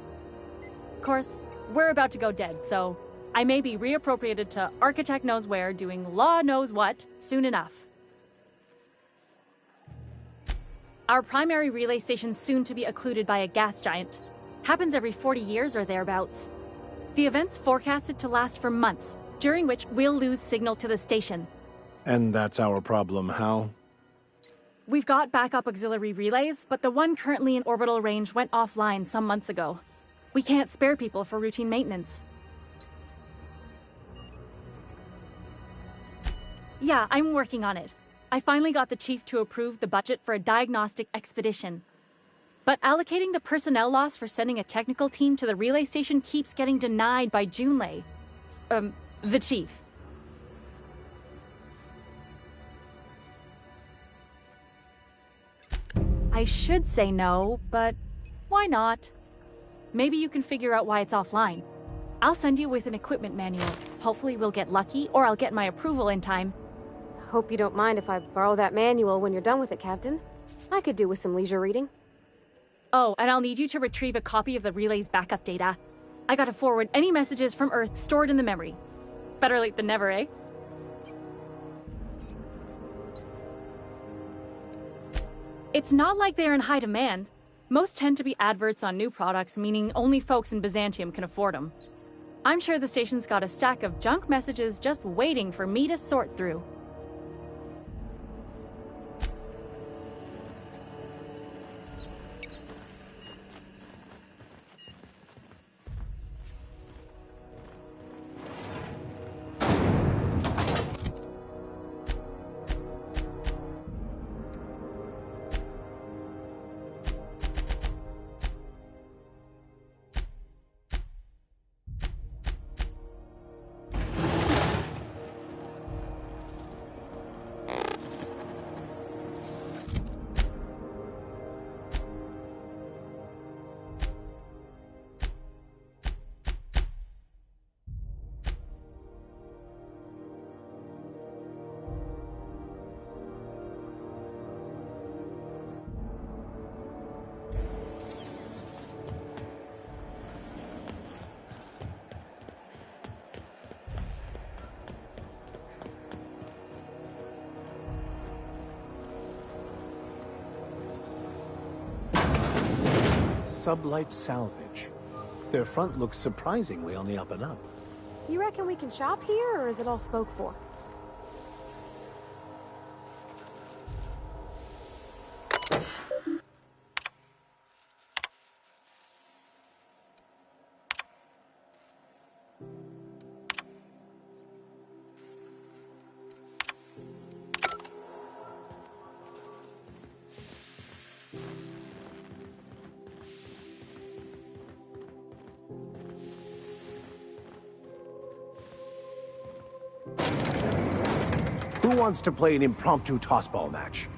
Of course, we're about to go dead, so I may be reappropriated to Architect Knows Where doing Law Knows What soon enough. Our primary relay station's soon to be occluded by a gas giant. Happens every 40 years or thereabouts. The event's forecasted to last for months, during which we'll lose signal to the station. And that's our problem, how? We've got backup auxiliary relays, but the one currently in orbital range went offline some months ago. We can't spare people for routine maintenance. Yeah, I'm working on it. I finally got the chief to approve the budget for a diagnostic expedition. But allocating the personnel loss for sending a technical team to the relay station keeps getting denied by Junlei. The chief. I should say no, but why not? Maybe you can figure out why it's offline. I'll send you with an equipment manual. Hopefully we'll get lucky, or I'll get my approval in time. Hope you don't mind if I borrow that manual when you're done with it, Captain. I could do with some leisure reading. Oh, and I'll need you to retrieve a copy of the relay's backup data. I gotta forward any messages from Earth stored in the memory. Better late than never, eh? It's not like they're in high demand. Most tend to be adverts on new products, meaning only folks in Byzantium can afford them. I'm sure the station's got a stack of junk messages just waiting for me to sort through. Sublight Salvage. Their front looks surprisingly on the up and up. You reckon we can shop here, or is it all spoke for? Who wants to play an impromptu tossball match?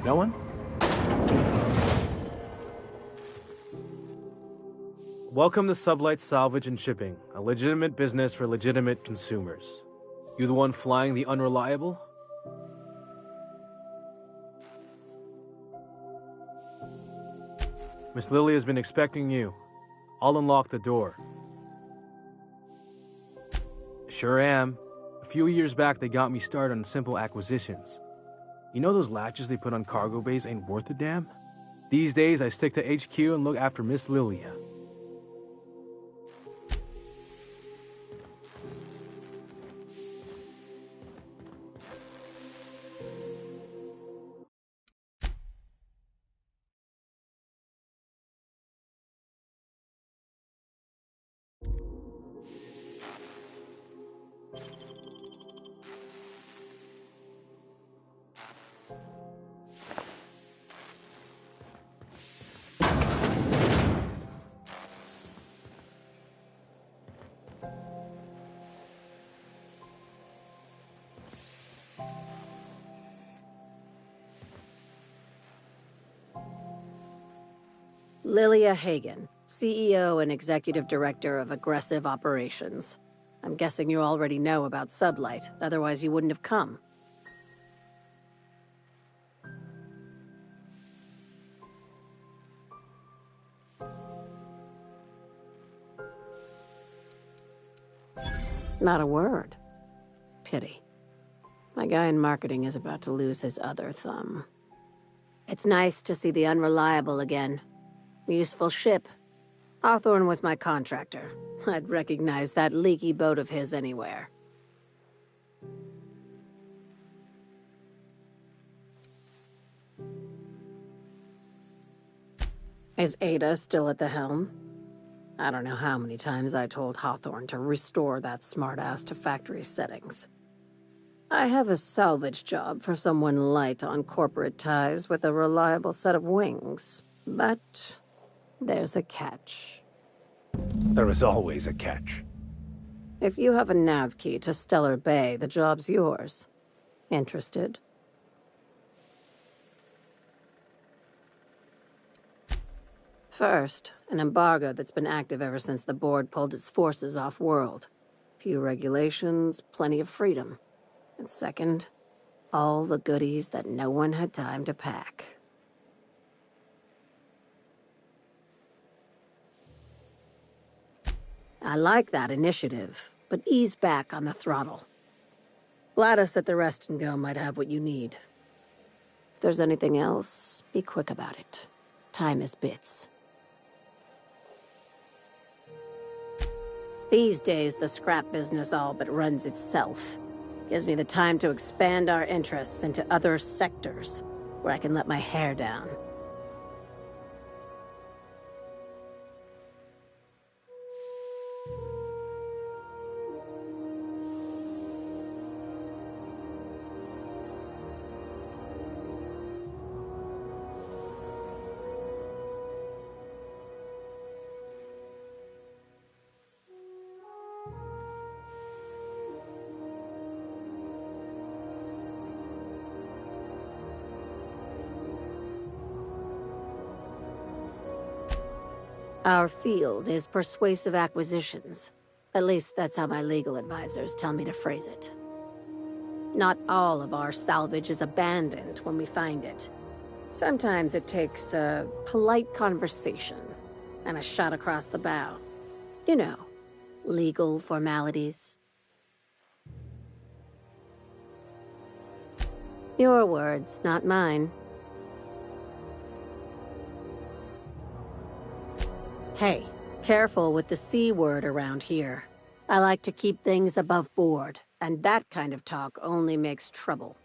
No one? Welcome to Sublight Salvage and Shipping, a legitimate business for legitimate consumers. You the one flying the unreliable? Miss Lily has been expecting you. I'll unlock the door. Sure am. A few years back, they got me started on simple acquisitions. You know those latches they put on cargo bays ain't worth a damn? These days, I stick to HQ and look after Miss Lilia. Lilia Hagen, CEO and Executive Director of Aggressive Operations. I'm guessing you already know about Sublight, otherwise you wouldn't have come. Not a word. Pity. My guy in marketing is about to lose his other thumb. It's nice to see the Unreliable again. Useful ship. Hawthorne was my contractor. I'd recognize that leaky boat of his anywhere. Is Ada still at the helm? I don't know how many times I told Hawthorne to restore that smartass to factory settings. I have a salvage job for someone light on corporate ties with a reliable set of wings, but there's a catch. There is always a catch. If you have a nav key to Stellar Bay, the job's yours. Interested? First, an embargo that's been active ever since the board pulled its forces off-world. Few regulations, plenty of freedom. And second, all the goodies that no one had time to pack. I like that initiative, but ease back on the throttle. Gladys at the Rest and Go might have what you need. If there's anything else, be quick about it. Time is bits. These days, the scrap business all but runs itself. Gives me the time to expand our interests into other sectors, where I can let my hair down. Our field is persuasive acquisitions. At least that's how my legal advisors tell me to phrase it. Not all of our salvage is abandoned when we find it. Sometimes it takes a polite conversation and a shot across the bow. You know, legal formalities. Your words, not mine. Hey, careful with the C word around here. I like to keep things above board, and that kind of talk only makes trouble.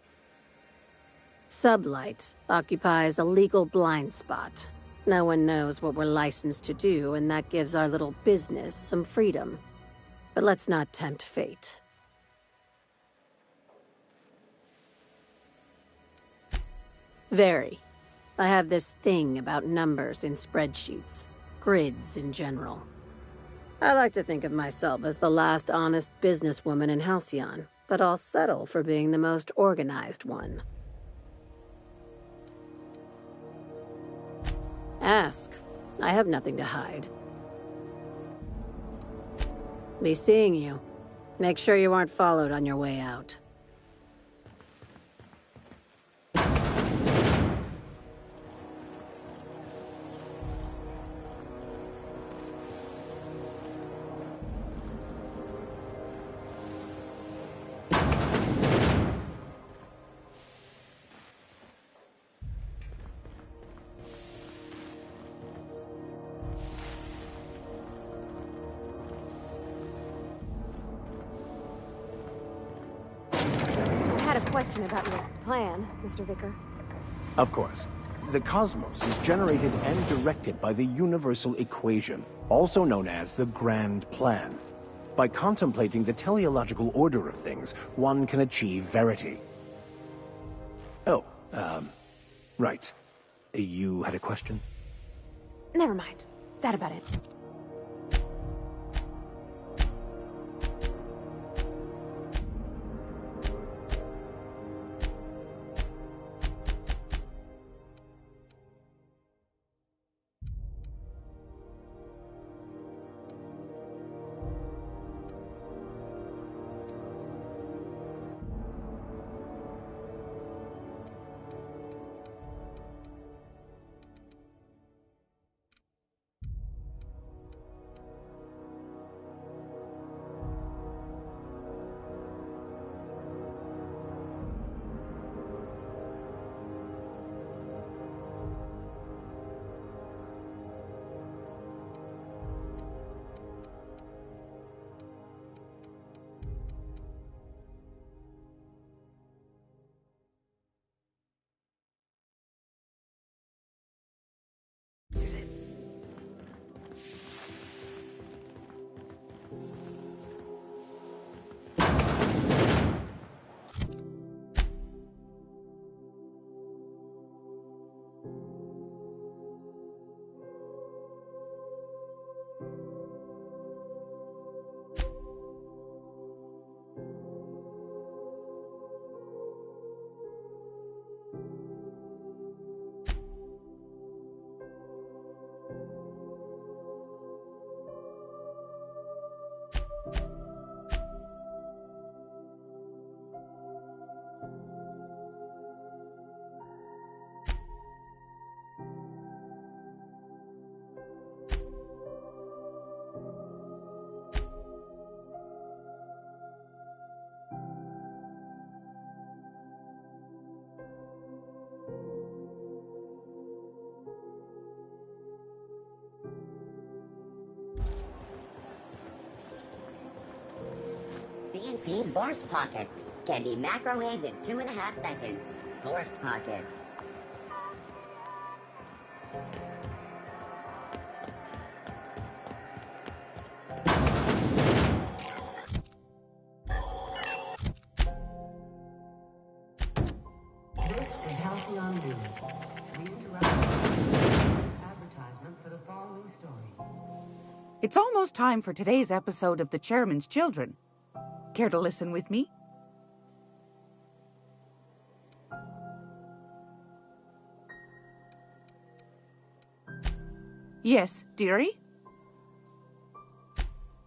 Sublight occupies a legal blind spot. No one knows what we're licensed to do, and that gives our little business some freedom. But let's not tempt fate. Very. I have this thing about numbers in spreadsheets. Grids in general. I like to think of myself as the last honest businesswoman in Halcyon, but I'll settle for being the most organized one. Ask. I have nothing to hide. Be seeing you. Make sure you aren't followed on your way out. Question about your plan, Mr. Vicar. Of course. The cosmos is generated and directed by the universal equation, also known as the Grand Plan. By contemplating the teleological order of things, one can achieve verity. Oh, right. You had a question? Never mind. That about it. This is it. CNP burst pockets can be macrowaved in 2.5 seconds. Burst pockets. This is Halcyon News. We interrupt advertisement for the following story. It's almost time for today's episode of The Chairman's Children. Care to listen with me? Yes, dearie?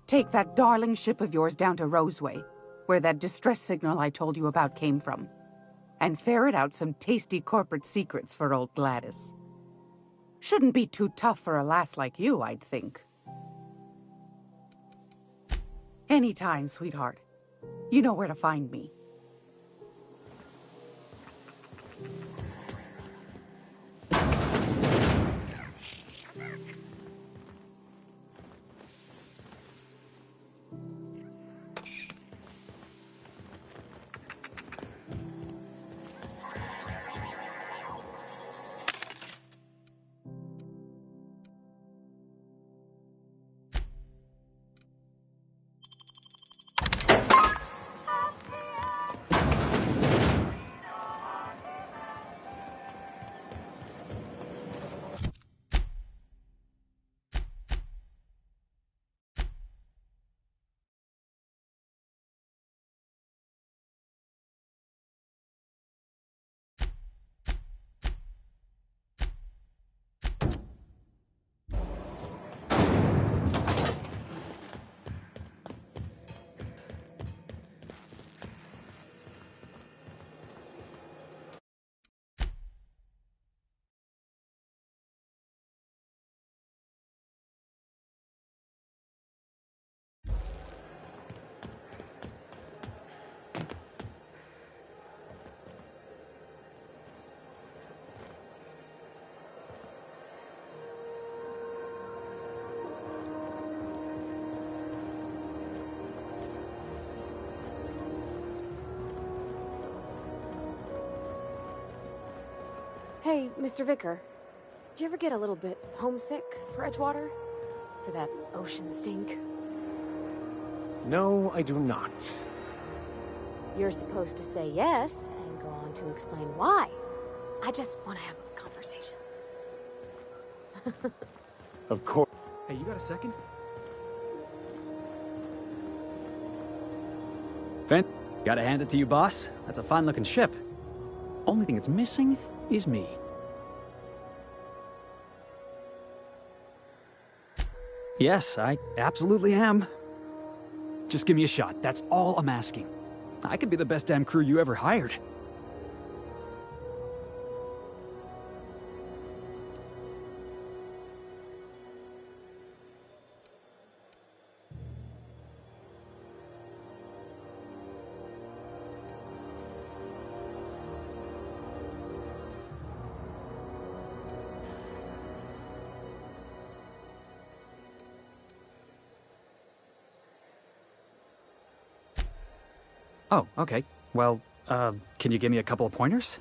Take that darling ship of yours down to Roseway, where that distress signal I told you about came from, and ferret out some tasty corporate secrets for old Gladys. Shouldn't be too tough for a lass like you, I'd think. Anytime, sweetheart. You know where to find me. Hey, Mr. Vicar. Do you ever get a little bit homesick for Edgewater? For that ocean stink? No, I do not. You're supposed to say yes and go on to explain why. I just want to have a conversation. Of course. Hey, you got a second? Gotta hand it to you, boss. That's a fine-looking ship. Only thing it's missing is me. Yes, I absolutely am. Just give me a shot. That's all I'm asking. I could be the best damn crew you ever hired. Oh, okay. Well, can you give me a couple of pointers?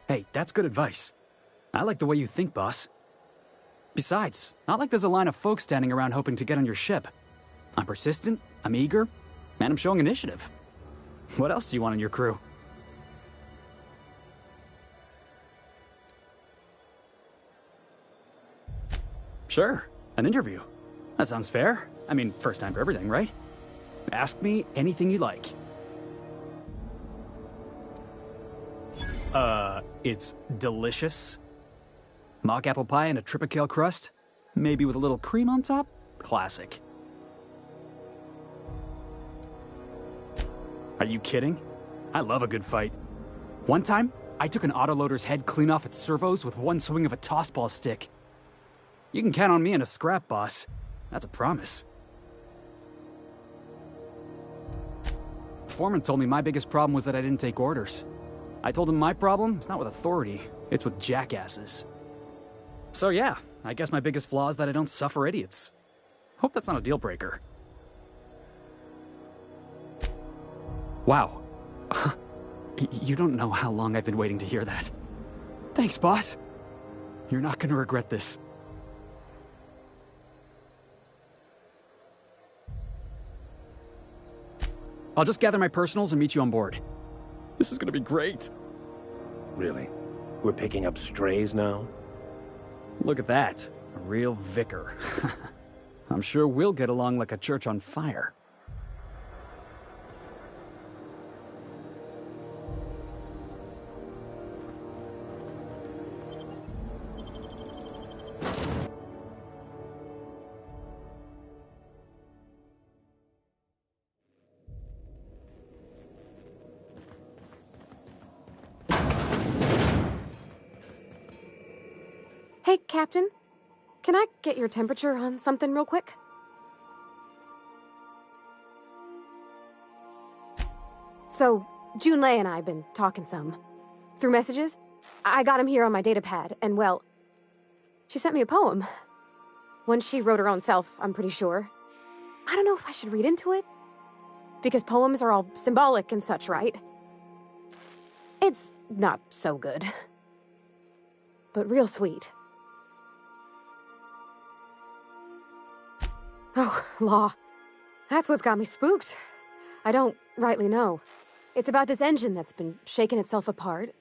Hey, that's good advice. I like the way you think, boss. Besides, not like there's a line of folks standing around hoping to get on your ship. I'm persistent, I'm eager, and I'm showing initiative. What else do you want in your crew? Sure, an interview. That sounds fair. I mean, first time for everything, right? Ask me anything you like. It's delicious. Mock apple pie and a tripicale crust? Maybe with a little cream on top? Classic. Are you kidding? I love a good fight. One time, I took an autoloader's head clean off its servos with one swing of a tossball stick. You can count on me in a scrap, boss. That's a promise. The foreman told me my biggest problem was that I didn't take orders. I told him my problem is not with authority, it's with jackasses. So yeah, I guess my biggest flaw is that I don't suffer idiots. Hope that's not a deal breaker. Wow. You don't know how long I've been waiting to hear that. Thanks, boss. You're not gonna regret this. I'll just gather my personals and meet you on board. This is gonna be great. Really? We're picking up strays now? Look at that. A real vicar. I'm sure we'll get along like a church on fire. Hey, Captain. Can I get your temperature on something real quick? So, Junlei and I have been talking some. Through messages. I got him here on my datapad, and well, she sent me a poem. One she wrote her own self, I'm pretty sure. I don't know if I should read into it. Because poems are all symbolic and such, right? It's not so good. But real sweet. Oh, law. That's what's got me spooked. I don't rightly know. It's about this engine that's been shaking itself apart.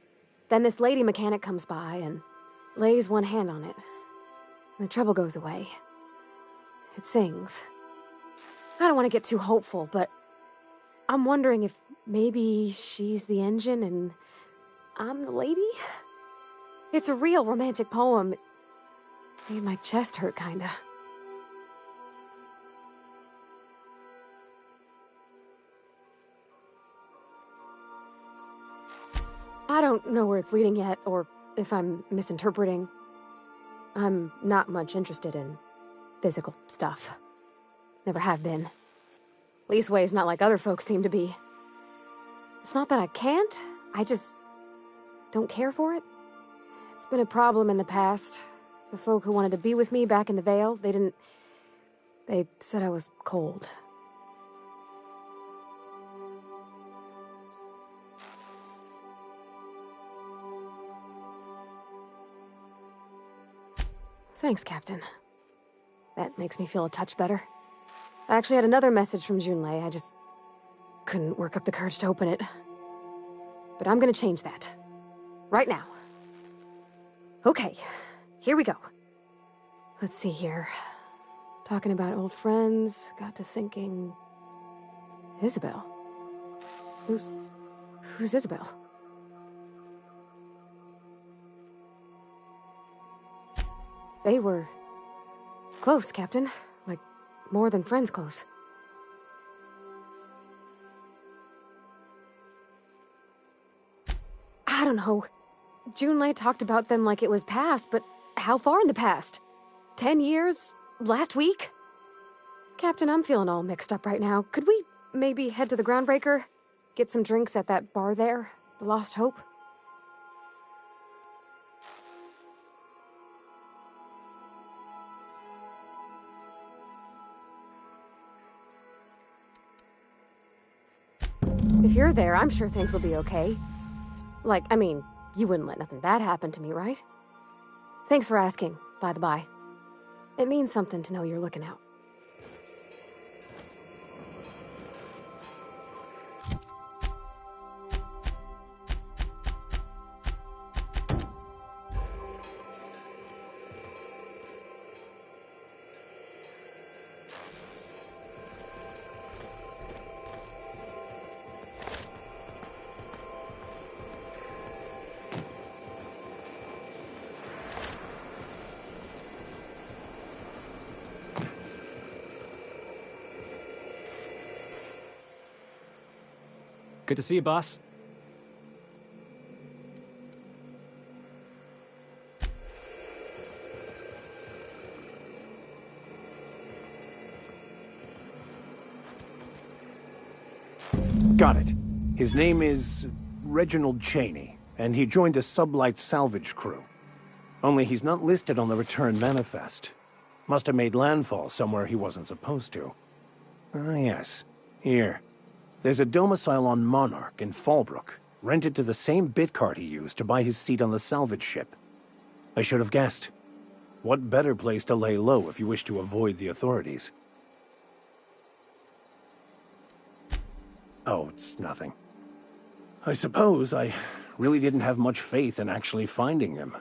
Then this lady mechanic comes by and lays one hand on it. The trouble goes away. It sings. I don't want to get too hopeful, but I'm wondering if maybe she's the engine and I'm the lady? It's a real romantic poem. It made my chest hurt, kinda. I don't know where it's leading yet, or if I'm misinterpreting. I'm not much interested in physical stuff. Never have been. Leastways not like other folks seem to be. It's not that I can't, I just don't care for it. It's been a problem in the past. The folk who wanted to be with me back in the Vale, they said I was cold. Thanks, Captain. That makes me feel a touch better. I actually had another message from Junlei. I just couldn't work up the courage to open it. But I'm gonna change that. Right now. Okay, here we go. Let's see here. Talking about old friends, got to thinking... Isabel? Who's Isabel? They were... close, Captain. Like, more than friends close. I don't know. Junlei talked about them like it was past, but how far in the past? 10 years? Last week? Captain, I'm feeling all mixed up right now. Could we maybe head to the Groundbreaker? Get some drinks at that bar there? The Lost Hope? If you're there, I'm sure things will be okay. Like, I mean, you wouldn't let nothing bad happen to me, right? Thanks for asking, by the by. It means something to know you're looking out. Good to see you, boss. Got it. His name is Reginald Cheney, and he joined a sublight salvage crew. Only he's not listed on the return manifest. Must have made landfall somewhere he wasn't supposed to. Ah, yes. Here. There's a domicile on Monarch in Fallbrook, rented to the same bit card he used to buy his seat on the salvage ship. I should have guessed. What better place to lay low if you wish to avoid the authorities? Oh, it's nothing. I suppose I really didn't have much faith in actually finding him.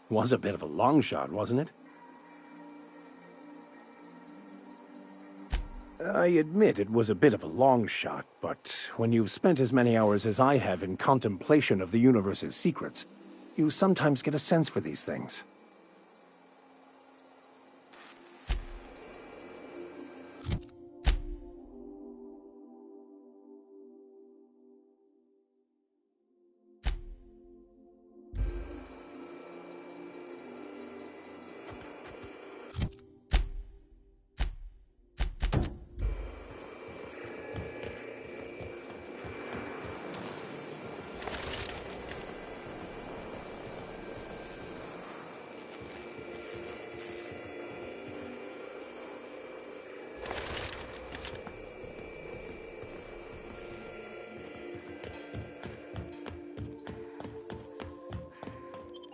Was a bit of a long shot, wasn't it? I admit it was a bit of a long shot, but when you've spent as many hours as I have in contemplation of the universe's secrets, you sometimes get a sense for these things.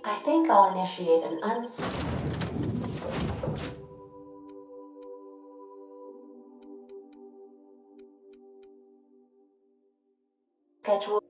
I think I'll initiate an schedule.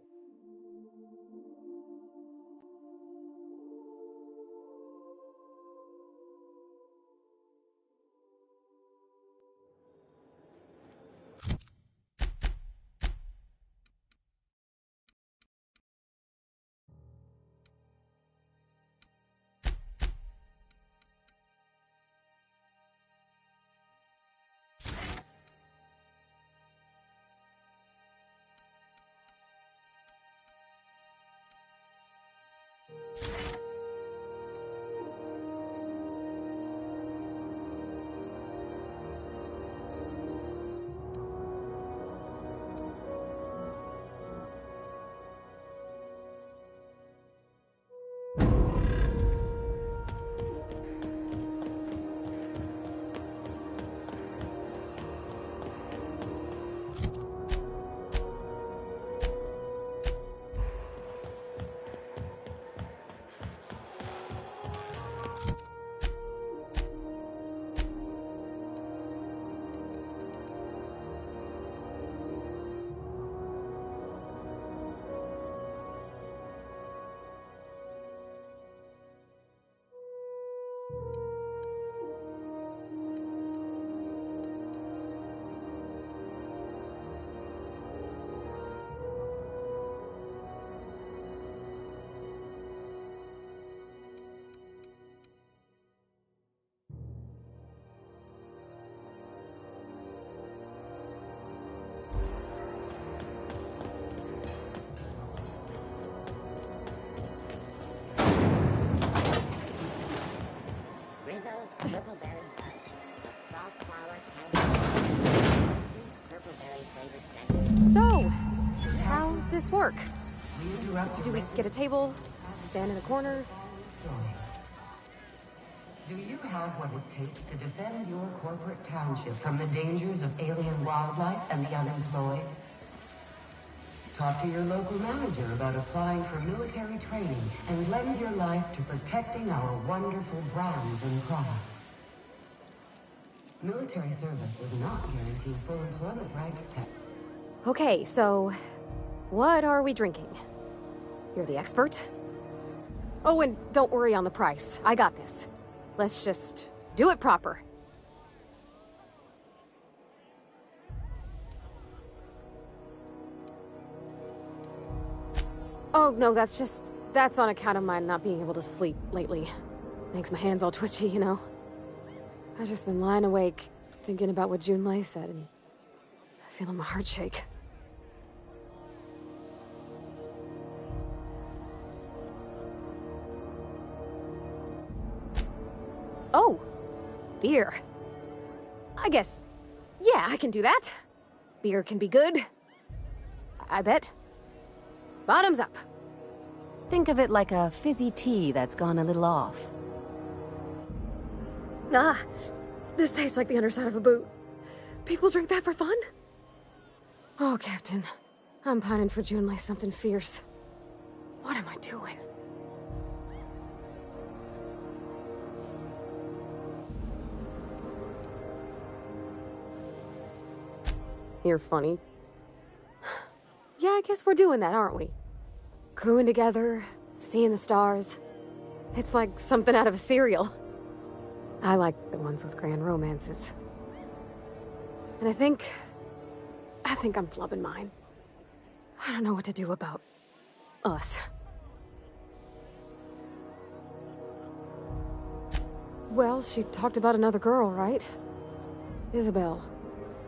this work? We interrupt Do we get a table? Stand in a corner? Do you have what it takes to defend your corporate township from the dangers of alien wildlife and the unemployed? Talk to your local manager about applying for military training and lend your life to protecting our wonderful brands and products. Military service does not guarantee full employment rights. Okay, so what are we drinking? You're the expert? Oh, and don't worry on the price. I got this. Let's just do it proper. Oh, no, that's on account of my not being able to sleep lately. Makes my hands all twitchy, you know? I've just been lying awake, thinking about what Junlei said, and feeling my heart shake. Oh, beer. I guess, yeah, I can do that. Beer can be good. I bet. Bottoms up. Think of it like a fizzy tea that's gone a little off. Ah, this tastes like the underside of a boot. People drink that for fun? Oh, Captain. I'm pining for Junlei something fierce. What am I doing? You're funny. Yeah, I guess we're doing that, aren't we? Crewing together, seeing the stars. It's like something out of a serial. I like the ones with grand romances. And I think I'm flubbing mine. I don't know what to do about us. Well, she talked about another girl, right? Isabel.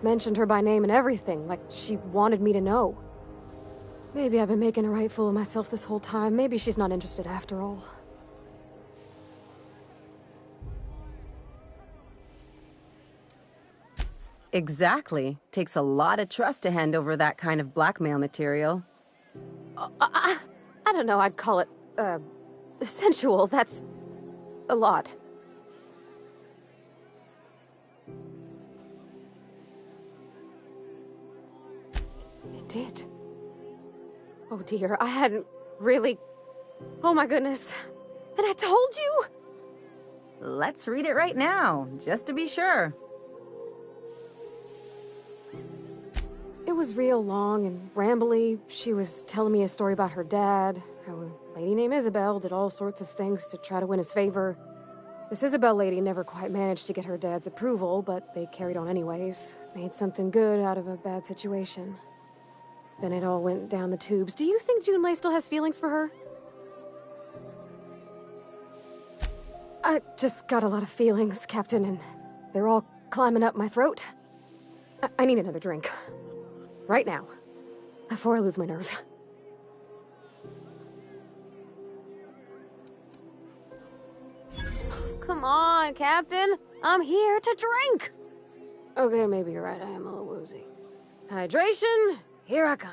Mentioned her by name and everything, like she wanted me to know. Maybe I've been making a right fool of myself this whole time. Maybe she's not interested after all. Exactly. Takes a lot of trust to hand over that kind of blackmail material. I don't know, I'd call it, sensual. That's a lot. It did. Oh dear, I hadn't really... Oh my goodness. And I told you? Let's read it right now, just to be sure. It was real long and rambly. She was telling me a story about her dad, how a lady named Isabel did all sorts of things to try to win his favor. This Isabel lady never quite managed to get her dad's approval, but they carried on anyways. Made something good out of a bad situation. Then it all went down the tubes. Do you think Junlei still has feelings for her? I just got a lot of feelings, Captain, and they're all climbing up my throat. I need another drink. Right now. Before I lose my nerve. Come on, Captain. I'm here to drink. Okay, maybe you're right. I am a little woozy. Hydration, here I come.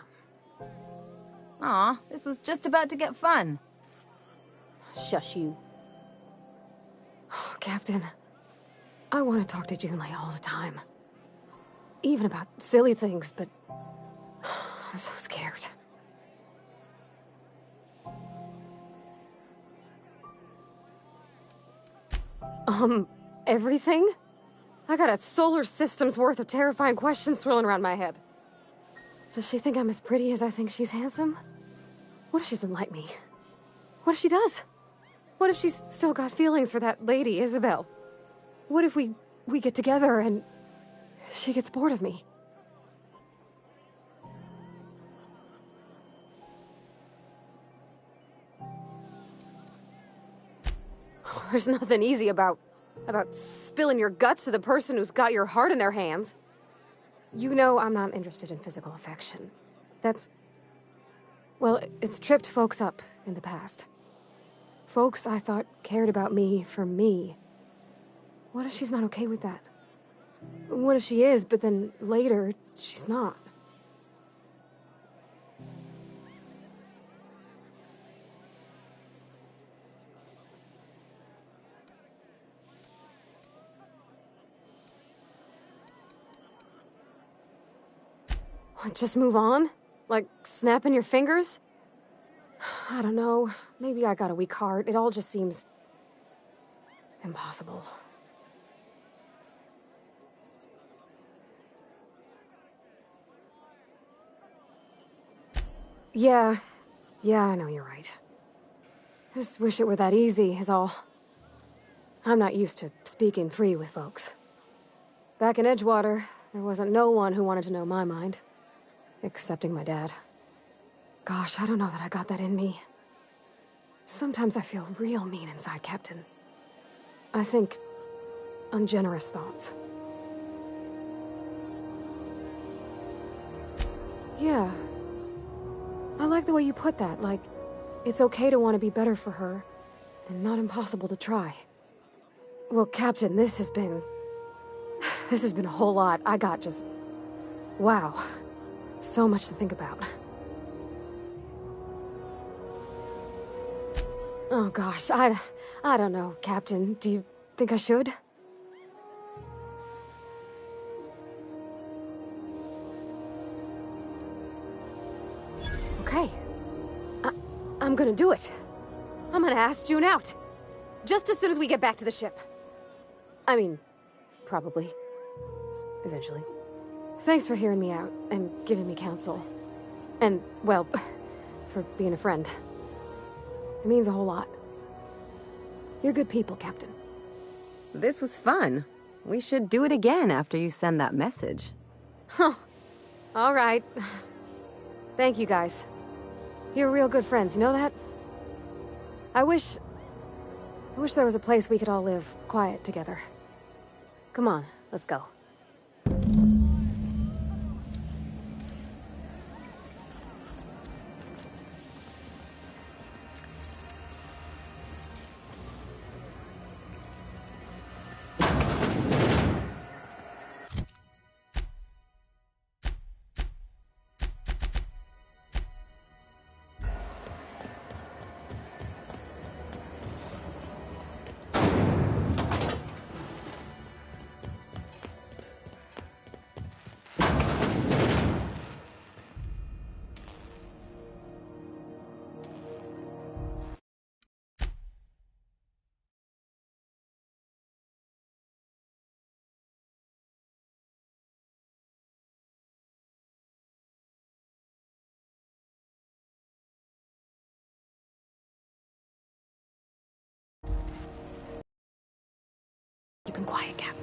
Aw, this was just about to get fun. Shush you. Captain, I want to talk to Junlei all the time. Even about silly things, but I'm so scared. Everything? I got a solar system's worth of terrifying questions swirling around my head. Does she think I'm as pretty as I think she's handsome? What if she doesn't like me? What if she does? What if she's still got feelings for that lady, Isabel? What if we get together and she gets bored of me? There's nothing easy about spilling your guts to the person who's got your heart in their hands. You know I'm not interested in physical affection. Well, it's tripped folks up in the past. Folks I thought cared about me for me. What if she's not okay with that? What if she is, but then later, she's not? What, just move on? Like, snapping your fingers? I don't know. Maybe I got a weak heart. It all just seems... impossible. Yeah, I know you're right. Just wish it were that easy, is all. I'm not used to speaking free with folks. Back in Edgewater, there wasn't no one who wanted to know my mind. Excepting my dad. Gosh, I don't know that I got that in me. Sometimes I feel real mean inside, Captain. I think ungenerous thoughts. Yeah. I like the way you put that, like, it's okay to want to be better for her, and not impossible to try. Well, Captain, this has been a whole lot. I got just... wow. So much to think about. Oh gosh, I don't know, Captain. Do you think I should? Okay. I'm gonna do it. I'm gonna ask June out. Just as soon as we get back to the ship. I mean, probably. Eventually. Thanks for hearing me out and giving me counsel. And, well, for being a friend. It means a whole lot. You're good people, Captain. This was fun. We should do it again after you send that message. Huh. All right. Thank you, guys. You're real good friends, you know that? I wish there was a place we could all live quiet together. Come on, let's go. Keep him quiet, Cap.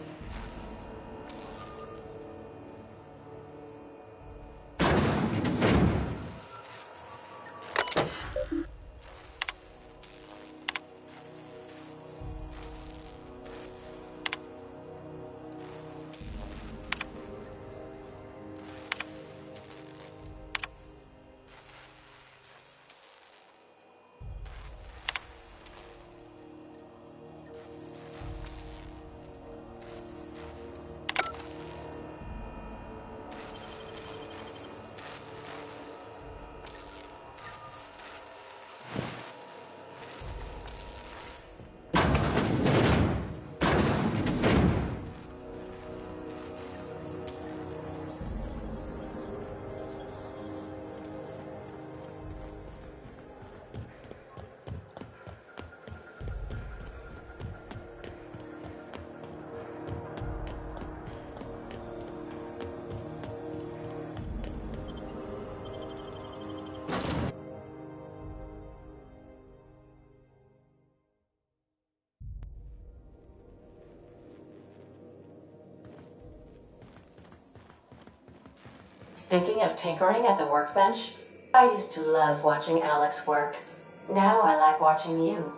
Thinking of tinkering at the workbench? I used to love watching Alex work. Now I like watching you.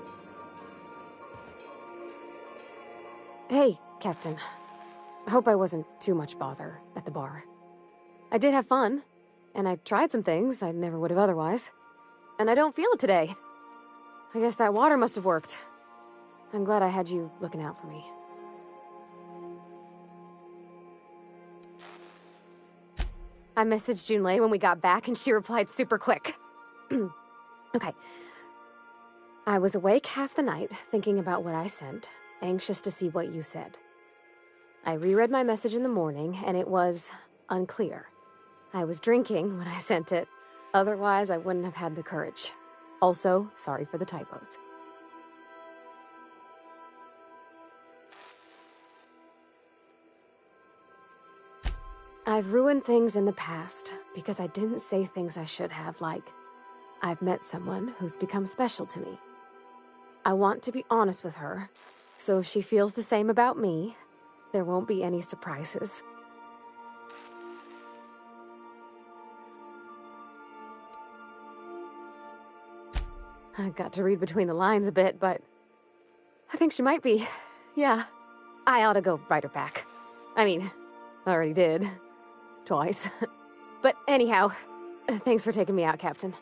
Hey, Captain. I hope I wasn't too much bother at the bar. I did have fun, and I tried some things I never would have otherwise. And I don't feel it today. I guess that water must have worked. I'm glad I had you looking out for me. I messaged Junlei when we got back, and she replied super quick. Okay. I was awake half the night, thinking about what I sent, anxious to see what you said. I reread my message in the morning, and it was unclear. I was drinking when I sent it. Otherwise, I wouldn't have had the courage. Also, sorry for the typos. I've ruined things in the past because I didn't say things I should have, like, I've met someone who's become special to me. I want to be honest with her, so if she feels the same about me, there won't be any surprises. I got to read between the lines a bit, but I think she might be. Yeah, I ought to go write her back. I mean, I already did. Twice. But anyhow, thanks for taking me out, Captain.